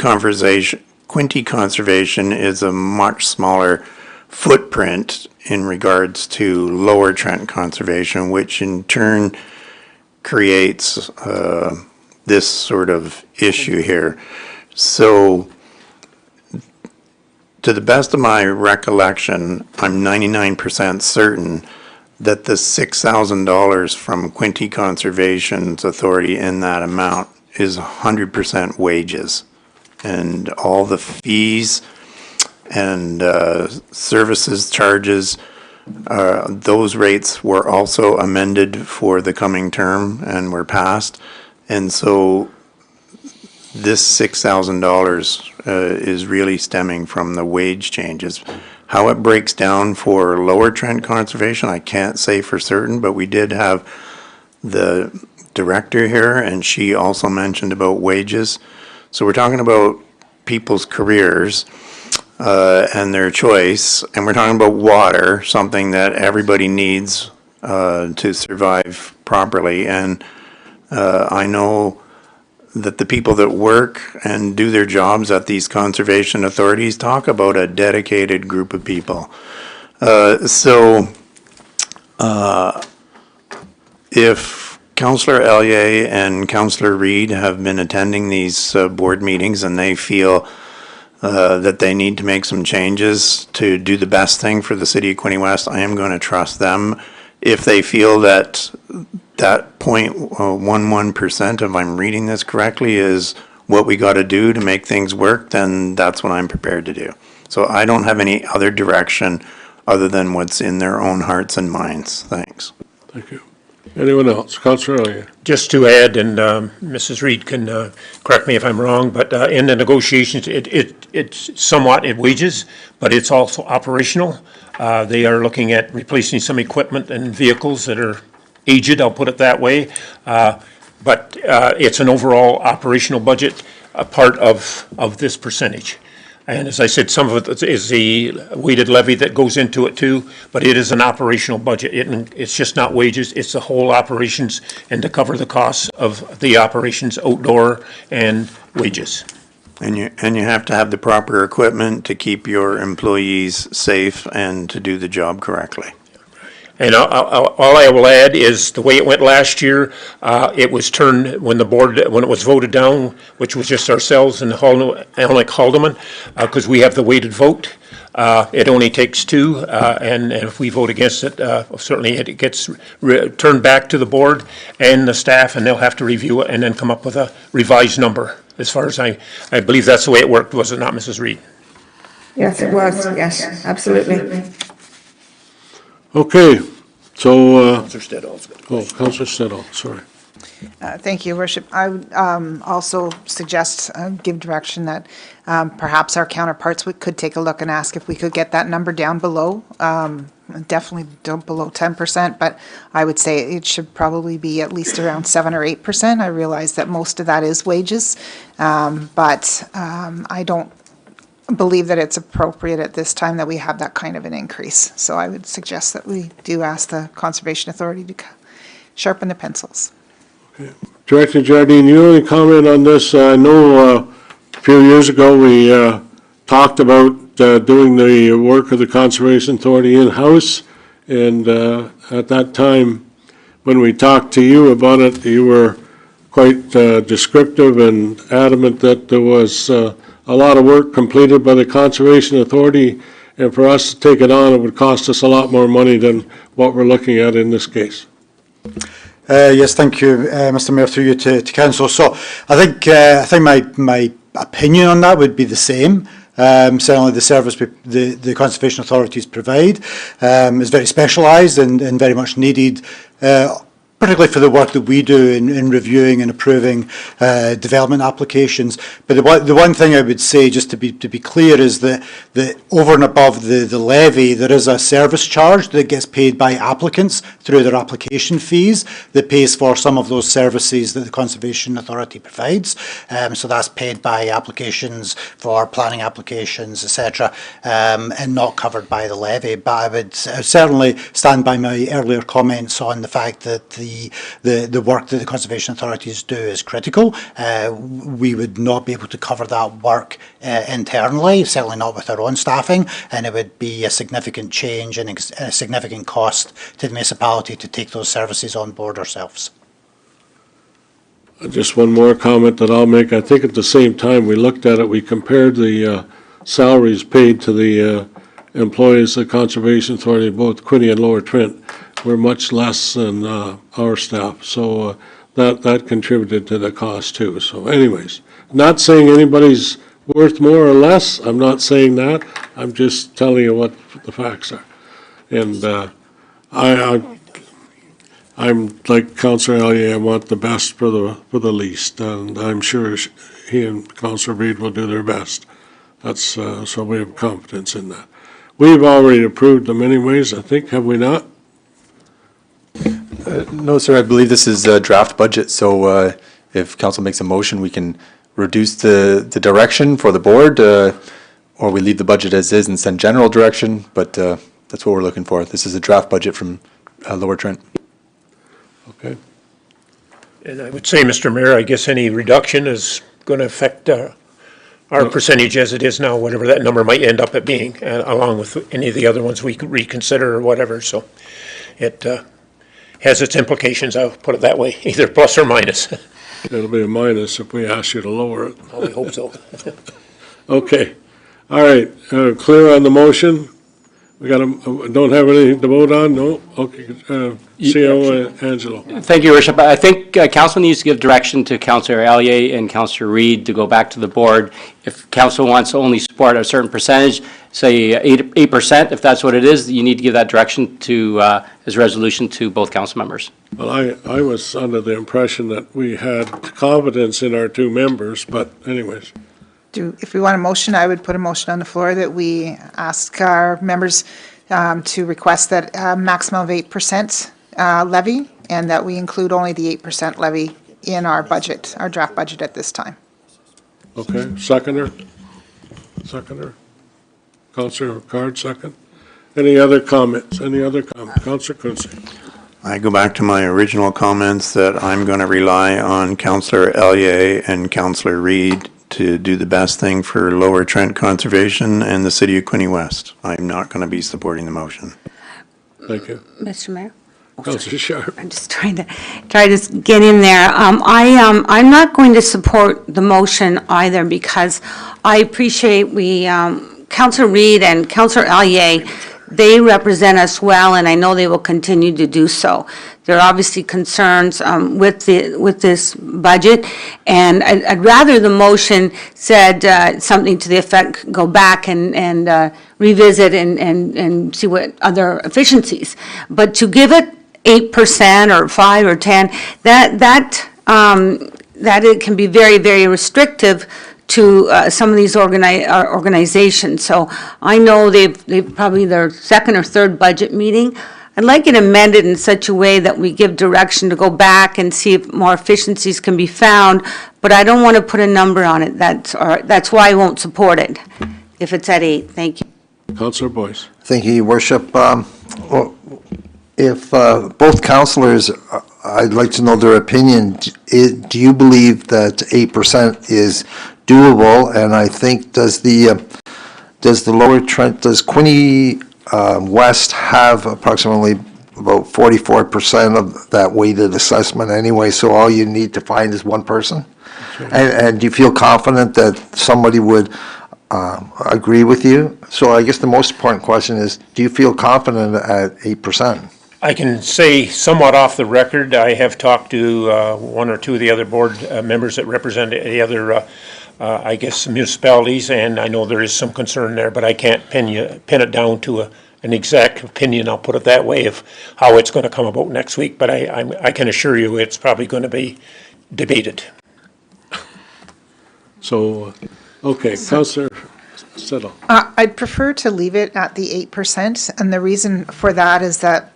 Conservation is a much smaller footprint in regards to Lower Trent Conservation, which in turn creates this sort of issue here. So to the best of my recollection, I'm 99% certain that the $6,000 from Quinte Conservation's authority in that amount is 100% wages. And all the fees and services charges, those rates were also amended for the coming term and were passed. And so this $6,000 is really stemming from the wage changes. How it breaks down for Lower Trent Conservation, I can't say for certain, but we did have the director here, and she also mentioned about wages. So we're talking about people's careers and their choice, and we're talking about water, something that everybody needs to survive properly. And I know that the people that work and do their jobs at these conservation authorities talk about a dedicated group of people. If Councillor Ellier and Councillor Reid have been attending these board meetings and they feel that they need to make some changes to do the best thing for the city of Quinte West, I am going to trust them. If they feel that 0.11%, if I'm reading this correctly, is what we got to do to make things work, then that's what I'm prepared to do. So I don't have any other direction other than what's in their own hearts and minds. Thanks. Thank you. Anyone else? Councillor Elliott. Just to add, and Mrs. Reid can correct me if I'm wrong, but in the negotiations, it's somewhat at wages, but it's also operational. They are looking at replacing some equipment and vehicles that are aged, I'll put it that way. But it's an overall operational budget, a part of this percentage. And as I said, some of it is the weighted levy that goes into it too, but it is an operational budget. It's just not wages, it's the whole operations and to cover the costs of the operations, outdoor and wages. And you have to have the proper equipment to keep your employees safe and to do the job correctly. And all I will add is the way it went last year, it was turned, when it was voted down, which was just ourselves and Alec Haldeman, because we have the weighted vote, It only takes two, and if we vote against it, certainly it gets turned back to the board and the staff, and they'll have to review it and then come up with a revised number. As far as I believe that's the way it worked, was it not, Mrs. Reed? Yes, it was, yes, absolutely. Okay, so, Councillor Stedall's got a oh, Councillor Stedall, sorry. Thank you, Worship. I would also suggest, give direction that perhaps our counterparts could take a look and ask if we could get that number down below, definitely below 10%, but I would say it should probably be at least around 7 or 8%. I realize that most of that is wages, but I don't believe that it's appropriate at this time that we have that kind of an increase. So I would suggest that we do ask the Conservation Authority to sharpen their pencils. Director Jardine, you only comment on this. I know a few years ago we talked about doing the work of the Conservation Authority in-house, and at that time, when we talked to you about it, you were quite descriptive and adamant that there was a lot of work completed by the Conservation Authority, and for us to take it on, it would cost us a lot more money than what we're looking at in this case. Yes, thank you, Mr. Mayor, through you to Council. So I think my opinion on that would be the same. Certainly the service the Conservation Authorities provide is very specialised and very much needed, particularly for the work that we do in reviewing and approving development applications. But the one thing I would say, just to be clear, is that over and above the levy, there is a service charge that gets paid by applicants through their application fees that pays for some of those services that the Conservation Authority provides. So that's paid by applications for planning applications, etc., and not covered by the levy. But I would certainly stand by my earlier comments on the fact that the work that the Conservation Authorities do is critical. We would not be able to cover that work internally, certainly not with our own staffing, and it would be a significant change and a significant cost to the municipality to take those services on board ourselves. Just one more comment that I'll make. I think at the same time we looked at it, we compared the salaries paid to the employees of the Conservation Authority, both Quinte and Lower Trent, were much less than our staff. So that contributed to the cost too. So anyways, not saying anybody's worth more or less. I'm not saying that. I'm just telling you what the facts are. And I'm like Councillor Elliott, I want the best for the least, and I'm sure he and Councillor Reid will do their best. That's so we have confidence in that. We've already approved them anyways, I think, have we not? No, sir, I believe this is a draft budget, so if council makes a motion, we can reduce the direction for the board, or we leave the budget as is and send general direction, but that's what we're looking for. This is a draft budget from Lower Trent. Okay. And I would say, Mr. Mayor, I guess any reduction is going to affect our percentage as it is now, whatever that number might end up at being, along with any of the other ones we could reconsider or whatever. So it has its implications, I'll put it that way, either plus or minus. It'll be a minus if we ask you to lower it. I hope so. Okay. All right. Clear on the motion? We don't have anything to vote on? No? Okay. CO Angelo. Thank you, Your Worship. I think council needs to give direction to Councillor Elliott and Councillor Reid to go back to the board. If council wants to only support a certain percentage, say 8%, if that's what it is, you need to give that direction to, as a resolution to both council members. Well, I was under the impression that we had confidence in our two members, but anyways. If we want a motion, I would put a motion on the floor that we ask our members to request that maximum of 8% levy, and that we include only the 8% levy in our budget, our draft budget at this time. Okay, seconder? Councillor Card, second. Any other comments? Councillor Quincy. I go back to my original comments that I'm going to rely on Councillor Elliott and Councillor Reid to do the best thing for Lower Trent Conservation and the City of Quinte West. I'm not going to be supporting the motion. Thank you. Mr. Mayor? Councillor Sharp. I'm just trying to get in there. I'm not going to support the motion either, because I appreciate we Councillor Reid and Councillor Allier, they represent us well, and I know they will continue to do so. There are obviously concerns with this budget, and I'd rather the motion said something to the effect, go back and revisit and see what other efficiencies. But to give it 8% or 5 or 10, that it can be very, very restrictive to some of these organizations. So I know they've probably their second or third budget meeting. I'd like it amended in such a way that we give direction to go back and see if more efficiencies can be found, but I don't want to put a number on it. That's why I won't support it, if it's at 8. Thank you. Councillor Boyce. Thank you, Your Worship. If both councillors, I'd like to know their opinion. Do you believe that 8% is doable? And I think does Quinte West have approximately about 44% of that weighted assessment anyway? So all you need to find is one person. And do you feel confident that somebody would agree with you? So I guess the most important question is, do you feel confident at 8%? I can say somewhat off the record, I have talked to one or two of the other board members that represent the other, I guess, municipalities, and I know there is some concern there, but I can't pin it down to an exact opinion, I'll put it that way, of how it's going to come about next week, but I can assure you it's probably going to be debated. So, okay, Councillor Settle. I'd prefer to leave it at the 8%, and the reason for that is that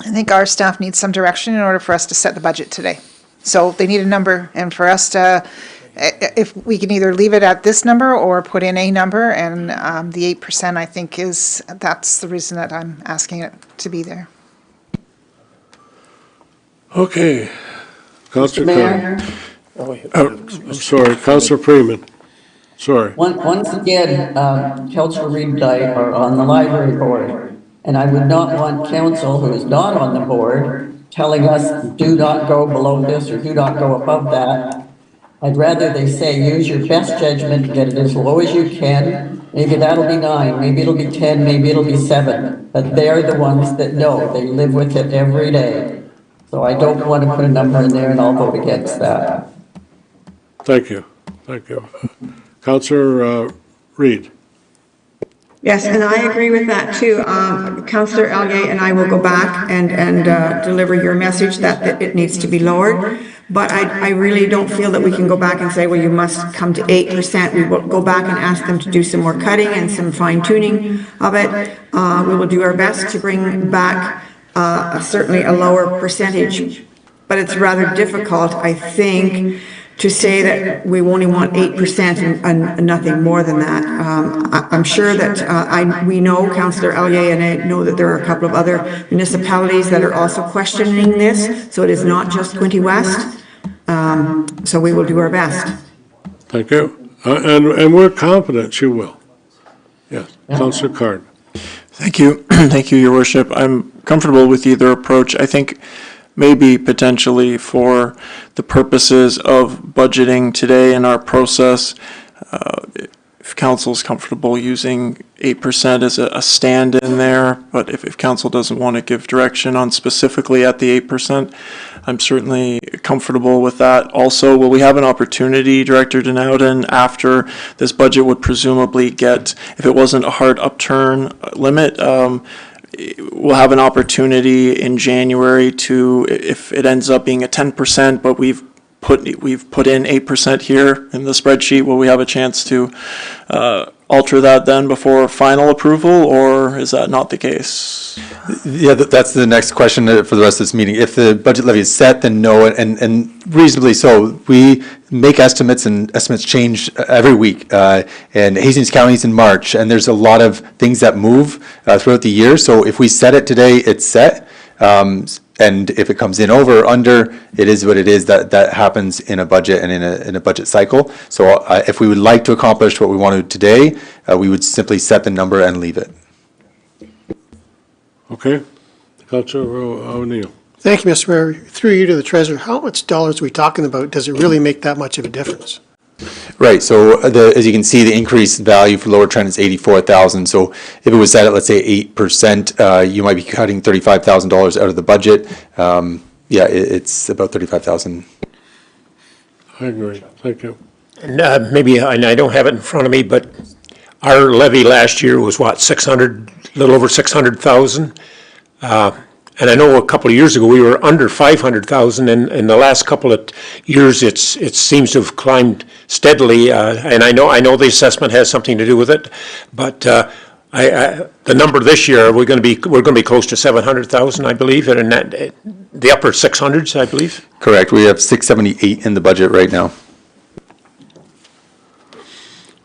I think our staff needs some direction in order for us to set the budget today. So they need a number, and for us to, if we can either leave it at this number or put in a number, and the 8% I think that's the reason that I'm asking it to be there. Okay. Councillor Mayor? I'm sorry, Councillor Freeman. Sorry. Once again, Councillor Reid and I are on the library board, and I would not want council who is not on the board telling us, do not go below this or do not go above that. I'd rather they say, use your best judgment, get it as low as you can. Maybe that'll be 9, maybe it'll be 10, maybe it'll be 7. But they're the ones that know, they live with it every day. So I don't want to put a number in there, and I'll vote against that. Thank you. Thank you. Councillor Reid. Yes, and I agree with that too. Councillor Allier and I will go back and deliver your message that it needs to be lowered. But I really don't feel that we can go back and say, well, you must come to 8%. We will go back and ask them to do some more cutting and some fine tuning of it. We will do our best to bring back certainly a lower percentage. But it's rather difficult, I think, to say that we only want 8% and nothing more than that. I'm sure that we know, Councillor Allier, and I know that there are a couple of other municipalities that are also questioning this, so it is not just Quinte West. So we will do our best. Thank you. And we're confident you will. Yes, Councillor Card. Thank you. Thank you, Your Worship. I'm comfortable with either approach. I think maybe potentially for the purposes of budgeting today in our process, if council's comfortable using 8% as a stand-in there, but if council doesn't want to give direction on specifically at the 8%, I'm certainly comfortable with that. Also, will we have an opportunity, Director Denouden, after this budget would presumably get, if it wasn't a hard upturn limit, we'll have an opportunity in January to, if it ends up being a 10%, but we've put in 8% here in the spreadsheet, will we have a chance to alter that then before final approval, or is that not the case? Yeah, that's the next question for the rest of this meeting. If the budget levy is set, then no, and reasonably so. We make estimates, and estimates change every week. And Hastings County is in March, and there's a lot of things that move throughout the year. So if we set it today, it's set. And if it comes in over or under, it is what it is. That happens in a budget and in a budget cycle. So if we would like to accomplish what we want to today, we would simply set the number and leave it. Okay. Councillor O'Neill. Thank you, Mr. Mayor. Through you to the treasurer, how much dollars are we talking about? Does it really make that much of a difference? Right, so as you can see, the increased value for Lower Trent is 84,000. So if it was set at, let's say, 8%, you might be cutting $35,000 out of the budget. Yeah, it's about 35,000. I agree, thank you. And maybe, and I don't have it in front of me, but our levy last year was what, 600, a little over 600,000? And I know a couple of years ago, we were under 500,000, and in the last couple of years, it seems to have climbed steadily. And I know the assessment has something to do with it, but the number this year, we're going to be close to 700,000, I believe, and in the upper 600s, I believe. Correct, we have 678 in the budget right now.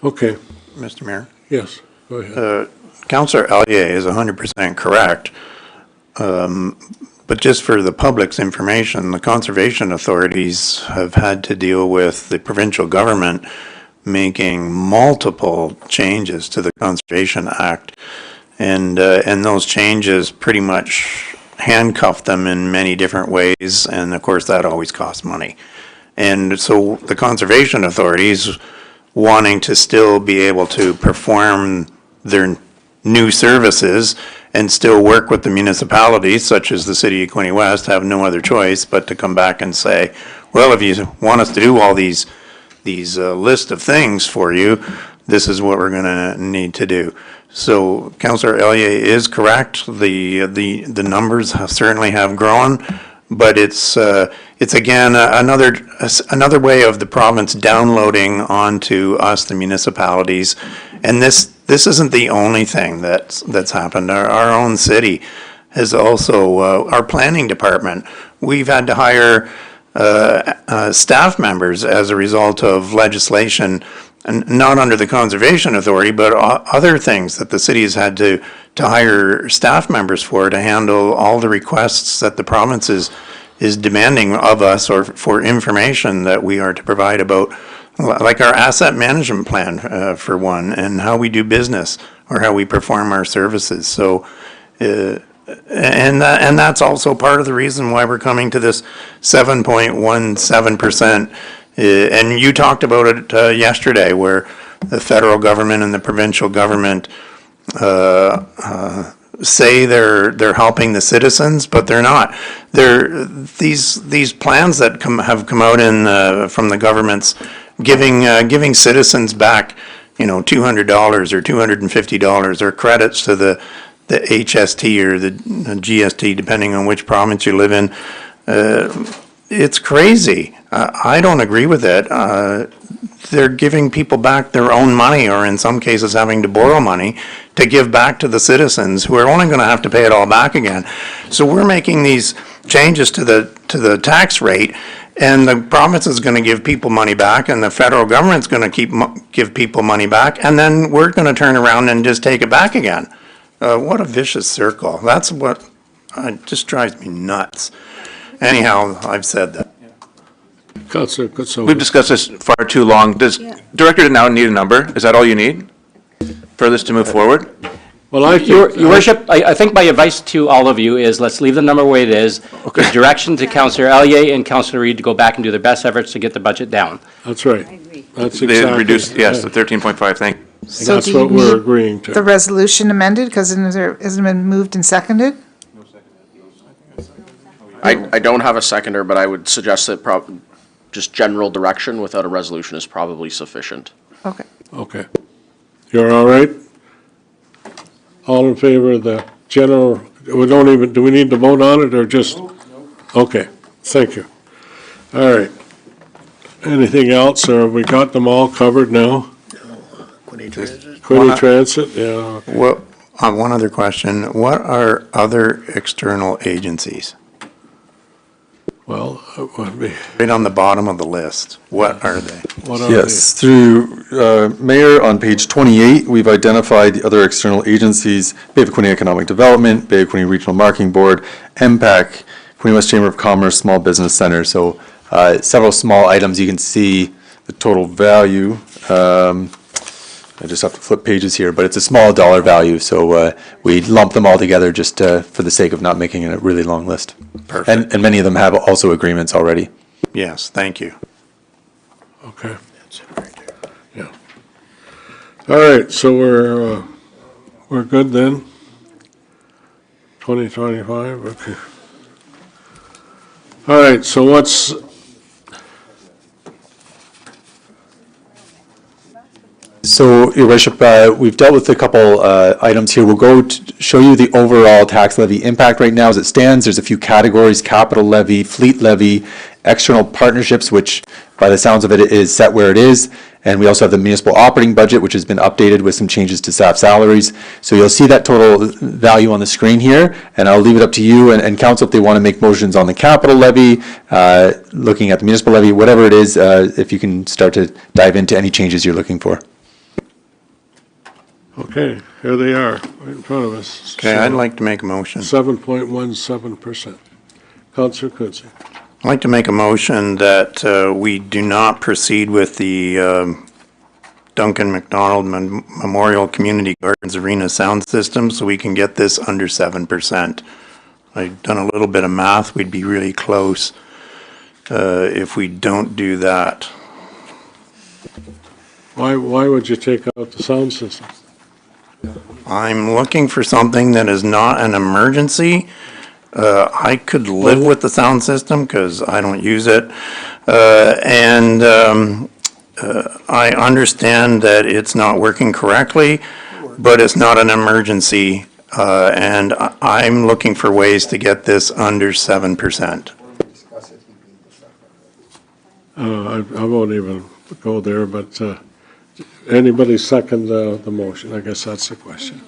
Okay. Mr. Mayor? Yes, go ahead. Councillor Ellier is 100% correct. But just for the public's information, the conservation authorities have had to deal with the provincial government making multiple changes to the Conservation Act. And those changes pretty much handcuff them in many different ways. And of course, that always costs money. And so the conservation authorities wanting to still be able to perform their new services and still work with the municipalities, such as the city of Quinte West, have no other choice but to come back and say, well, if you want us to do all these list of things for you, this is what we're going to need to do. So Councillor Ellier is correct. The numbers certainly have grown, but it's again another way of the province downloading onto us, the municipalities, and this isn't the only thing that's happened. Our own city has also, our planning department, we've had to hire staff members as a result of legislation, and not under the Conservation Authority, but other things that the city has had to hire staff members for to handle all the requests that the province is demanding of us, or for information that we are to provide about, like our asset management plan, for one, and how we do business or how we perform our services. So, and that's also part of the reason why we're coming to this 7.17%. And you talked about it yesterday, where the federal government and the provincial government say they're helping the citizens, but they're not. These plans that have come out from the governments, giving citizens back, $200 or $250 or credits to the HST or the GST, depending on which province you live in. It's crazy. I don't agree with it. They're giving people back their own money, or in some cases having to borrow money to give back to the citizens, who are only going to have to pay it all back again. So we're making these changes to the tax rate, and the province is going to give people money back, and the federal government's going to give people money back, and then we're going to turn around and just take it back again. What a vicious circle. That's what just drives me nuts. Anyhow, I've said that. We've discussed this far too long. Does Director now need a number? Is that all you need for this to move forward? Well, Your Worship, I think my advice to all of you is, let's leave the number where it is. Okay. Direction to Councillor Ellier and Councillor Reid to go back and do their best efforts to get the budget down. That's right. That's exactly. They reduced, yes, the 13.5, thank you. So that's do you what we're need agreeing to. the resolution amended, because it hasn't been moved and seconded? I don't have a seconder, but I would suggest that just general direction without a resolution is probably sufficient. Okay. Okay. You're all right? All in favor of the general, do we need to vote on it, or just? Okay, thank you. All right. Anything else, or have we got them all covered now? Quinte Transit, yeah. Okay. Well, one other question. What are other external agencies? Well, it would be. Right on the bottom of the list. What are they? Yes, through Mayor, on page 28, we've identified the other external agencies: Bay of Quinte Economic Development, Bay of Quinte Regional Marketing Board, MPAC, Quinte West Chamber of Commerce, Small Business Center. So several small items. You can see the total value. I just have to flip pages here, but it's a small dollar value, so we lump them all together just for the sake of not making it a really long list. Perfect. And many of them have also agreements already. Yes, thank you. Okay. All right, so we're good then? 2025, okay. All right, so what's, So, Your Worship, we've dealt with a couple items here. We'll go to show you the overall tax levy impact right now as it stands. There's a few categories: capital levy, fleet levy, external partnerships, which by the sounds of it is set where it is. And we also have the municipal operating budget, which has been updated with some changes to staff salaries. So you'll see that total value on the screen here, and I'll leave it up to you and council if they want to make motions on the capital levy, looking at the municipal levy, whatever it is, if you can start to dive into any changes you're looking for. okay, here they are, right in front of us. Okay, I'd like to make a motion. 7.17%. Councillor Quinte. I'd like to make a motion that we do not proceed with the Duncan MacDonald Memorial Community Gardens Arena sound system so we can get this under 7%. I've done a little bit of math. We'd be really close if we don't do that. Why would you take out the sound system? I'm looking for something that is not an emergency. I could live with the sound system because I don't use it. I understand that it's not working correctly, but it's not an emergency. And I'm looking for ways to get this under 7%. I won't even go there, but anybody second the motion? I guess that's the question.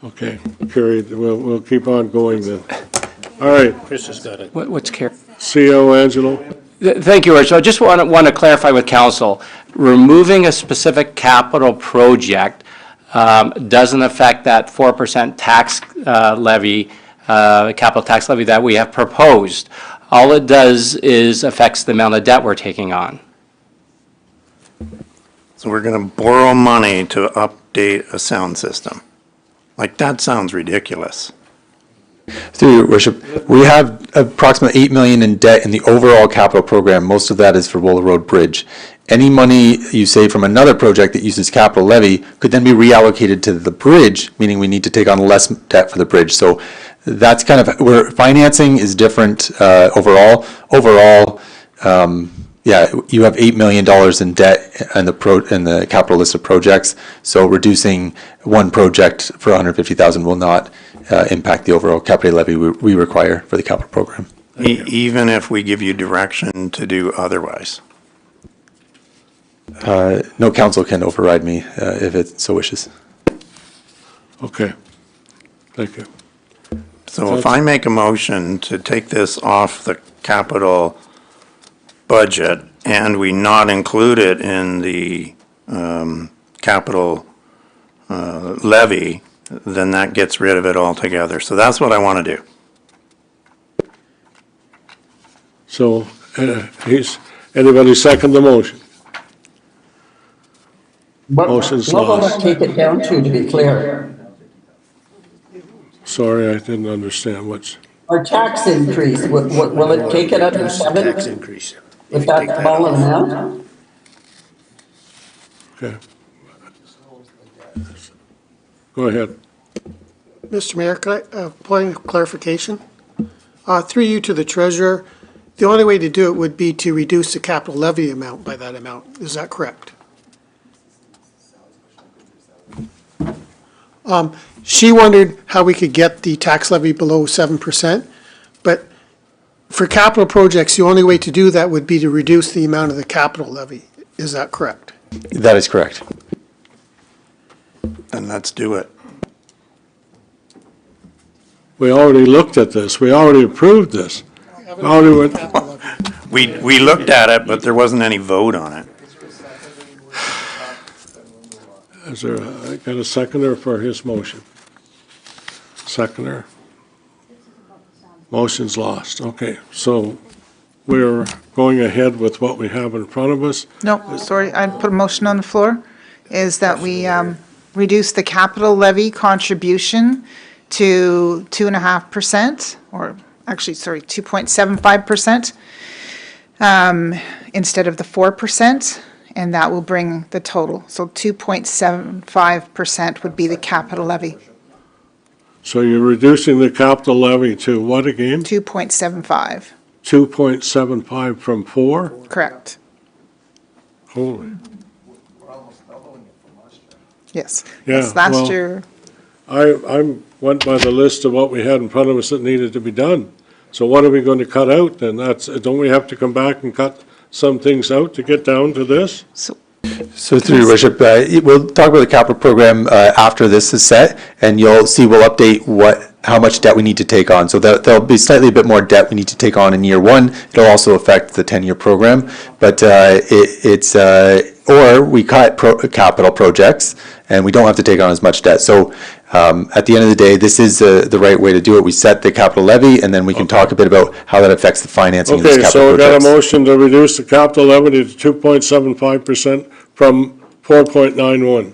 Okay, carried. We'll keep on going then. All right. Chris has got it. What's care? CO Angelo. Thank you, Rich. So I just want to clarify with council, removing a specific capital project doesn't affect that 4% tax levy, capital tax levy that we have proposed. All it does is affects the amount of debt we're taking on. So we're going to borrow money to update a sound system. Like, that sounds ridiculous. Through your worship, we have approximately 8 million in debt in the overall capital program. Most of that is for Wooler Road Bridge. Any money you save from another project that uses capital levy could then be reallocated to the bridge, meaning we need to take on less debt for the bridge. So that's kind of where financing is different overall. Overall, yeah, you have $8 million in debt in the capital list of projects. So reducing one project for $150,000 will not impact the overall capital levy we require for the capital program. Even if we give you direction to do otherwise? No council can override me if it so wishes. Okay, thank you. So if I make a motion to take this off the capital budget and we not include it in the capital levy, then that gets rid of it altogether. So that's what I want to do. So, anybody second the motion? Motion's What will lost. it take it down to be clear? Sorry, I didn't understand what's. Our tax increase, will it take it under 7? Tax increase. If that's small an amount? Okay. Go ahead. Mr. Mayor, could I, point of clarification? Through you to the treasurer, the only way to do it would be to reduce the capital levy amount by that amount. Is that correct? She wondered how we could get the tax levy below 7%, but for capital projects, the only way to do that would be to reduce the amount of the capital levy. Is that correct? That is correct. Then let's do it. We already looked at this. We already approved this. We looked at it, but there wasn't any vote on it. Is there, I got a seconder for his motion? Seconder? Motion's lost. Okay, so we're going ahead with what we have in front of us. No, sorry, I put a motion on the floor, is that we reduce the capital levy contribution to 2.5%, or actually, sorry, 2.75%, instead of the 4%, and that will bring the total. So 2.75% would be the capital levy, So you're reducing the capital levy to what again? 2.75, 2.75 from 4? correct, Holy. yes. Yeah, That's last well, year. I went by the list of what we had in front of us that needed to be done. So what are we going to cut out then? Don't we have to come back and cut some things out to get down to this? So through your worship, we'll talk about the capital program after this is set, and you'll see we'll update how much debt we need to take on. So there'll be slightly a bit more debt we need to take on in year one. It'll also affect the 10-year program, but or we cut capital projects and we don't have to take on as much debt. So at the end of the day, this is the right way to do it. We set the capital levy, and then we can talk a bit about how that affects the financing of these Okay, capital so we got a projects. motion to reduce the capital levy to 2.75% from 4.91.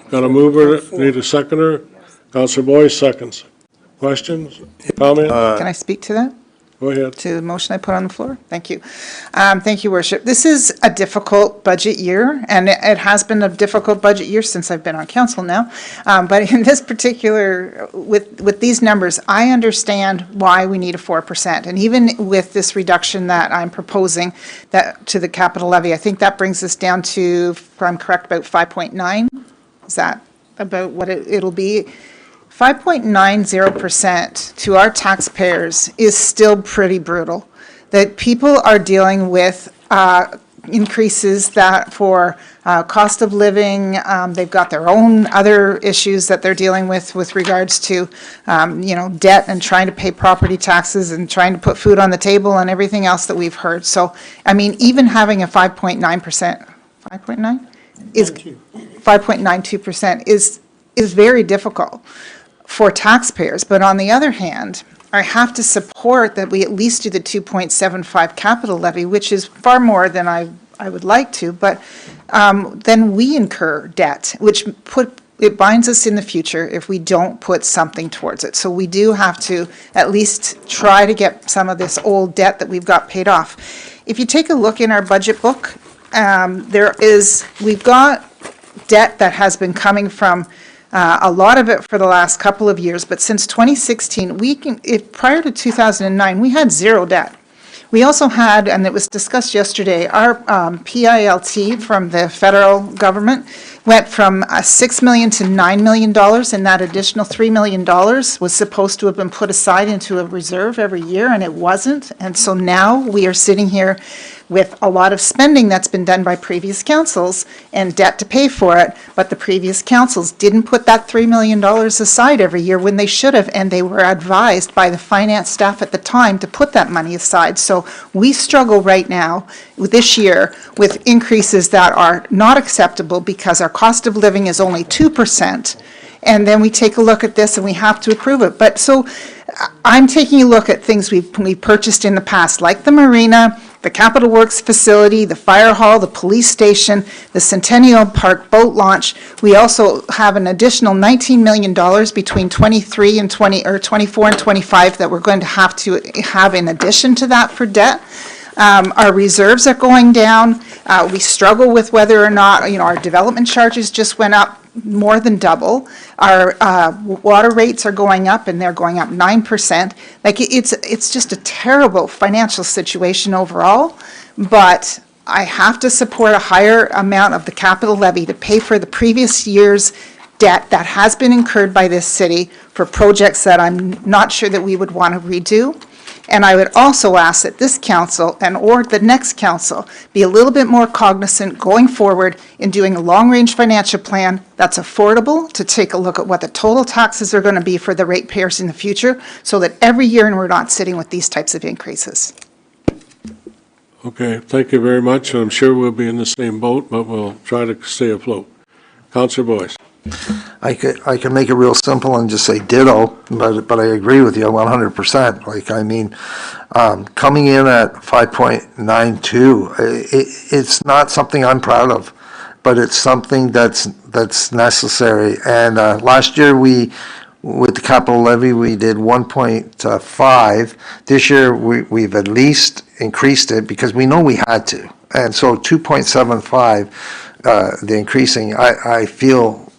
Got a mover, need a seconder? Councillor Boyce, seconds. Questions, comments? Can I speak to that? Go ahead. To the motion I put on the floor? Thank you. Thank you, Worship. This is a difficult budget year, and it has been a difficult budget year since I've been on council now. But in this particular, with these numbers, I understand why we need a 4%. And even with this reduction that I'm proposing to the capital levy, I think that brings us down to, if I'm correct, about 5.9. Is that about what it'll be? 5.90% to our taxpayers is still pretty brutal. That people are dealing with increases that for cost of living, they've got their own other issues that they're dealing with regards to, debt and trying to pay property taxes and trying to put food on the table and everything else that we've heard. So, I mean, even having a 5.9%, 5.9? Is 5.92% is very difficult for taxpayers. But on the other hand, I have to support that we at least do the 2.75 capital levy, which is far more than I would like to, but then we incur debt, which it binds us in the future if we don't put something towards it. So we do have to at least try to get some of this old debt that we've got paid off. If you take a look in our budget book, we've got debt that has been coming from a lot of it for the last couple of years, but since 2016, prior to 2009, we had zero debt. We also had, and it was discussed yesterday, our PILT from the federal government went from $6 million to $9 million, and that additional $3 million was supposed to have been put aside into a reserve every year, and it wasn't. And so now we are sitting here with a lot of spending that's been done by previous councils and debt to pay for it, but the previous councils didn't put that $3 million aside every year when they should have, and they were advised by the finance staff at the time to put that money aside. So we struggle right now with this year with increases that are not acceptable because our cost of living is only 2%. And then we take a look at this and we have to approve it. But so I'm taking a look at things we've purchased in the past, like the marina, the Capital Works facility, the fire hall, the police station, the Centennial Park boat launch. We also have an additional $19 million between 23 and 24 and 25 that we're going to have in addition to that for debt. Our reserves are going down. We struggle with whether or not, our development charges just went up more than double. Our water rates are going up, and they're going up 9%. Like, it's just a terrible financial situation overall, but I have to support a higher amount of the capital levy to pay for the previous year's debt that has been incurred by this city for projects that I'm not sure that we would want to redo. And I would also ask that this council or the next council be a little bit more cognizant going forward in doing a long-range financial plan that's affordable, to take a look at what the total taxes are going to be for the ratepayers in the future, so that every year we're not sitting with these types of increases. Okay, thank you very much. I'm sure we'll be in the same boat, but we'll try to stay afloat. Councillor Boyce. I could make it real simple and just say ditto, but I agree with you 100%. Coming in at 5.92, it's not something I'm proud of, but it's something that's necessary. And last year with the capital levy, we did 1.5. This year we've at least increased it because we know we had to. And so 2.75, the increasing, I feel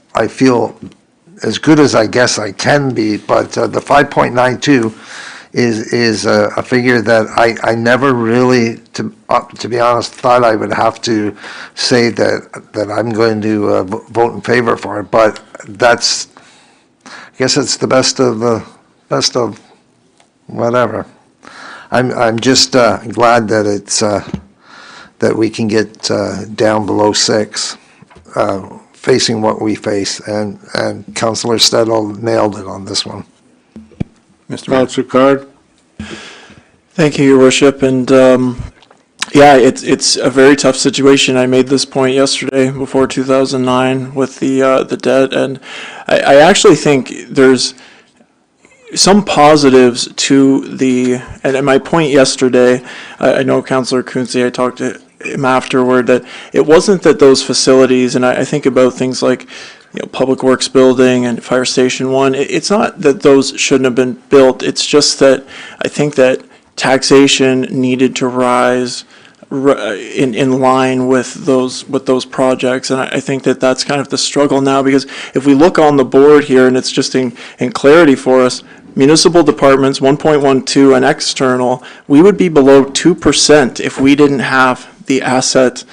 as good as I guess I can be, but the 5.92 is a figure that I never really, to be honest, thought I would have to say that I'm going to vote in favor for it. But I guess it's the best of whatever. I'm just glad that it's that we can get down below 6. Facing what we face, and Councillor Stedall nailed it on this one. Mr. Councillor Card. Thank you, Your Worship, and yeah, it's a very tough situation. I made this point yesterday before 2009 with the debt, and I actually think there's some positives to and my point yesterday, I know Councillor Quinte, I talked to him afterward, that it wasn't that those facilities, and I think about things like Public Works Building and Fire Station 1, it's not that those shouldn't have been built, it's just that I think that taxation needed to rise in line with those projects, and I think that that's kind of the struggle now, because if we look on the board here, and it's just in clarity for us, municipal departments, 1.12, and external, we would be below 2% if we didn't have the asset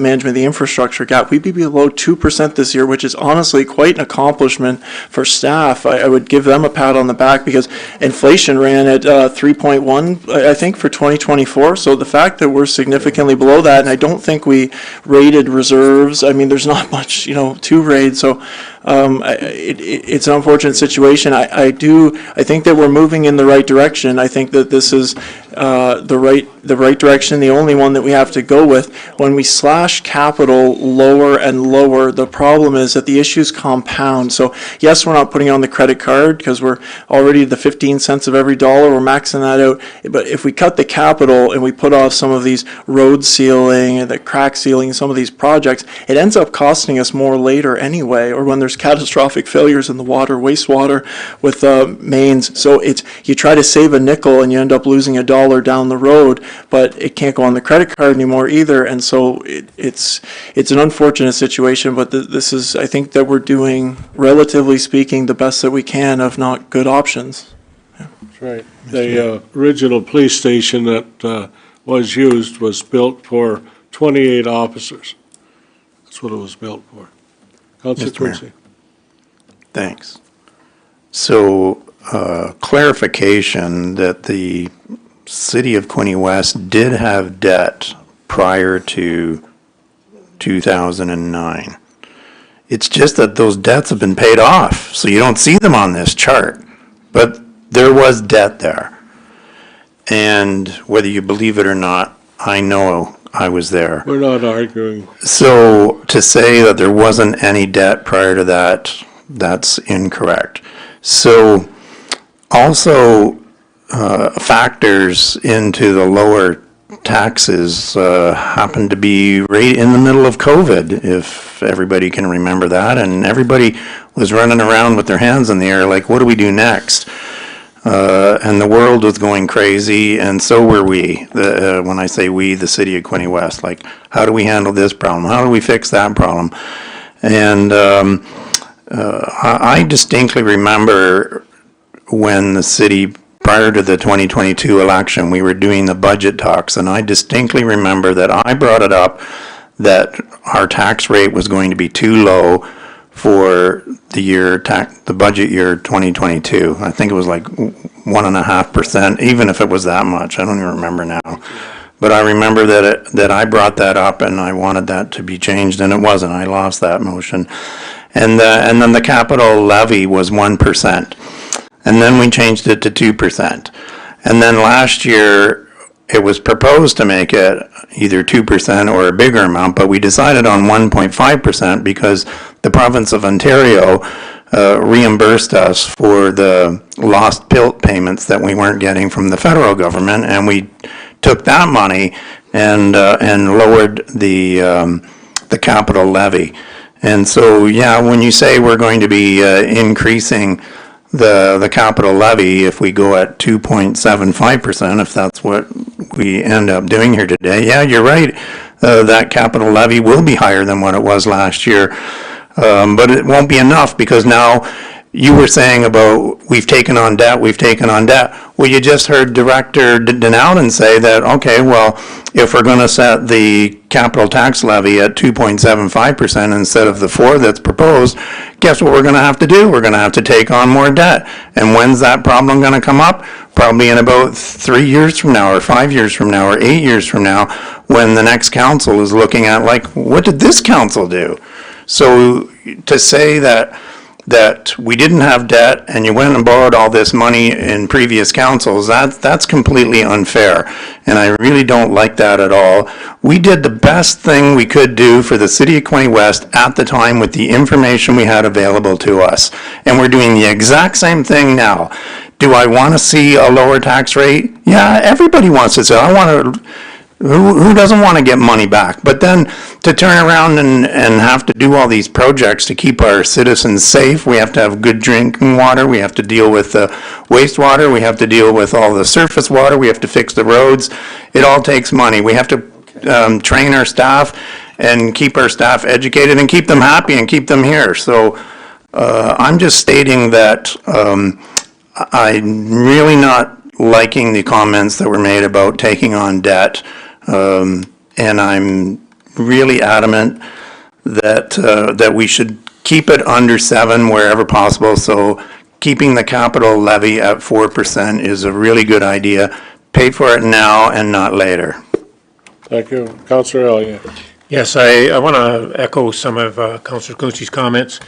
management, the infrastructure gap. We'd be below 2% this year, which is honestly quite an accomplishment for staff. I would give them a pat on the back because inflation ran at 3.1, I think, for 2024. So the fact that we're significantly below that, and I don't think we rated reserves. I mean, there's not much, to raid. So it's an unfortunate situation. I think that we're moving in the right direction. I think that this is the right direction, the only one that we have to go with. When we slash capital lower and lower, the problem is that the issues compound. So yes, we're not putting on the credit card because we're already the 15 cents of every dollar, we're maxing that out. But if we cut the capital and we put off some of these road sealing and the crack sealing, some of these projects, it ends up costing us more later anyway, or when there's catastrophic failures in the water, wastewater with mains. So you try to save a nickel and you end up losing $1 down the road, but it can't go on the credit card anymore either. And so it's an unfortunate situation, but this is, I think that we're doing, relatively speaking, the best that we can of not good options. That's right. The original police station that was used was built for 28 officers. That's what it was built for. Councillor Quincy. Thanks. So, clarification that the City of Quinte West did have debt prior to 2009. It's just that those debts have been paid off, so you don't see them on this chart. But there was debt there. And whether you believe it or not, I know I was there. We're not arguing. So to say that there wasn't any debt prior to that, that's incorrect. So also factors into the lower taxes happened to be right in the middle of COVID, if everybody can remember that, and everybody was running around with their hands in the air like, what do we do next? And the world was going crazy, and so were we. When I say we, the City of Quinte West, like, how do we handle this problem? How do we fix that problem? And I distinctly remember when the city, prior to the 2022 election, we were doing the budget talks, and I distinctly remember that I brought it up that our tax rate was going to be too low for the budget year 2022. I think it was like 1.5%, even if it was that much. I don't even remember now. But I remember that I brought that up and I wanted that to be changed, and it wasn't. I lost that motion. And then the capital levy was 1%. And then we changed it to 2%. And then last year, it was proposed to make it either 2% or a bigger amount, but we decided on 1.5% because the province of Ontario reimbursed us for the lost PILT payments that we weren't getting from the federal government, and we took that money and lowered the capital levy. And so, yeah, when you say we're going to be increasing the capital levy, if we go at 2.75%, if that's what we end up doing here today, yeah, you're right. That capital levy will be higher than what it was last year. But it won't be enough, because now you were saying about we've taken on debt. Well, you just heard Director Denalden say that, okay, well, if we're going to set the capital tax levy at 2.75% instead of the 4% that's proposed, guess what we're going to have to do? We're going to have to take on more debt. And when's that problem going to come up? Probably in about 3 years from now, or 5 years from now, or 8 years from now, when the next council is looking at, like, what did this council do? So to say that we didn't have debt and you went and borrowed all this money in previous councils, that's completely unfair. And I really don't like that at all. We did the best thing we could do for the city of Quinte West at the time with the information we had available to us. And we're doing the exact same thing now. Do I want to see a lower tax rate? Yeah, everybody wants to say, I want to. Who doesn't want to get money back? But then to turn around and have to do all these projects to keep our citizens safe, we have to have good drinking water, we have to deal with the wastewater, we have to deal with all the surface water, we have to fix the roads. It all takes money. We have to train our staff and keep our staff educated and keep them happy and keep them here. So I'm just stating that I'm really not liking the comments that were made about taking on debt. And I'm really adamant that we should keep it under 7 wherever possible. So keeping the capital levy at 4% is a really good idea. Pay for it now and not later. Thank you. Councillor Elliott. Yes, I want to echo some of Councillor Kunste's comments.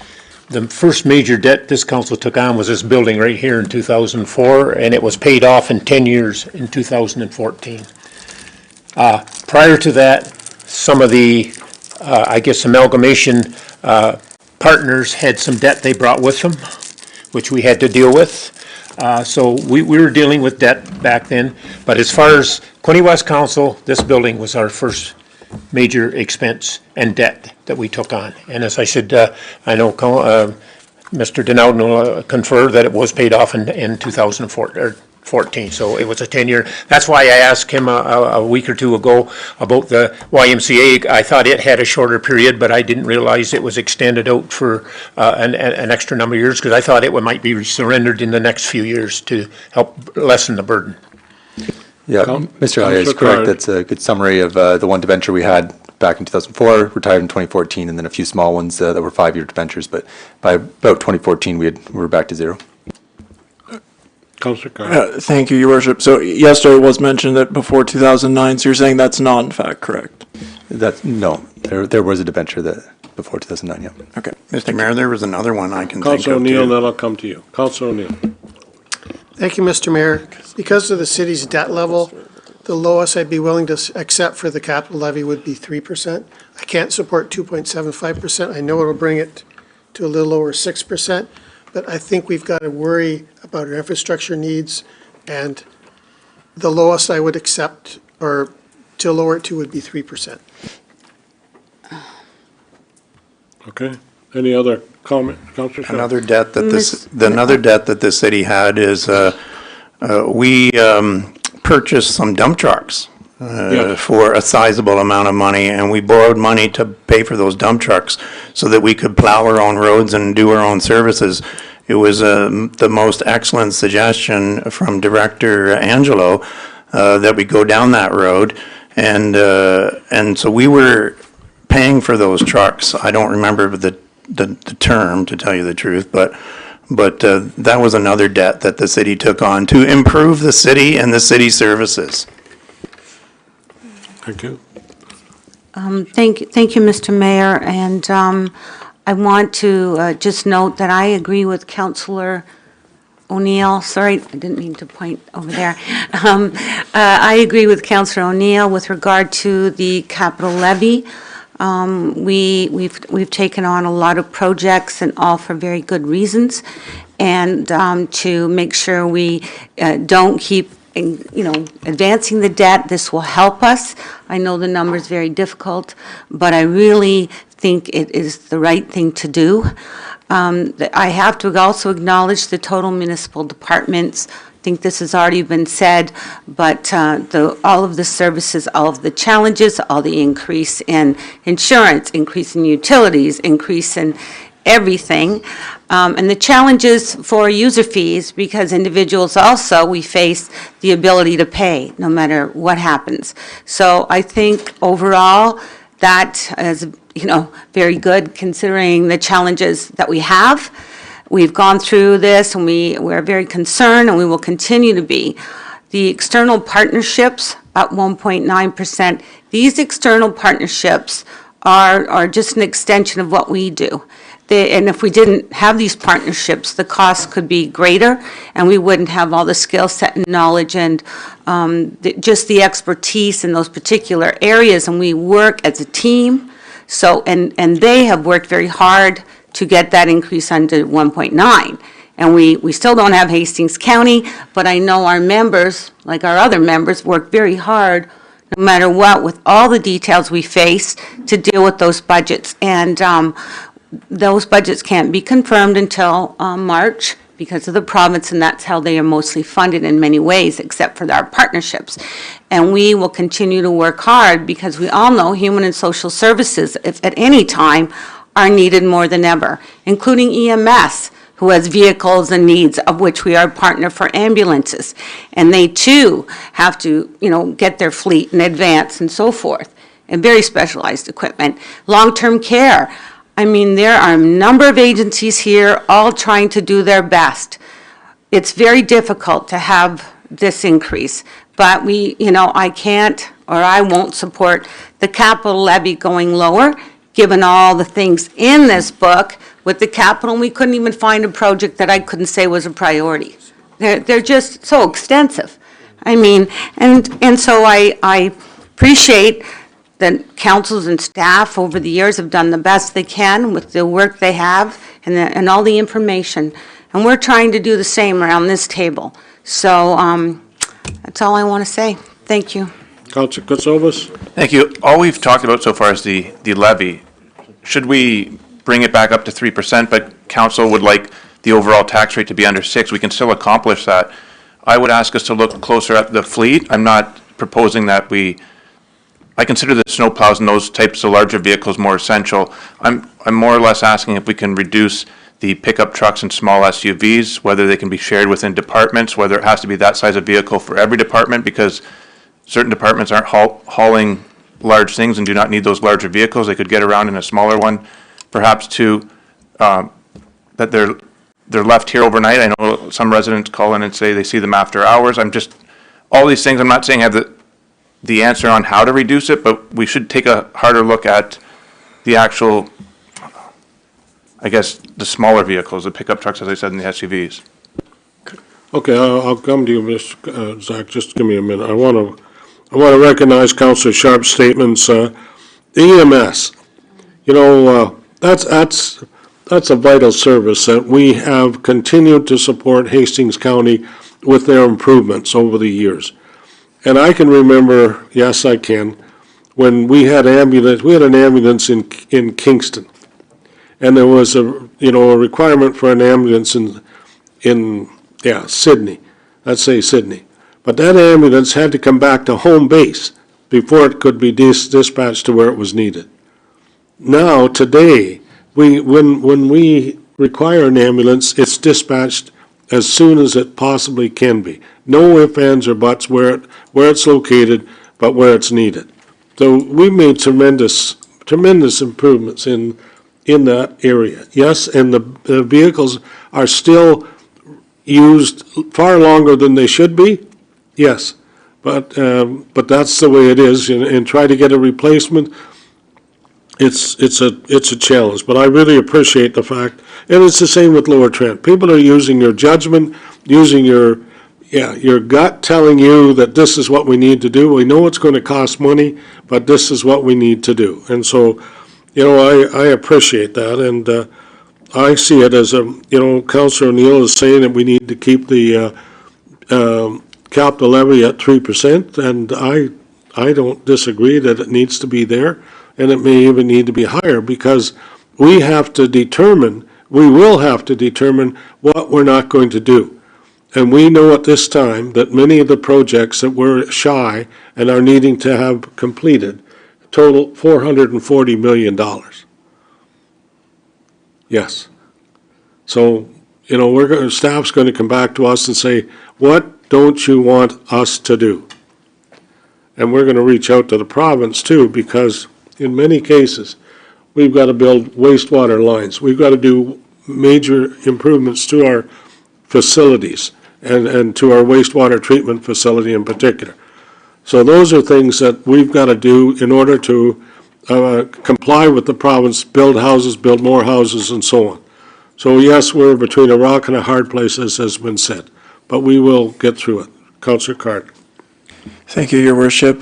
The first major debt this council took on was this building right here in 2004, and it was paid off in 10 years in 2014. Prior to that, some of the, amalgamation partners had some debt they brought with them, which we had to deal with. So we were dealing with debt back then. But as far as Quinte West Council, this building was our first major expense and debt that we took on. And as I said, I know Mr. Denalden will confer that it was paid off in 2014. So it was a 10-year. That's why I asked him a week or two ago about the YMCA. I thought it had a shorter period, but I didn't realize it was extended out for an extra number of years, because I thought it might be surrendered in the next few years to help lessen the burden. Yeah, Mr. Elliott is correct. That's a good summary of the one debenture we had back in 2004, retired in 2014, and then a few small ones that were 5-year debentures. But by about 2014, we were back to zero. Councillor Carr. Thank you, Your Worship. So yesterday it was mentioned that before 2009, so you're saying that's not in fact correct? No, there was a debenture that before 2009, yeah. Okay. Mr. Mayor, there was another one I can think of Councillor O'Neill, too. then I'll come to you. Councillor O'Neill. Thank you, Mr. Mayor. Because of the city's debt level, the lowest I'd be willing to accept for the capital levy would be 3%. I can't support 2.75%. I know it'll bring it to a little over 6%, but I think we've got to worry about our infrastructure needs, and the lowest I would accept, or to lower it to, would be 3%. Okay. Any other comment, Councillor Shaw? Another debt that the city had is we purchased some dump trucks for a sizable amount of money, and we borrowed money to pay for those dump trucks so that we could plow our own roads and do our own services. It was the most excellent suggestion from Director Angelo that we go down that road, and so we were paying for those trucks. I don't remember the term, to tell you the truth, but that was another debt that the city took on to improve the city and the city services. Thank you. Thank you, Mr. Mayor, and I want to just note that I agree with Councillor O'Neill. Sorry, I didn't mean to point over there. I agree with Councillor O'Neill with regard to the capital levy. We've taken on a lot of projects, and all for very good reasons, and to make sure we don't keep advancing the debt. This will help us. I know the number is very difficult, but I really think it is the right thing to do. I have to also acknowledge the total municipal departments. I think this has already been said, but all of the services, all of the challenges, all the increase in insurance, increase in utilities, increase in everything, and the challenges for user fees, because individuals also, we face the ability to pay no matter what happens. So I think overall, that is, very good considering the challenges that we have. We've gone through this, and we're very concerned, and we will continue to be. The external partnerships at 1.9%, these external partnerships are just an extension of what we do. And if we didn't have these partnerships, the costs could be greater, and we wouldn't have all the skill set and knowledge and just the expertise in those particular areas, and we work as a team. So, and they have worked very hard to get that increase under 1.9. And we still don't have Hastings County, but I know our members, like our other members, work very hard, no matter what, with all the details we face to deal with those budgets. And those budgets can't be confirmed until March because of the province, and that's how they are mostly funded in many ways, except for our partnerships. And we will continue to work hard because we all know human and social services, if at any time, are needed more than ever, including EMS, who has vehicles and needs, of which we are a partner for ambulances. And they too have to, get their fleet in advance and so forth, and very specialized equipment. Long-term care. I mean, there are a number of agencies here all trying to do their best. It's very difficult to have this increase, but I can't or I won't support the capital levy going lower, given all the things in this book with the capital. We couldn't even find a project that I couldn't say was a priority. They're just so extensive. I mean, and so I appreciate that councils and staff over the years have done the best they can with the work they have and all the information. And we're trying to do the same around this table. So that's all I want to say. Thank you. Councilor Kutsovas? Thank you. All we've talked about so far is the levy. Should we bring it back up to 3%, but council would like the overall tax rate to be under 6%? We can still accomplish that. I would ask us to look closer at the fleet. I'm not proposing that I consider the snowplows and those types of larger vehicles more essential. I'm more or less asking if we can reduce the pickup trucks and small SUVs, whether they can be shared within departments, whether it has to be that size of vehicle for every department, because certain departments aren't hauling large things and do not need those larger vehicles. They could get around in a smaller one. Perhaps too, that they're left here overnight. I know some residents call in and say they see them after hours. All these things, I'm not saying I have the answer on how to reduce it, but we should take a harder look at the actual, I guess, the smaller vehicles, the pickup trucks, as I said, and the SUVs. Okay, I'll come to you, Mr. Zach, just give me a minute. I want to recognize Councilor Sharp's statements. EMS, that's a vital service that we have continued to support Hastings County with their improvements over the years. And I can remember, yes, I can, when we had an ambulance in Kingston, and there was a requirement for an ambulance in Sydney. Let's say Sydney. But that ambulance had to come back to home base before it could be dispatched to where it was needed. Now, today, when we require an ambulance, it's dispatched as soon as it possibly can be. No ifs, ands, or buts where it's located, but where it's needed. So we made tremendous improvements in that area. Yes, and the vehicles are still used far longer than they should be. Yes, but that's the way it is. And try to get a replacement. It's a challenge. But I really appreciate the fact, and it's the same with Lower Trent. People are using your judgment, using your gut, telling you that this is what we need to do. We know it's going to cost money, but this is what we need to do. And so, I appreciate that, and I see it as Councilor O'Neill is saying that we need to keep the capital levy at 3%, and I don't disagree that it needs to be there, and it may even need to be higher, because we have to determine we will have to determine what we're not going to do. And we know at this time that many of the projects that we're shy and are needing to have completed total $440 million. Yes. So, staff's going to come back to us and say, what don't you want us to do? And we're going to reach out to the province too, because in many cases, we've got to build wastewater lines. We've got to do major improvements to our facilities and to our wastewater treatment facility in particular. So those are things that we've got to do in order to comply with the province, build houses, build more houses, and so on. So yes, we're between a rock and a hard place, as has been said, but we will get through it. Councillor Card. Thank you, Your Worship.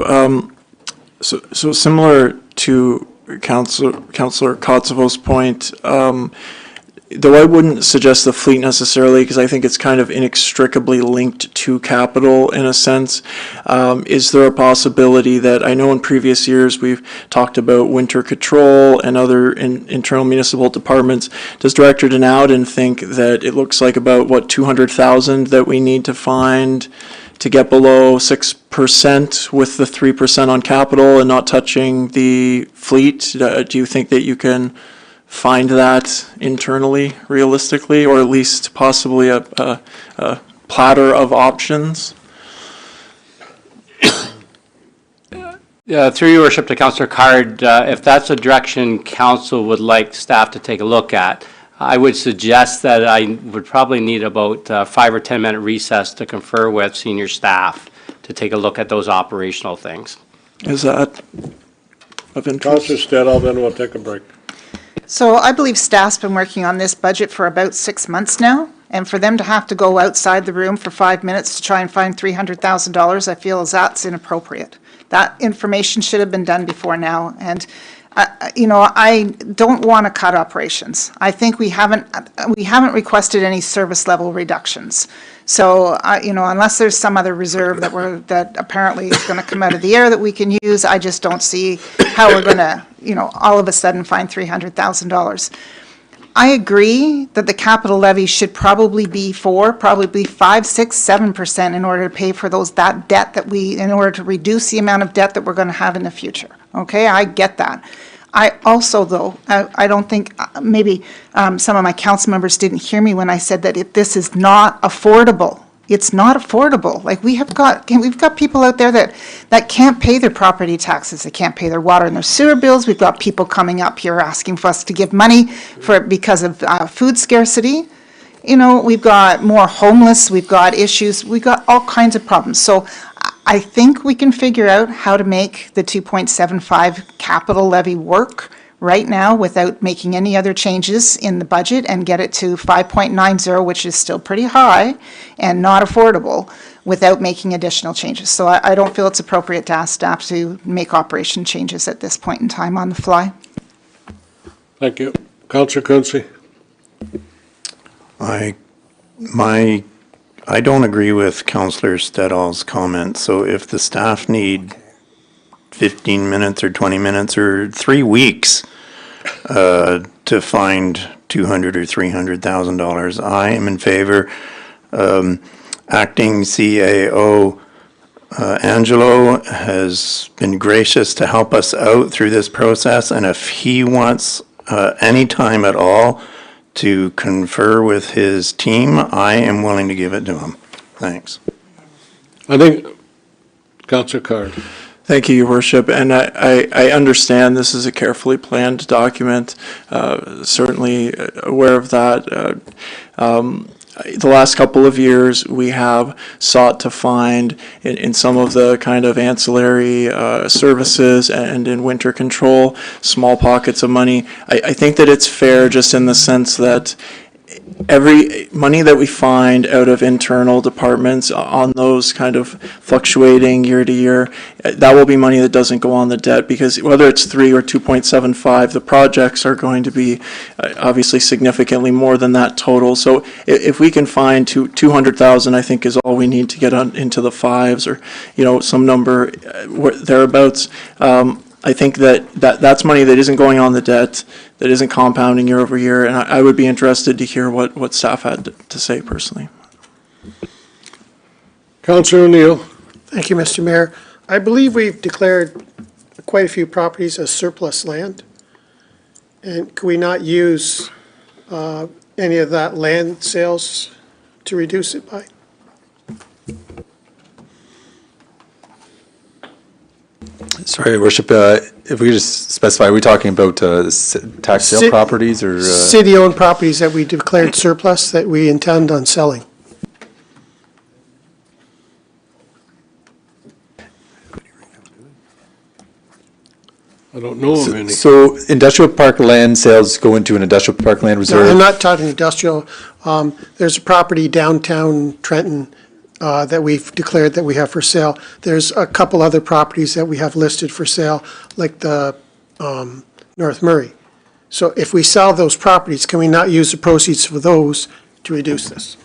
So similar to Councillor Kotsovo's point, though I wouldn't suggest the fleet necessarily, because I think it's kind of inextricably linked to capital in a sense. Is there a possibility that, I know in previous years we've talked about winter control and other internal municipal departments. Does Director Denowden think that it looks like about, 200,000 that we need to find to get below 6% with the 3% on capital and not touching the fleet? Do you think that you can find that internally, realistically, or at least possibly a platter of options? Through your worship to Councillor Card, if that's a direction council would like staff to take a look at, I would suggest that I would probably need about 5 or 10 minute recess to confer with senior staff to take a look at those operational things. Is that of interest? Councillor Stedall, then we'll take a break. So I believe staff's been working on this budget for about 6 months now, and for them to have to go outside the room for 5 minutes to try and find $300,000, I feel that's inappropriate. That information should have been done before now, and I don't want to cut operations. I think we haven't requested any service level reductions. So, unless there's some other reserve that apparently is going to come out of the air that we can use, I just don't see how we're going to, all of a sudden find $300,000. I agree that the capital levy should probably be probably 5, 6, 7% in order to pay for that debt in order to reduce the amount of debt that we're going to have in the future. Okay, I get that. I also, though, I don't think, maybe some of my council members didn't hear me when I said that this is not affordable. It's not affordable. Like, we've got people out there that can't pay their property taxes, they can't pay their water and their sewer bills. We've got people coming up here asking for us to give money because of food scarcity. We've got more homeless, we've got issues, we've got all kinds of problems. So I think we can figure out how to make the 2.75 capital levy work right now without making any other changes in the budget and get it to 5.90, which is still pretty high and not affordable, without making additional changes. So I don't feel it's appropriate to ask staff to make operation changes at this point in time on the fly. Thank you. Councillor Quince. I don't agree with Councillor Stedall's comment. So if the staff need 15 minutes or 20 minutes or 3 weeks to find $200,000 or $300,000, I am in favor. Acting CAO Angelo has been gracious to help us out through this process, and if he wants any time at all to confer with his team, I am willing to give it to him. Thanks. I think, Councillor Card. Thank you, Your Worship, and I understand this is a carefully planned document, certainly aware of that. The last couple of years, we have sought to find in some of the kind of ancillary services and in winter control, small pockets of money. I think that it's fair just in the sense that every money that we find out of internal departments on those kind of fluctuating year to year, that will be money that doesn't go on the debt, because whether it's 3 or 2.75, the projects are going to be obviously significantly more than that total. So if we can find 200,000, I think is all we need to get into the fives, or some number thereabouts. I think that's money that isn't going on the debt, that isn't compounding year over year, and I would be interested to hear what staff had to say personally. Councillor O'Neill. Thank you, Mr. Mayor. I believe we've declared quite a few properties as surplus land. And could we not use any of that land sales to reduce it by? Sorry, Your Worship, if we could just specify, are we talking about tax sale properties or? City-owned properties that we declared surplus that we intend on selling. I don't know of any. So industrial park land sales go into an industrial park land No, reserve? I'm not talking industrial. There's a property downtown Trenton that we've declared that we have for sale. There's a couple other properties that we have listed for sale, like the North Murray. So if we sell those properties, can we not use the proceeds for those to reduce this?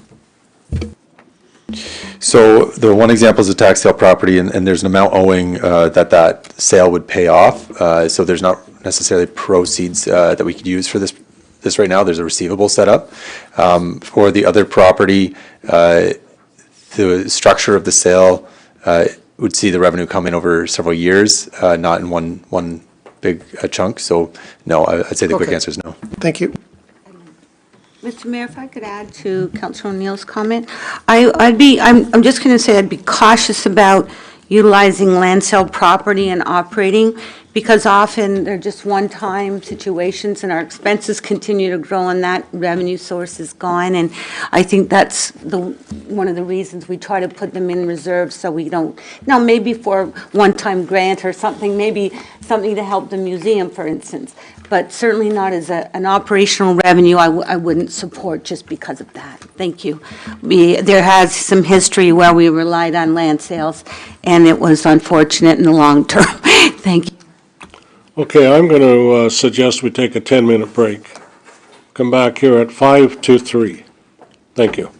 So the one example is a tax sale property, and there's an amount owing that sale would pay off. So there's not necessarily proceeds that we could use for this right now. There's a receivable set up. For the other property, the structure of the sale would see the revenue come in over several years, not in one big chunk. So no, I'd say the quick Okay. answer is no. Thank you. Mr. Mayor, if I could add to Councilor O'Neill's comment, I'm just going to say I'd be cautious about utilizing land sale property and operating, because often they're just one-time situations and our expenses continue to grow and that revenue source is gone. And I think that's one of the reasons we try to put them in reserve so we don't, now maybe for one-time grant or something, maybe something to help the museum, for instance, but certainly not as an operational revenue I wouldn't support just because of that. Thank you. There has some history where we relied on land sales, and it was unfortunate in the long term. Thank you. Okay, I'm going to suggest we take a 10-minute break. Come back here at 5 to 3. Thank you.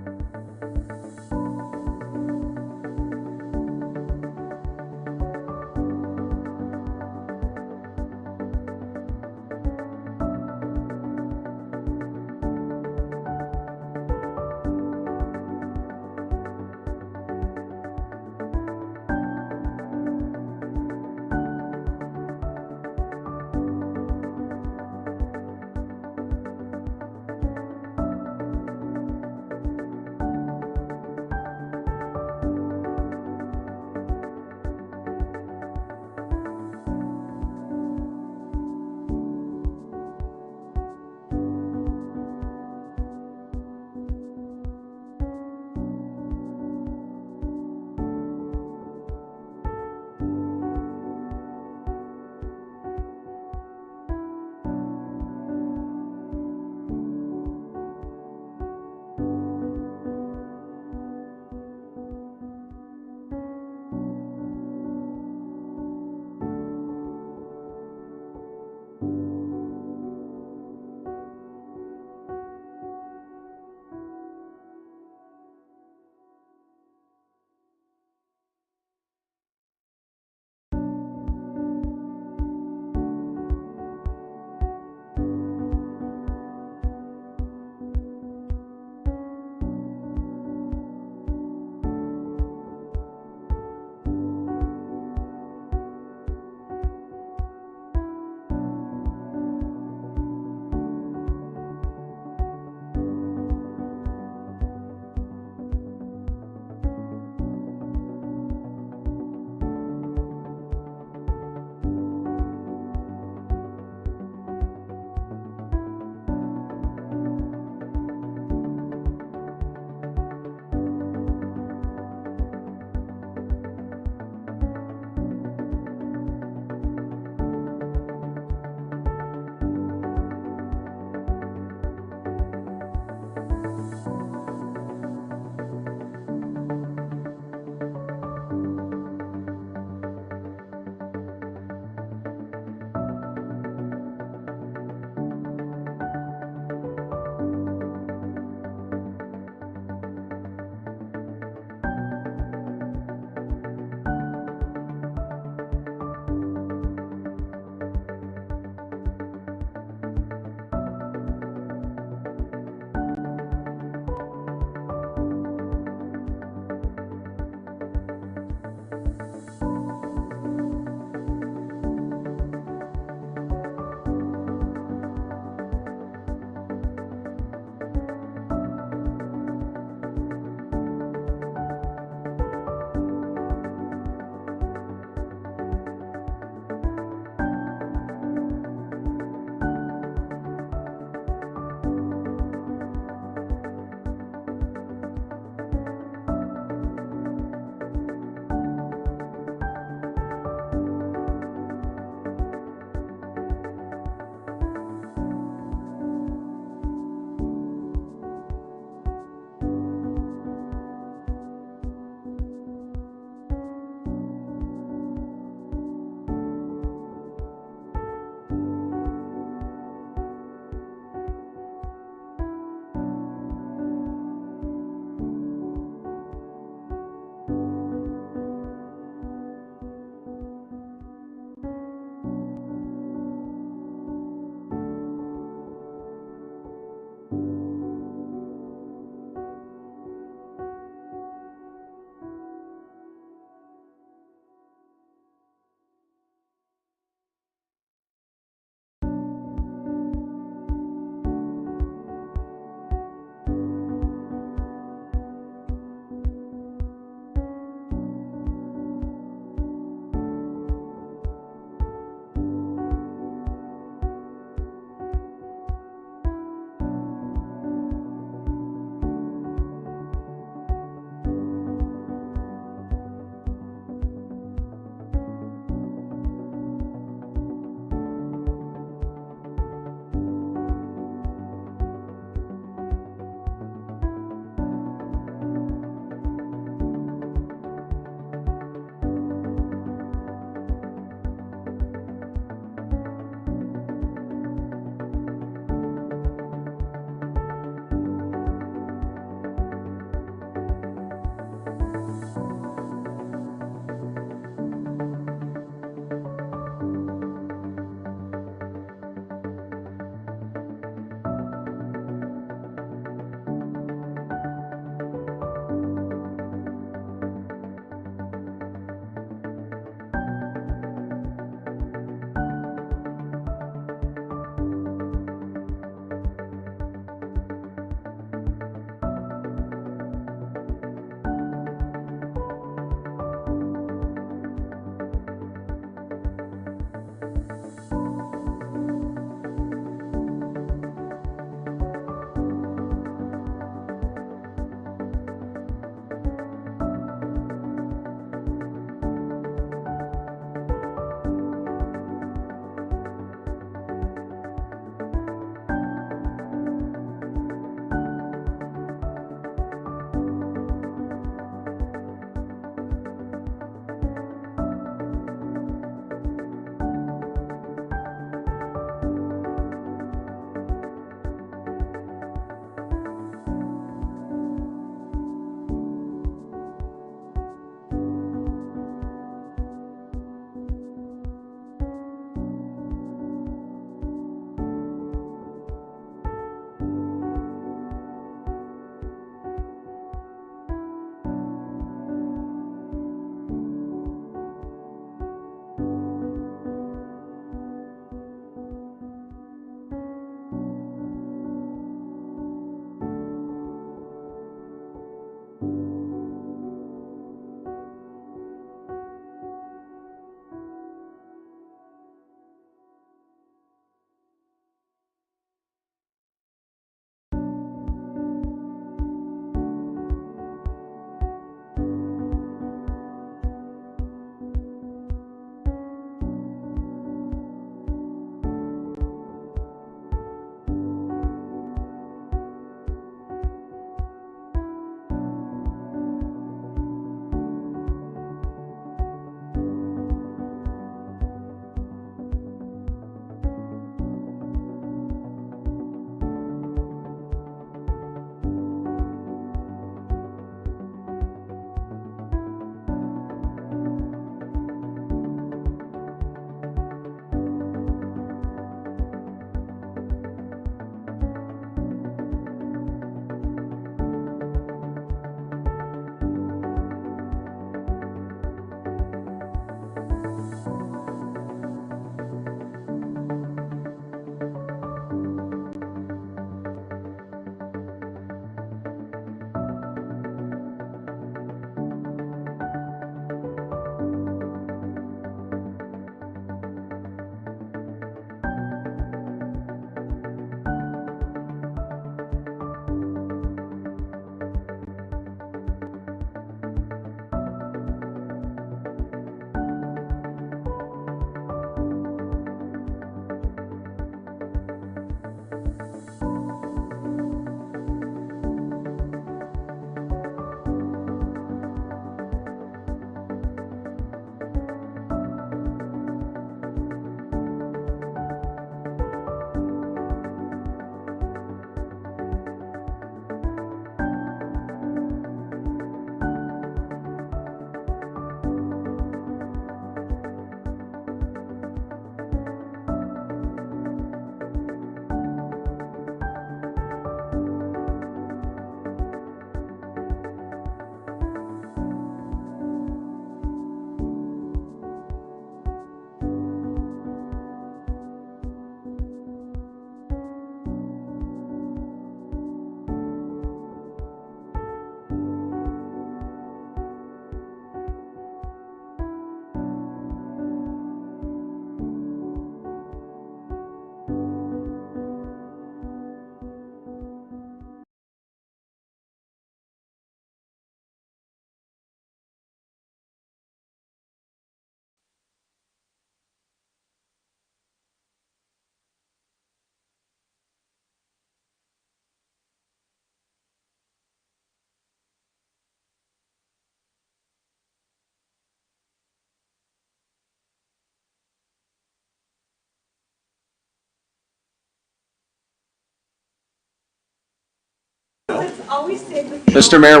Mr. Mayor,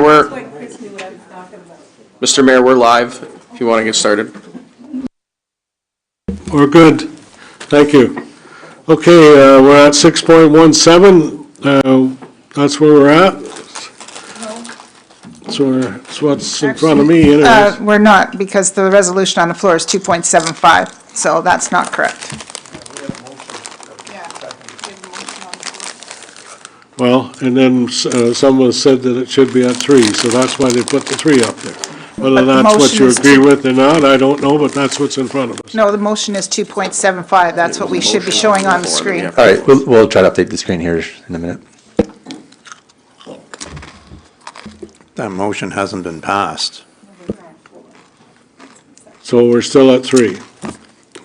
Mr. Mayor, we're live, if you want to get started. We're good. Thank you. Okay, we're at 6.17. That's where we're at. So it's what's in front of me anyways. We're not, because the resolution on the floor is 2.75, so that's not correct. Well, and then someone said that it should be at 3, so that's why they put the 3 up there. Whether But the that's what motion you is agree to- with or not, I don't know, but that's what's in front of us. No, the motion is 2.75, that's what we should be showing on the screen. All right, we'll try to update the screen here in a minute. That motion hasn't been passed. So we're still at 3,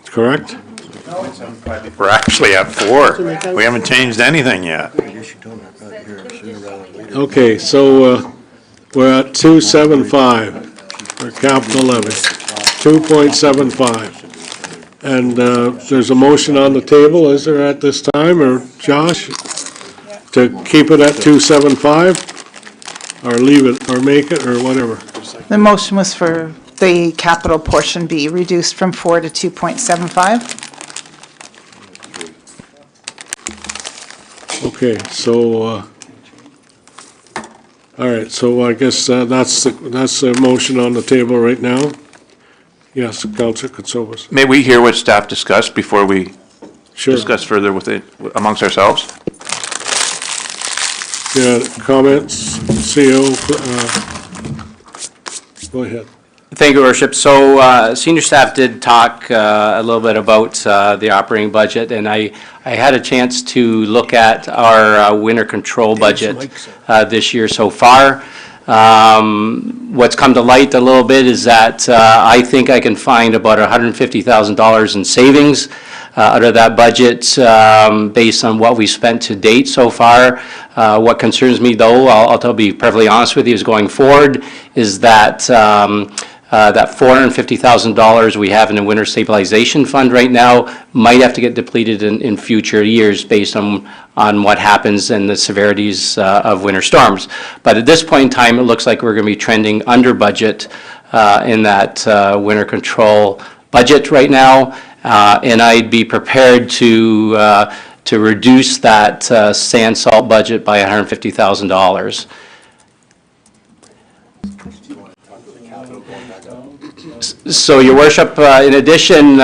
correct? We're actually at 4. We haven't changed anything yet. Okay, so we're at 2.75 for capital levy, 2.75. And there's a motion on the table, is there at this time, or Josh? To keep it at 2.75, or leave it, or make it, or whatever? The motion was for the capital portion be reduced from 4 to 2.75. Okay, so, all right, so I guess that's the motion on the table right now. Yes, Councilor Katsoulis. May we hear what staff discussed before we Sure. discuss further with it amongst ourselves? Yeah, comments, CO, go ahead. Thank you, Worship. So senior staff did talk a little bit about the operating budget, and I had a chance to look at our winter control budget this year so far. What's come to light a little bit is that I think I can find about $150,000 in savings out of that budget based on what we spent to date so far. What concerns me, though, I'll be perfectly honest with you, is going forward, is that that $450,000 we have in the winter stabilization fund right now might have to get depleted in future years based on what happens and the severities of winter storms. But at this point in time, it looks like we're going to be trending under budget in that winter control budget right now, and I'd be prepared to reduce that sand salt budget by $150,000. So, Your Worship, in addition,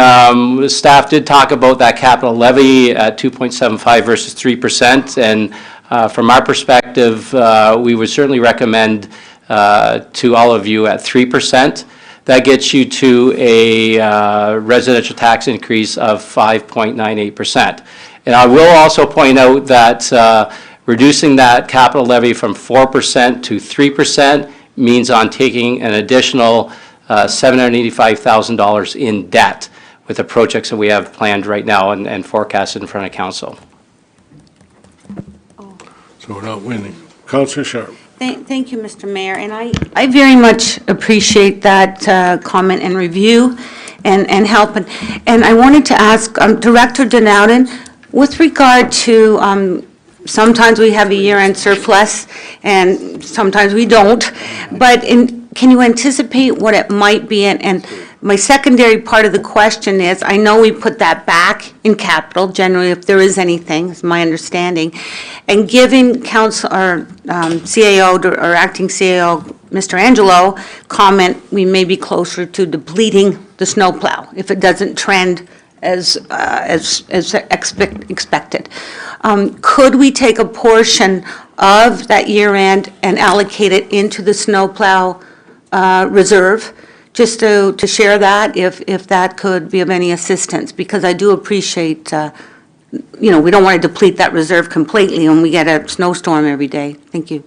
staff did talk about that capital levy at 2.75 versus 3%, and from our perspective, we would certainly recommend to all of you at 3%. That gets you to a residential tax increase of 5.98%. And I will also point out that reducing that capital levy from 4% to 3% means on taking an additional $785,000 in debt with the projects that we have planned right now and forecasted in front of council. So we're not winning. Councilor Sharp. Thank you, Mr. Mayor, and I very much appreciate that comment and review and help. And I wanted to ask Director Denouden, with regard to sometimes we have a year-end surplus and sometimes we don't, but can you anticipate what it might be? And my secondary part of the question is, I know we put that back in capital, generally, if there is anything, is my understanding. And giving council, or CAO, or acting CAO, Mr. Angelo, comment, we may be closer to depleting the snowplow if it doesn't trend as expected. Could we take a portion of that year-end and allocate it into the snowplow reserve, just to share that, if that could be of any assistance? Because I do appreciate, we don't want to deplete that reserve completely when we get a snowstorm every day. Thank you.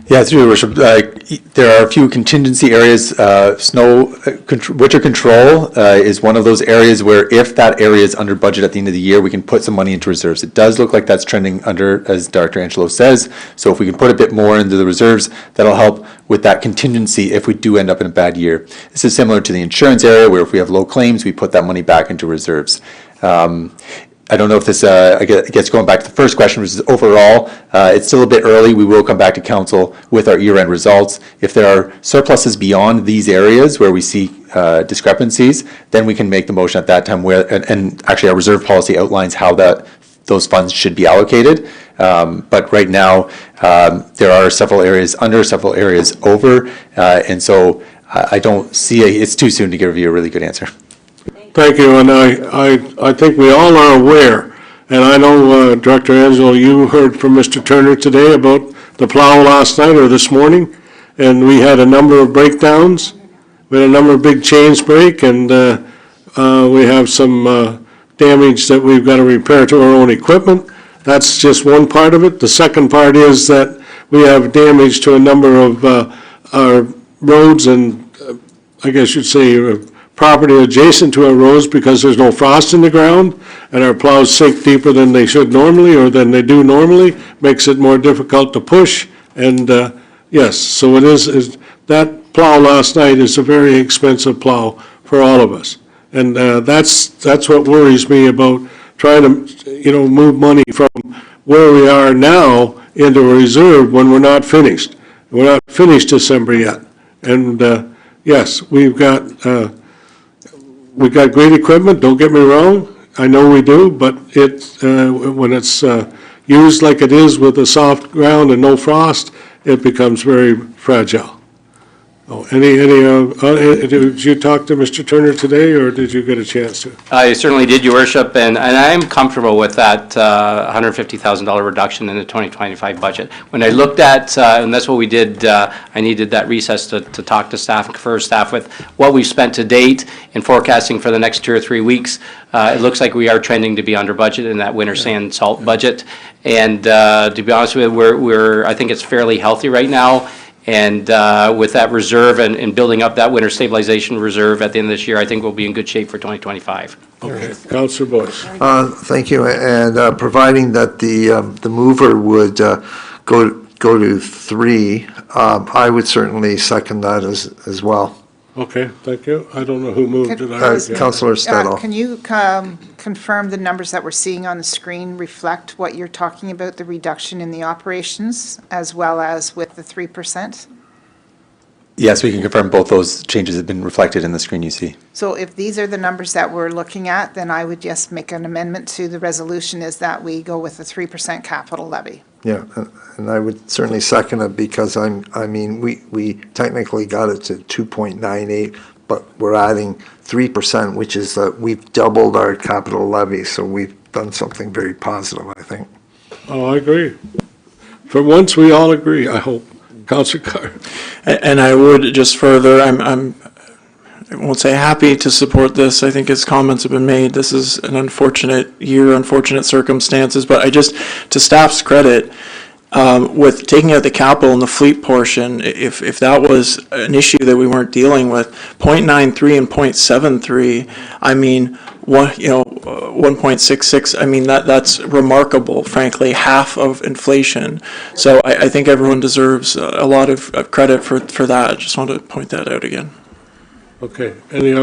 Yeah, through your worship, there are a few contingency areas. Winter control is one of those areas where if that area is under budget at the end of the year, we can put some money into reserves. It does look like that's trending under, as Dr. Angelo says. So if we can put a bit more into the reserves, that'll help with that contingency if we do end up in a bad year. This is similar to the insurance area where if we have low claims, we put that money back into reserves. I don't know if this, I guess going back to the first question, which is overall, it's still a bit early. We will come back to council with our year-end results. If there are surpluses beyond these areas where we see discrepancies, then we can make the motion at that time where, and actually our reserve policy outlines how those funds should be allocated. But right now, there are several areas under, several areas over, and so I don't see, it's too soon to give you a really good answer. Thank you, and I think we all are aware, and I know, Director Angelo, you heard from Mr. Turner today about the plow last night or this morning, and we had a number of breakdowns. We had a number of big chains break, and we have some damage that we've got to repair to our own equipment. That's just one part of it. The second part is that we have damage to a number of our roads and, I guess you'd say, property adjacent to our roads because there's no frost in the ground and our plows sink deeper than they should normally or than they do normally, makes it more difficult to push. And yes, so it is that plow last night is a very expensive plow for all of us. And that's what worries me about trying to, move money from where we are now into a reserve when we're not finished. We're not finished December yet. And yes, we've got great equipment, don't get me wrong, I know we do, but when it's used like it is with a soft ground and no frost, it becomes very fragile. Oh, did you talk to Mr. Turner today, or did you get a chance to? I certainly did, Your Worship, and I am comfortable with that $150,000 reduction in the 2025 budget. When I looked at, and that's what we did, I needed that recess to talk to staff and confer with staff with what we've spent to date in forecasting for the next 2 or 3 weeks. It looks like we are trending to be under budget in that winter sand salt budget. And to be honest with you, I think it's fairly healthy right now. And with that reserve and building up that winter stabilization reserve at the end of this year, I think we'll be in good shape for 2025. Okay, Councillor Boyce. Thank you, and providing that the mover would go to 3, I would certainly second that as well. Okay, thank you. I don't know who moved it. Councillor Stedall. Can you confirm the numbers that we're seeing on the screen reflect what you're talking about, the reduction in the operations, as well as with the 3%? Yes, we can confirm both those changes have been reflected in the screen you see. So if these are the numbers that we're looking at, then I would just make an amendment to the resolution is that we go with the 3% capital levy. Yeah, and I would certainly second it because we technically got it to 2.98, but we're adding 3%, which is that we've doubled our capital levy, so we've done something very positive, I think. Oh, I agree. For once, we all agree, I hope. Councillor Carr. And I would just further, I won't say happy to support this. I think as comments have been made, this is an unfortunate year, unfortunate circumstances, but to staff's credit, with taking out the capital and the fleet portion, if that was an issue that we weren't dealing with, 0.93 and 0.73, 1.66, that's remarkable, frankly, half of inflation. So I think everyone deserves a lot of credit for that. I just want to point that out again. Okay, anything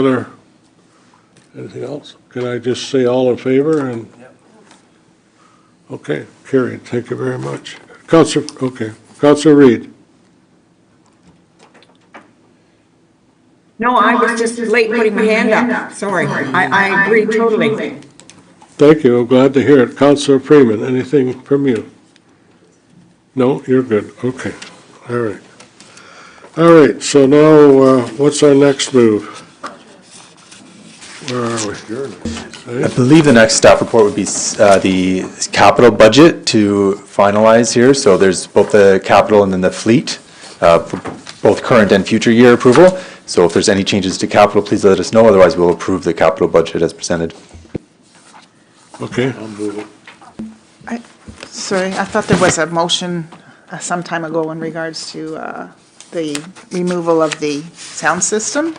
else? Can I just say all in favor and? Okay, carried, thank you very much. Councillor Reid. No, I was just late putting my hand up. Sorry. I agree totally. Thank you, I'm glad to hear it. Councillor Freeman, anything from you? No, you're good, okay, all right. All right, so now, what's our next move? Where are we? I believe the next staff report would be the capital budget to finalize here. So there's both the capital and then the fleet, for both current and future year approval. So if there's any changes to capital, please let us know. Otherwise, we'll approve the capital budget as presented. Okay. Sorry, I thought there was a motion some time ago in regards to the removal of the sound system.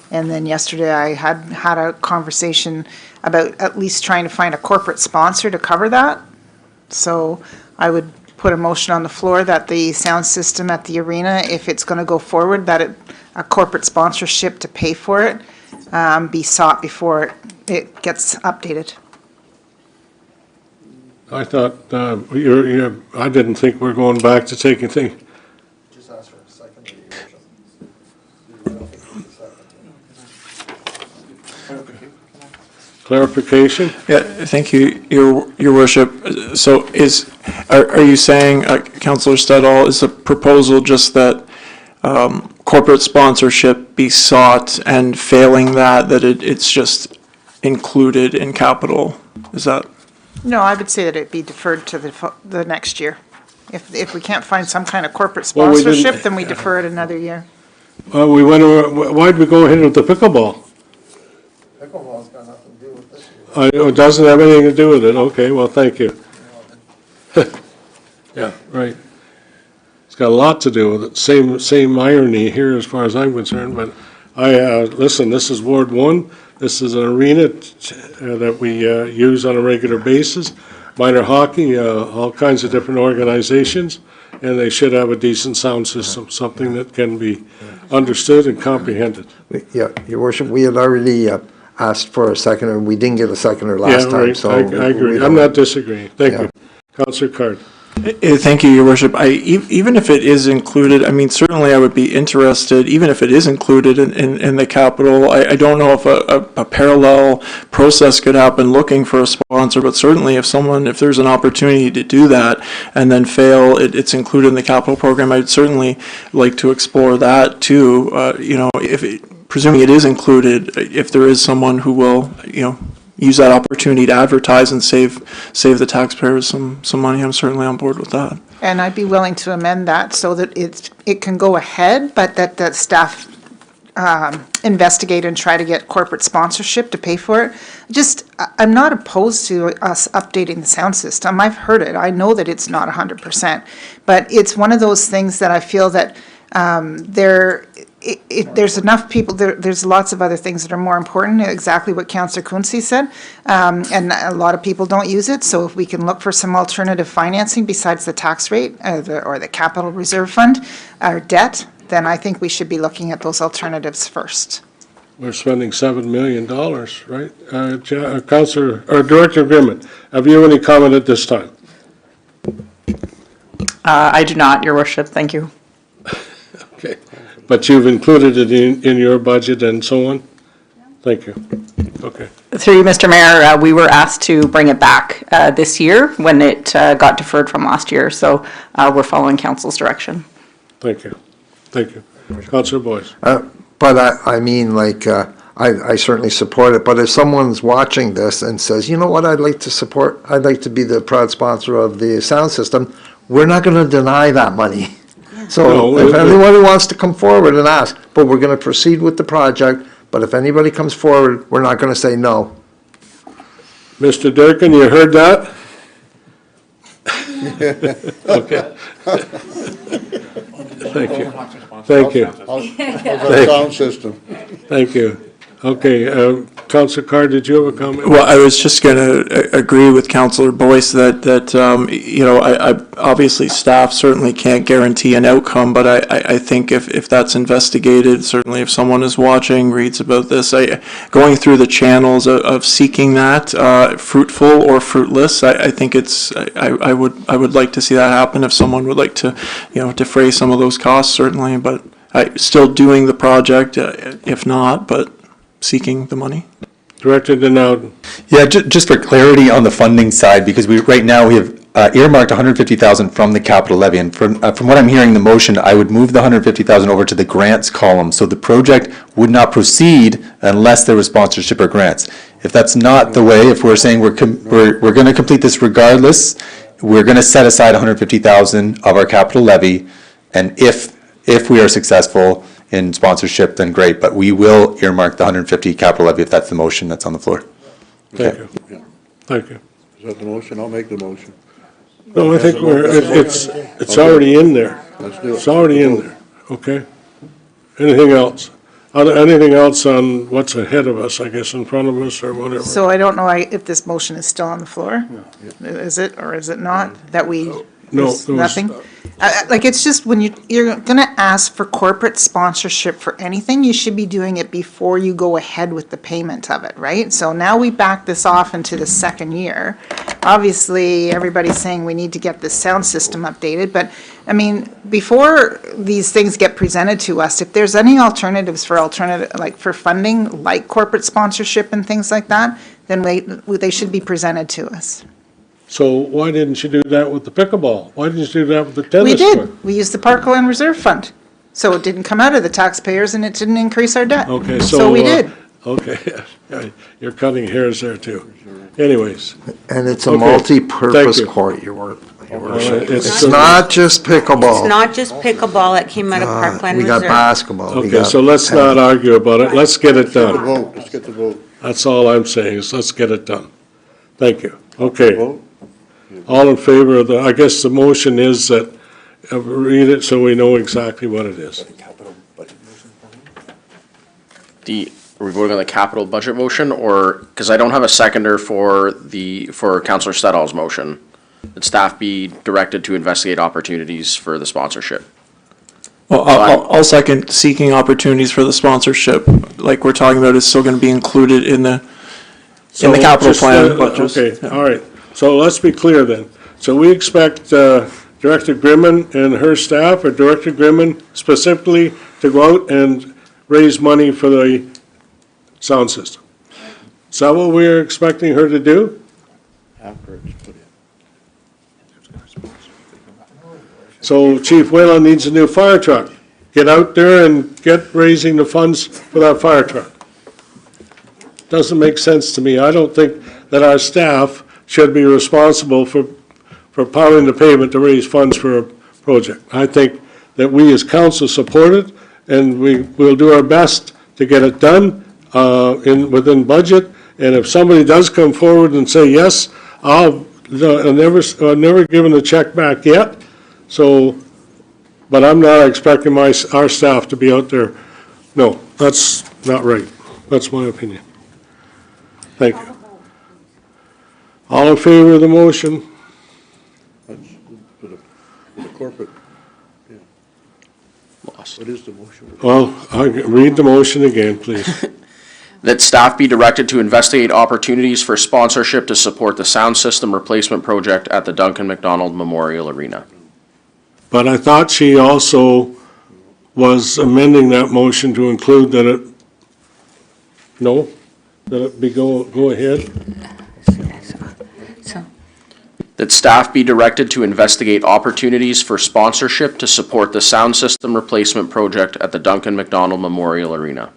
And then yesterday I had a conversation about at least trying to find a corporate sponsor to cover that. So I would put a motion on the floor that the sound system at the arena, if it's going to go forward, that a corporate sponsorship to pay for it be sought before it gets updated. I thought, I didn't think we're going back to taking things. Just ask for a second. Clarification? Yeah, thank you, Your Worship. So are you saying, Councillor Stedall, is the proposal just that corporate sponsorship be sought, and failing that it's just included in capital? Is that? No, I would say that it be deferred to the next year. If we can't find some kind of corporate Well, we didn't- sponsorship, then we defer it another year. We went, why'd we go ahead with the pickleball? Pickleball's got nothing to do with this. It doesn't have anything to do with it, okay, well, thank you. Yeah, right. It's got a lot to do with it, same irony here as far as I'm concerned, but listen, this is Ward 1, this is an arena that we use on a regular basis, minor hockey, all kinds of different organizations, and they should have a decent sound system, something that can be understood and comprehended. Yeah, Your Worship, we had already asked for a seconder, and we didn't get a seconder last Yeah, time, right, so. I agree, I'm not disagreeing, thank you. Councillor Card. Thank you, Your Worship. Even if it is included, I mean, certainly I would be interested, even if it is included in the capital. I don't know if a parallel process could happen looking for a sponsor, but certainly if there's an opportunity to do that and then fail, it's included in the capital program. I'd certainly like to explore that too. Presuming it is included, if there is someone who will, use that opportunity to advertise and save the taxpayers some money, I'm certainly on board with that. And I'd be willing to amend that so that it can go ahead, but that staff investigate and try to get corporate sponsorship to pay for it. I'm not opposed to us updating the sound system. I've heard it. I know that it's not 100%, but it's one of those things that I feel that there's enough people, there's lots of other things that are more important, exactly what Councillor Quinte said, and a lot of people don't use it, so if we can look for some alternative financing besides the tax rate or the capital reserve fund or debt, then I think we should be looking at those alternatives first. We're spending $7 million, right? Councillor, or Director Grimond, have you any comment at this time? I do not, Your Worship, thank you. Okay, but you've included it in your budget and so on? Thank you. Okay. Through you, Mr. Mayor, we were asked to bring it back this year when it got deferred from last year, so we're following council's direction. Thank you. Thank you. Councillor Boyce. But I mean, I certainly support it, but if someone's watching this and says, you know what, I'd like to be the proud sponsor of the sound system, we're not going to deny that money. So if anybody wants to come forward and ask, but we're going to proceed with the project, but if anybody comes forward, we're not going to say no. Mr. Durkin, you heard that? Okay. Thank you. Thank you. How's our sound system? Thank you. Okay, Councillor Carr, did you have a comment? Well, I was just going to agree with Councillor Boyce that I obviously staff certainly can't guarantee an outcome, but I think if that's investigated, certainly if someone is watching, reads about this, going through the channels of seeking that, fruitful or fruitless, I think I would like to see that happen if someone would like to, defray some of those costs, certainly, but still doing the project, if not, but seeking the money. Director Denouden. Yeah, just for clarity on the funding side, because right now we have earmarked $150,000 from the capital levy, and from what I'm hearing, the motion, I would move the $150,000 over to the grants column, so the project would not proceed unless there was sponsorship or grants. If that's not the way, if we're saying we're going to complete this regardless, we're going to set aside $150,000 of our capital levy, and if we are successful in sponsorship, then great, but we will earmark the 150 capital levy if that's the motion that's on the floor. Thank you. Thank you. Is that the motion? I'll make the motion. No, I think it's already in there. Let's do it. It's already in there, okay? Anything else? Anything else on what's ahead of us, I guess, in front of us or whatever? So I don't know if this motion is still on the floor? Is it, or is it not, that we, there's nothing? It's just when you're gonna ask for corporate sponsorship for anything, you should be doing it before you go ahead with the payment of it, right? So now we back this off into the second year, obviously, everybody's saying we need to get this sound system updated, but, I mean, before these things get presented to us, if there's any alternatives for for funding, like corporate sponsorship and things like that, then they should be presented to us. So why didn't you do that with the pickleball? Why didn't you do that with the tennis We court? did. We used the Parkland Reserve Fund. So it didn't come out of the taxpayers and it didn't increase our debt. Okay, So we did. Okay, you're cutting hairs there too. Anyways. And it's a Okay, multi-purpose thank you. court, Your Worship. It's It's not just pickleball. It's not just pickleball that came out of Parkland We Reserve. got basketball. we Okay, got so let's not argue about it. Let's get it done. Vote, let's get the vote. That's all I'm saying, is let's get it done. Thank you. Okay. All in favor of I guess the motion is that, read it so we know exactly what it is. Are we voting on the capital budget motion, or, because I don't have a seconder for Councillor Stedall's motion, that staff be directed to investigate opportunities for the sponsorship? Well, I'll second seeking opportunities for the sponsorship, like we're talking about, is still going to be included in the capital just, plan. But just- Okay, yeah. all right. So let's be clear then. So we expect Director Grimman and her staff, or Director Grimman specifically, to go out and raise money for the sound system. Is that what we're expecting her to do? After it's put in. So Chief Whalen needs a new fire truck. Get out there and get raising the funds for that fire truck. Doesn't make sense to me. I don't think that our staff should be responsible for pounding the pavement to raise funds for a project. I think that we as council support it, and we'll do our best to get it done within budget. And if somebody does come forward and say, yes, I've never given the check back yet, so, but I'm not expecting our staff to be out there. No, that's not right. That's my opinion. Thank you. All in favor of the motion? For the corporate, yeah. What is the motion? Well, read the motion again, please. That staff be directed to investigate opportunities for sponsorship to support the sound system replacement project at the Duncan MacDonald Memorial Arena. But I thought she also was amending that motion to include that it, no? That it be go ahead? That staff be directed to investigate opportunities for sponsorship to support the sound system replacement project at the Duncan MacDonald Memorial Arena.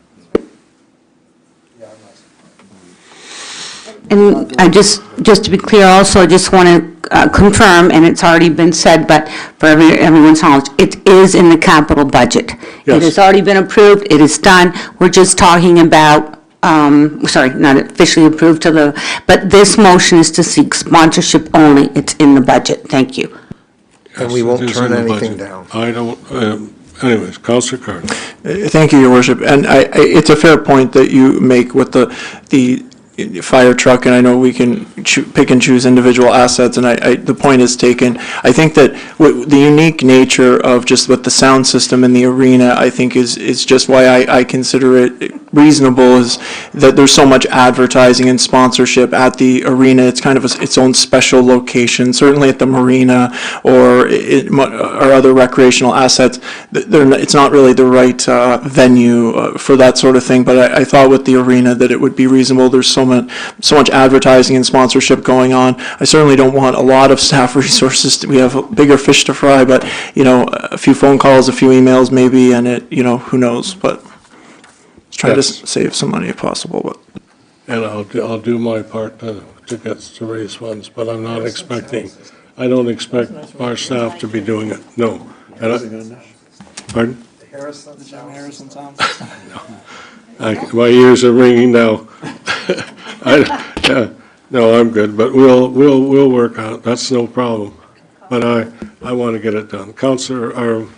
And I just to be clear also, I just want to confirm, and it's already been said, but for everyone's knowledge, it is in the capital budget. Yes. It has already been approved, it is done. We're just talking about, not officially approved but this motion is to seek sponsorship only. It's in the budget. Thank you. And we Yes, won't it is turn in the anything budget. down. I don't, anyways, Councillor Cardin. Thank you, Your Worship. And it's a fair point that you make with the fire truck, and I know we can pick and choose individual assets, and the point is taken. I think that the unique nature of just with the sound system in the arena, I think is just why I consider it reasonable, is that there's so much advertising and sponsorship at the arena. It's kind of its own special location, certainly at the marina or other recreational assets. It's not really the right venue for that sort of thing, but I thought with the arena that it would be reasonable. There's so much advertising and sponsorship going on. I certainly don't want a lot of staff resources. We have bigger fish to fry, but, a few phone calls, a few emails maybe, and who knows, but let's try to save some money if possible, but. And I'll do my part to raise funds, but I'm not expecting, I don't expect our staff to be doing it, no. Pardon? Harrison sound My ears are ringing now. No, I'm good, but we'll work on it, that's no problem. But I want to get it done. Counselor, I'm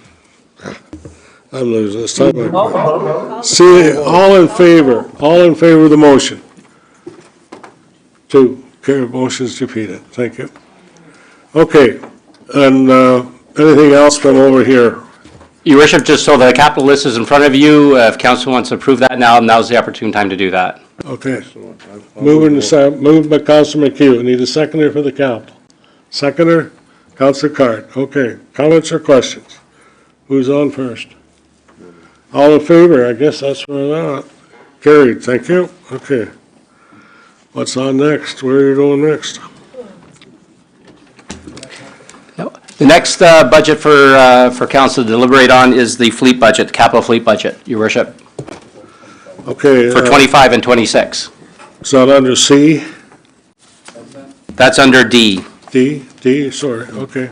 losing this time. See, all in favor of the motion? 2, motion's defeated, thank you. Okay, and anything else from over here? Your Worship, just so the capital list is in front of you, if council wants to approve that now, now's the opportune time to do that. Okay. Moved by Councilor McHugh. Need a seconder for the capital. Seconder, Councilor Card. Okay. Comments or questions? Who's on first? All in favor? I guess that's where we're at. Carried. Thank you. Okay. What's on next? Where are you going next? The next budget for council to deliberate on is the fleet budget, the capital fleet budget, your worship, Okay. for 25 and 26. Is that under C? That's under D. D, sorry, okay.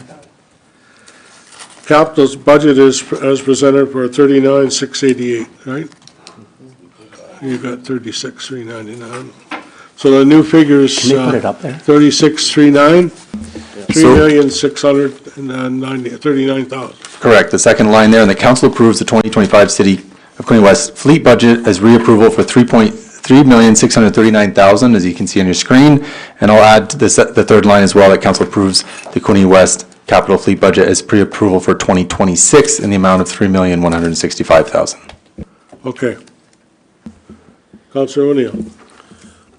Capital's budget is as presented for 39,688, right? You got 36,399. So the new figure is Can they put it up there? 36,399, 3,639,000. Correct. The second line there, and the council approves the 2025 City of Quinte West fleet budget as reapproval for $3,639,000, as you can see on your screen. And I'll add the third line as well, that council approves the Quinte West capital fleet budget as pre-approval for 2026 in the amount of $3,165,000. Okay. Councillor O'Neill.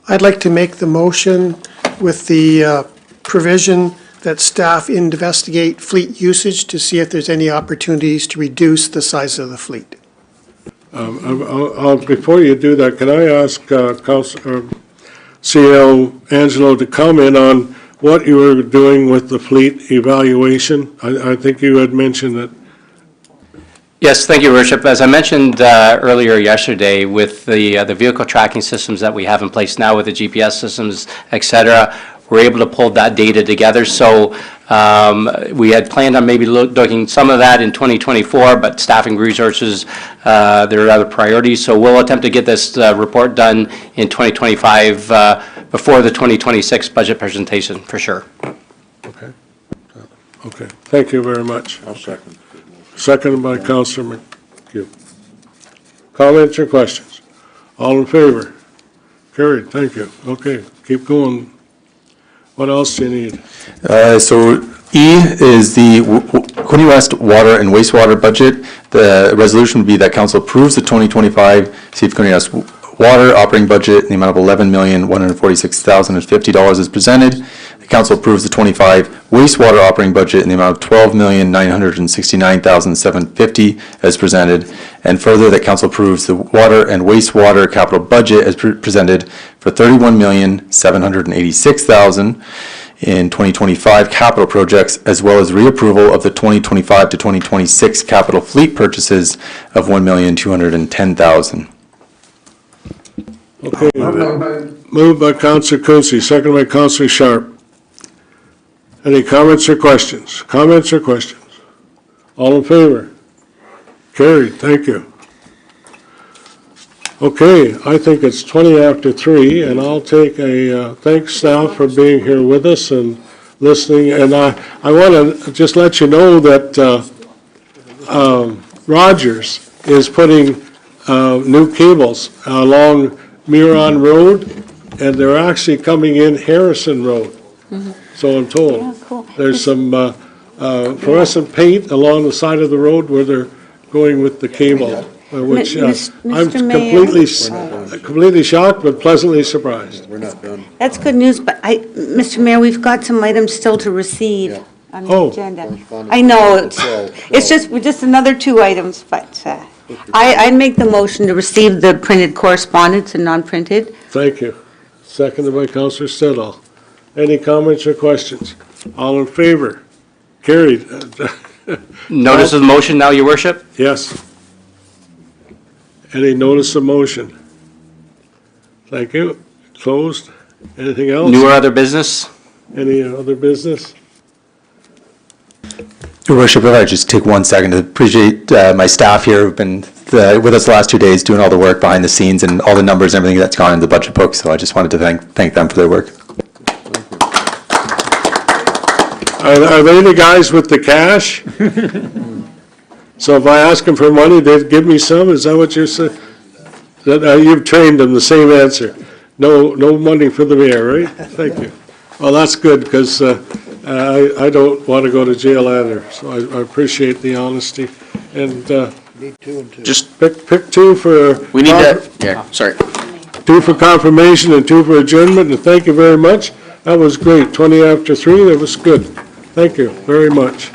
I'd like to make the motion with the provision that staff investigate fleet usage to see if there's any opportunities to reduce the size of the fleet. Before you do that, can I ask CL Angelo to comment on what you were doing with the fleet evaluation? I think you had mentioned that. Yes, thank you, Your Worship. As I mentioned earlier yesterday, with the vehicle tracking systems that we have in place now with the GPS systems, et cetera, we're able to pull that data together. So we had planned on maybe looking some of that in 2024, but staffing resources, there are other priorities. So we'll attempt to get this report done in 2025 before the 2026 budget presentation, for sure. Okay. Okay. Thank you very much. I'll second. Seconded by Councillor McHugh. Comments or questions? All in favor? Carried. Thank you. Okay. Keep going. What else do you need? So E is the Quinte West water and wastewater budget. The resolution would be that council approves the 2025 City of Quinte West water operating budget in the amount of $11,146,050 as presented. The council approves the 25 wastewater operating budget in the amount of $12,969,750 as presented. And further, that council approves the water and wastewater capital budget as presented for $31,786,000 in 2025 capital projects, as well as reapproval of the 2025 to 2026 capital fleet purchases of $1,210,000. Okay. Moved by Councillor Kunze, seconded by Councillor Sharp. Any comments or questions? Comments or questions? All in favor? Carried. Thank you. Okay, I think it's 20 after 3, and I'll take a thanks staff for being here with us and listening. And I want to just let you know that Rogers is putting new cables along Miron Road, and they're actually coming in Harrison Road. Mm-hmm. So I'm told. Yeah, cool. There's some fluorescent paint along the side of the road where they're going with the cable, which I'm completely shocked but pleasantly surprised. We're not done. That's good news, but Mr. Mayor, we've got some items still to receive on the agenda. I know, it's just another 2 items, but I'd make the motion to receive the printed correspondence and non-printed. Thank you. Seconded by Councillor Stedall. Any comments or questions? All in favor? Carried. Notice of the motion now, Your Worship? Yes. Any notice of motion? Thank you. Closed. Anything else? New or other business? Any other business? Your Worship, if I just take 1 second to appreciate my staff here who've been with us the last 2 days doing all the work behind the scenes and all the numbers and everything that's gone into the budget book. So I just wanted to thank them for their work. Are they the guys with the cash? So if I ask them for money, they'd give me some? Is that what you're saying? You've trained them the same answer. No money for the mayor, right? Thank you. Well, that's good, because I don't want to go to jail either. So I appreciate the honesty. And Need 2 and 2. Just pick 2 for. we need to. Yeah, sorry. 2 for confirmation and 2 for adjournment, and thank you very much. That was great, 20 after 3, that was good. Thank you very much.